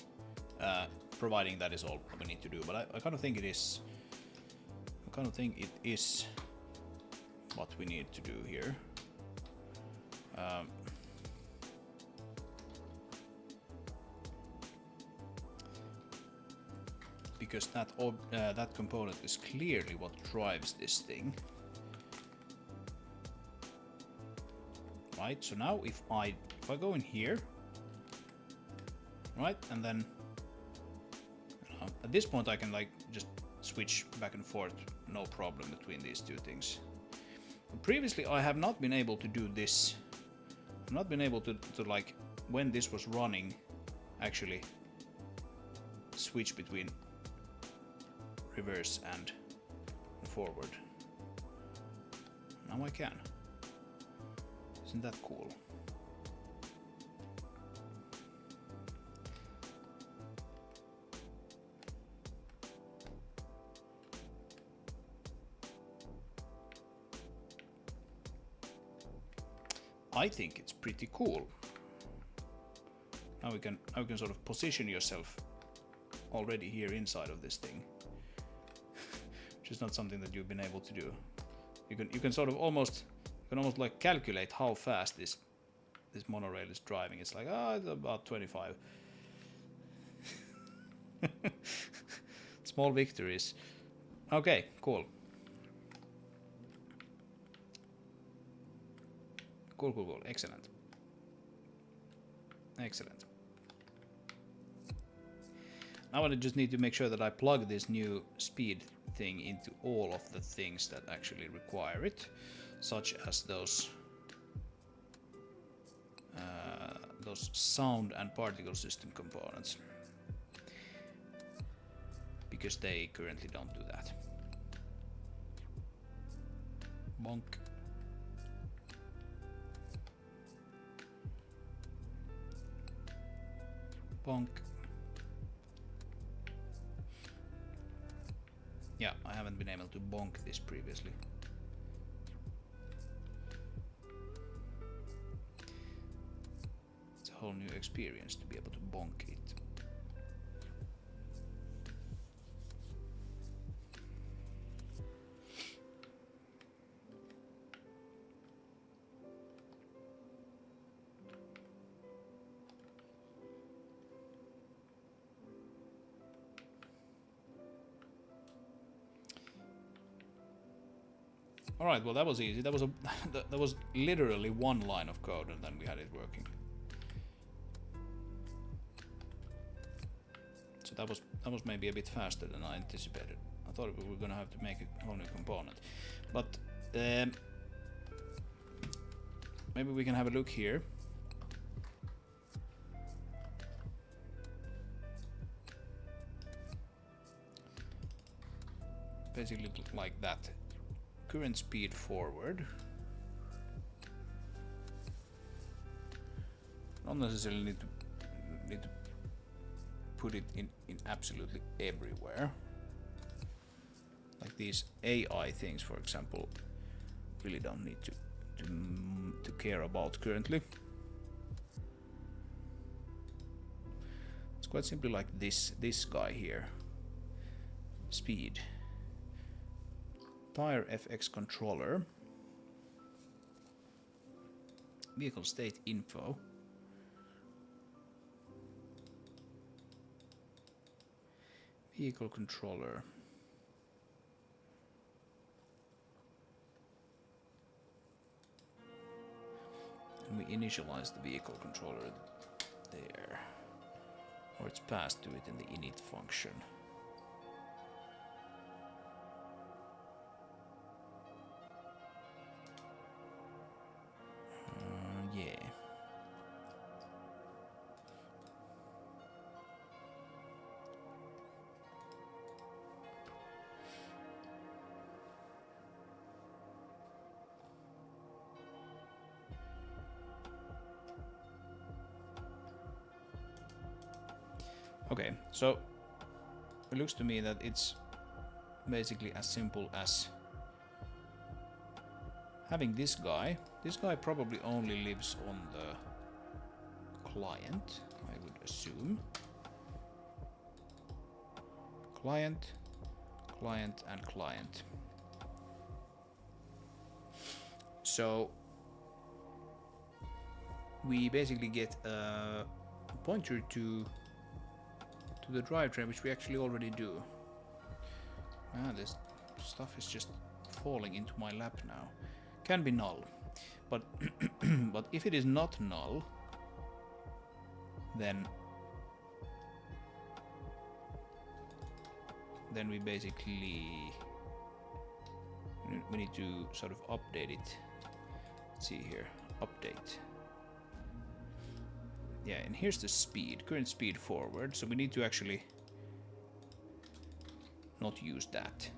Providing that is all we need to do, but I kind of think it is. I kind of think it is what we need to do here. Because that component is clearly what drives this thing. Right. So now if I go in here, right, and then at this point I can like just switch back and forth, no problem, between these two things. But previously I have not been able to do this. I've not been able to like, when this was running, actually switch between reverse and forward. Now I can. Isn't that cool? I think it's pretty cool. Now we can sort of position yourself already here inside of this thing, which is not something that you've been able to do. You can sort of almost like calculate how fast this monorail is driving. It's like, it's about 25. Small victories. Okay, cool. Cool. Excellent. Now I just need to make sure that I plug this new speed thing into all of the things that actually require it, such as those sound and particle system components. because they currently don't do that. Bonk. Bonk. Yeah, I haven't been able to bonk this previously. It's a whole new experience to be able to bonk it. All right, well that was easy. That was a that was literally one line of code, and then we had it working. So that was maybe a bit faster than I anticipated. I thought we were gonna have to make a whole new component, but maybe we can have a look here. Basically like that. Current speed forward. Not necessarily need to put it in absolutely everywhere. Like these AI things, for example, really don't need to care about currently. It's quite simply like this guy here. Speed. Tire FX controller. Vehicle state info. Vehicle controller. And we initialize the vehicle controller there. Or it's passed to it in the init function. Yeah. Okay, so it looks to me that it's basically as simple as having this guy. This guy probably only lives on the client, I would assume. Client, client, and client. So we basically get a pointer to the drivetrain, which we actually already do. Man, this stuff is just falling into my lap now. Can be null, but but if it is not null, then we basically we need to sort of update it. Let's see here, update. Yeah, and here's the speed, current speed forward. So we need to actually not use that.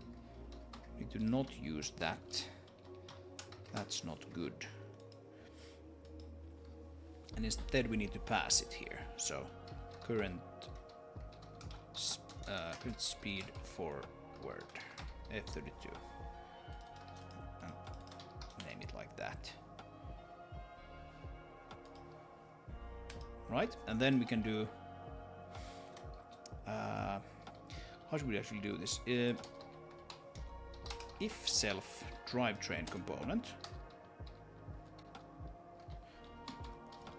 We need to not use that. That's not good. And instead we need to pass it here. So current speed forward F32. And name it like that. Right, and then we can do. How should we actually do this? If self drivetrain component.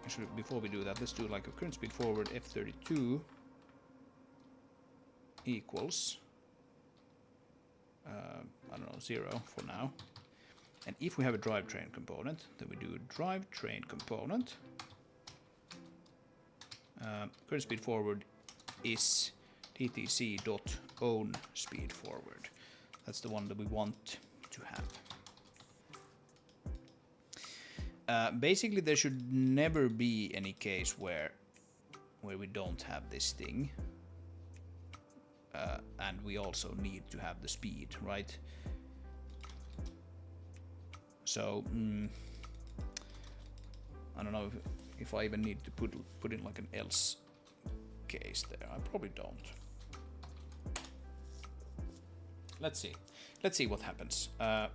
Actually, before we do that, let's do like a current speed forward F32 equals I don't know, 0 for now. And if we have a drivetrain component, then we do a drivetrain component. Current speed forward is ttc.own speed forward. That's the one that we want to have. Basically, there should never be any case where we don't have this thing. and we also need to have the speed, right? So I don't know if I even need to put in like an else case there. I probably don't. Let's see what happens. I'm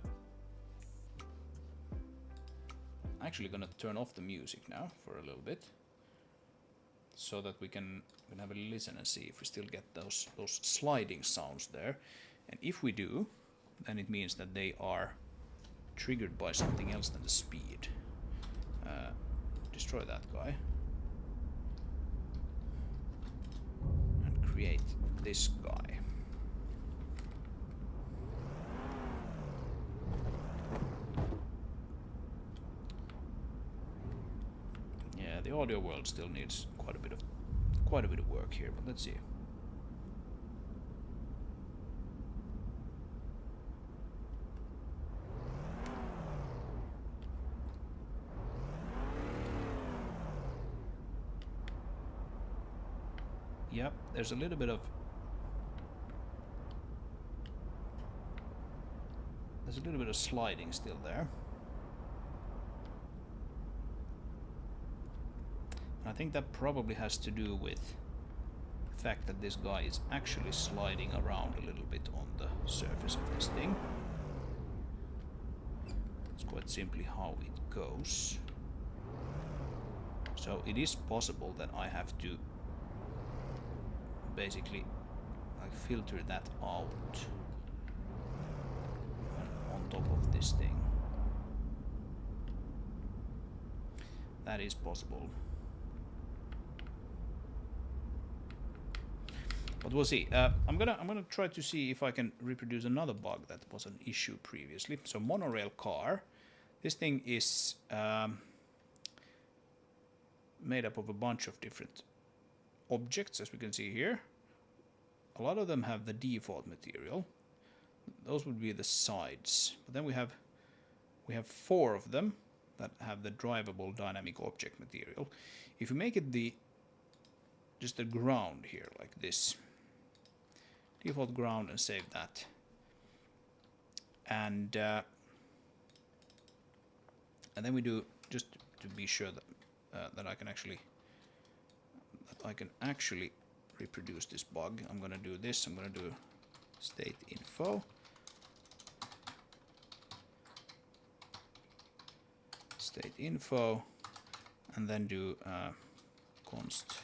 actually gonna turn off the music now for a little bit, so that we can have a listen and see if we still get those sliding sounds there. And if we do, then it means that they are triggered by something else than the speed. Destroy that guy and create this guy. Yeah, the audio world still needs quite a bit of work here, but let's see. Yep, there's a little bit of sliding still there. I think that probably has to do with the fact that this guy is actually sliding around a little bit on the surface of this thing. It's quite simply how it goes. So it is possible that I have to basically like filter that out on top of this thing. That is possible. But we'll see. I'm gonna try to see if I can reproduce another bug that was an issue previously. So monorail car. This thing is made up of a bunch of different objects, as we can see here. A lot of them have the default material. Those would be the sides. But then we have 4 of them that have the drivable dynamic object material. If you make it just the ground here, like this, default ground, and save that, and then we do, just to be sure that I can actually reproduce this bug. I'm gonna do this. I'm gonna do state info, and then do const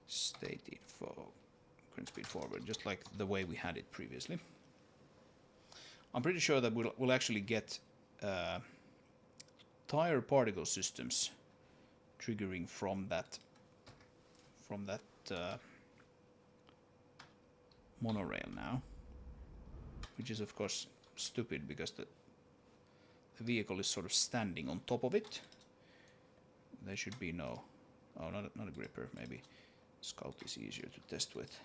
state info current speed forward, just like the way we had it previously. I'm pretty sure that we'll actually get tire particle systems triggering from that monorail now, which is of course stupid because the vehicle is sort of standing on top of it. There should be no, oh, not a gripper. Maybe Scout is easier to test with.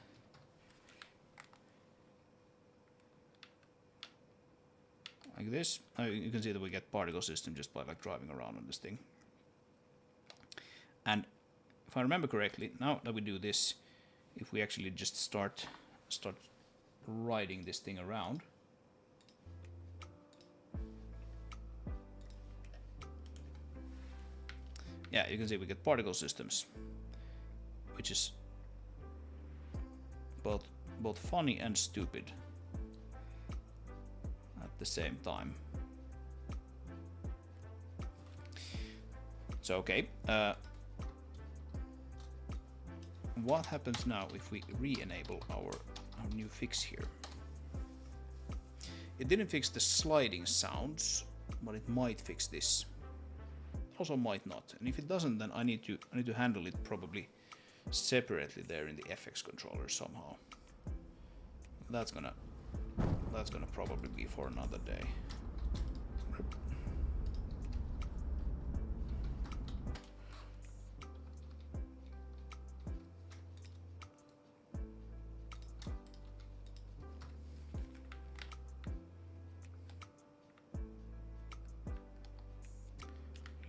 Like this. You can see that we get particle system just by like driving around on this thing. And if I remember correctly, now that we do this, if we actually just start riding this thing around, yeah, you can see we get particle systems, which is both funny and stupid at the same time. So okay, what happens now if we re-enable our new fix here? It didn't fix the sliding sounds, but it might fix this. Also might not, and if it doesn't, then I need to handle it probably separately there in the FX controller somehow. That's gonna probably be for another day.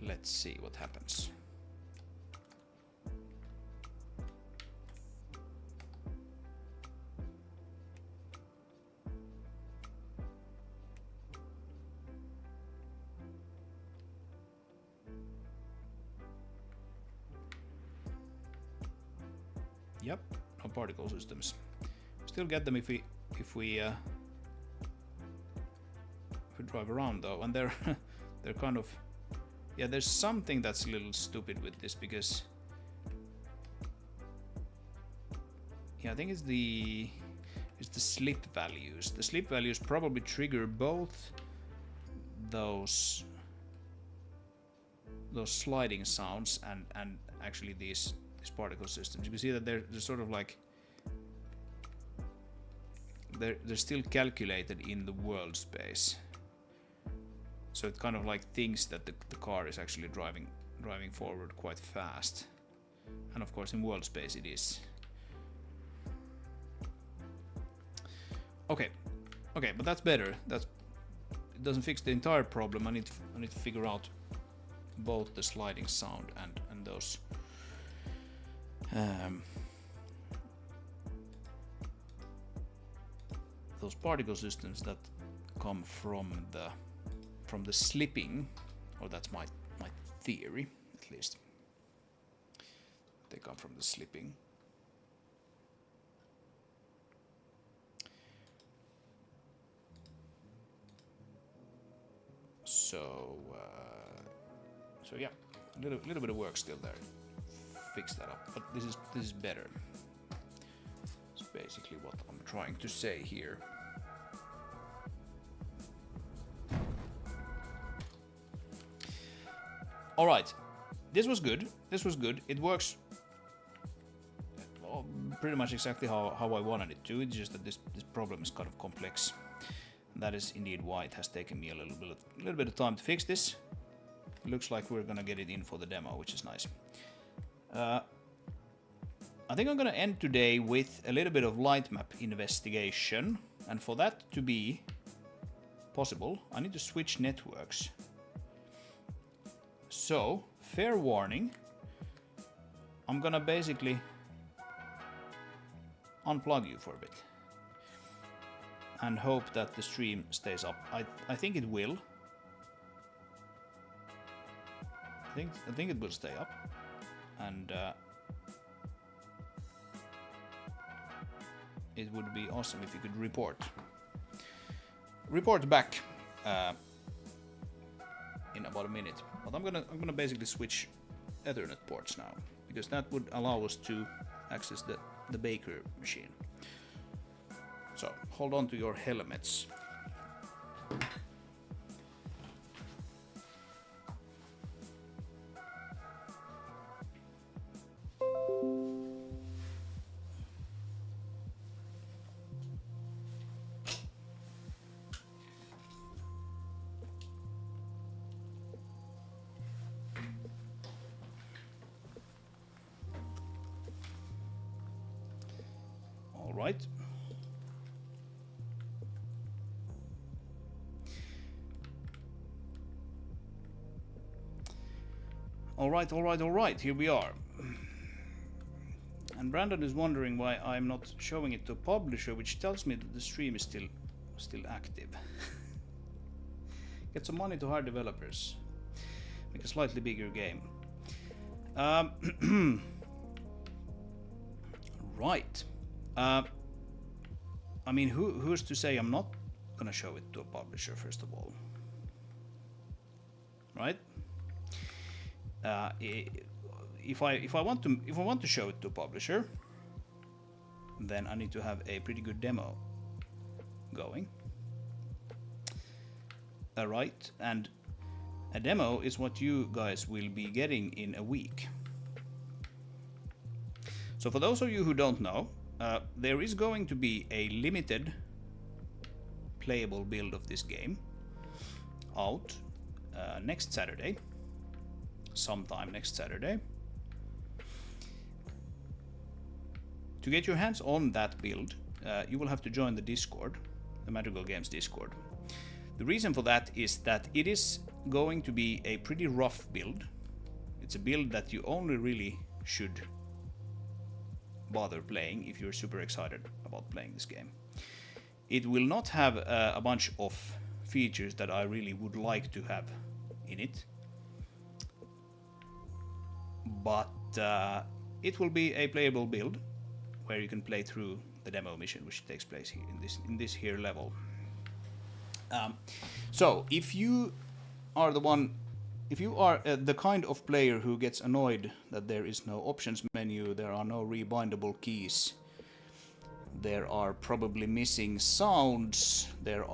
Let's see what happens. Yep, no particle systems. Still get them if we drive around though, and they're they're kind of, yeah. There's something that's a little stupid with this because, yeah, I think it's the slip values. The slip values probably trigger both those sliding sounds and actually these particle systems. You can see that they're sort of like they're still calculated in the world space. So it kind of like thinks that the car is actually driving forward quite fast. And of course in world space it is. Okay, but that's better. It doesn't fix the entire problem. I need to figure out both the sliding sound and those particle systems that come from the slipping, or that's my theory at least. They come from the slipping. So yeah, a little bit of work still there. Fix that up, but this is better. It's basically what I'm trying to say here. All right, this was good. It works pretty much exactly how I wanted it to. It's just that this problem is kind of complex. That is indeed why it has taken me a little bit of time to fix this. It looks like we're gonna get it in for the demo, which is nice. I think I'm gonna end today with a little bit of light map investigation, and for that to be possible, I need to switch networks. So, fair warning, I'm gonna basically unplug you for a bit and hope that the stream stays up. I think it will. I think it will stay up, and it would be awesome if you could report back in about a minute. But I'm gonna basically switch Ethernet ports now, because that would allow us to access the Baker machine. So hold on to your helmets. All right. All right, here we are. And Brandon is wondering why I'm not showing it to a publisher, which tells me that the stream is still active. Get some money to hire developers. Make a slightly bigger game. Right. I mean, who's to say I'm not gonna show it to a publisher, first of all? Right? If I want to show it to a publisher, then I need to have a pretty good demo going. Right, and a demo is what you guys will be getting in a week. So for those of you who don't know, there is going to be a limited playable build of this game out next Saturday. Sometime next Saturday. To get your hands on that build, you will have to join the Discord, the Madrigal Games Discord. The reason for that is that it is going to be a pretty rough build. It's a build that you only really should bother playing if you're super excited about playing this game. It will not have a bunch of features that I really would like to have in it. But it will be a playable build, where you can play through the demo mission, which takes place here in this here level. So if you are the kind of player who gets annoyed that there is no options menu, there are no rebindable keys, there are probably missing sounds, there's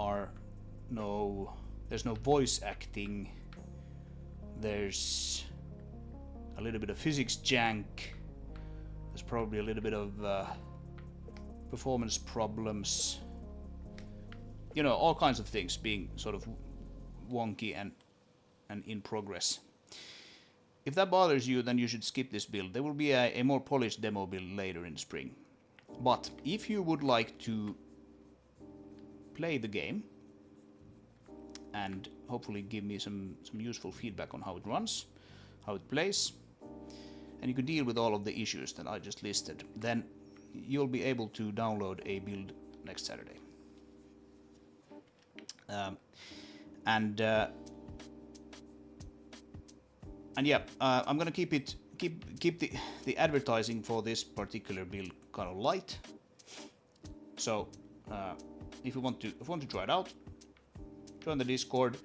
no voice acting, there's a little bit of physics jank, there's probably a little bit of performance problems, you know, all kinds of things being sort of wonky and in progress. If that bothers you, then you should skip this build. There will be a more polished demo build later in the spring. But if you would like to play the game and hopefully give me some useful feedback on how it runs, how it plays, and you can deal with all of the issues that I just listed, then you'll be able to download a build next Saturday. And yeah, I'm gonna keep the advertising for this particular build kind of light. So if you want to try it out, join the Discord.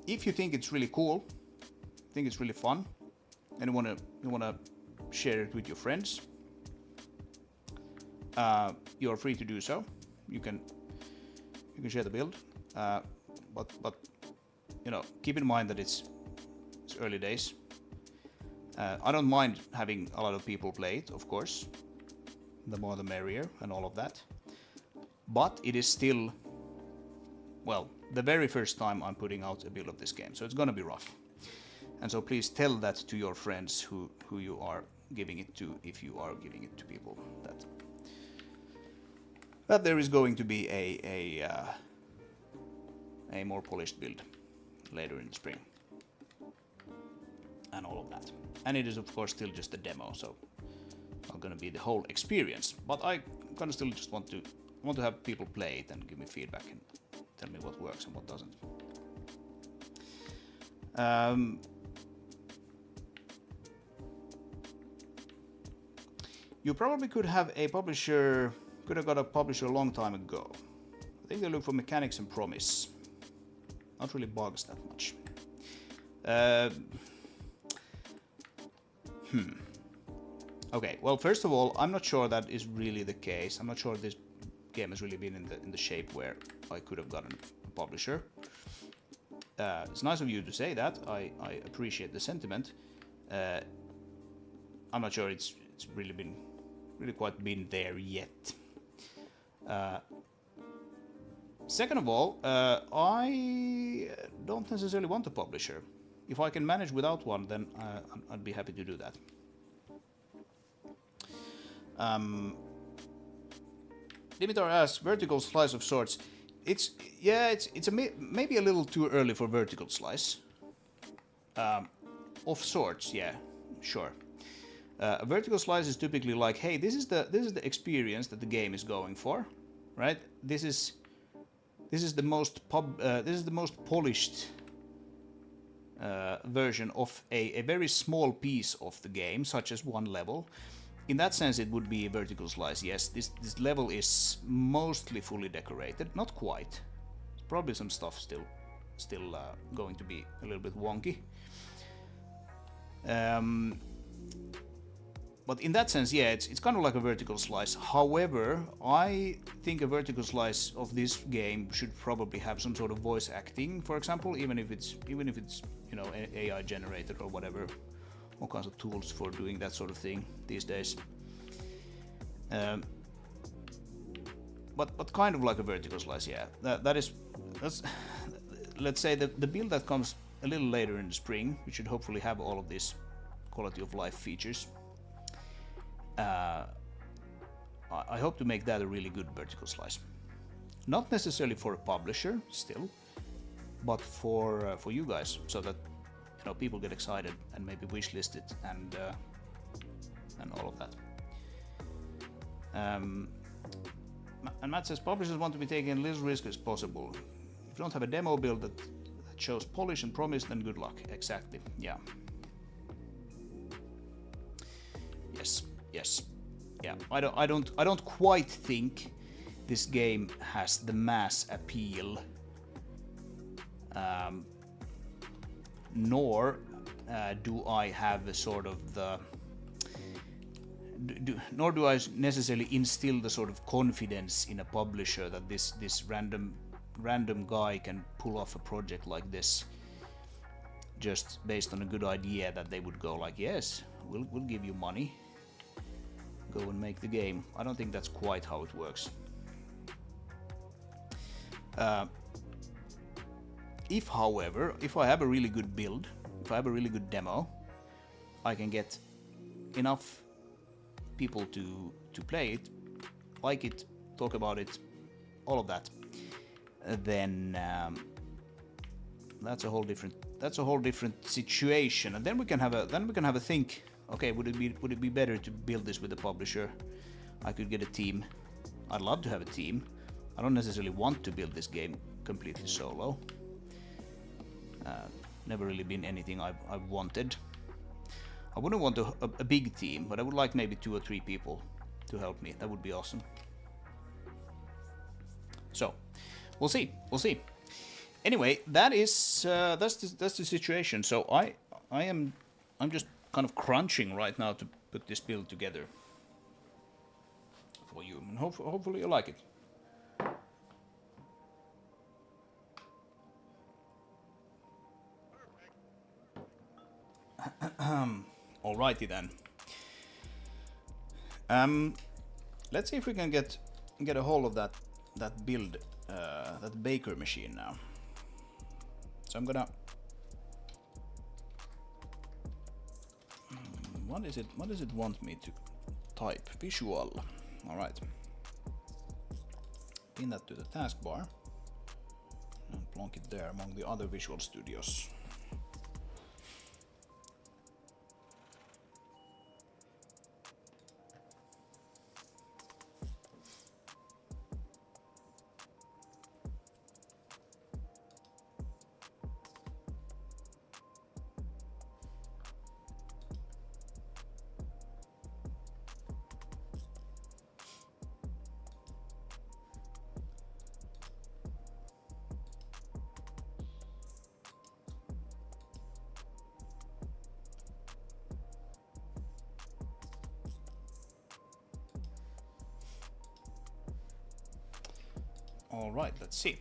If you think it's really cool, think it's really fun, and you wanna share it with your friends, you're free to do so. You can share the build, but you know, keep in mind that it's early days. I don't mind having a lot of people play it, of course. The more the merrier and all of that. But it is still, well, the very first time I'm putting out a build of this game, so it's gonna be rough. And so please tell that to your friends who you are giving it to, if you are giving it to people, that there is going to be a more polished build later in the spring. And all of that. And it is of course still just a demo, so not gonna be the whole experience. But I kind of still just want to have people play it and give me feedback and tell me what works and what doesn't. You probably could have got a publisher a long time ago. I think they look for mechanics and promise, not really bugs that much. Okay, well, first of all, I'm not sure that is really the case. I'm not sure this game has really been in the shape where I could have gotten a publisher. It's nice of you to say that. I appreciate the sentiment. I'm not sure it's really quite been there yet. Second of all, I don't necessarily want a publisher. If I can manage without one, then I'd be happy to do that. Dimitar asks, vertical slice of sorts. It's maybe a little too early for vertical slice. Of sorts, yeah, sure. A vertical slice is typically like, hey, this is the experience that the game is going for, right? This is the most polished version of a very small piece of the game, such as one level. In that sense, it would be a vertical slice. Yes, this level is mostly fully decorated, not quite. Probably some stuff still going to be a little bit wonky. But in that sense, yeah, it's kind of like a vertical slice. However, I think a vertical slice of this game should probably have some sort of voice acting, for example, even if it's you know, AI generated or whatever. All kinds of tools for doing that sort of thing these days. But kind of like a vertical slice, yeah. That's let's say the build that comes a little later in the spring, which should hopefully have all of these quality of life features. I hope to make that a really good vertical slice. Not necessarily for a publisher still, but for you guys, so that you know, people get excited and maybe wishlist it and all of that. And Matt says publishers want to be taking as little risk as possible. If you don't have a demo build that shows polish and promise, then good luck. Exactly. Yeah. Yes. yeah, I don't quite think this game has the mass appeal, nor do I have a sort of the nor do I necessarily instill the sort of confidence in a publisher that this random guy can pull off a project like this just based on a good idea, that they would go like, yes, we'll give you money, go and make the game. I don't think that's quite how it works. However, if I have a really good build, if I have a really good demo, I can get enough people to play it, like it, talk about it, all of that, then that's a whole different situation, and then we can have a think. Okay, would it be better to build this with a publisher? I could get a team. I'd love to have a team. I don't necessarily want to build this game completely solo. Never really been anything I've wanted. I wouldn't want a big team, but I would like maybe 2 or 3 people to help me. That would be awesome. So, we'll see. Anyway, that's the situation. So I'm just kind of crunching right now to put this build together for you, and hopefully you like it. Alrighty then. Let's see if we can get a hold of that build, that baker machine now. So I'm gonna. What does it want me to type? Visual. All right. Pin that to the taskbar and plonk it there among the other Visual Studios. All right, let's see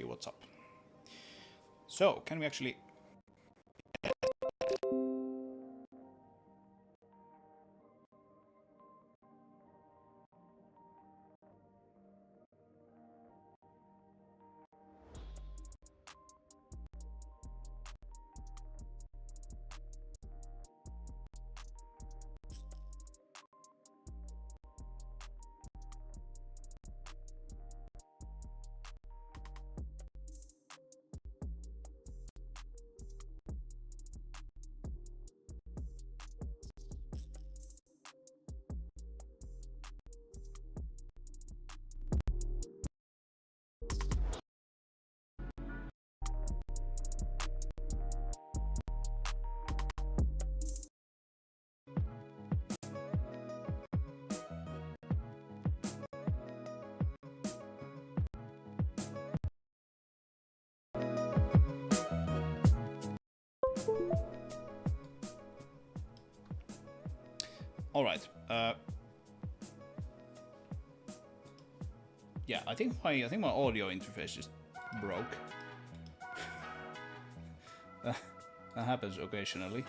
what's up. So, can we actually... All right. Yeah, I think my audio interface just broke. That happens occasionally.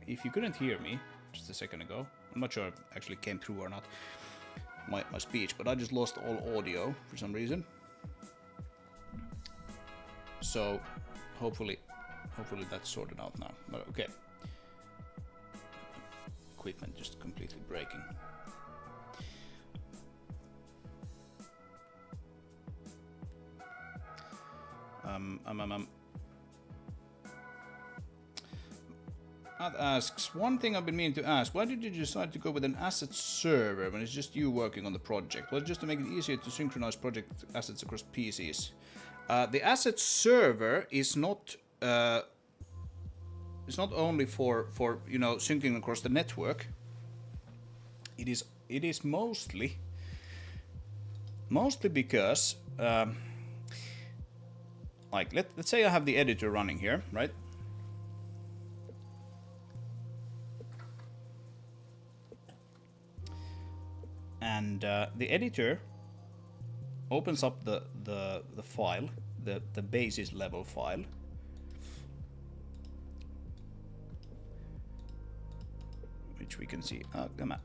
If you couldn't hear me just a second ago, I'm not sure if it actually came through or not, my speech, but I just lost all audio for some reason. So hopefully that's sorted out now. But okay. Equipment just completely breaking. Matt asks, one thing I've been meaning to ask, why did you decide to go with an asset server when it's just you working on the project? Was it just to make it easier to synchronize project assets across PCs? The asset server is not it's not only for syncing across the network. It is mostly because like let's say I have the editor running here, right? And the editor opens up the file, the basis level file. Which we can see. Oh, come on.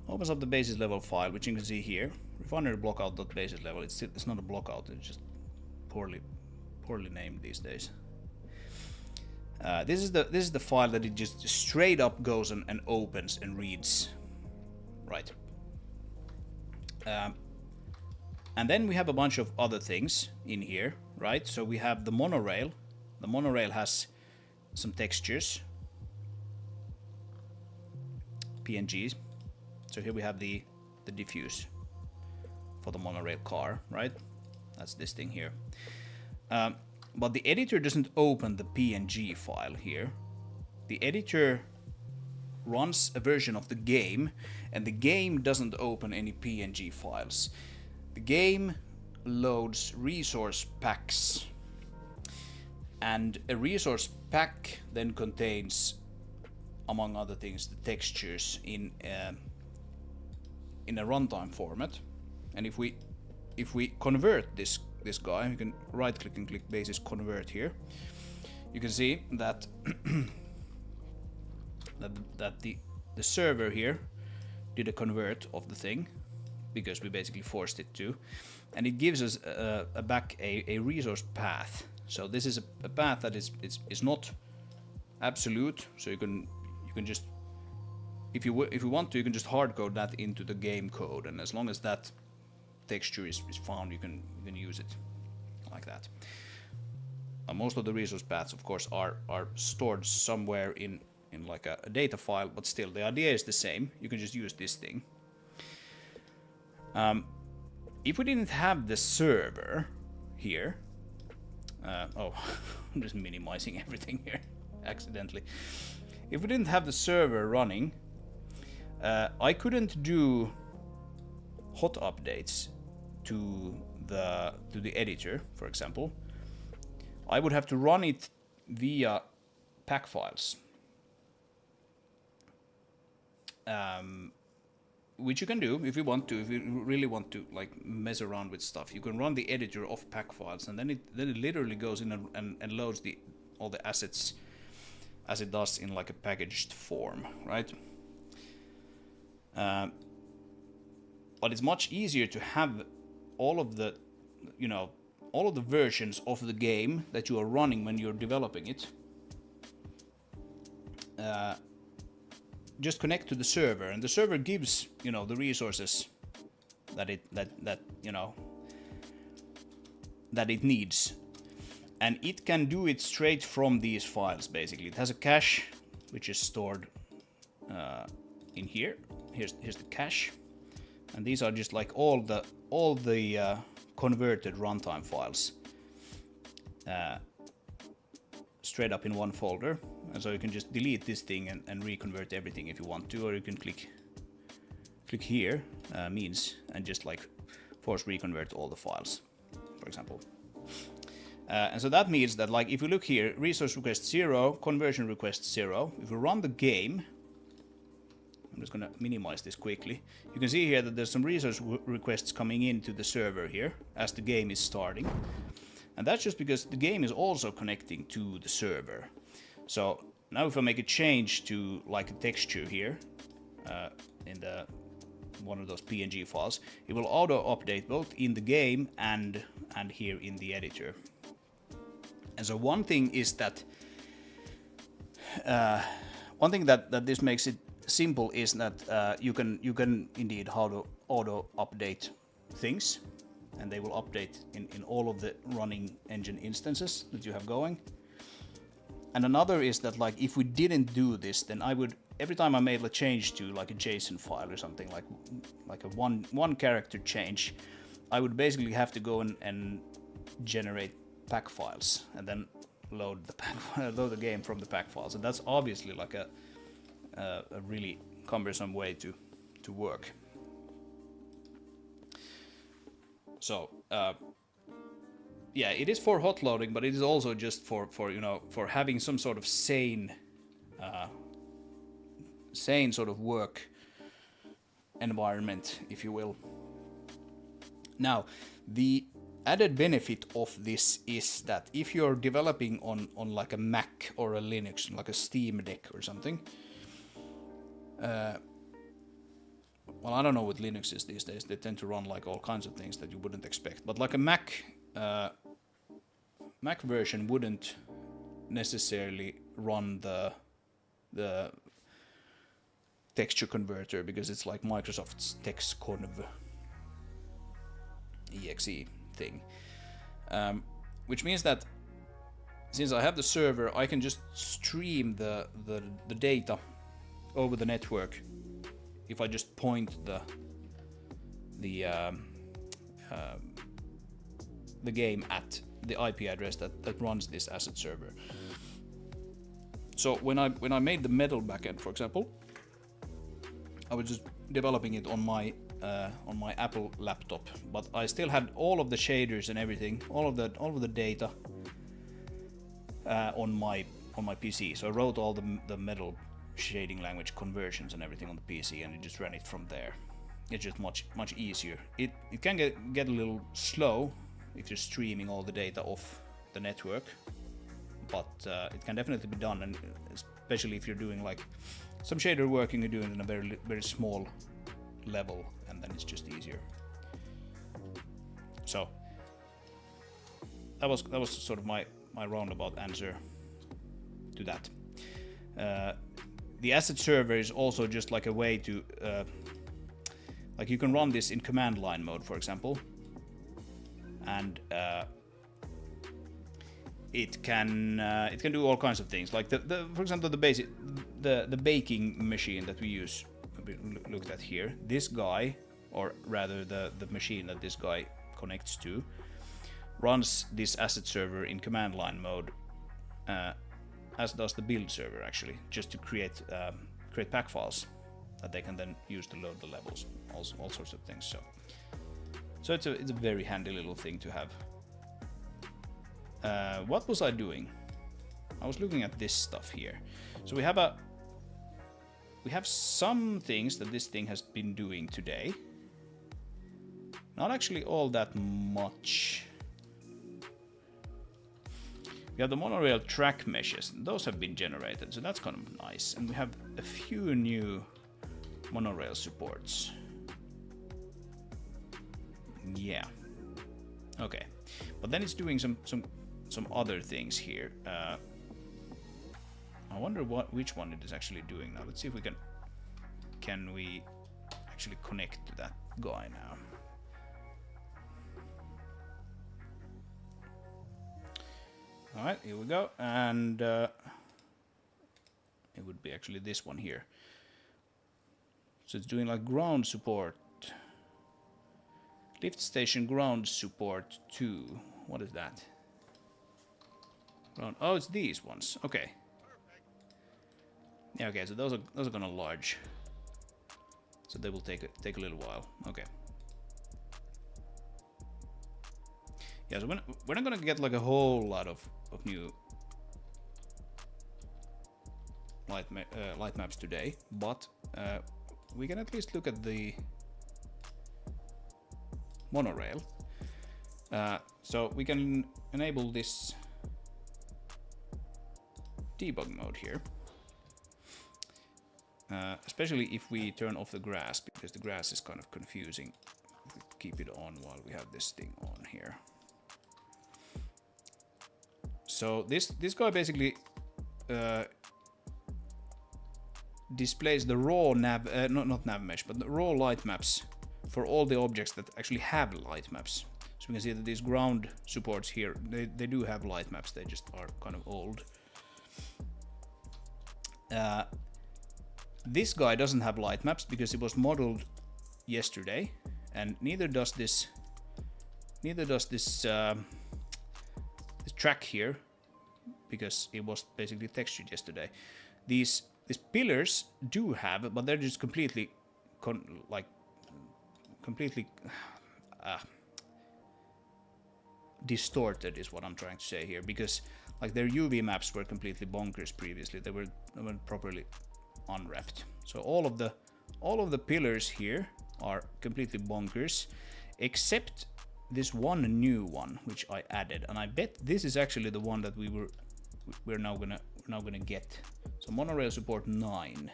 Opens up the basis level file, which you can see here. Refinery blockout.basis level. It's not a blockout. It's just poorly named these days. This is the file that it just straight up goes and opens and reads. Right. And then we have a bunch of other things in here, right? So we have the monorail. The monorail has some textures. PNGs. So here we have the diffuse for the monorail car, right? That's this thing here. But the editor doesn't open the PNG file here. The editor runs a version of the game, and the game doesn't open any PNG files. The game loads resource packs, and a resource pack then contains, among other things, the textures in a runtime format. And if we convert this guy, you can right click and click basis convert here. You can see that that the server here did a convert of the thing, because we basically forced it to, and it gives us back a resource path. So this is a path that is not absolute, so you can just, if you want to, you can just hard code that into the game code, and as long as that texture is found, you can use it like that. Most of the resource paths, of course, are stored somewhere in like a data file, but still the idea is the same. You can just use this thing. If we didn't have the server here, oh, I'm just minimizing everything here accidentally. If we didn't have the server running, I couldn't do hot updates to the editor, for example. I would have to run it via pack files, which you can do if you want to. If you really want to like mess around with stuff, you can run the editor off pack files, and then it literally goes in and loads all the assets as it does in like a packaged form, right? But it's much easier to have all of the versions of the game that you are running when you're developing it just connect to the server, and the server gives the resources that it needs, and it can do it straight from these files. Basically, it has a cache which is stored in here. Here's the cache, and these are just like all the converted runtime files straight up in one folder. And so you can just delete this thing and reconvert everything if you want to, or you can click here, means, and just like force reconvert all the files, for example. And so that means that, like, if you look here, resource request 0, conversion request 0. If you run the game, I'm just gonna minimize this quickly. You can see here that there's some resource requests coming into the server here as the game is starting. And that's just because the game is also connecting to the server. So now if I make a change to like a texture here in one of those PNG files, it will auto update both in the game and here in the editor. And so one thing is that this makes it simple is that you can indeed auto update things, and they will update in all of the running engine instances that you have going. And another is that, like, if we didn't do this, then I would, every time I made a change to like a JSON file or something, like a one character change, I would basically have to go and generate pack files and then load the game from the pack files. And that's obviously like a really cumbersome way to work. So yeah, it is for hot loading, but it is also just for you know, for having some sort of sane sort of work environment, if you will. Now, the added benefit of this is that if you're developing on like a Mac or a Linux, like a Steam Deck or something, well, I don't know what Linux is these days. They tend to run like all kinds of things that you wouldn't expect. But like a Mac version wouldn't necessarily run the texture converter because it's like Microsoft's TextConv exe thing, which means that since I have the server, I can just stream the data over the network if I just point the game at the IP address that runs this asset server. So when I made the Metal backend, for example, I was just developing it on my Apple laptop, but I still had all of the shaders and everything, all of the data on my PC. So I wrote all the Metal shading language conversions and everything on the PC, and it just ran it from there. It's just much easier. It can get a little slow if you're streaming all the data off the network, but it can definitely be done, and especially if you're doing like some shader work and you're doing it in a very small level, and then it's just easier. So that was sort of my roundabout answer to that. The asset server is also just like a way to like you can run this in command line mode, for example, and it can do all kinds of things. Like for example, the baking machine that we looked at here. This guy, or rather the machine that this guy connects to, runs this asset server in command line mode, as does the build server actually, just to create pack files that they can then use to load the levels, all sorts of things. So it's a very handy little thing to have. What was I doing? I was looking at this stuff here. So we have some things that this thing has been doing today. Not actually all that much. We have the monorail track meshes. Those have been generated, so that's kind of nice. And we have a few new monorail supports. Yeah. Okay. But then it's doing some other things here. I wonder which one it is actually doing now. Let's see if we can we actually connect to that guy now. All right, here we go, and it would be actually this one here. So it's doing like ground support, lift station ground support 2. What is that? Ground. Oh, it's these ones. Okay. Yeah. Okay. So those are gonna large. So they will take a little while. Okay. Yeah. So we're not gonna get like a whole lot of new light maps today, but we can at least look at the monorail. So we can enable this debug mode here, especially if we turn off the grass, because the grass is kind of confusing. We keep it on while we have this thing on here. So this guy basically displays the raw not nav mesh, but the raw light maps for all the objects that actually have light maps. So we can see that these ground supports here, they do have light maps, they just are kind of old. This guy doesn't have light maps because it was modeled yesterday, and neither does this track here, because it was basically textured yesterday. These these pillars do have, but they're just completely distorted is what I'm trying to say here, because like their UV maps were completely bonkers previously. They weren't properly unwrapped. So all of the pillars here are completely bonkers, except this one new one which I added, and I bet this is actually the one that we're now gonna get. So monorail support 9,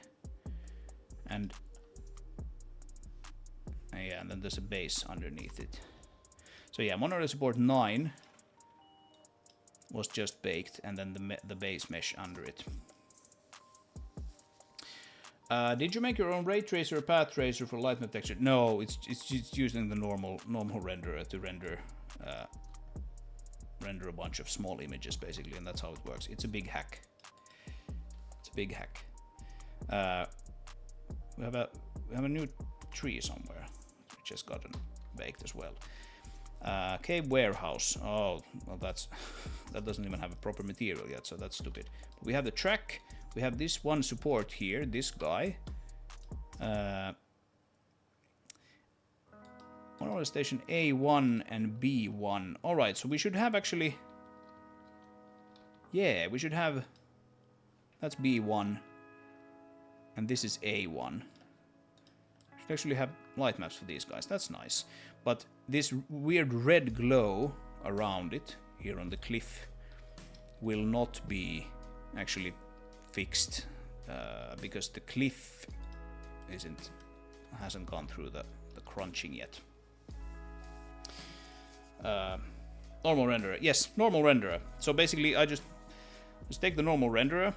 and yeah, and then there's a base underneath it. So yeah, monorail support 9 was just baked, and then the base mesh under it. Did you make your own ray tracer or path tracer for light map texture? No, it's just using the normal renderer to render a bunch of small images basically, and that's how it works. It's a big hack. It's a big hack. We have a new tree somewhere, which has gotten baked as well. Cave warehouse. Oh, well, that doesn't even have a proper material yet, so that's stupid. But we have the track. We have this one support here, this guy. Monorail station A1 and B1. Alright, so we should have actually... Yeah, we should have... That's B1. And this is A1. Should actually have light maps for these guys. That's nice. But this weird red glow around it, here on the cliff, will not be actually fixed because the cliff hasn't gone through the crunching yet. Normal renderer. Yes, normal renderer. So basically I just take the normal renderer,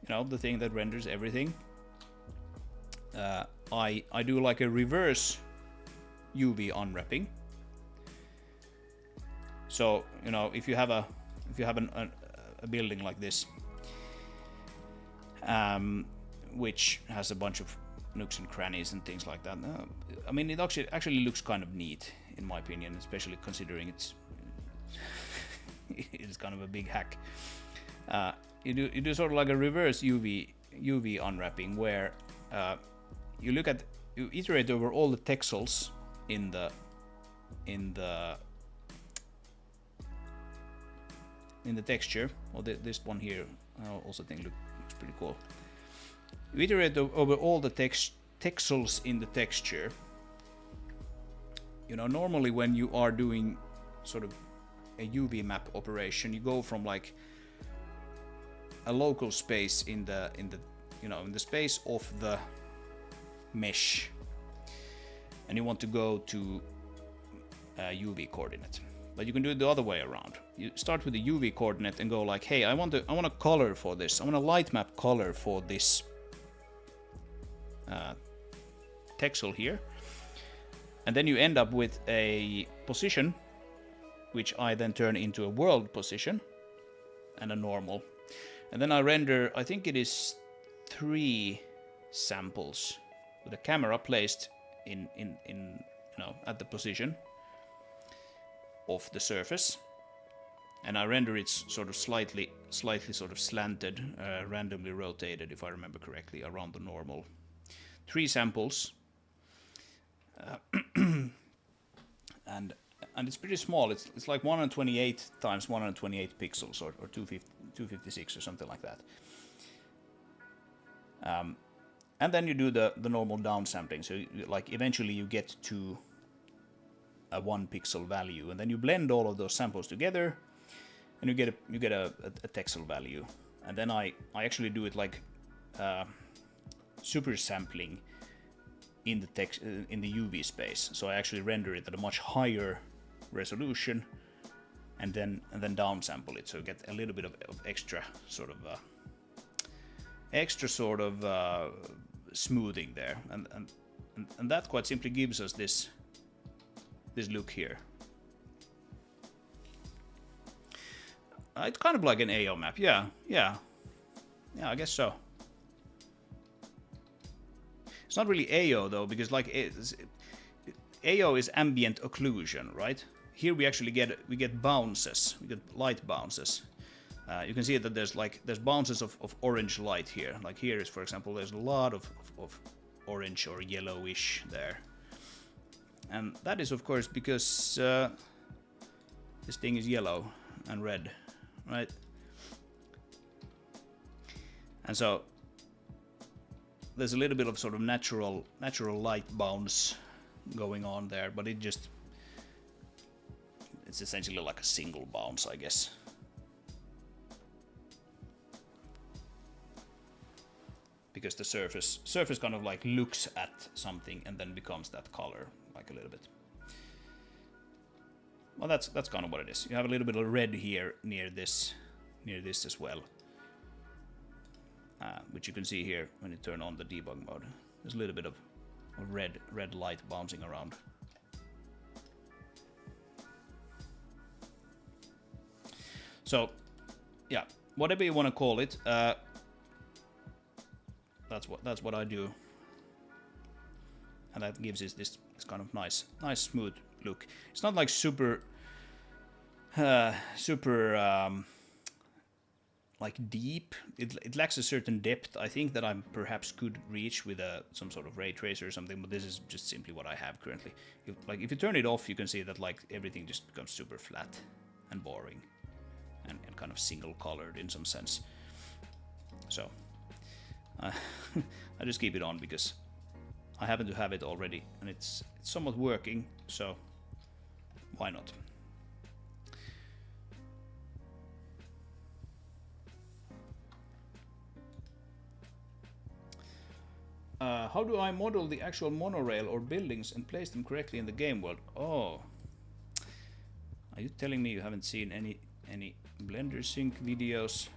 you know, the thing that renders everything. I do like a reverse UV unwrapping. So, you know, if you have a building like this, which has a bunch of nooks and crannies and things like that, I mean, it actually looks kind of neat in my opinion, especially considering it's it's kind of a big hack. You do sort of like a reverse UV unwrapping where you iterate over all the texels in the texture. Or this one here, I also think looks pretty cool. You iterate over all the texels in the texture. You know, normally when you are doing sort of a UV map operation, you go from like a local space in the space of the mesh, and you want to go to a UV coordinate. But you can do it the other way around. You start with the UV coordinate and go like, hey, I want a color for this. I want a light map color for this texel here. And then you end up with a position, which I then turn into a world position and a normal. And then I render, I think it is 3 samples with a camera placed in at the position of the surface, and I render it sort of slightly sort of slanted, randomly rotated, if I remember correctly, around the normal. 3 samples, and it's pretty small. It's like 128 times 128 pixels, or 256 or something like that. And then you do the normal downsampling. So like eventually you get to a 1 pixel value, and then you blend all of those samples together, and you get a texel value. And then I actually do it like super sampling in the UV space. So I actually render it at a much higher resolution, and then downsample it, so you get a little bit of extra sort of smoothing there, and that quite simply gives us this look here. It's kind of like an AO map. Yeah, I guess so. It's not really AO though, because like AO is ambient occlusion, right? Here we actually get bounces. We get light bounces. you can see that there's bounces of orange light here. Like here is, for example, there's a lot of orange or yellowish there. And that is, of course, because this thing is yellow and red, right? And so there's a little bit of sort of natural light bounce going on there, but it's essentially like a single bounce, I guess. Because the surface kind of like looks at something and then becomes that color, like a little bit. Well, that's kind of what it is. You have a little bit of red here near this as well, which you can see here when you turn on the debug mode. There's a little bit of red light bouncing around. So, yeah, whatever you want to call it, that's what I do, and that gives us this kind of nice smooth look. It's not like super like deep. It lacks a certain depth, I think, that I perhaps could reach with some sort of ray tracer or something, but this is just simply what I have currently. If you turn it off, you can see that like everything just becomes super flat and boring and kind of single colored in some sense. So I just keep it on because I happen to have it already and it's somewhat working, so why not? How do I model the actual monorail or buildings and place them correctly in the game world? Oh, are you telling me you haven't seen any Blender Sync videos?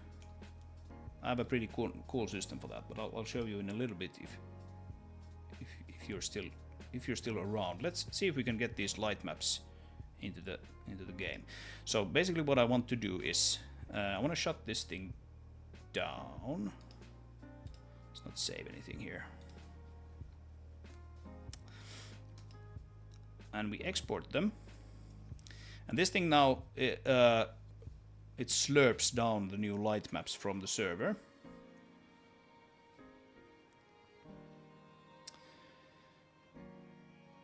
I have a pretty cool system for that, but I'll show you in a little bit if you're still around. Let's see if we can get these light maps into the game. So basically, what I want to do is I want to shut this thing down. Let's not save anything here. And we export them. And this thing now, it slurps down the new light maps from the server.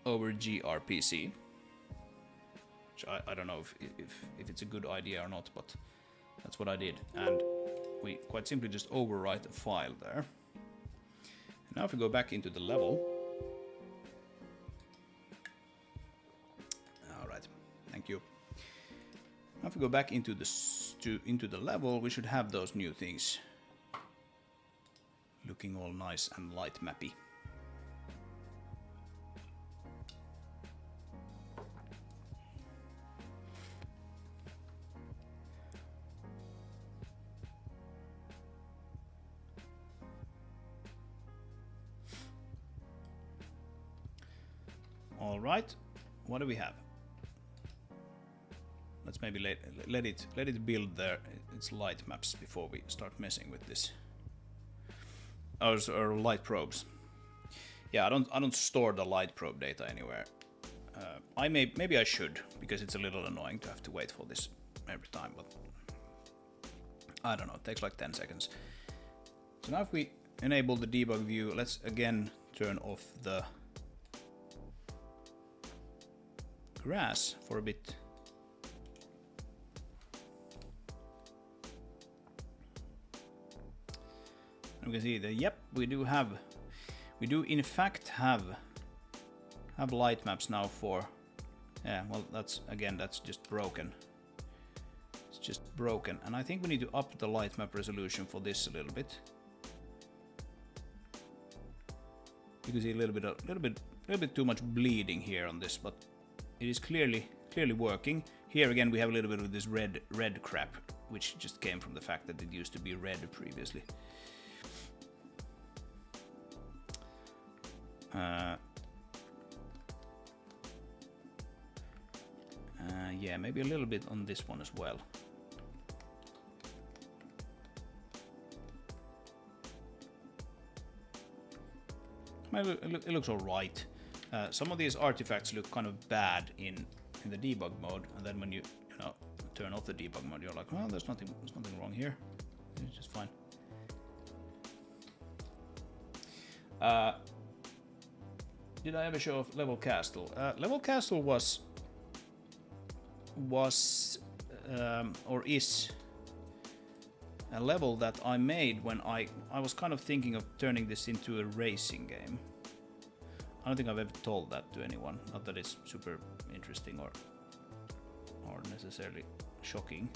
Over gRPC. Which I don't know if it's a good idea or not, but that's what I did. And we quite simply just overwrite a file there. And now if we go back into the level. Thank you. Now if we go back into the level, we should have those new things looking all nice and light mappy. All right, what do we have? Let's maybe let it build its light maps before we start messing with this. Or light probes. Yeah, I don't store the light probe data anywhere. Maybe I should, because it's a little annoying to have to wait for this every time. But I don't know. It takes like 10 seconds. So now if we enable the debug view, let's again turn off the grass for a bit. We can see that, yep, we do in fact have light maps now for, yeah, well, that's just broken. It's just broken, and I think we need to up the light map resolution for this a little bit. You can see a little bit too much bleeding here on this, but it is clearly working. Here again, we have a little bit of this red crap, which just came from the fact that it used to be red previously. Yeah, maybe a little bit on this one as well. Maybe it looks alright. Some of these artifacts look kind of bad in the debug mode, and then when you turn off the debug mode, you're like, well, there's nothing wrong here. It's just fine. Did I ever show off Level Castle? Level Castle was or is a level that I made when I was kind of thinking of turning this into a racing game. I don't think I've ever told that to anyone. Not that it's super interesting or necessarily shocking.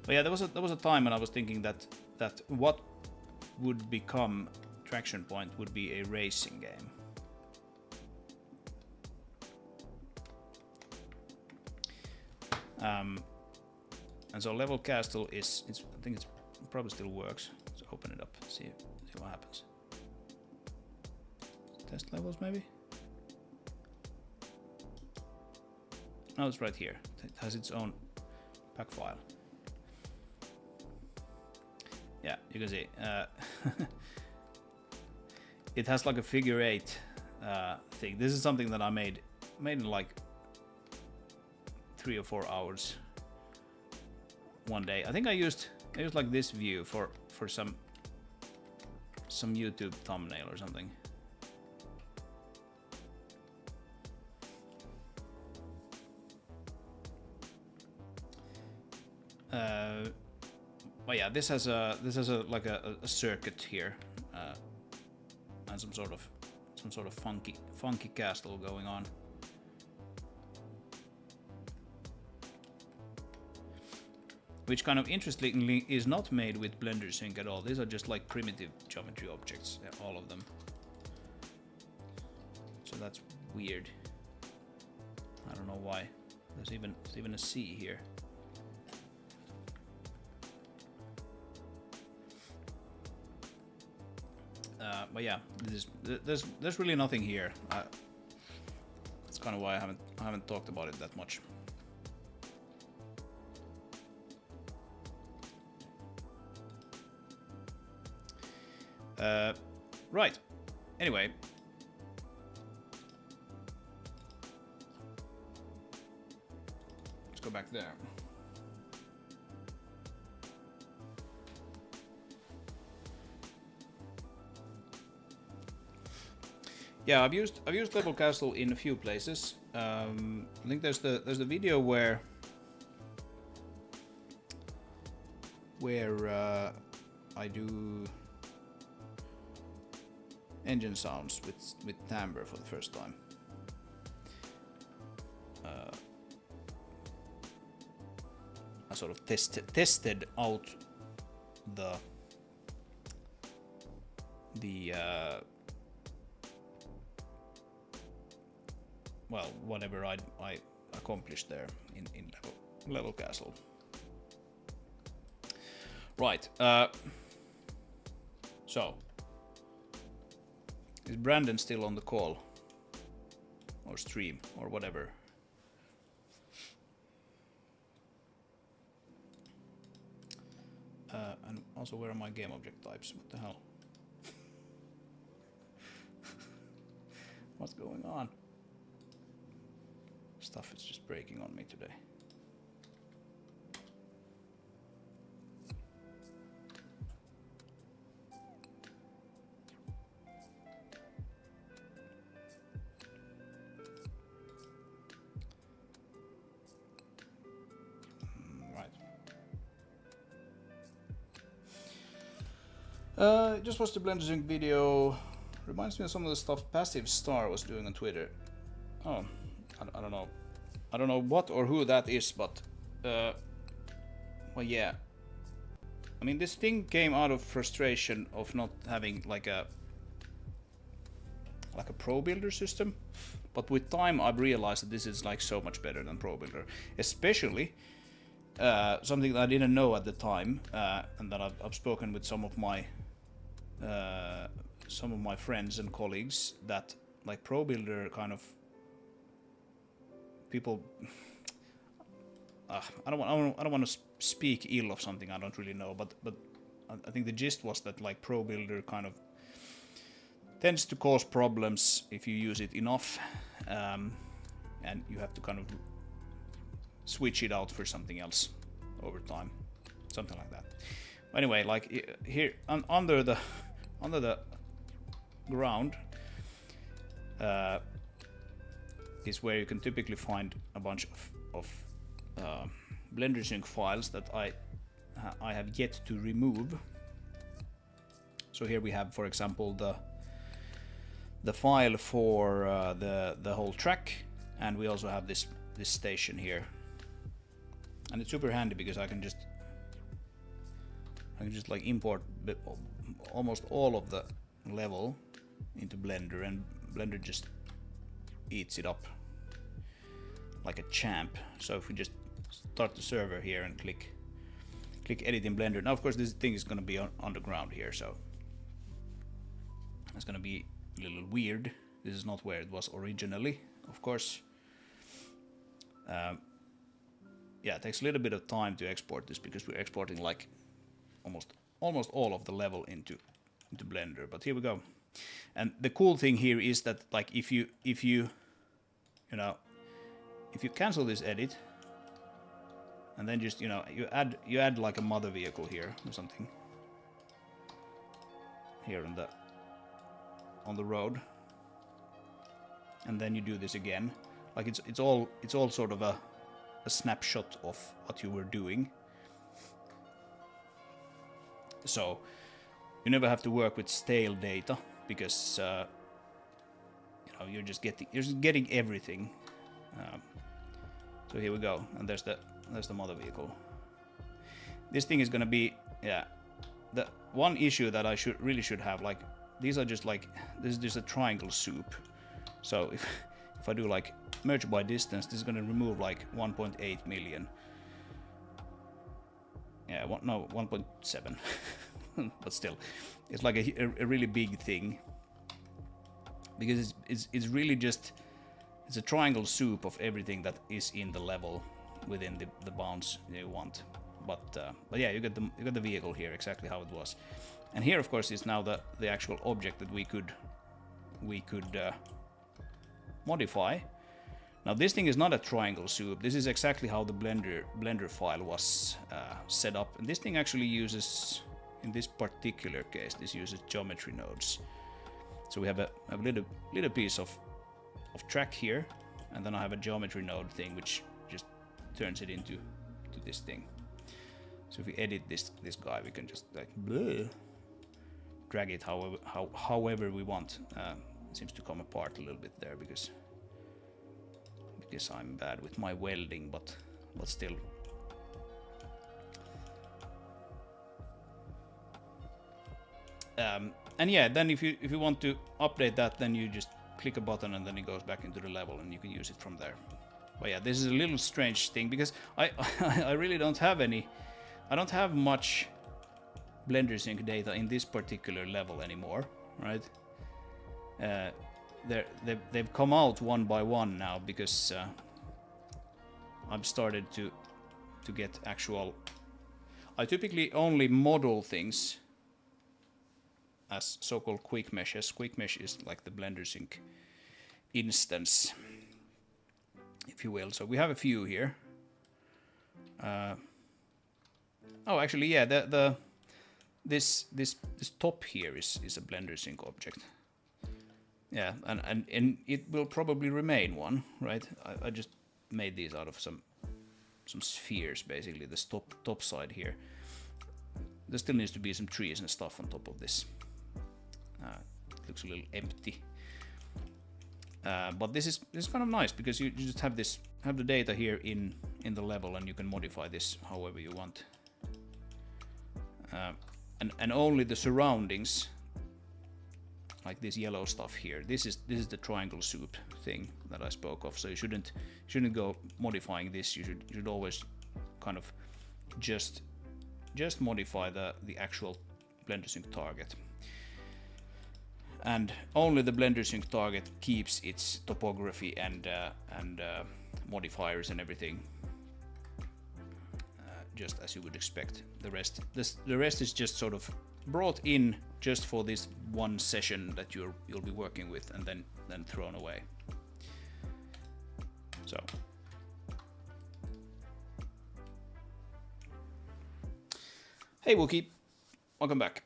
But yeah, there was a time when I was thinking that what would become Traction Point would be a racing game. And so Level Castle I think it probably still works. Let's open it up, see what happens. Test levels maybe? No, it's right here. It has its own pack file. Yeah, you can see. It has like a figure 8 thing. This is something that I made in like 3 or 4 hours one day. I think I used like this view for some YouTube thumbnail or something. But yeah, this has a like a circuit here, and some sort of funky castle going on. Which kind of interestingly is not made with Blender Sync at all. These are just like primitive geometry objects, all of them. So that's weird. I don't know why. There's even a C here. But yeah, there's really nothing here. That's kind of why I haven't talked about it that much. Right. Anyway. Let's go back there. Yeah, I've used Level Castle in a few places. I think there's the video where I do engine sounds with timbre for the first time. I sort of tested out the well, whatever I accomplished there in Level Castle. Right. So, is Brandon still on the call or stream or whatever? And also, where are my game object types? What the hell? What's going on? Stuff is just breaking on me today. Just watched the Blender Sync video. Reminds me of some of the stuff Passive Star was doing on Twitter. Oh, I don't know. I don't know what or who that is, but well, yeah. I mean, this thing came out of frustration of not having like a Pro Builder system. But with time, I've realized that this is like so much better than Pro Builder, especially something that I didn't know at the time, and that I've spoken with some of my friends and colleagues, that like Pro Builder kind of people. I don't want to speak ill of something I don't really know, but I think the gist was that like Pro Builder kind of tends to cause problems if you use it enough, and you have to kind of switch it out for something else over time, something like that. Anyway, like here under the ground is where you can typically find a bunch of Blender Sync files that I have yet to remove. So here we have, for example, the file for the whole track, and we also have this station here, and it's super handy because I can just like import almost all of the level into Blender, and Blender just eats it up like a champ. So if we just start the server here and click edit in Blender, now of course this thing is going to be on the ground here, so it's going to be a little weird. This is not where it was originally, of course. Yeah, it takes a little bit of time to export this because we're exporting like almost all of the level into Blender. But here we go. And the cool thing here is that like if you cancel this edit and then just you add like a mother vehicle here or something here on the road, and then you do this again, like it's all sort of a snapshot of what you were doing. So you never have to work with stale data because you're just getting everything. So here we go, and there's the mother vehicle. This thing is gonna be, yeah, the one issue that I really should have, like these are just like, this is just a triangle soup. So if I do like merge by distance, this is gonna remove like 1.8 million. Yeah, 1.7. But still, it's like a really big thing because it's really just, it's a triangle soup of everything that is in the level within the bounds you want. But yeah, you get the vehicle here exactly how it was, and here of course is now the actual object that we could modify. Now this thing is not a triangle soup. This is exactly how the Blender file was set up, and this thing actually uses, in this particular case, this uses geometry nodes. So we have a little piece of track here, and then I have a geometry node thing which just turns it into this thing. So if we edit this guy, we can just like drag it however we want. It seems to come apart a little bit there because I'm bad with my welding, but still. And yeah, then if you want to update that, then you just click a button and then it goes back into the level and you can use it from there. But yeah, this is a little strange thing because I really don't have any, I don't have much Blender Sync data in this particular level anymore, right? They've come out one by one now because I've started to get actual. I typically only model things as so-called quick meshes. Quick mesh is like the Blender Sync instance, if you will. So we have a few here. Oh, actually, yeah. This top here is a Blender Sync object. Yeah, and it will probably remain one, right? I just made these out of some spheres, basically. This top side here. There still needs to be some trees and stuff on top of this. It looks a little empty. But this is kind of nice because you just have the data here in the level, and you can modify this however you want. And only the surroundings, like this yellow stuff here, this is the triangle soup thing that I spoke of. So you shouldn't go modifying this. You should always kind of just modify the actual Blender Sync target. And only the Blender Sync target keeps its topography and modifiers and everything, just as you would expect. The rest is just sort of brought in just for this one session that you'll be working with, and then thrown away. So Hey Wookie, welcome back.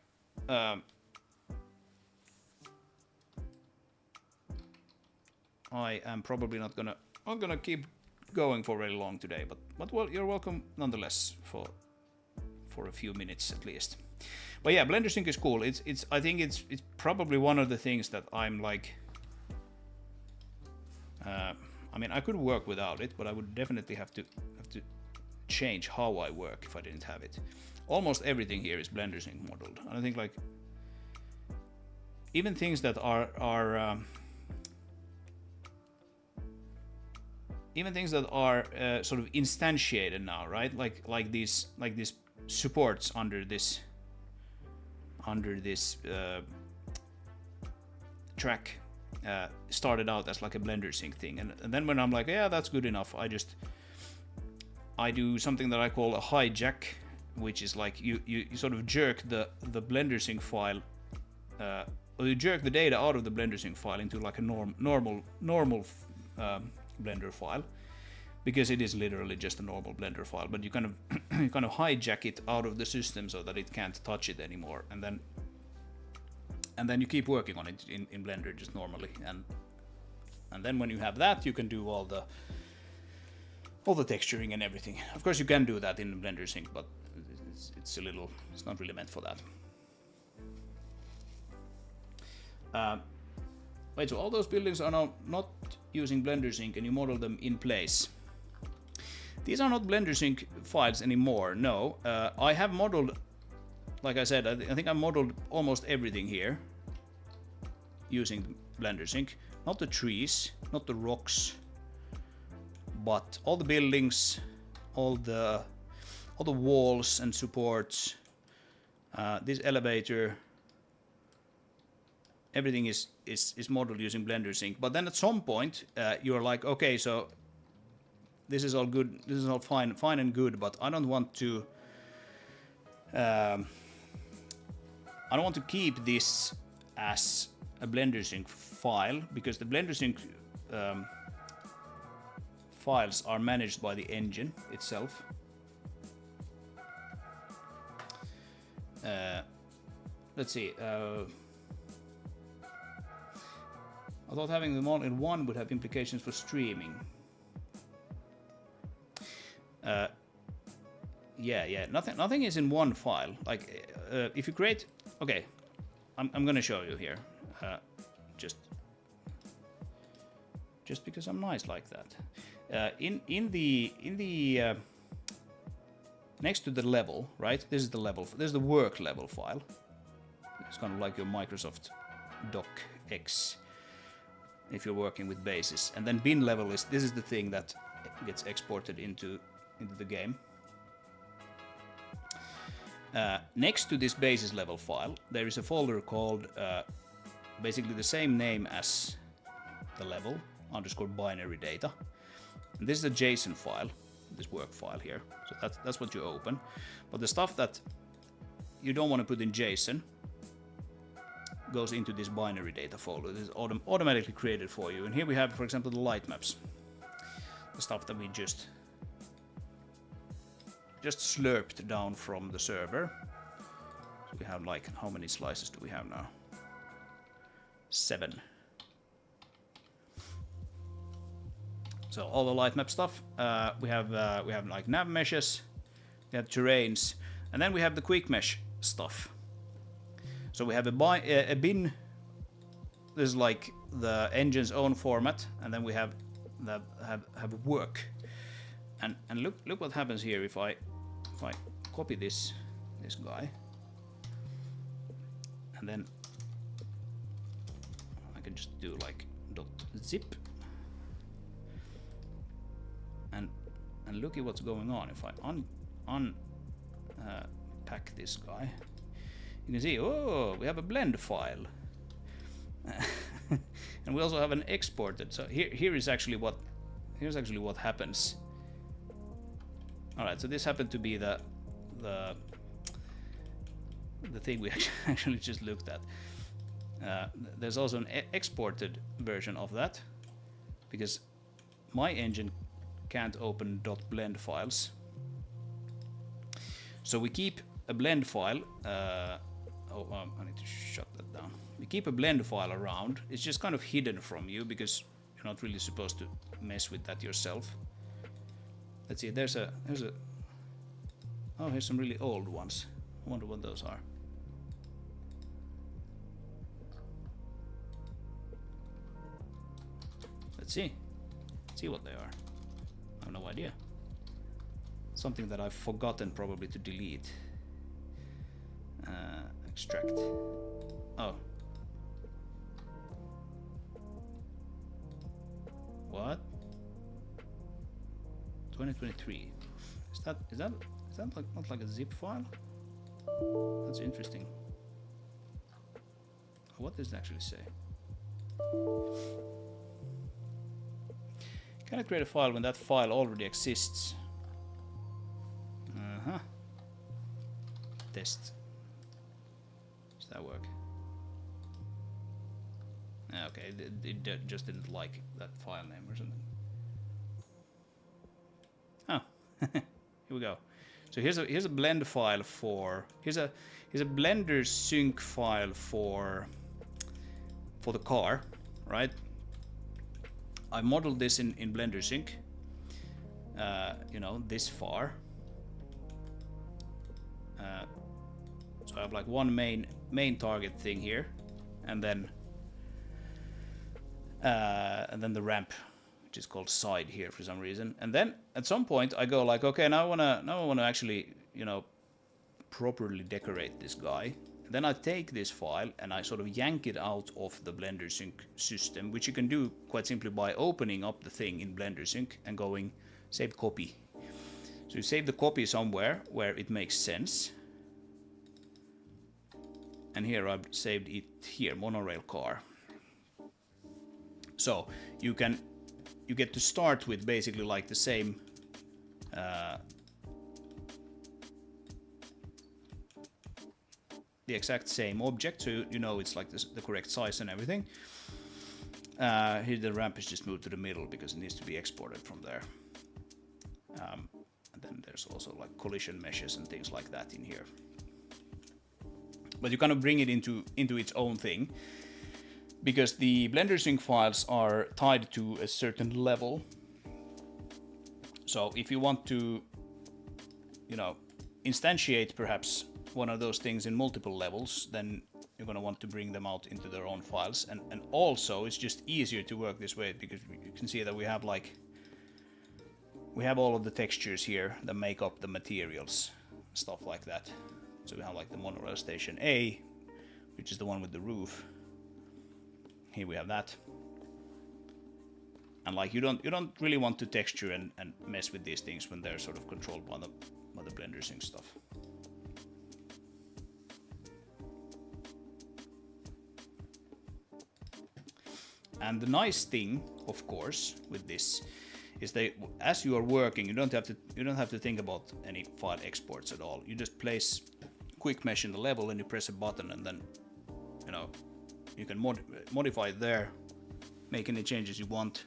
I am probably not gonna keep going for very long today, but well, you're welcome nonetheless for a few minutes at least. But yeah, Blender Sync is cool. I think it's probably one of the things that I'm like. I mean, I could work without it, but I would definitely have to change how I work if I didn't have it. Almost everything here is Blender Sync modeled. And I think like even things that are sort of instantiated now, right? Like these supports under this track started out as like a Blender Sync thing, and then when I'm like, yeah, that's good enough, I do something that I call a hijack, which is like you sort of jerk the Blender Sync file, or you jerk the data out of the Blender Sync file into like a normal Blender file, because it is literally just a normal Blender file, but you kind of hijack it out of the system so that it can't touch it anymore, and then you keep working on it in Blender just normally, and then when you have that, you can do all the texturing and everything. Of course, you can do that in Blender Sync, but it's not really meant for that. Wait, so all those buildings are now not using Blender Sync, and you model them in place. These are not Blender Sync files anymore, no. I have modeled, like I said, I think I modeled almost everything here using Blender Sync. Not the trees, not the rocks, but all the buildings, all the walls and supports, this elevator, everything is modeled using Blender Sync. But then at some point, you're like, okay, so this is all good, this is all fine and good, but I don't want to keep this as a Blender Sync file, because the Blender Sync files are managed by the engine itself. Let's see. I thought having them all in one would have implications for streaming. Yeah. Nothing is in one file. Like if you create, okay, I'm gonna show you here. Just because I'm nice like that. In the next to the level, right? This is the level. This is the work level file. It's kind of like your Microsoft docx if you're working with bases. And then bin level this is the thing that gets exported into the game. Next to this basis level file, there is a folder called basically the same name as the level _ binary data. And this is a JSON file, this work file here. So that's what you open. But the stuff that you don't want to put in JSON goes into this binary data folder. This is automatically created for you. And here we have, for example, the light maps, the stuff that we just slurped down from the server. So we have like, how many slices do we have now? 7. So all the light map stuff. We have like nav meshes, we have terrains, and then we have the quick mesh stuff. So we have a bin. This is like the engine's own format, and then we have work. And look what happens here if I copy this guy, and then I can just do like .zip, and look at what's going on. If I unpack this guy, you can see, oh, we have a blend file, and we also have an exported. So here's actually what happens. All right, so this happened to be the thing we actually just looked at. There's also an exported version of that, because my engine can't open .blend files. So we keep a blend file. I need to shut that down. We keep a blend file around. It's just kind of hidden from you because you're not really supposed to mess with that yourself. Let's see. There's a. Oh, here's some really old ones. I wonder what those are. Let's see. Let's see what they are. I have no idea. Something that I've forgotten probably to delete. Extract. Oh. What? 2023. Is that like not like a zip file? That's interesting. What does it actually say? Can I create a file when that file already exists? Test. Does that work? Okay, it just didn't like that file name or something. Oh, here we go. So here's a blend file for here's a Blender sync file for the car, right? I modeled this in Blender sync. You know, this far. So I have like one main target thing here, and then the ramp, which is called side here for some reason. And then at some point I go like, okay, now I wanna actually, you know, properly decorate this guy. And then I take this file and I sort of yank it out of the Blender sync system, which you can do quite simply by opening up the thing in Blender sync and going save copy. So you save the copy somewhere where it makes sense. And here I've saved it here, monorail car. So you get to start with basically like the same the exact same object, so you know it's like the correct size and everything. Here the ramp is just moved to the middle because it needs to be exported from there. And then there's also like collision meshes and things like that in here. But you kind of bring it into its own thing, because the Blender sync files are tied to a certain level. So if you want to, you know, instantiate perhaps one of those things in multiple levels, then you're going to want to bring them out into their own files. And also it's just easier to work this way because you can see that we have all of the textures here that make up the materials, stuff like that. So we have like the monorail station A, which is the one with the roof. Here we have that. And like you don't really want to texture and mess with these things when they're sort of controlled by the Blender sync stuff. And the nice thing, of course, with this is that as you are working, you don't have to think about any file exports at all. You just place quick mesh in the level and you press a button, and then, you know, you can modify it there, make any changes you want,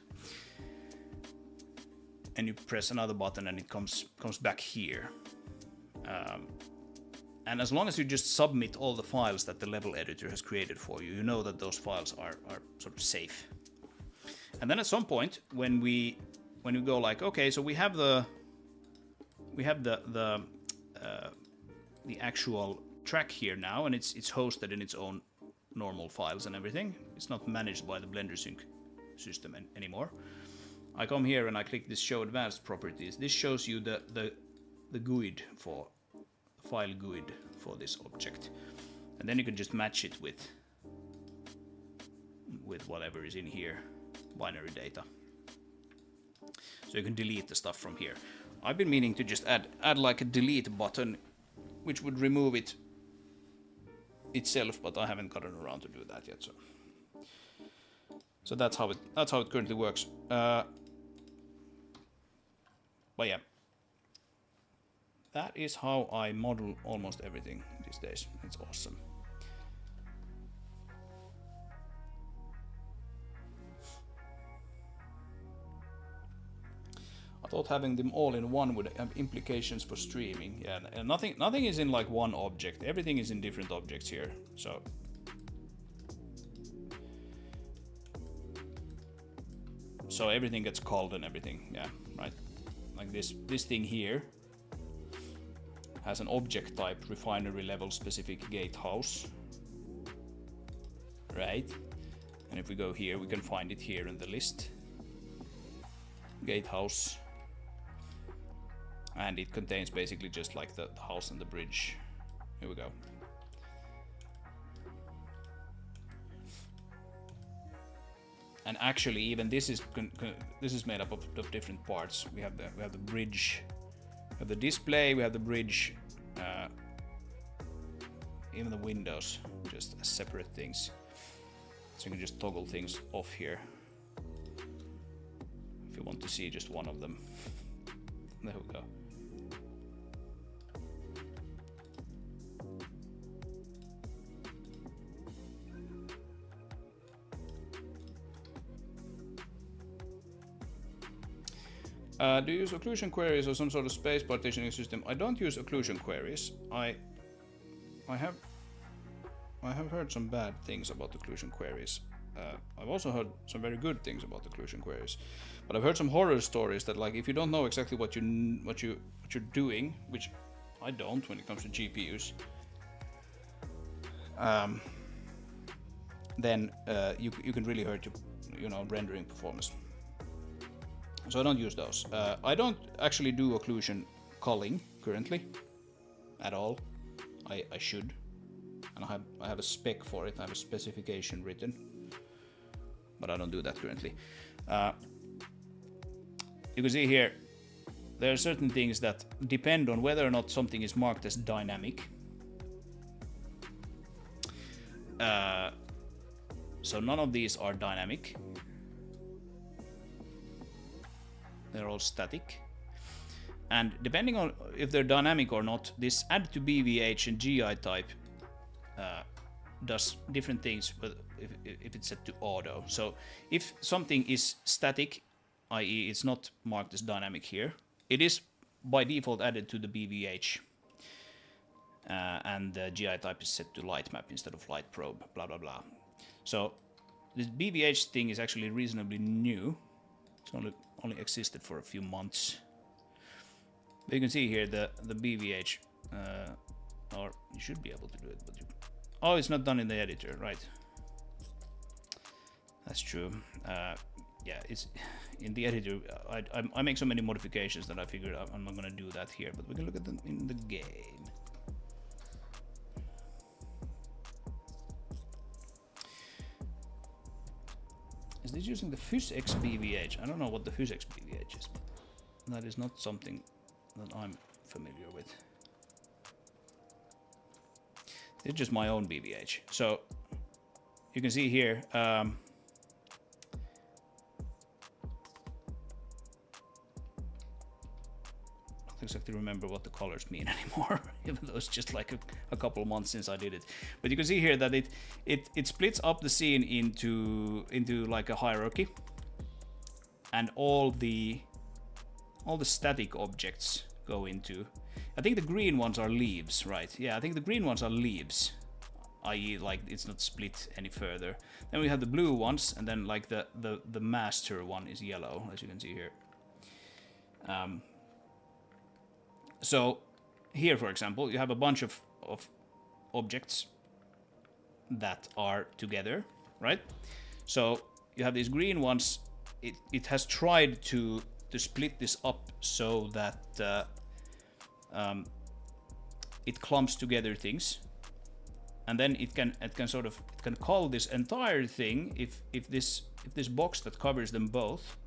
and you press another button and it comes back here. And as long as you just submit all the files that the level editor has created for you, you know that those files are sort of safe. And then at some point, when you go like, okay, so we have the actual track here now, and it's hosted in its own normal files and everything. It's not managed by the Blender sync system anymore. I come here and I click this show advanced properties. This shows you the GUID for file GUID for this object, and then you can just match it with whatever is in here, binary data. So you can delete the stuff from here. I've been meaning to just add like a delete button, which would remove it itself, but I haven't gotten around to do that yet. So that's how it currently works. But yeah, that is how I model almost everything these days. It's awesome. thought having them all in one would have implications for streaming. Yeah, and nothing is in like one object. Everything is in different objects here. So everything gets called and everything. Yeah, right. Like this thing here has an object type refinery level specific gatehouse. Right? And if we go here, we can find it here in the list. Gatehouse. And it contains basically just like the house and the bridge. Here we go. And actually, even this is made up of different parts. We have the bridge, we have the display, we have the bridge, even the windows, just as separate things. So you can just toggle things off here if you want to see just one of them. There we go. Do you use occlusion queries or some sort of space partitioning system? I don't use occlusion queries. I have heard some bad things about occlusion queries. I've also heard some very good things about occlusion queries, but I've heard some horror stories that, like, if you don't know exactly what you're doing, which I don't when it comes to GPUs, then you can really hurt your rendering performance. So I don't use those. I don't actually do occlusion culling currently at all. I should, and I have a spec for it. I have a specification written, but I don't do that currently. You can see here there are certain things that depend on whether or not something is marked as dynamic. So none of these are dynamic. They're all static. And depending on if they're dynamic or not, this add to BVH and GI type does different things if it's set to auto. So if something is static, i.e. it's not marked as dynamic here, it is by default added to the BVH. And the GI type is set to light map instead of light probe, blah blah blah. So this BVH thing is actually reasonably new. It's only existed for a few months. But you can see here the BVH, or you should be able to do it, but oh, it's not done in the editor, right? That's true. Yeah, it's in the editor. I make so many modifications that I figured I'm not gonna do that here. But we can look at them in the game. Is this using the PhysX BVH? I don't know what the PhysX BVH is, but that is not something that I'm familiar with. It's just my own BVH. So you can see here, I don't exactly remember what the colors mean anymore, even though it's just like a couple of months since I did it. But you can see here that it splits up the scene into like a hierarchy, and all the static objects go into. I think the green ones are leaves, right? Yeah, I think the green ones are leaves, i.e. like it's not split any further. Then we have the blue ones, and then like the master one is yellow, as you can see here. So here, for example, you have a bunch of objects that are together, right? So you have these green ones. It has tried to split this up so that it clumps together things, and then it can call this entire thing if this box that covers them both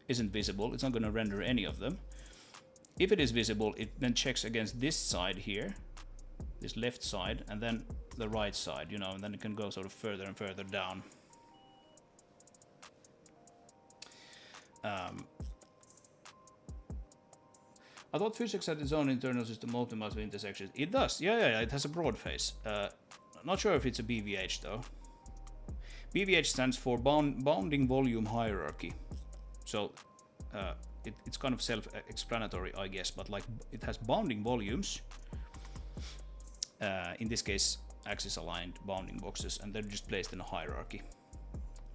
isn't visible. It's not going to render any of them. If it is visible, it then checks against this side here, this left side, and then the right side, and then it can go sort of further and further down. I thought PhysX had its own internal system optimized for intersections. It does, yeah, it has a broad face. Not sure if it's a BVH though. BVH stands for bounding volume hierarchy. So it's kind of self-explanatory, I guess, but like it has bounding volumes. In this case, axis-aligned bounding boxes, and they're just placed in a hierarchy,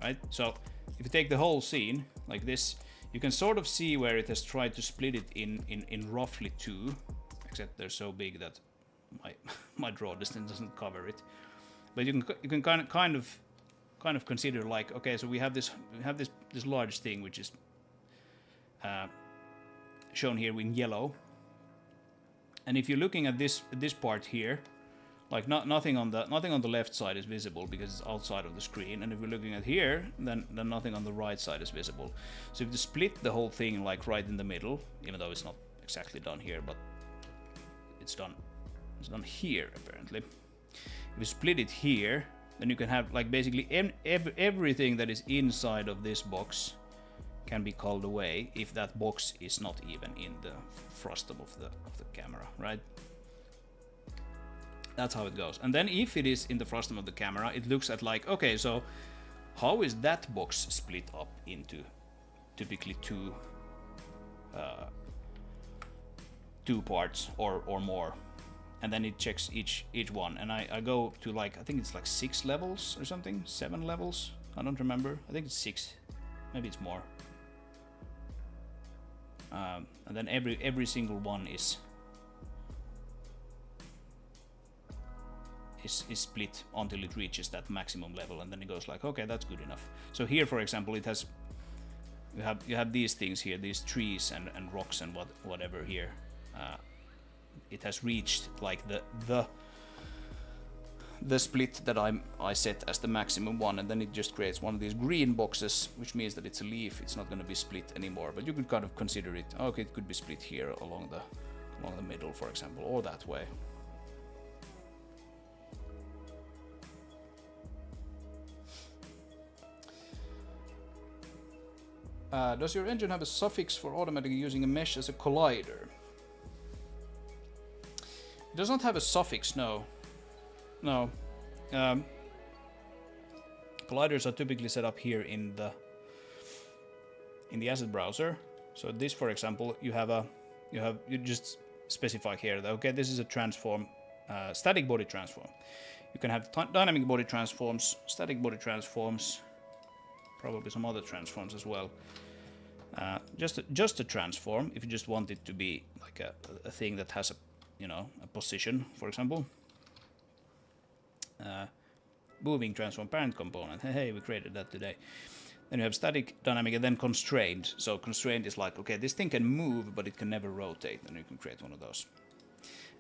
right? So if you take the whole scene like this, you can sort of see where it has tried to split it in roughly two, except they're so big that my draw distance doesn't cover it. But you can kind of consider like, okay, so we have this large thing which is shown here in yellow, and if you're looking at this part here, like nothing on the left side is visible because it's outside of the screen, and if we're looking at here, then nothing on the right side is visible. So if you split the whole thing like right in the middle, even though it's not exactly done here, but it's done here apparently. If you split it here, then you can have like basically everything that is inside of this box can be called away if that box is not even in the frustum of the camera, right? That's how it goes. And then if it is in the frustum of the camera, it looks at like, okay, so how is that box split up into typically two parts or more? And then it checks each one. And I go to like, I think it's like 6 levels or something, 7 levels. I don't remember. I think it's 6. Maybe it's more. And then every single one is split until it reaches that maximum level, and then it goes like, okay, that's good enough. So here, for example, it has you have these things here, these trees and rocks and whatever here. It has reached like the split that I set as the maximum one, and then it just creates one of these green boxes, which means that it's a leaf. It's not going to be split anymore, but you could kind of consider it. Okay, it could be split here along the middle, for example, or that way. Does your engine have a suffix for automatically using a mesh as a collider? It does not have a suffix, no. No. Colliders are typically set up here in the asset browser. So this, for example, you just specify here that, okay, this is a transform, static body transform. You can have dynamic body transforms, static body transforms, probably some other transforms as well. Just a transform, if you just want it to be like a thing that has a position, for example. Moving transform parent component. Hey, we created that today. Then you have static, dynamic, and then constrained. So constrained is like, okay, this thing can move, but it can never rotate, and you can create one of those.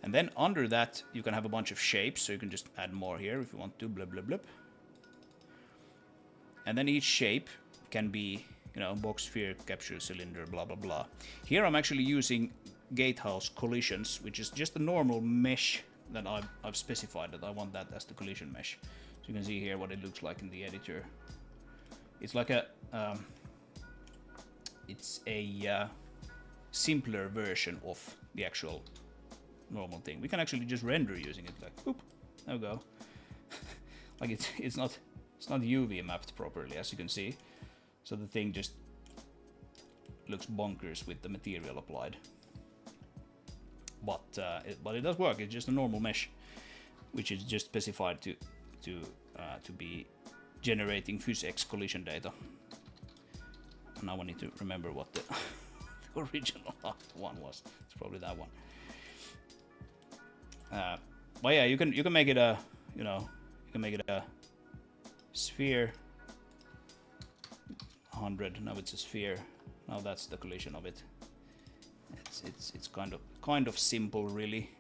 And then under that, you can have a bunch of shapes, so you can just add more here if you want to, blah, blah, blah. And then each shape can be, box, sphere, capsule, cylinder, blah, blah, blah. Here I'm actually using gatehouse collisions, which is just a normal mesh that I've specified that I want that as the collision mesh. So you can see here what it looks like in the editor. It's like it's a simpler version of the actual normal thing. We can actually just render using it, like, whoop, there we go. Like it's not UV mapped properly, as you can see. So the thing just looks bonkers with the material applied. But it does work. It's just a normal mesh, which is just specified to be generating PhysX collision data. And now I need to remember what the original one was. It's probably that one. But yeah, you can make it a sphere. 100. Now it's a sphere. Now that's the collision of it. It's kind of simple, really,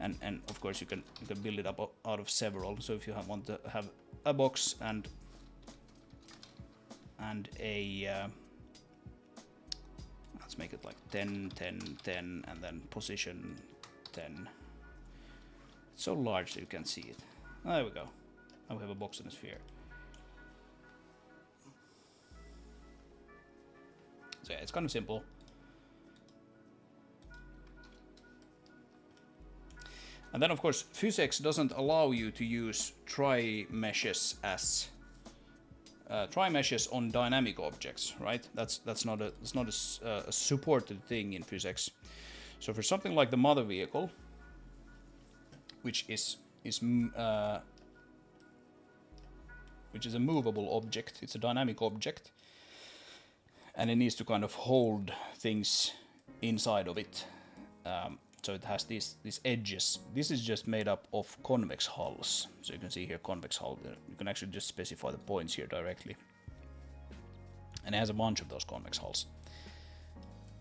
and of course you can build it up out of several. So if you want to have a box and a let's make it like 10, 10, 10, and then position 10. It's so large that you can't see it. There we go. Now we have a box and a sphere. So yeah, it's kind of simple. And then of course PhysX doesn't allow you to use tri-meshes as try meshes on dynamic objects, right? That's not a supported thing in physics. So for something like the mother vehicle, which is a movable object, it's a dynamic object, and it needs to kind of hold things inside of it. So it has these edges. This is just made up of convex hulls. So you can see here convex hull. You can actually just specify the points here directly. And it has a bunch of those convex hulls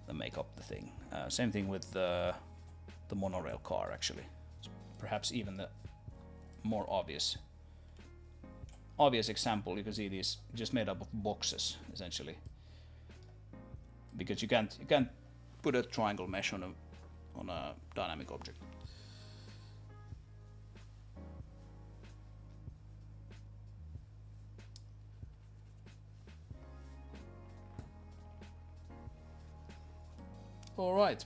that make up the thing. Same thing with the monorail car, actually. It's perhaps even the more obvious example. You can see these just made up of boxes, essentially. Because you can't put a triangle mesh on a dynamic object. All right.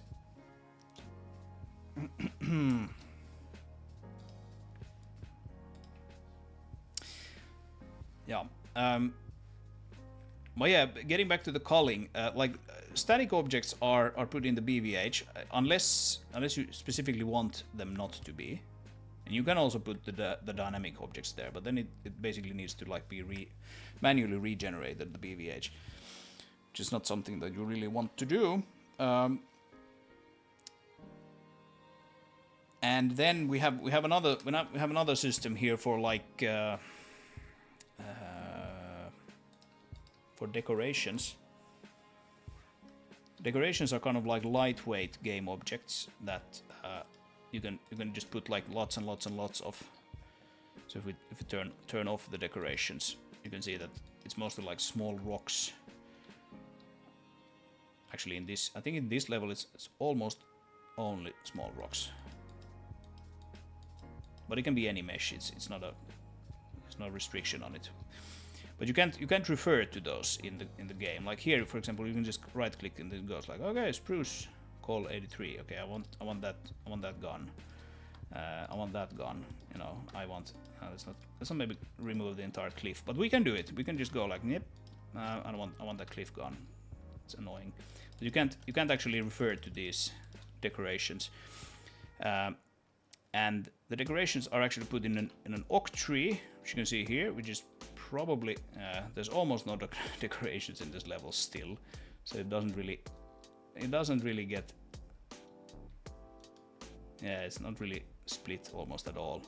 Yeah. But yeah, getting back to the culling, static objects are put in the BVH unless you specifically want them not to be, and you can also put the dynamic objects there. But then it basically needs to like be manually regenerated, the BVH, which is not something that you really want to do. And then we have another system here for like for decorations. Decorations are kind of like lightweight game objects that you can just put like lots and lots and lots of. So if we turn off the decorations, you can see that it's mostly like small rocks. Actually, I think in this level it's almost only small rocks. But it can be any mesh. It's not a restriction on it. But you can't refer to those in the game. Like here, for example, you can just right click and it goes like, okay, spruce call 83. Okay, I want that gun. I want that gun. You know, I want. Let's not maybe remove the entire cliff, but we can do it. We can just go like, yep. I want that cliff gun. It's annoying. But you can't actually refer to these decorations. And the decorations are actually put in an octree, which you can see here, which is probably there's almost no decorations in this level still, so it doesn't really get. Yeah, it's not really split almost at all.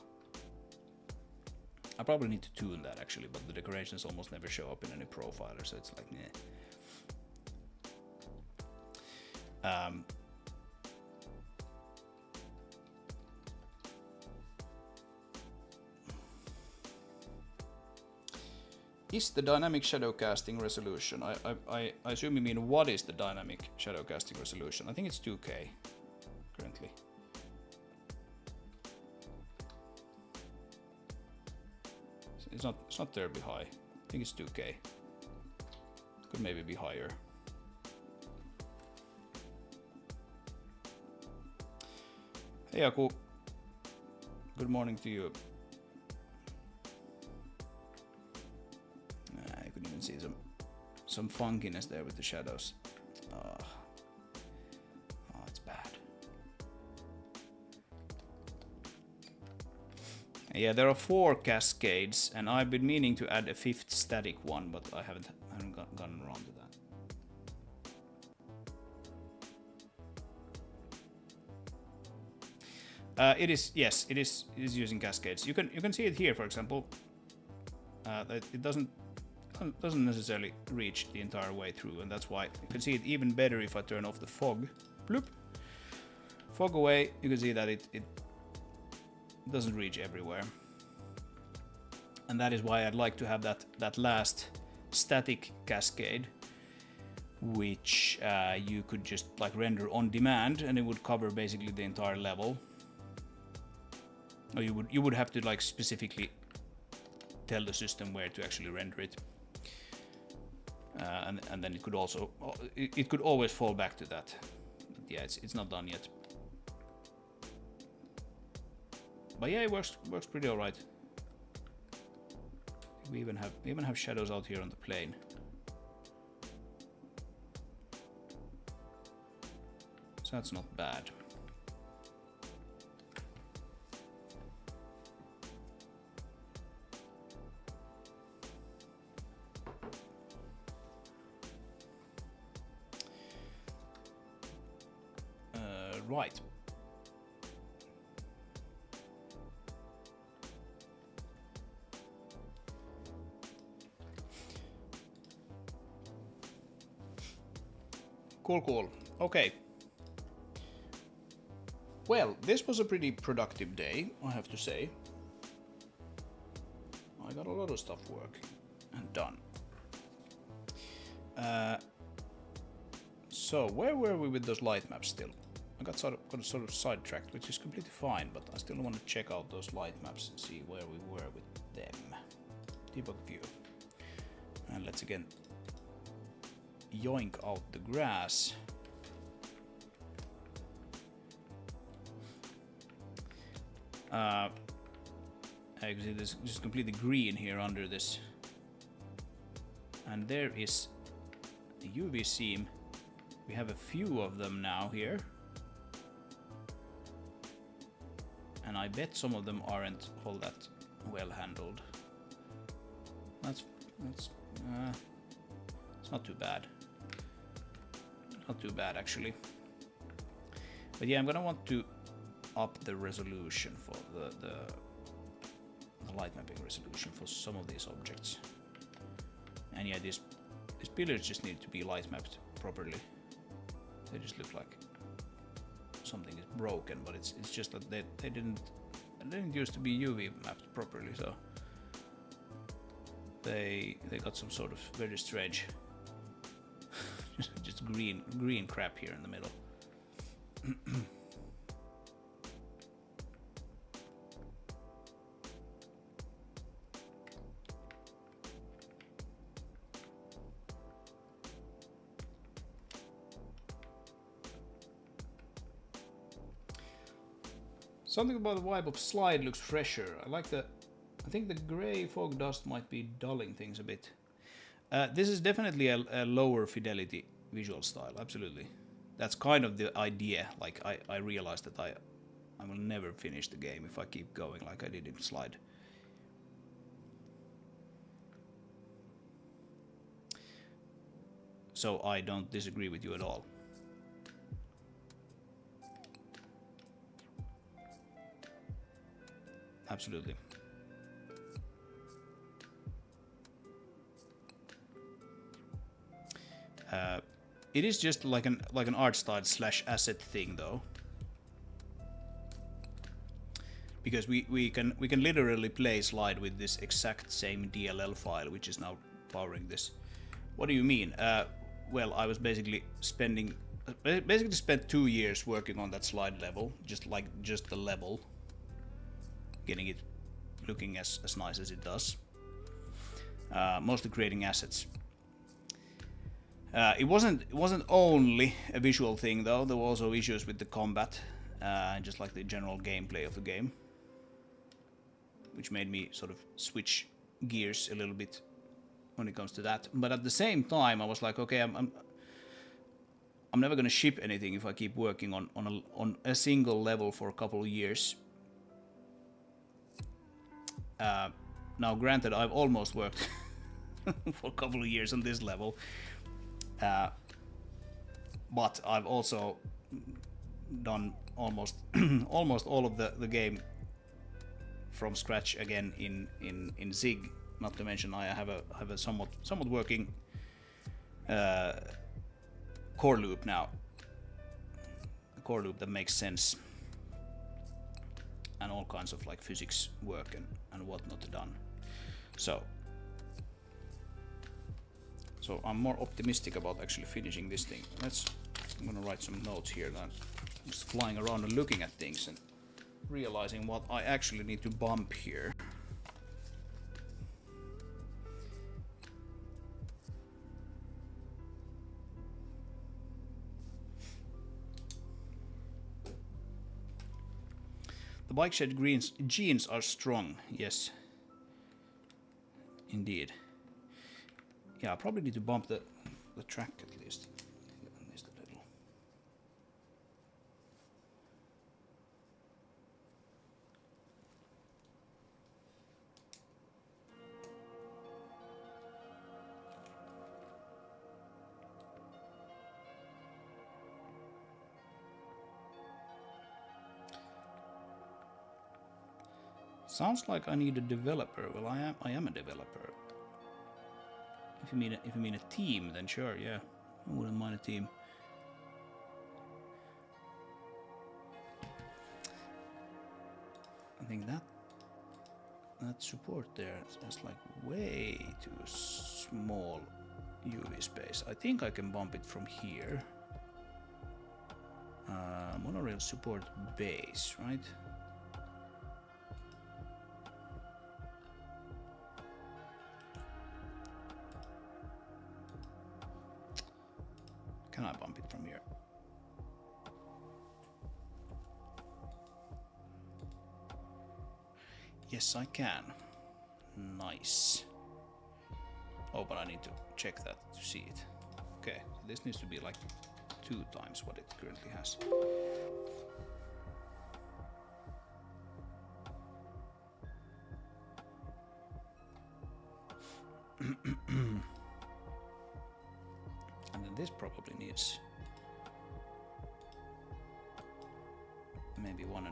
I probably need to tune that actually, but the decorations almost never show up in any profiler, so it's like, nah. Is the dynamic shadow casting resolution? I assume you mean what is the dynamic shadow casting resolution? I think it's 2K currently. It's not terribly high. I think it's 2K. Could maybe be higher. Hey Aku, good morning to you. I could even see some funkiness there with the shadows. Oh, it's bad. Yeah, there are 4 cascades, and I've been meaning to add a 5th static one, but I haven't gotten around to that. It is using cascades. You can see it here, for example. That it doesn't necessarily reach the entire way through, and that's why you can see it even better if I turn off the fog. Bloop. Fog away. You can see that it doesn't reach everywhere, and that is why I'd like to have that last static cascade, which you could just like render on demand, and it would cover basically the entire level. Or you would have to like specifically tell the system where to actually render it, and then it could also it could always fall back to that. But yeah, it's not done yet. But yeah, it works pretty alright. We even have shadows out here on the plane. So that's not bad. Right. Cool. Okay. Well, this was a pretty productive day, I have to say. I got a lot of stuff working and done. So, where were we with those light maps still? I got sort of sidetracked, which is completely fine, but I still want to check out those light maps and see where we were with them. Debug view. And let's again yoink out the grass. You can see this just completely green here under this. And there is the UV seam. We have a few of them now here. And I bet some of them aren't all that well handled. It's not too bad. Not too bad actually. But yeah, I'm gonna want to up the resolution for the light mapping resolution for some of these objects. And yeah, these pillars just need to be light mapped properly. They just look like something is broken, but it's just that they didn't used to be UV mapped properly, so they got some sort of very strange just green crap here in the middle. Something about the vibe of slide looks fresher. I think the gray fog dust might be dulling things a bit. This is definitely a lower fidelity visual style, absolutely. That's kind of the idea. Like I realized that I will never finish the game if I keep going like I did in slide. So I don't disagree with you at all. Absolutely. It is just like an art style / asset thing though, because we can literally play slide with this exact same DLL file, which is now powering this. What do you mean? Well, I was basically spent 2 years working on that slide level, just the level, getting it looking as nice as it does. Mostly creating assets. It wasn't only a visual thing though. There were also issues with the combat, just like the general gameplay of the game, which made me sort of switch gears a little bit when it comes to that. But at the same time, I was like, okay, I'm never gonna ship anything if I keep working on a single level for a couple of years. Now, granted, I've almost worked for a couple of years on this level, but I've also done almost all of the game from scratch again in Zig. Not to mention, I have a somewhat working core loop now, a core loop that makes sense, and all kinds of like physics work and whatnot done. So I'm more optimistic about actually finishing this thing. I'm gonna write some notes here. That I'm just flying around and looking at things and realizing what I actually need to bump here. The bike shed genes are strong, yes. Indeed. Yeah, I probably need to bump the track at least. At least a little. Sounds like I need a developer. Well, I am a developer. If you mean a team, then sure, yeah, I wouldn't mind a team. I think that support there is like way too small UV space. I think I can bump it from here. Monorail support base, right? Can I bump it from here? Yes, I can. Nice. Oh, but I need to check that to see it. Okay, this needs to be like 2 times what it currently has. And then this probably needs maybe 1.5.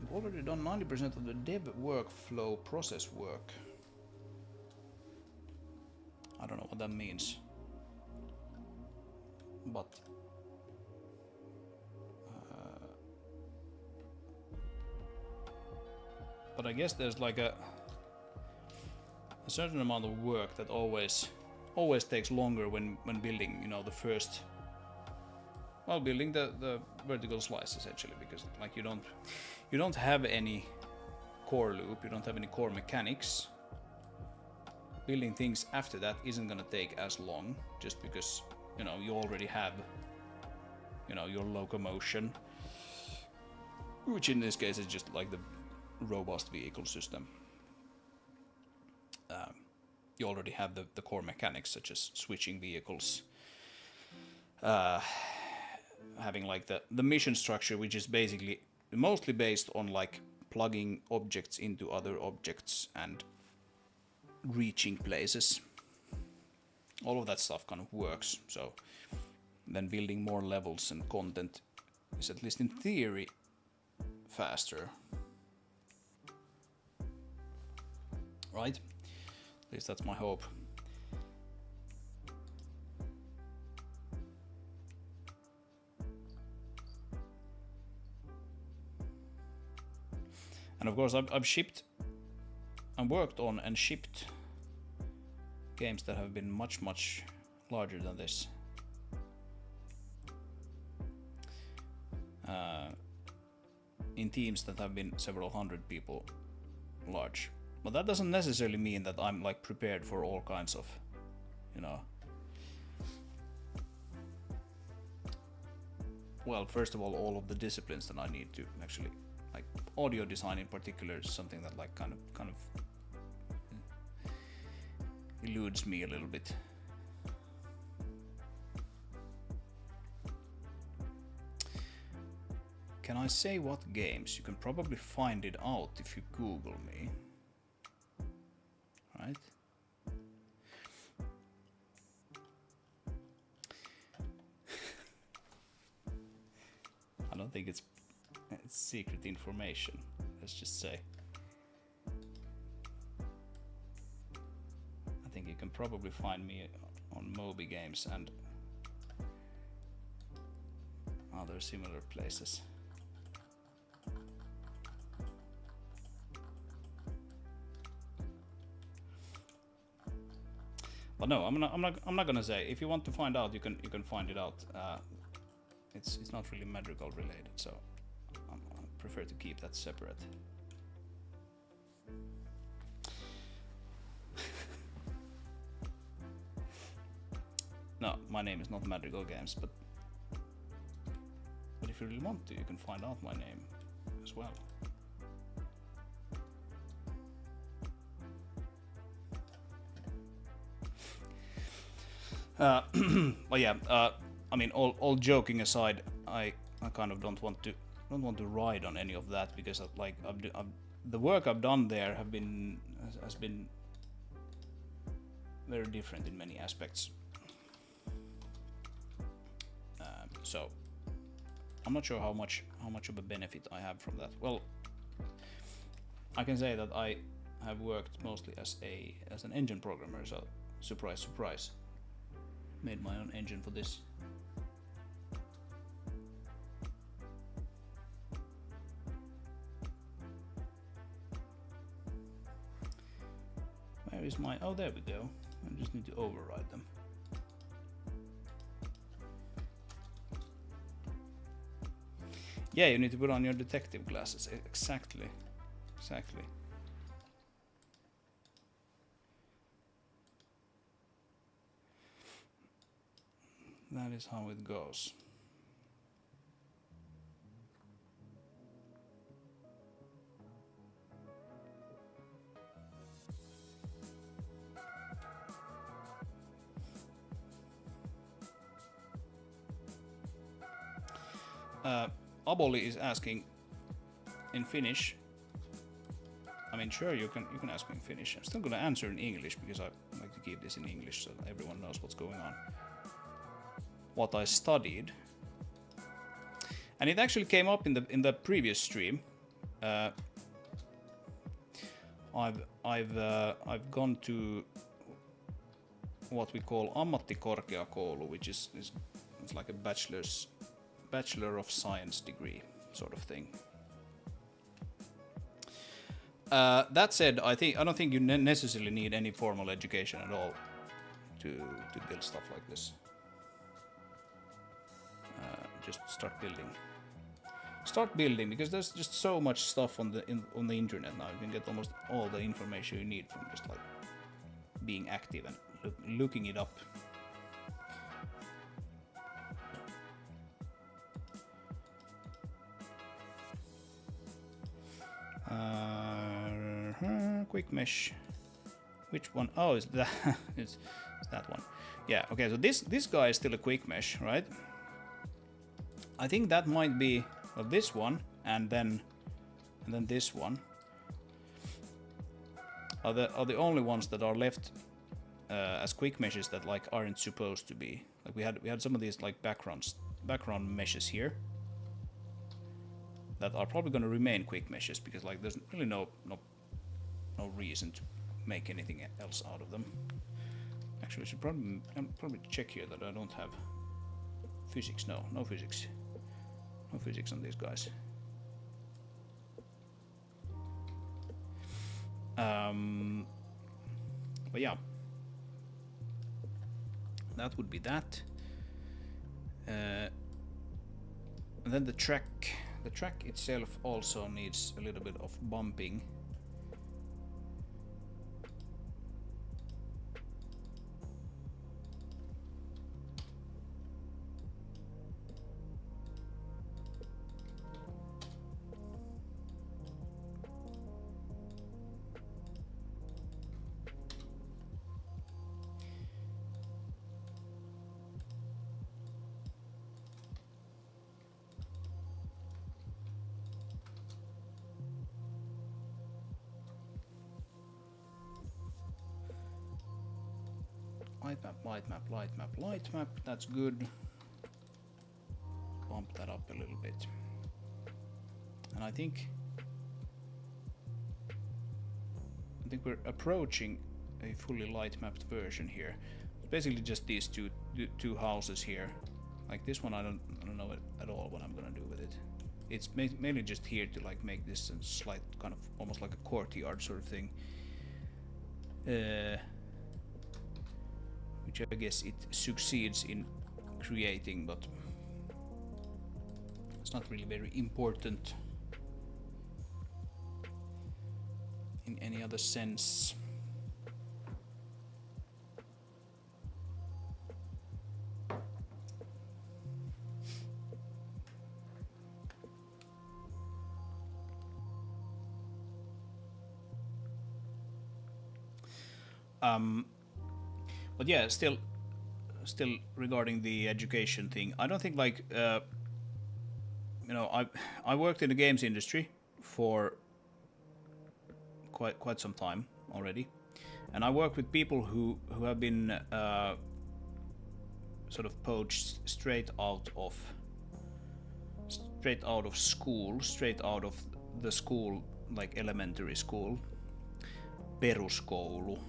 We've already done 90% of the dev workflow process work. I don't know what that means, but I guess there's like a certain amount of work that always takes longer when building, you know, the first, well, building the vertical slice essentially, because like you don't have any core loop, you don't have any core mechanics. Building things after that isn't gonna take as long, just because, you know, you already have, you know, your locomotion, which in this case is just like the robust vehicle system. You already have the core mechanics, such as switching vehicles, having like the mission structure, which is basically mostly based on like plugging objects into other objects and reaching places. All of that stuff kind of works. So then building more levels and content is, at least in theory, faster. Right? At least that's my hope. And of course I've worked on and shipped games that have been much larger than this. In teams that have been several hundred people large. But that doesn't necessarily mean that I'm like prepared for all kinds of, you know. Well, first of all of the disciplines that I need to actually, like audio design in particular, is something that like kind of eludes me a little bit. Can I say what games? You can probably find it out if you Google me. Right? I don't think it's secret information, let's just say. I think you can probably find me on Moby Games and other similar places. But no, I'm not gonna say. If you want to find out, you can find it out. It's not really Madrigal related, so I prefer to keep that separate. No, my name is not Madrigal Games, but if you really want to, you can find out my name as well. But yeah, I mean, all joking aside, I kind of don't want to ride on any of that, because like the work I've done there has been very different in many aspects. So I'm not sure how much of a benefit I have from that. Well, I can say that I have worked mostly as an engine programmer. So surprise, surprise, made my own engine for this. Where is my... Oh, there we go. I just need to override them. Yeah, you need to put on your detective glasses. Exactly. Exactly. That is how it goes. Aboli is asking in Finnish. I mean, sure, you can ask me in Finnish. I'm still gonna answer in English because I like to keep this in English so that everyone knows what's going on. What I studied, and it actually came up in the previous stream. I've gone to what we call ammattikorkeakoulu, which is it's like a Bachelor of Science degree sort of thing. That said, I don't think you necessarily need any formal education at all to build stuff like this. Just start building. Start building, because there's just so much stuff on the internet now. You can get almost all the information you need from just like being active and looking it up. Quick mesh. Which one? Oh, is that it's that one. Yeah. Okay. So this guy is still a quick mesh, right? I think that might be this one, and then this one are the only ones that are left as quick meshes that like aren't supposed to be. Like we had some of these like background meshes here that are probably going to remain quick meshes, because like there's really no reason to make anything else out of them. Actually, I should probably check here that I don't have physics. No physics. No physics on these guys. But yeah, that would be that. And then the track itself also needs a little bit of bumping. Light map, that's good. Bump that up a little bit. And I think we're approaching a fully light mapped version here. It's basically just these two houses here. Like this one, I don't know at all what I'm gonna do with it. It's mainly just here to like make this a slight kind of almost like a courtyard sort of thing. Which I guess it succeeds in creating, but it's not really very important in any other sense. But yeah, still regarding the education thing, I don't think like I worked in the games industry for quite some time already, and I work with people who have been sort of poached straight out of school, straight out of the school, like elementary school, peruskoulu,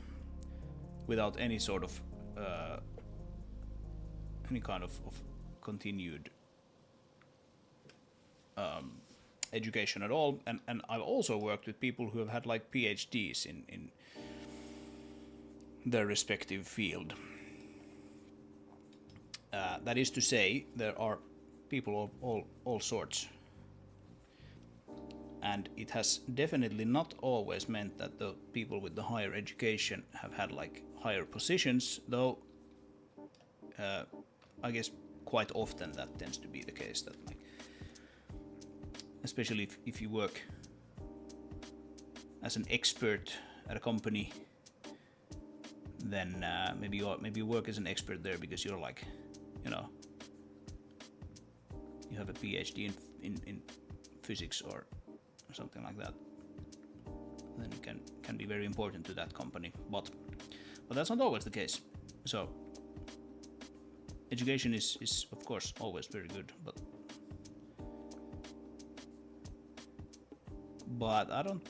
without any sort of any kind of continued education at all. And I've also worked with people who have had like PhDs in their respective field. That is to say, there are people of all sorts. And it has definitely not always meant that the people with the higher education have had like higher positions, though I guess quite often that tends to be the case, that like, especially if you work as an expert at a company, then maybe you work as an expert there because you're like, you have a PhD in physics or something like that. Then it can be very important to that company, but that's not always the case. So education is of course always very good, but I don't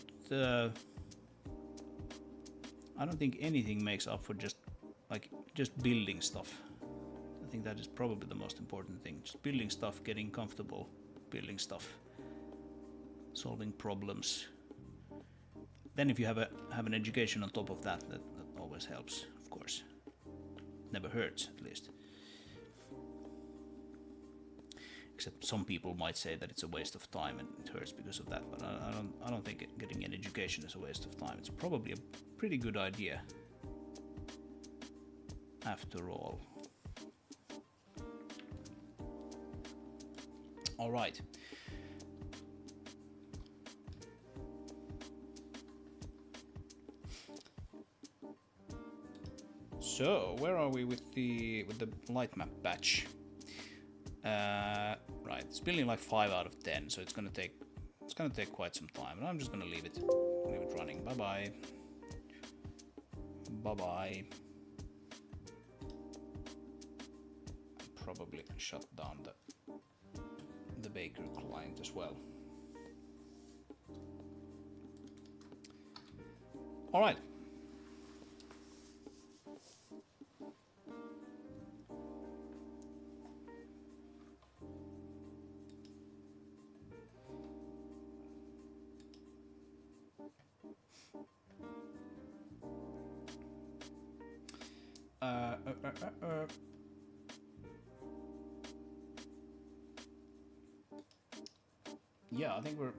think anything makes up for just building stuff. I think that is probably the most important thing. Just building stuff, getting comfortable building stuff, solving problems. Then if you have an education on top of that always helps, of course. Never hurts, at least. Except some people might say that it's a waste of time and it hurts because of that, but I don't think getting an education is a waste of time. It's probably a pretty good idea after all. All right. So where are we with the light map patch? Right, it's building like 5 out of 10, so it's gonna take quite some time, and I'm just gonna leave it running. Bye bye. Probably shut down the Baker client as well. All right. Yeah, I think we're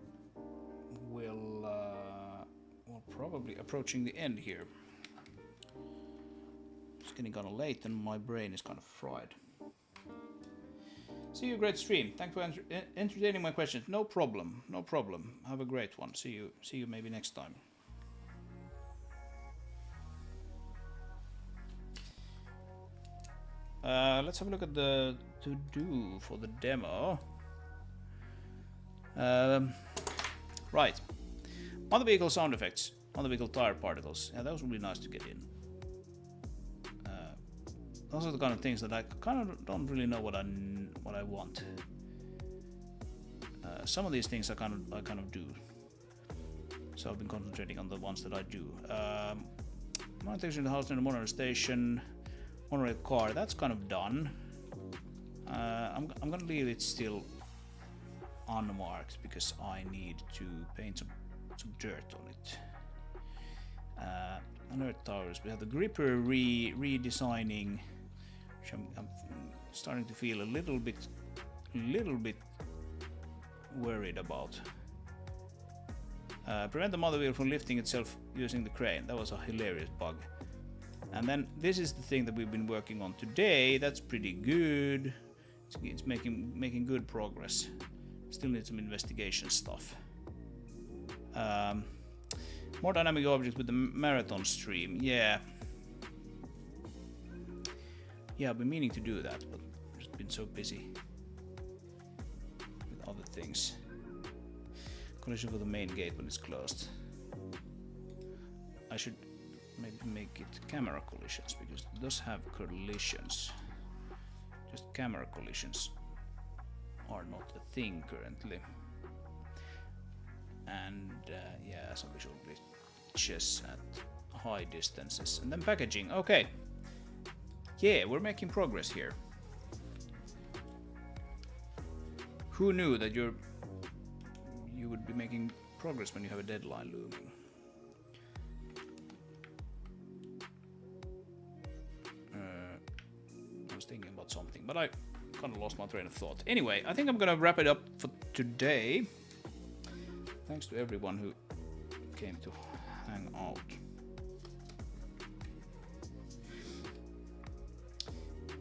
probably approaching the end here. It's getting kind of late and my brain is kind of fried. See you, great stream. Thanks for entertaining my questions. No problem. Have a great one. See you maybe next time. Let's have a look at the to-do for the demo. Right. On the vehicle sound effects, on the vehicle tire particles. Yeah, those would be nice to get in. Those are the kind of things that I kind of don't really know what I want. Some of these things I kind of do. So I've been concentrating on the ones that I do. Mounting in the house in the monorail station, monorail car. That's kind of done. I'm gonna leave it still unmarked because I need to paint some dirt on it. Alert towers. We have the gripper redesigning, which I'm starting to feel a little bit worried about. Prevent the mother wheel from lifting itself using the crane. That was a hilarious bug. And then this is the thing that we've been working on today. That's pretty good. It's making good progress. Still need some investigation stuff. More dynamic objects with the marathon stream. Yeah, Yeah, I've been meaning to do that, but just been so busy with other things. Collision for the main gate when it's closed. I should maybe make it camera collisions, because it does have collisions. Just camera collisions are not a thing currently. And yeah, some visual glitches at high distances. And then packaging, okay. Yeah, we're making progress here. Who knew that you would be making progress when you have a deadline looming? I was thinking about something, but I kind of lost my train of thought. Anyway, I think I'm gonna wrap it up for today. Thanks to everyone who came to hang out.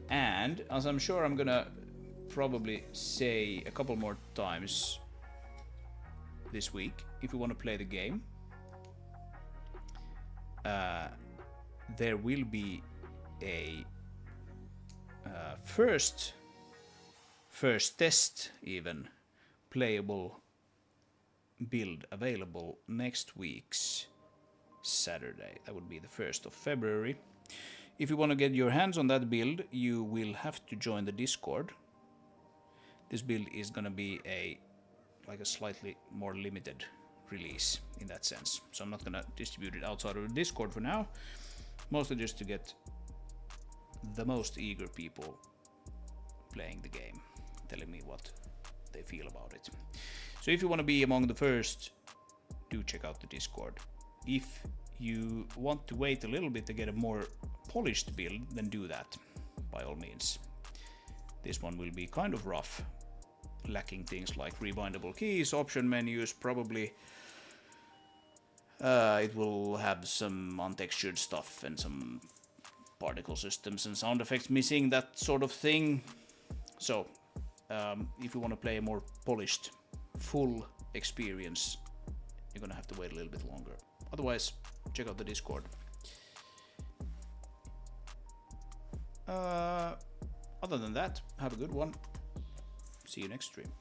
And as I'm sure I'm gonna probably say a couple more times this week, if you want to play the game, there will be a first test even playable build available next week's Saturday. That would be the 1st of February. If you want to get your hands on that build, you will have to join the Discord. This build is gonna be like a slightly more limited release in that sense. So I'm not gonna distribute it outside of the Discord for now. Mostly just to get the most eager people playing the game, telling me what they feel about it. So if you want to be among the first, do check out the Discord. If you want to wait a little bit to get a more polished build, then do that, by all means. This one will be kind of rough, lacking things like rewindable keys, option menus, probably. It will have some untextured stuff and some particle systems and sound effects missing, that sort of thing. So, if you want to play a more polished, full experience, you're gonna have to wait a little bit longer. Otherwise, check out the Discord. Other than that, have a good one. See you next stream.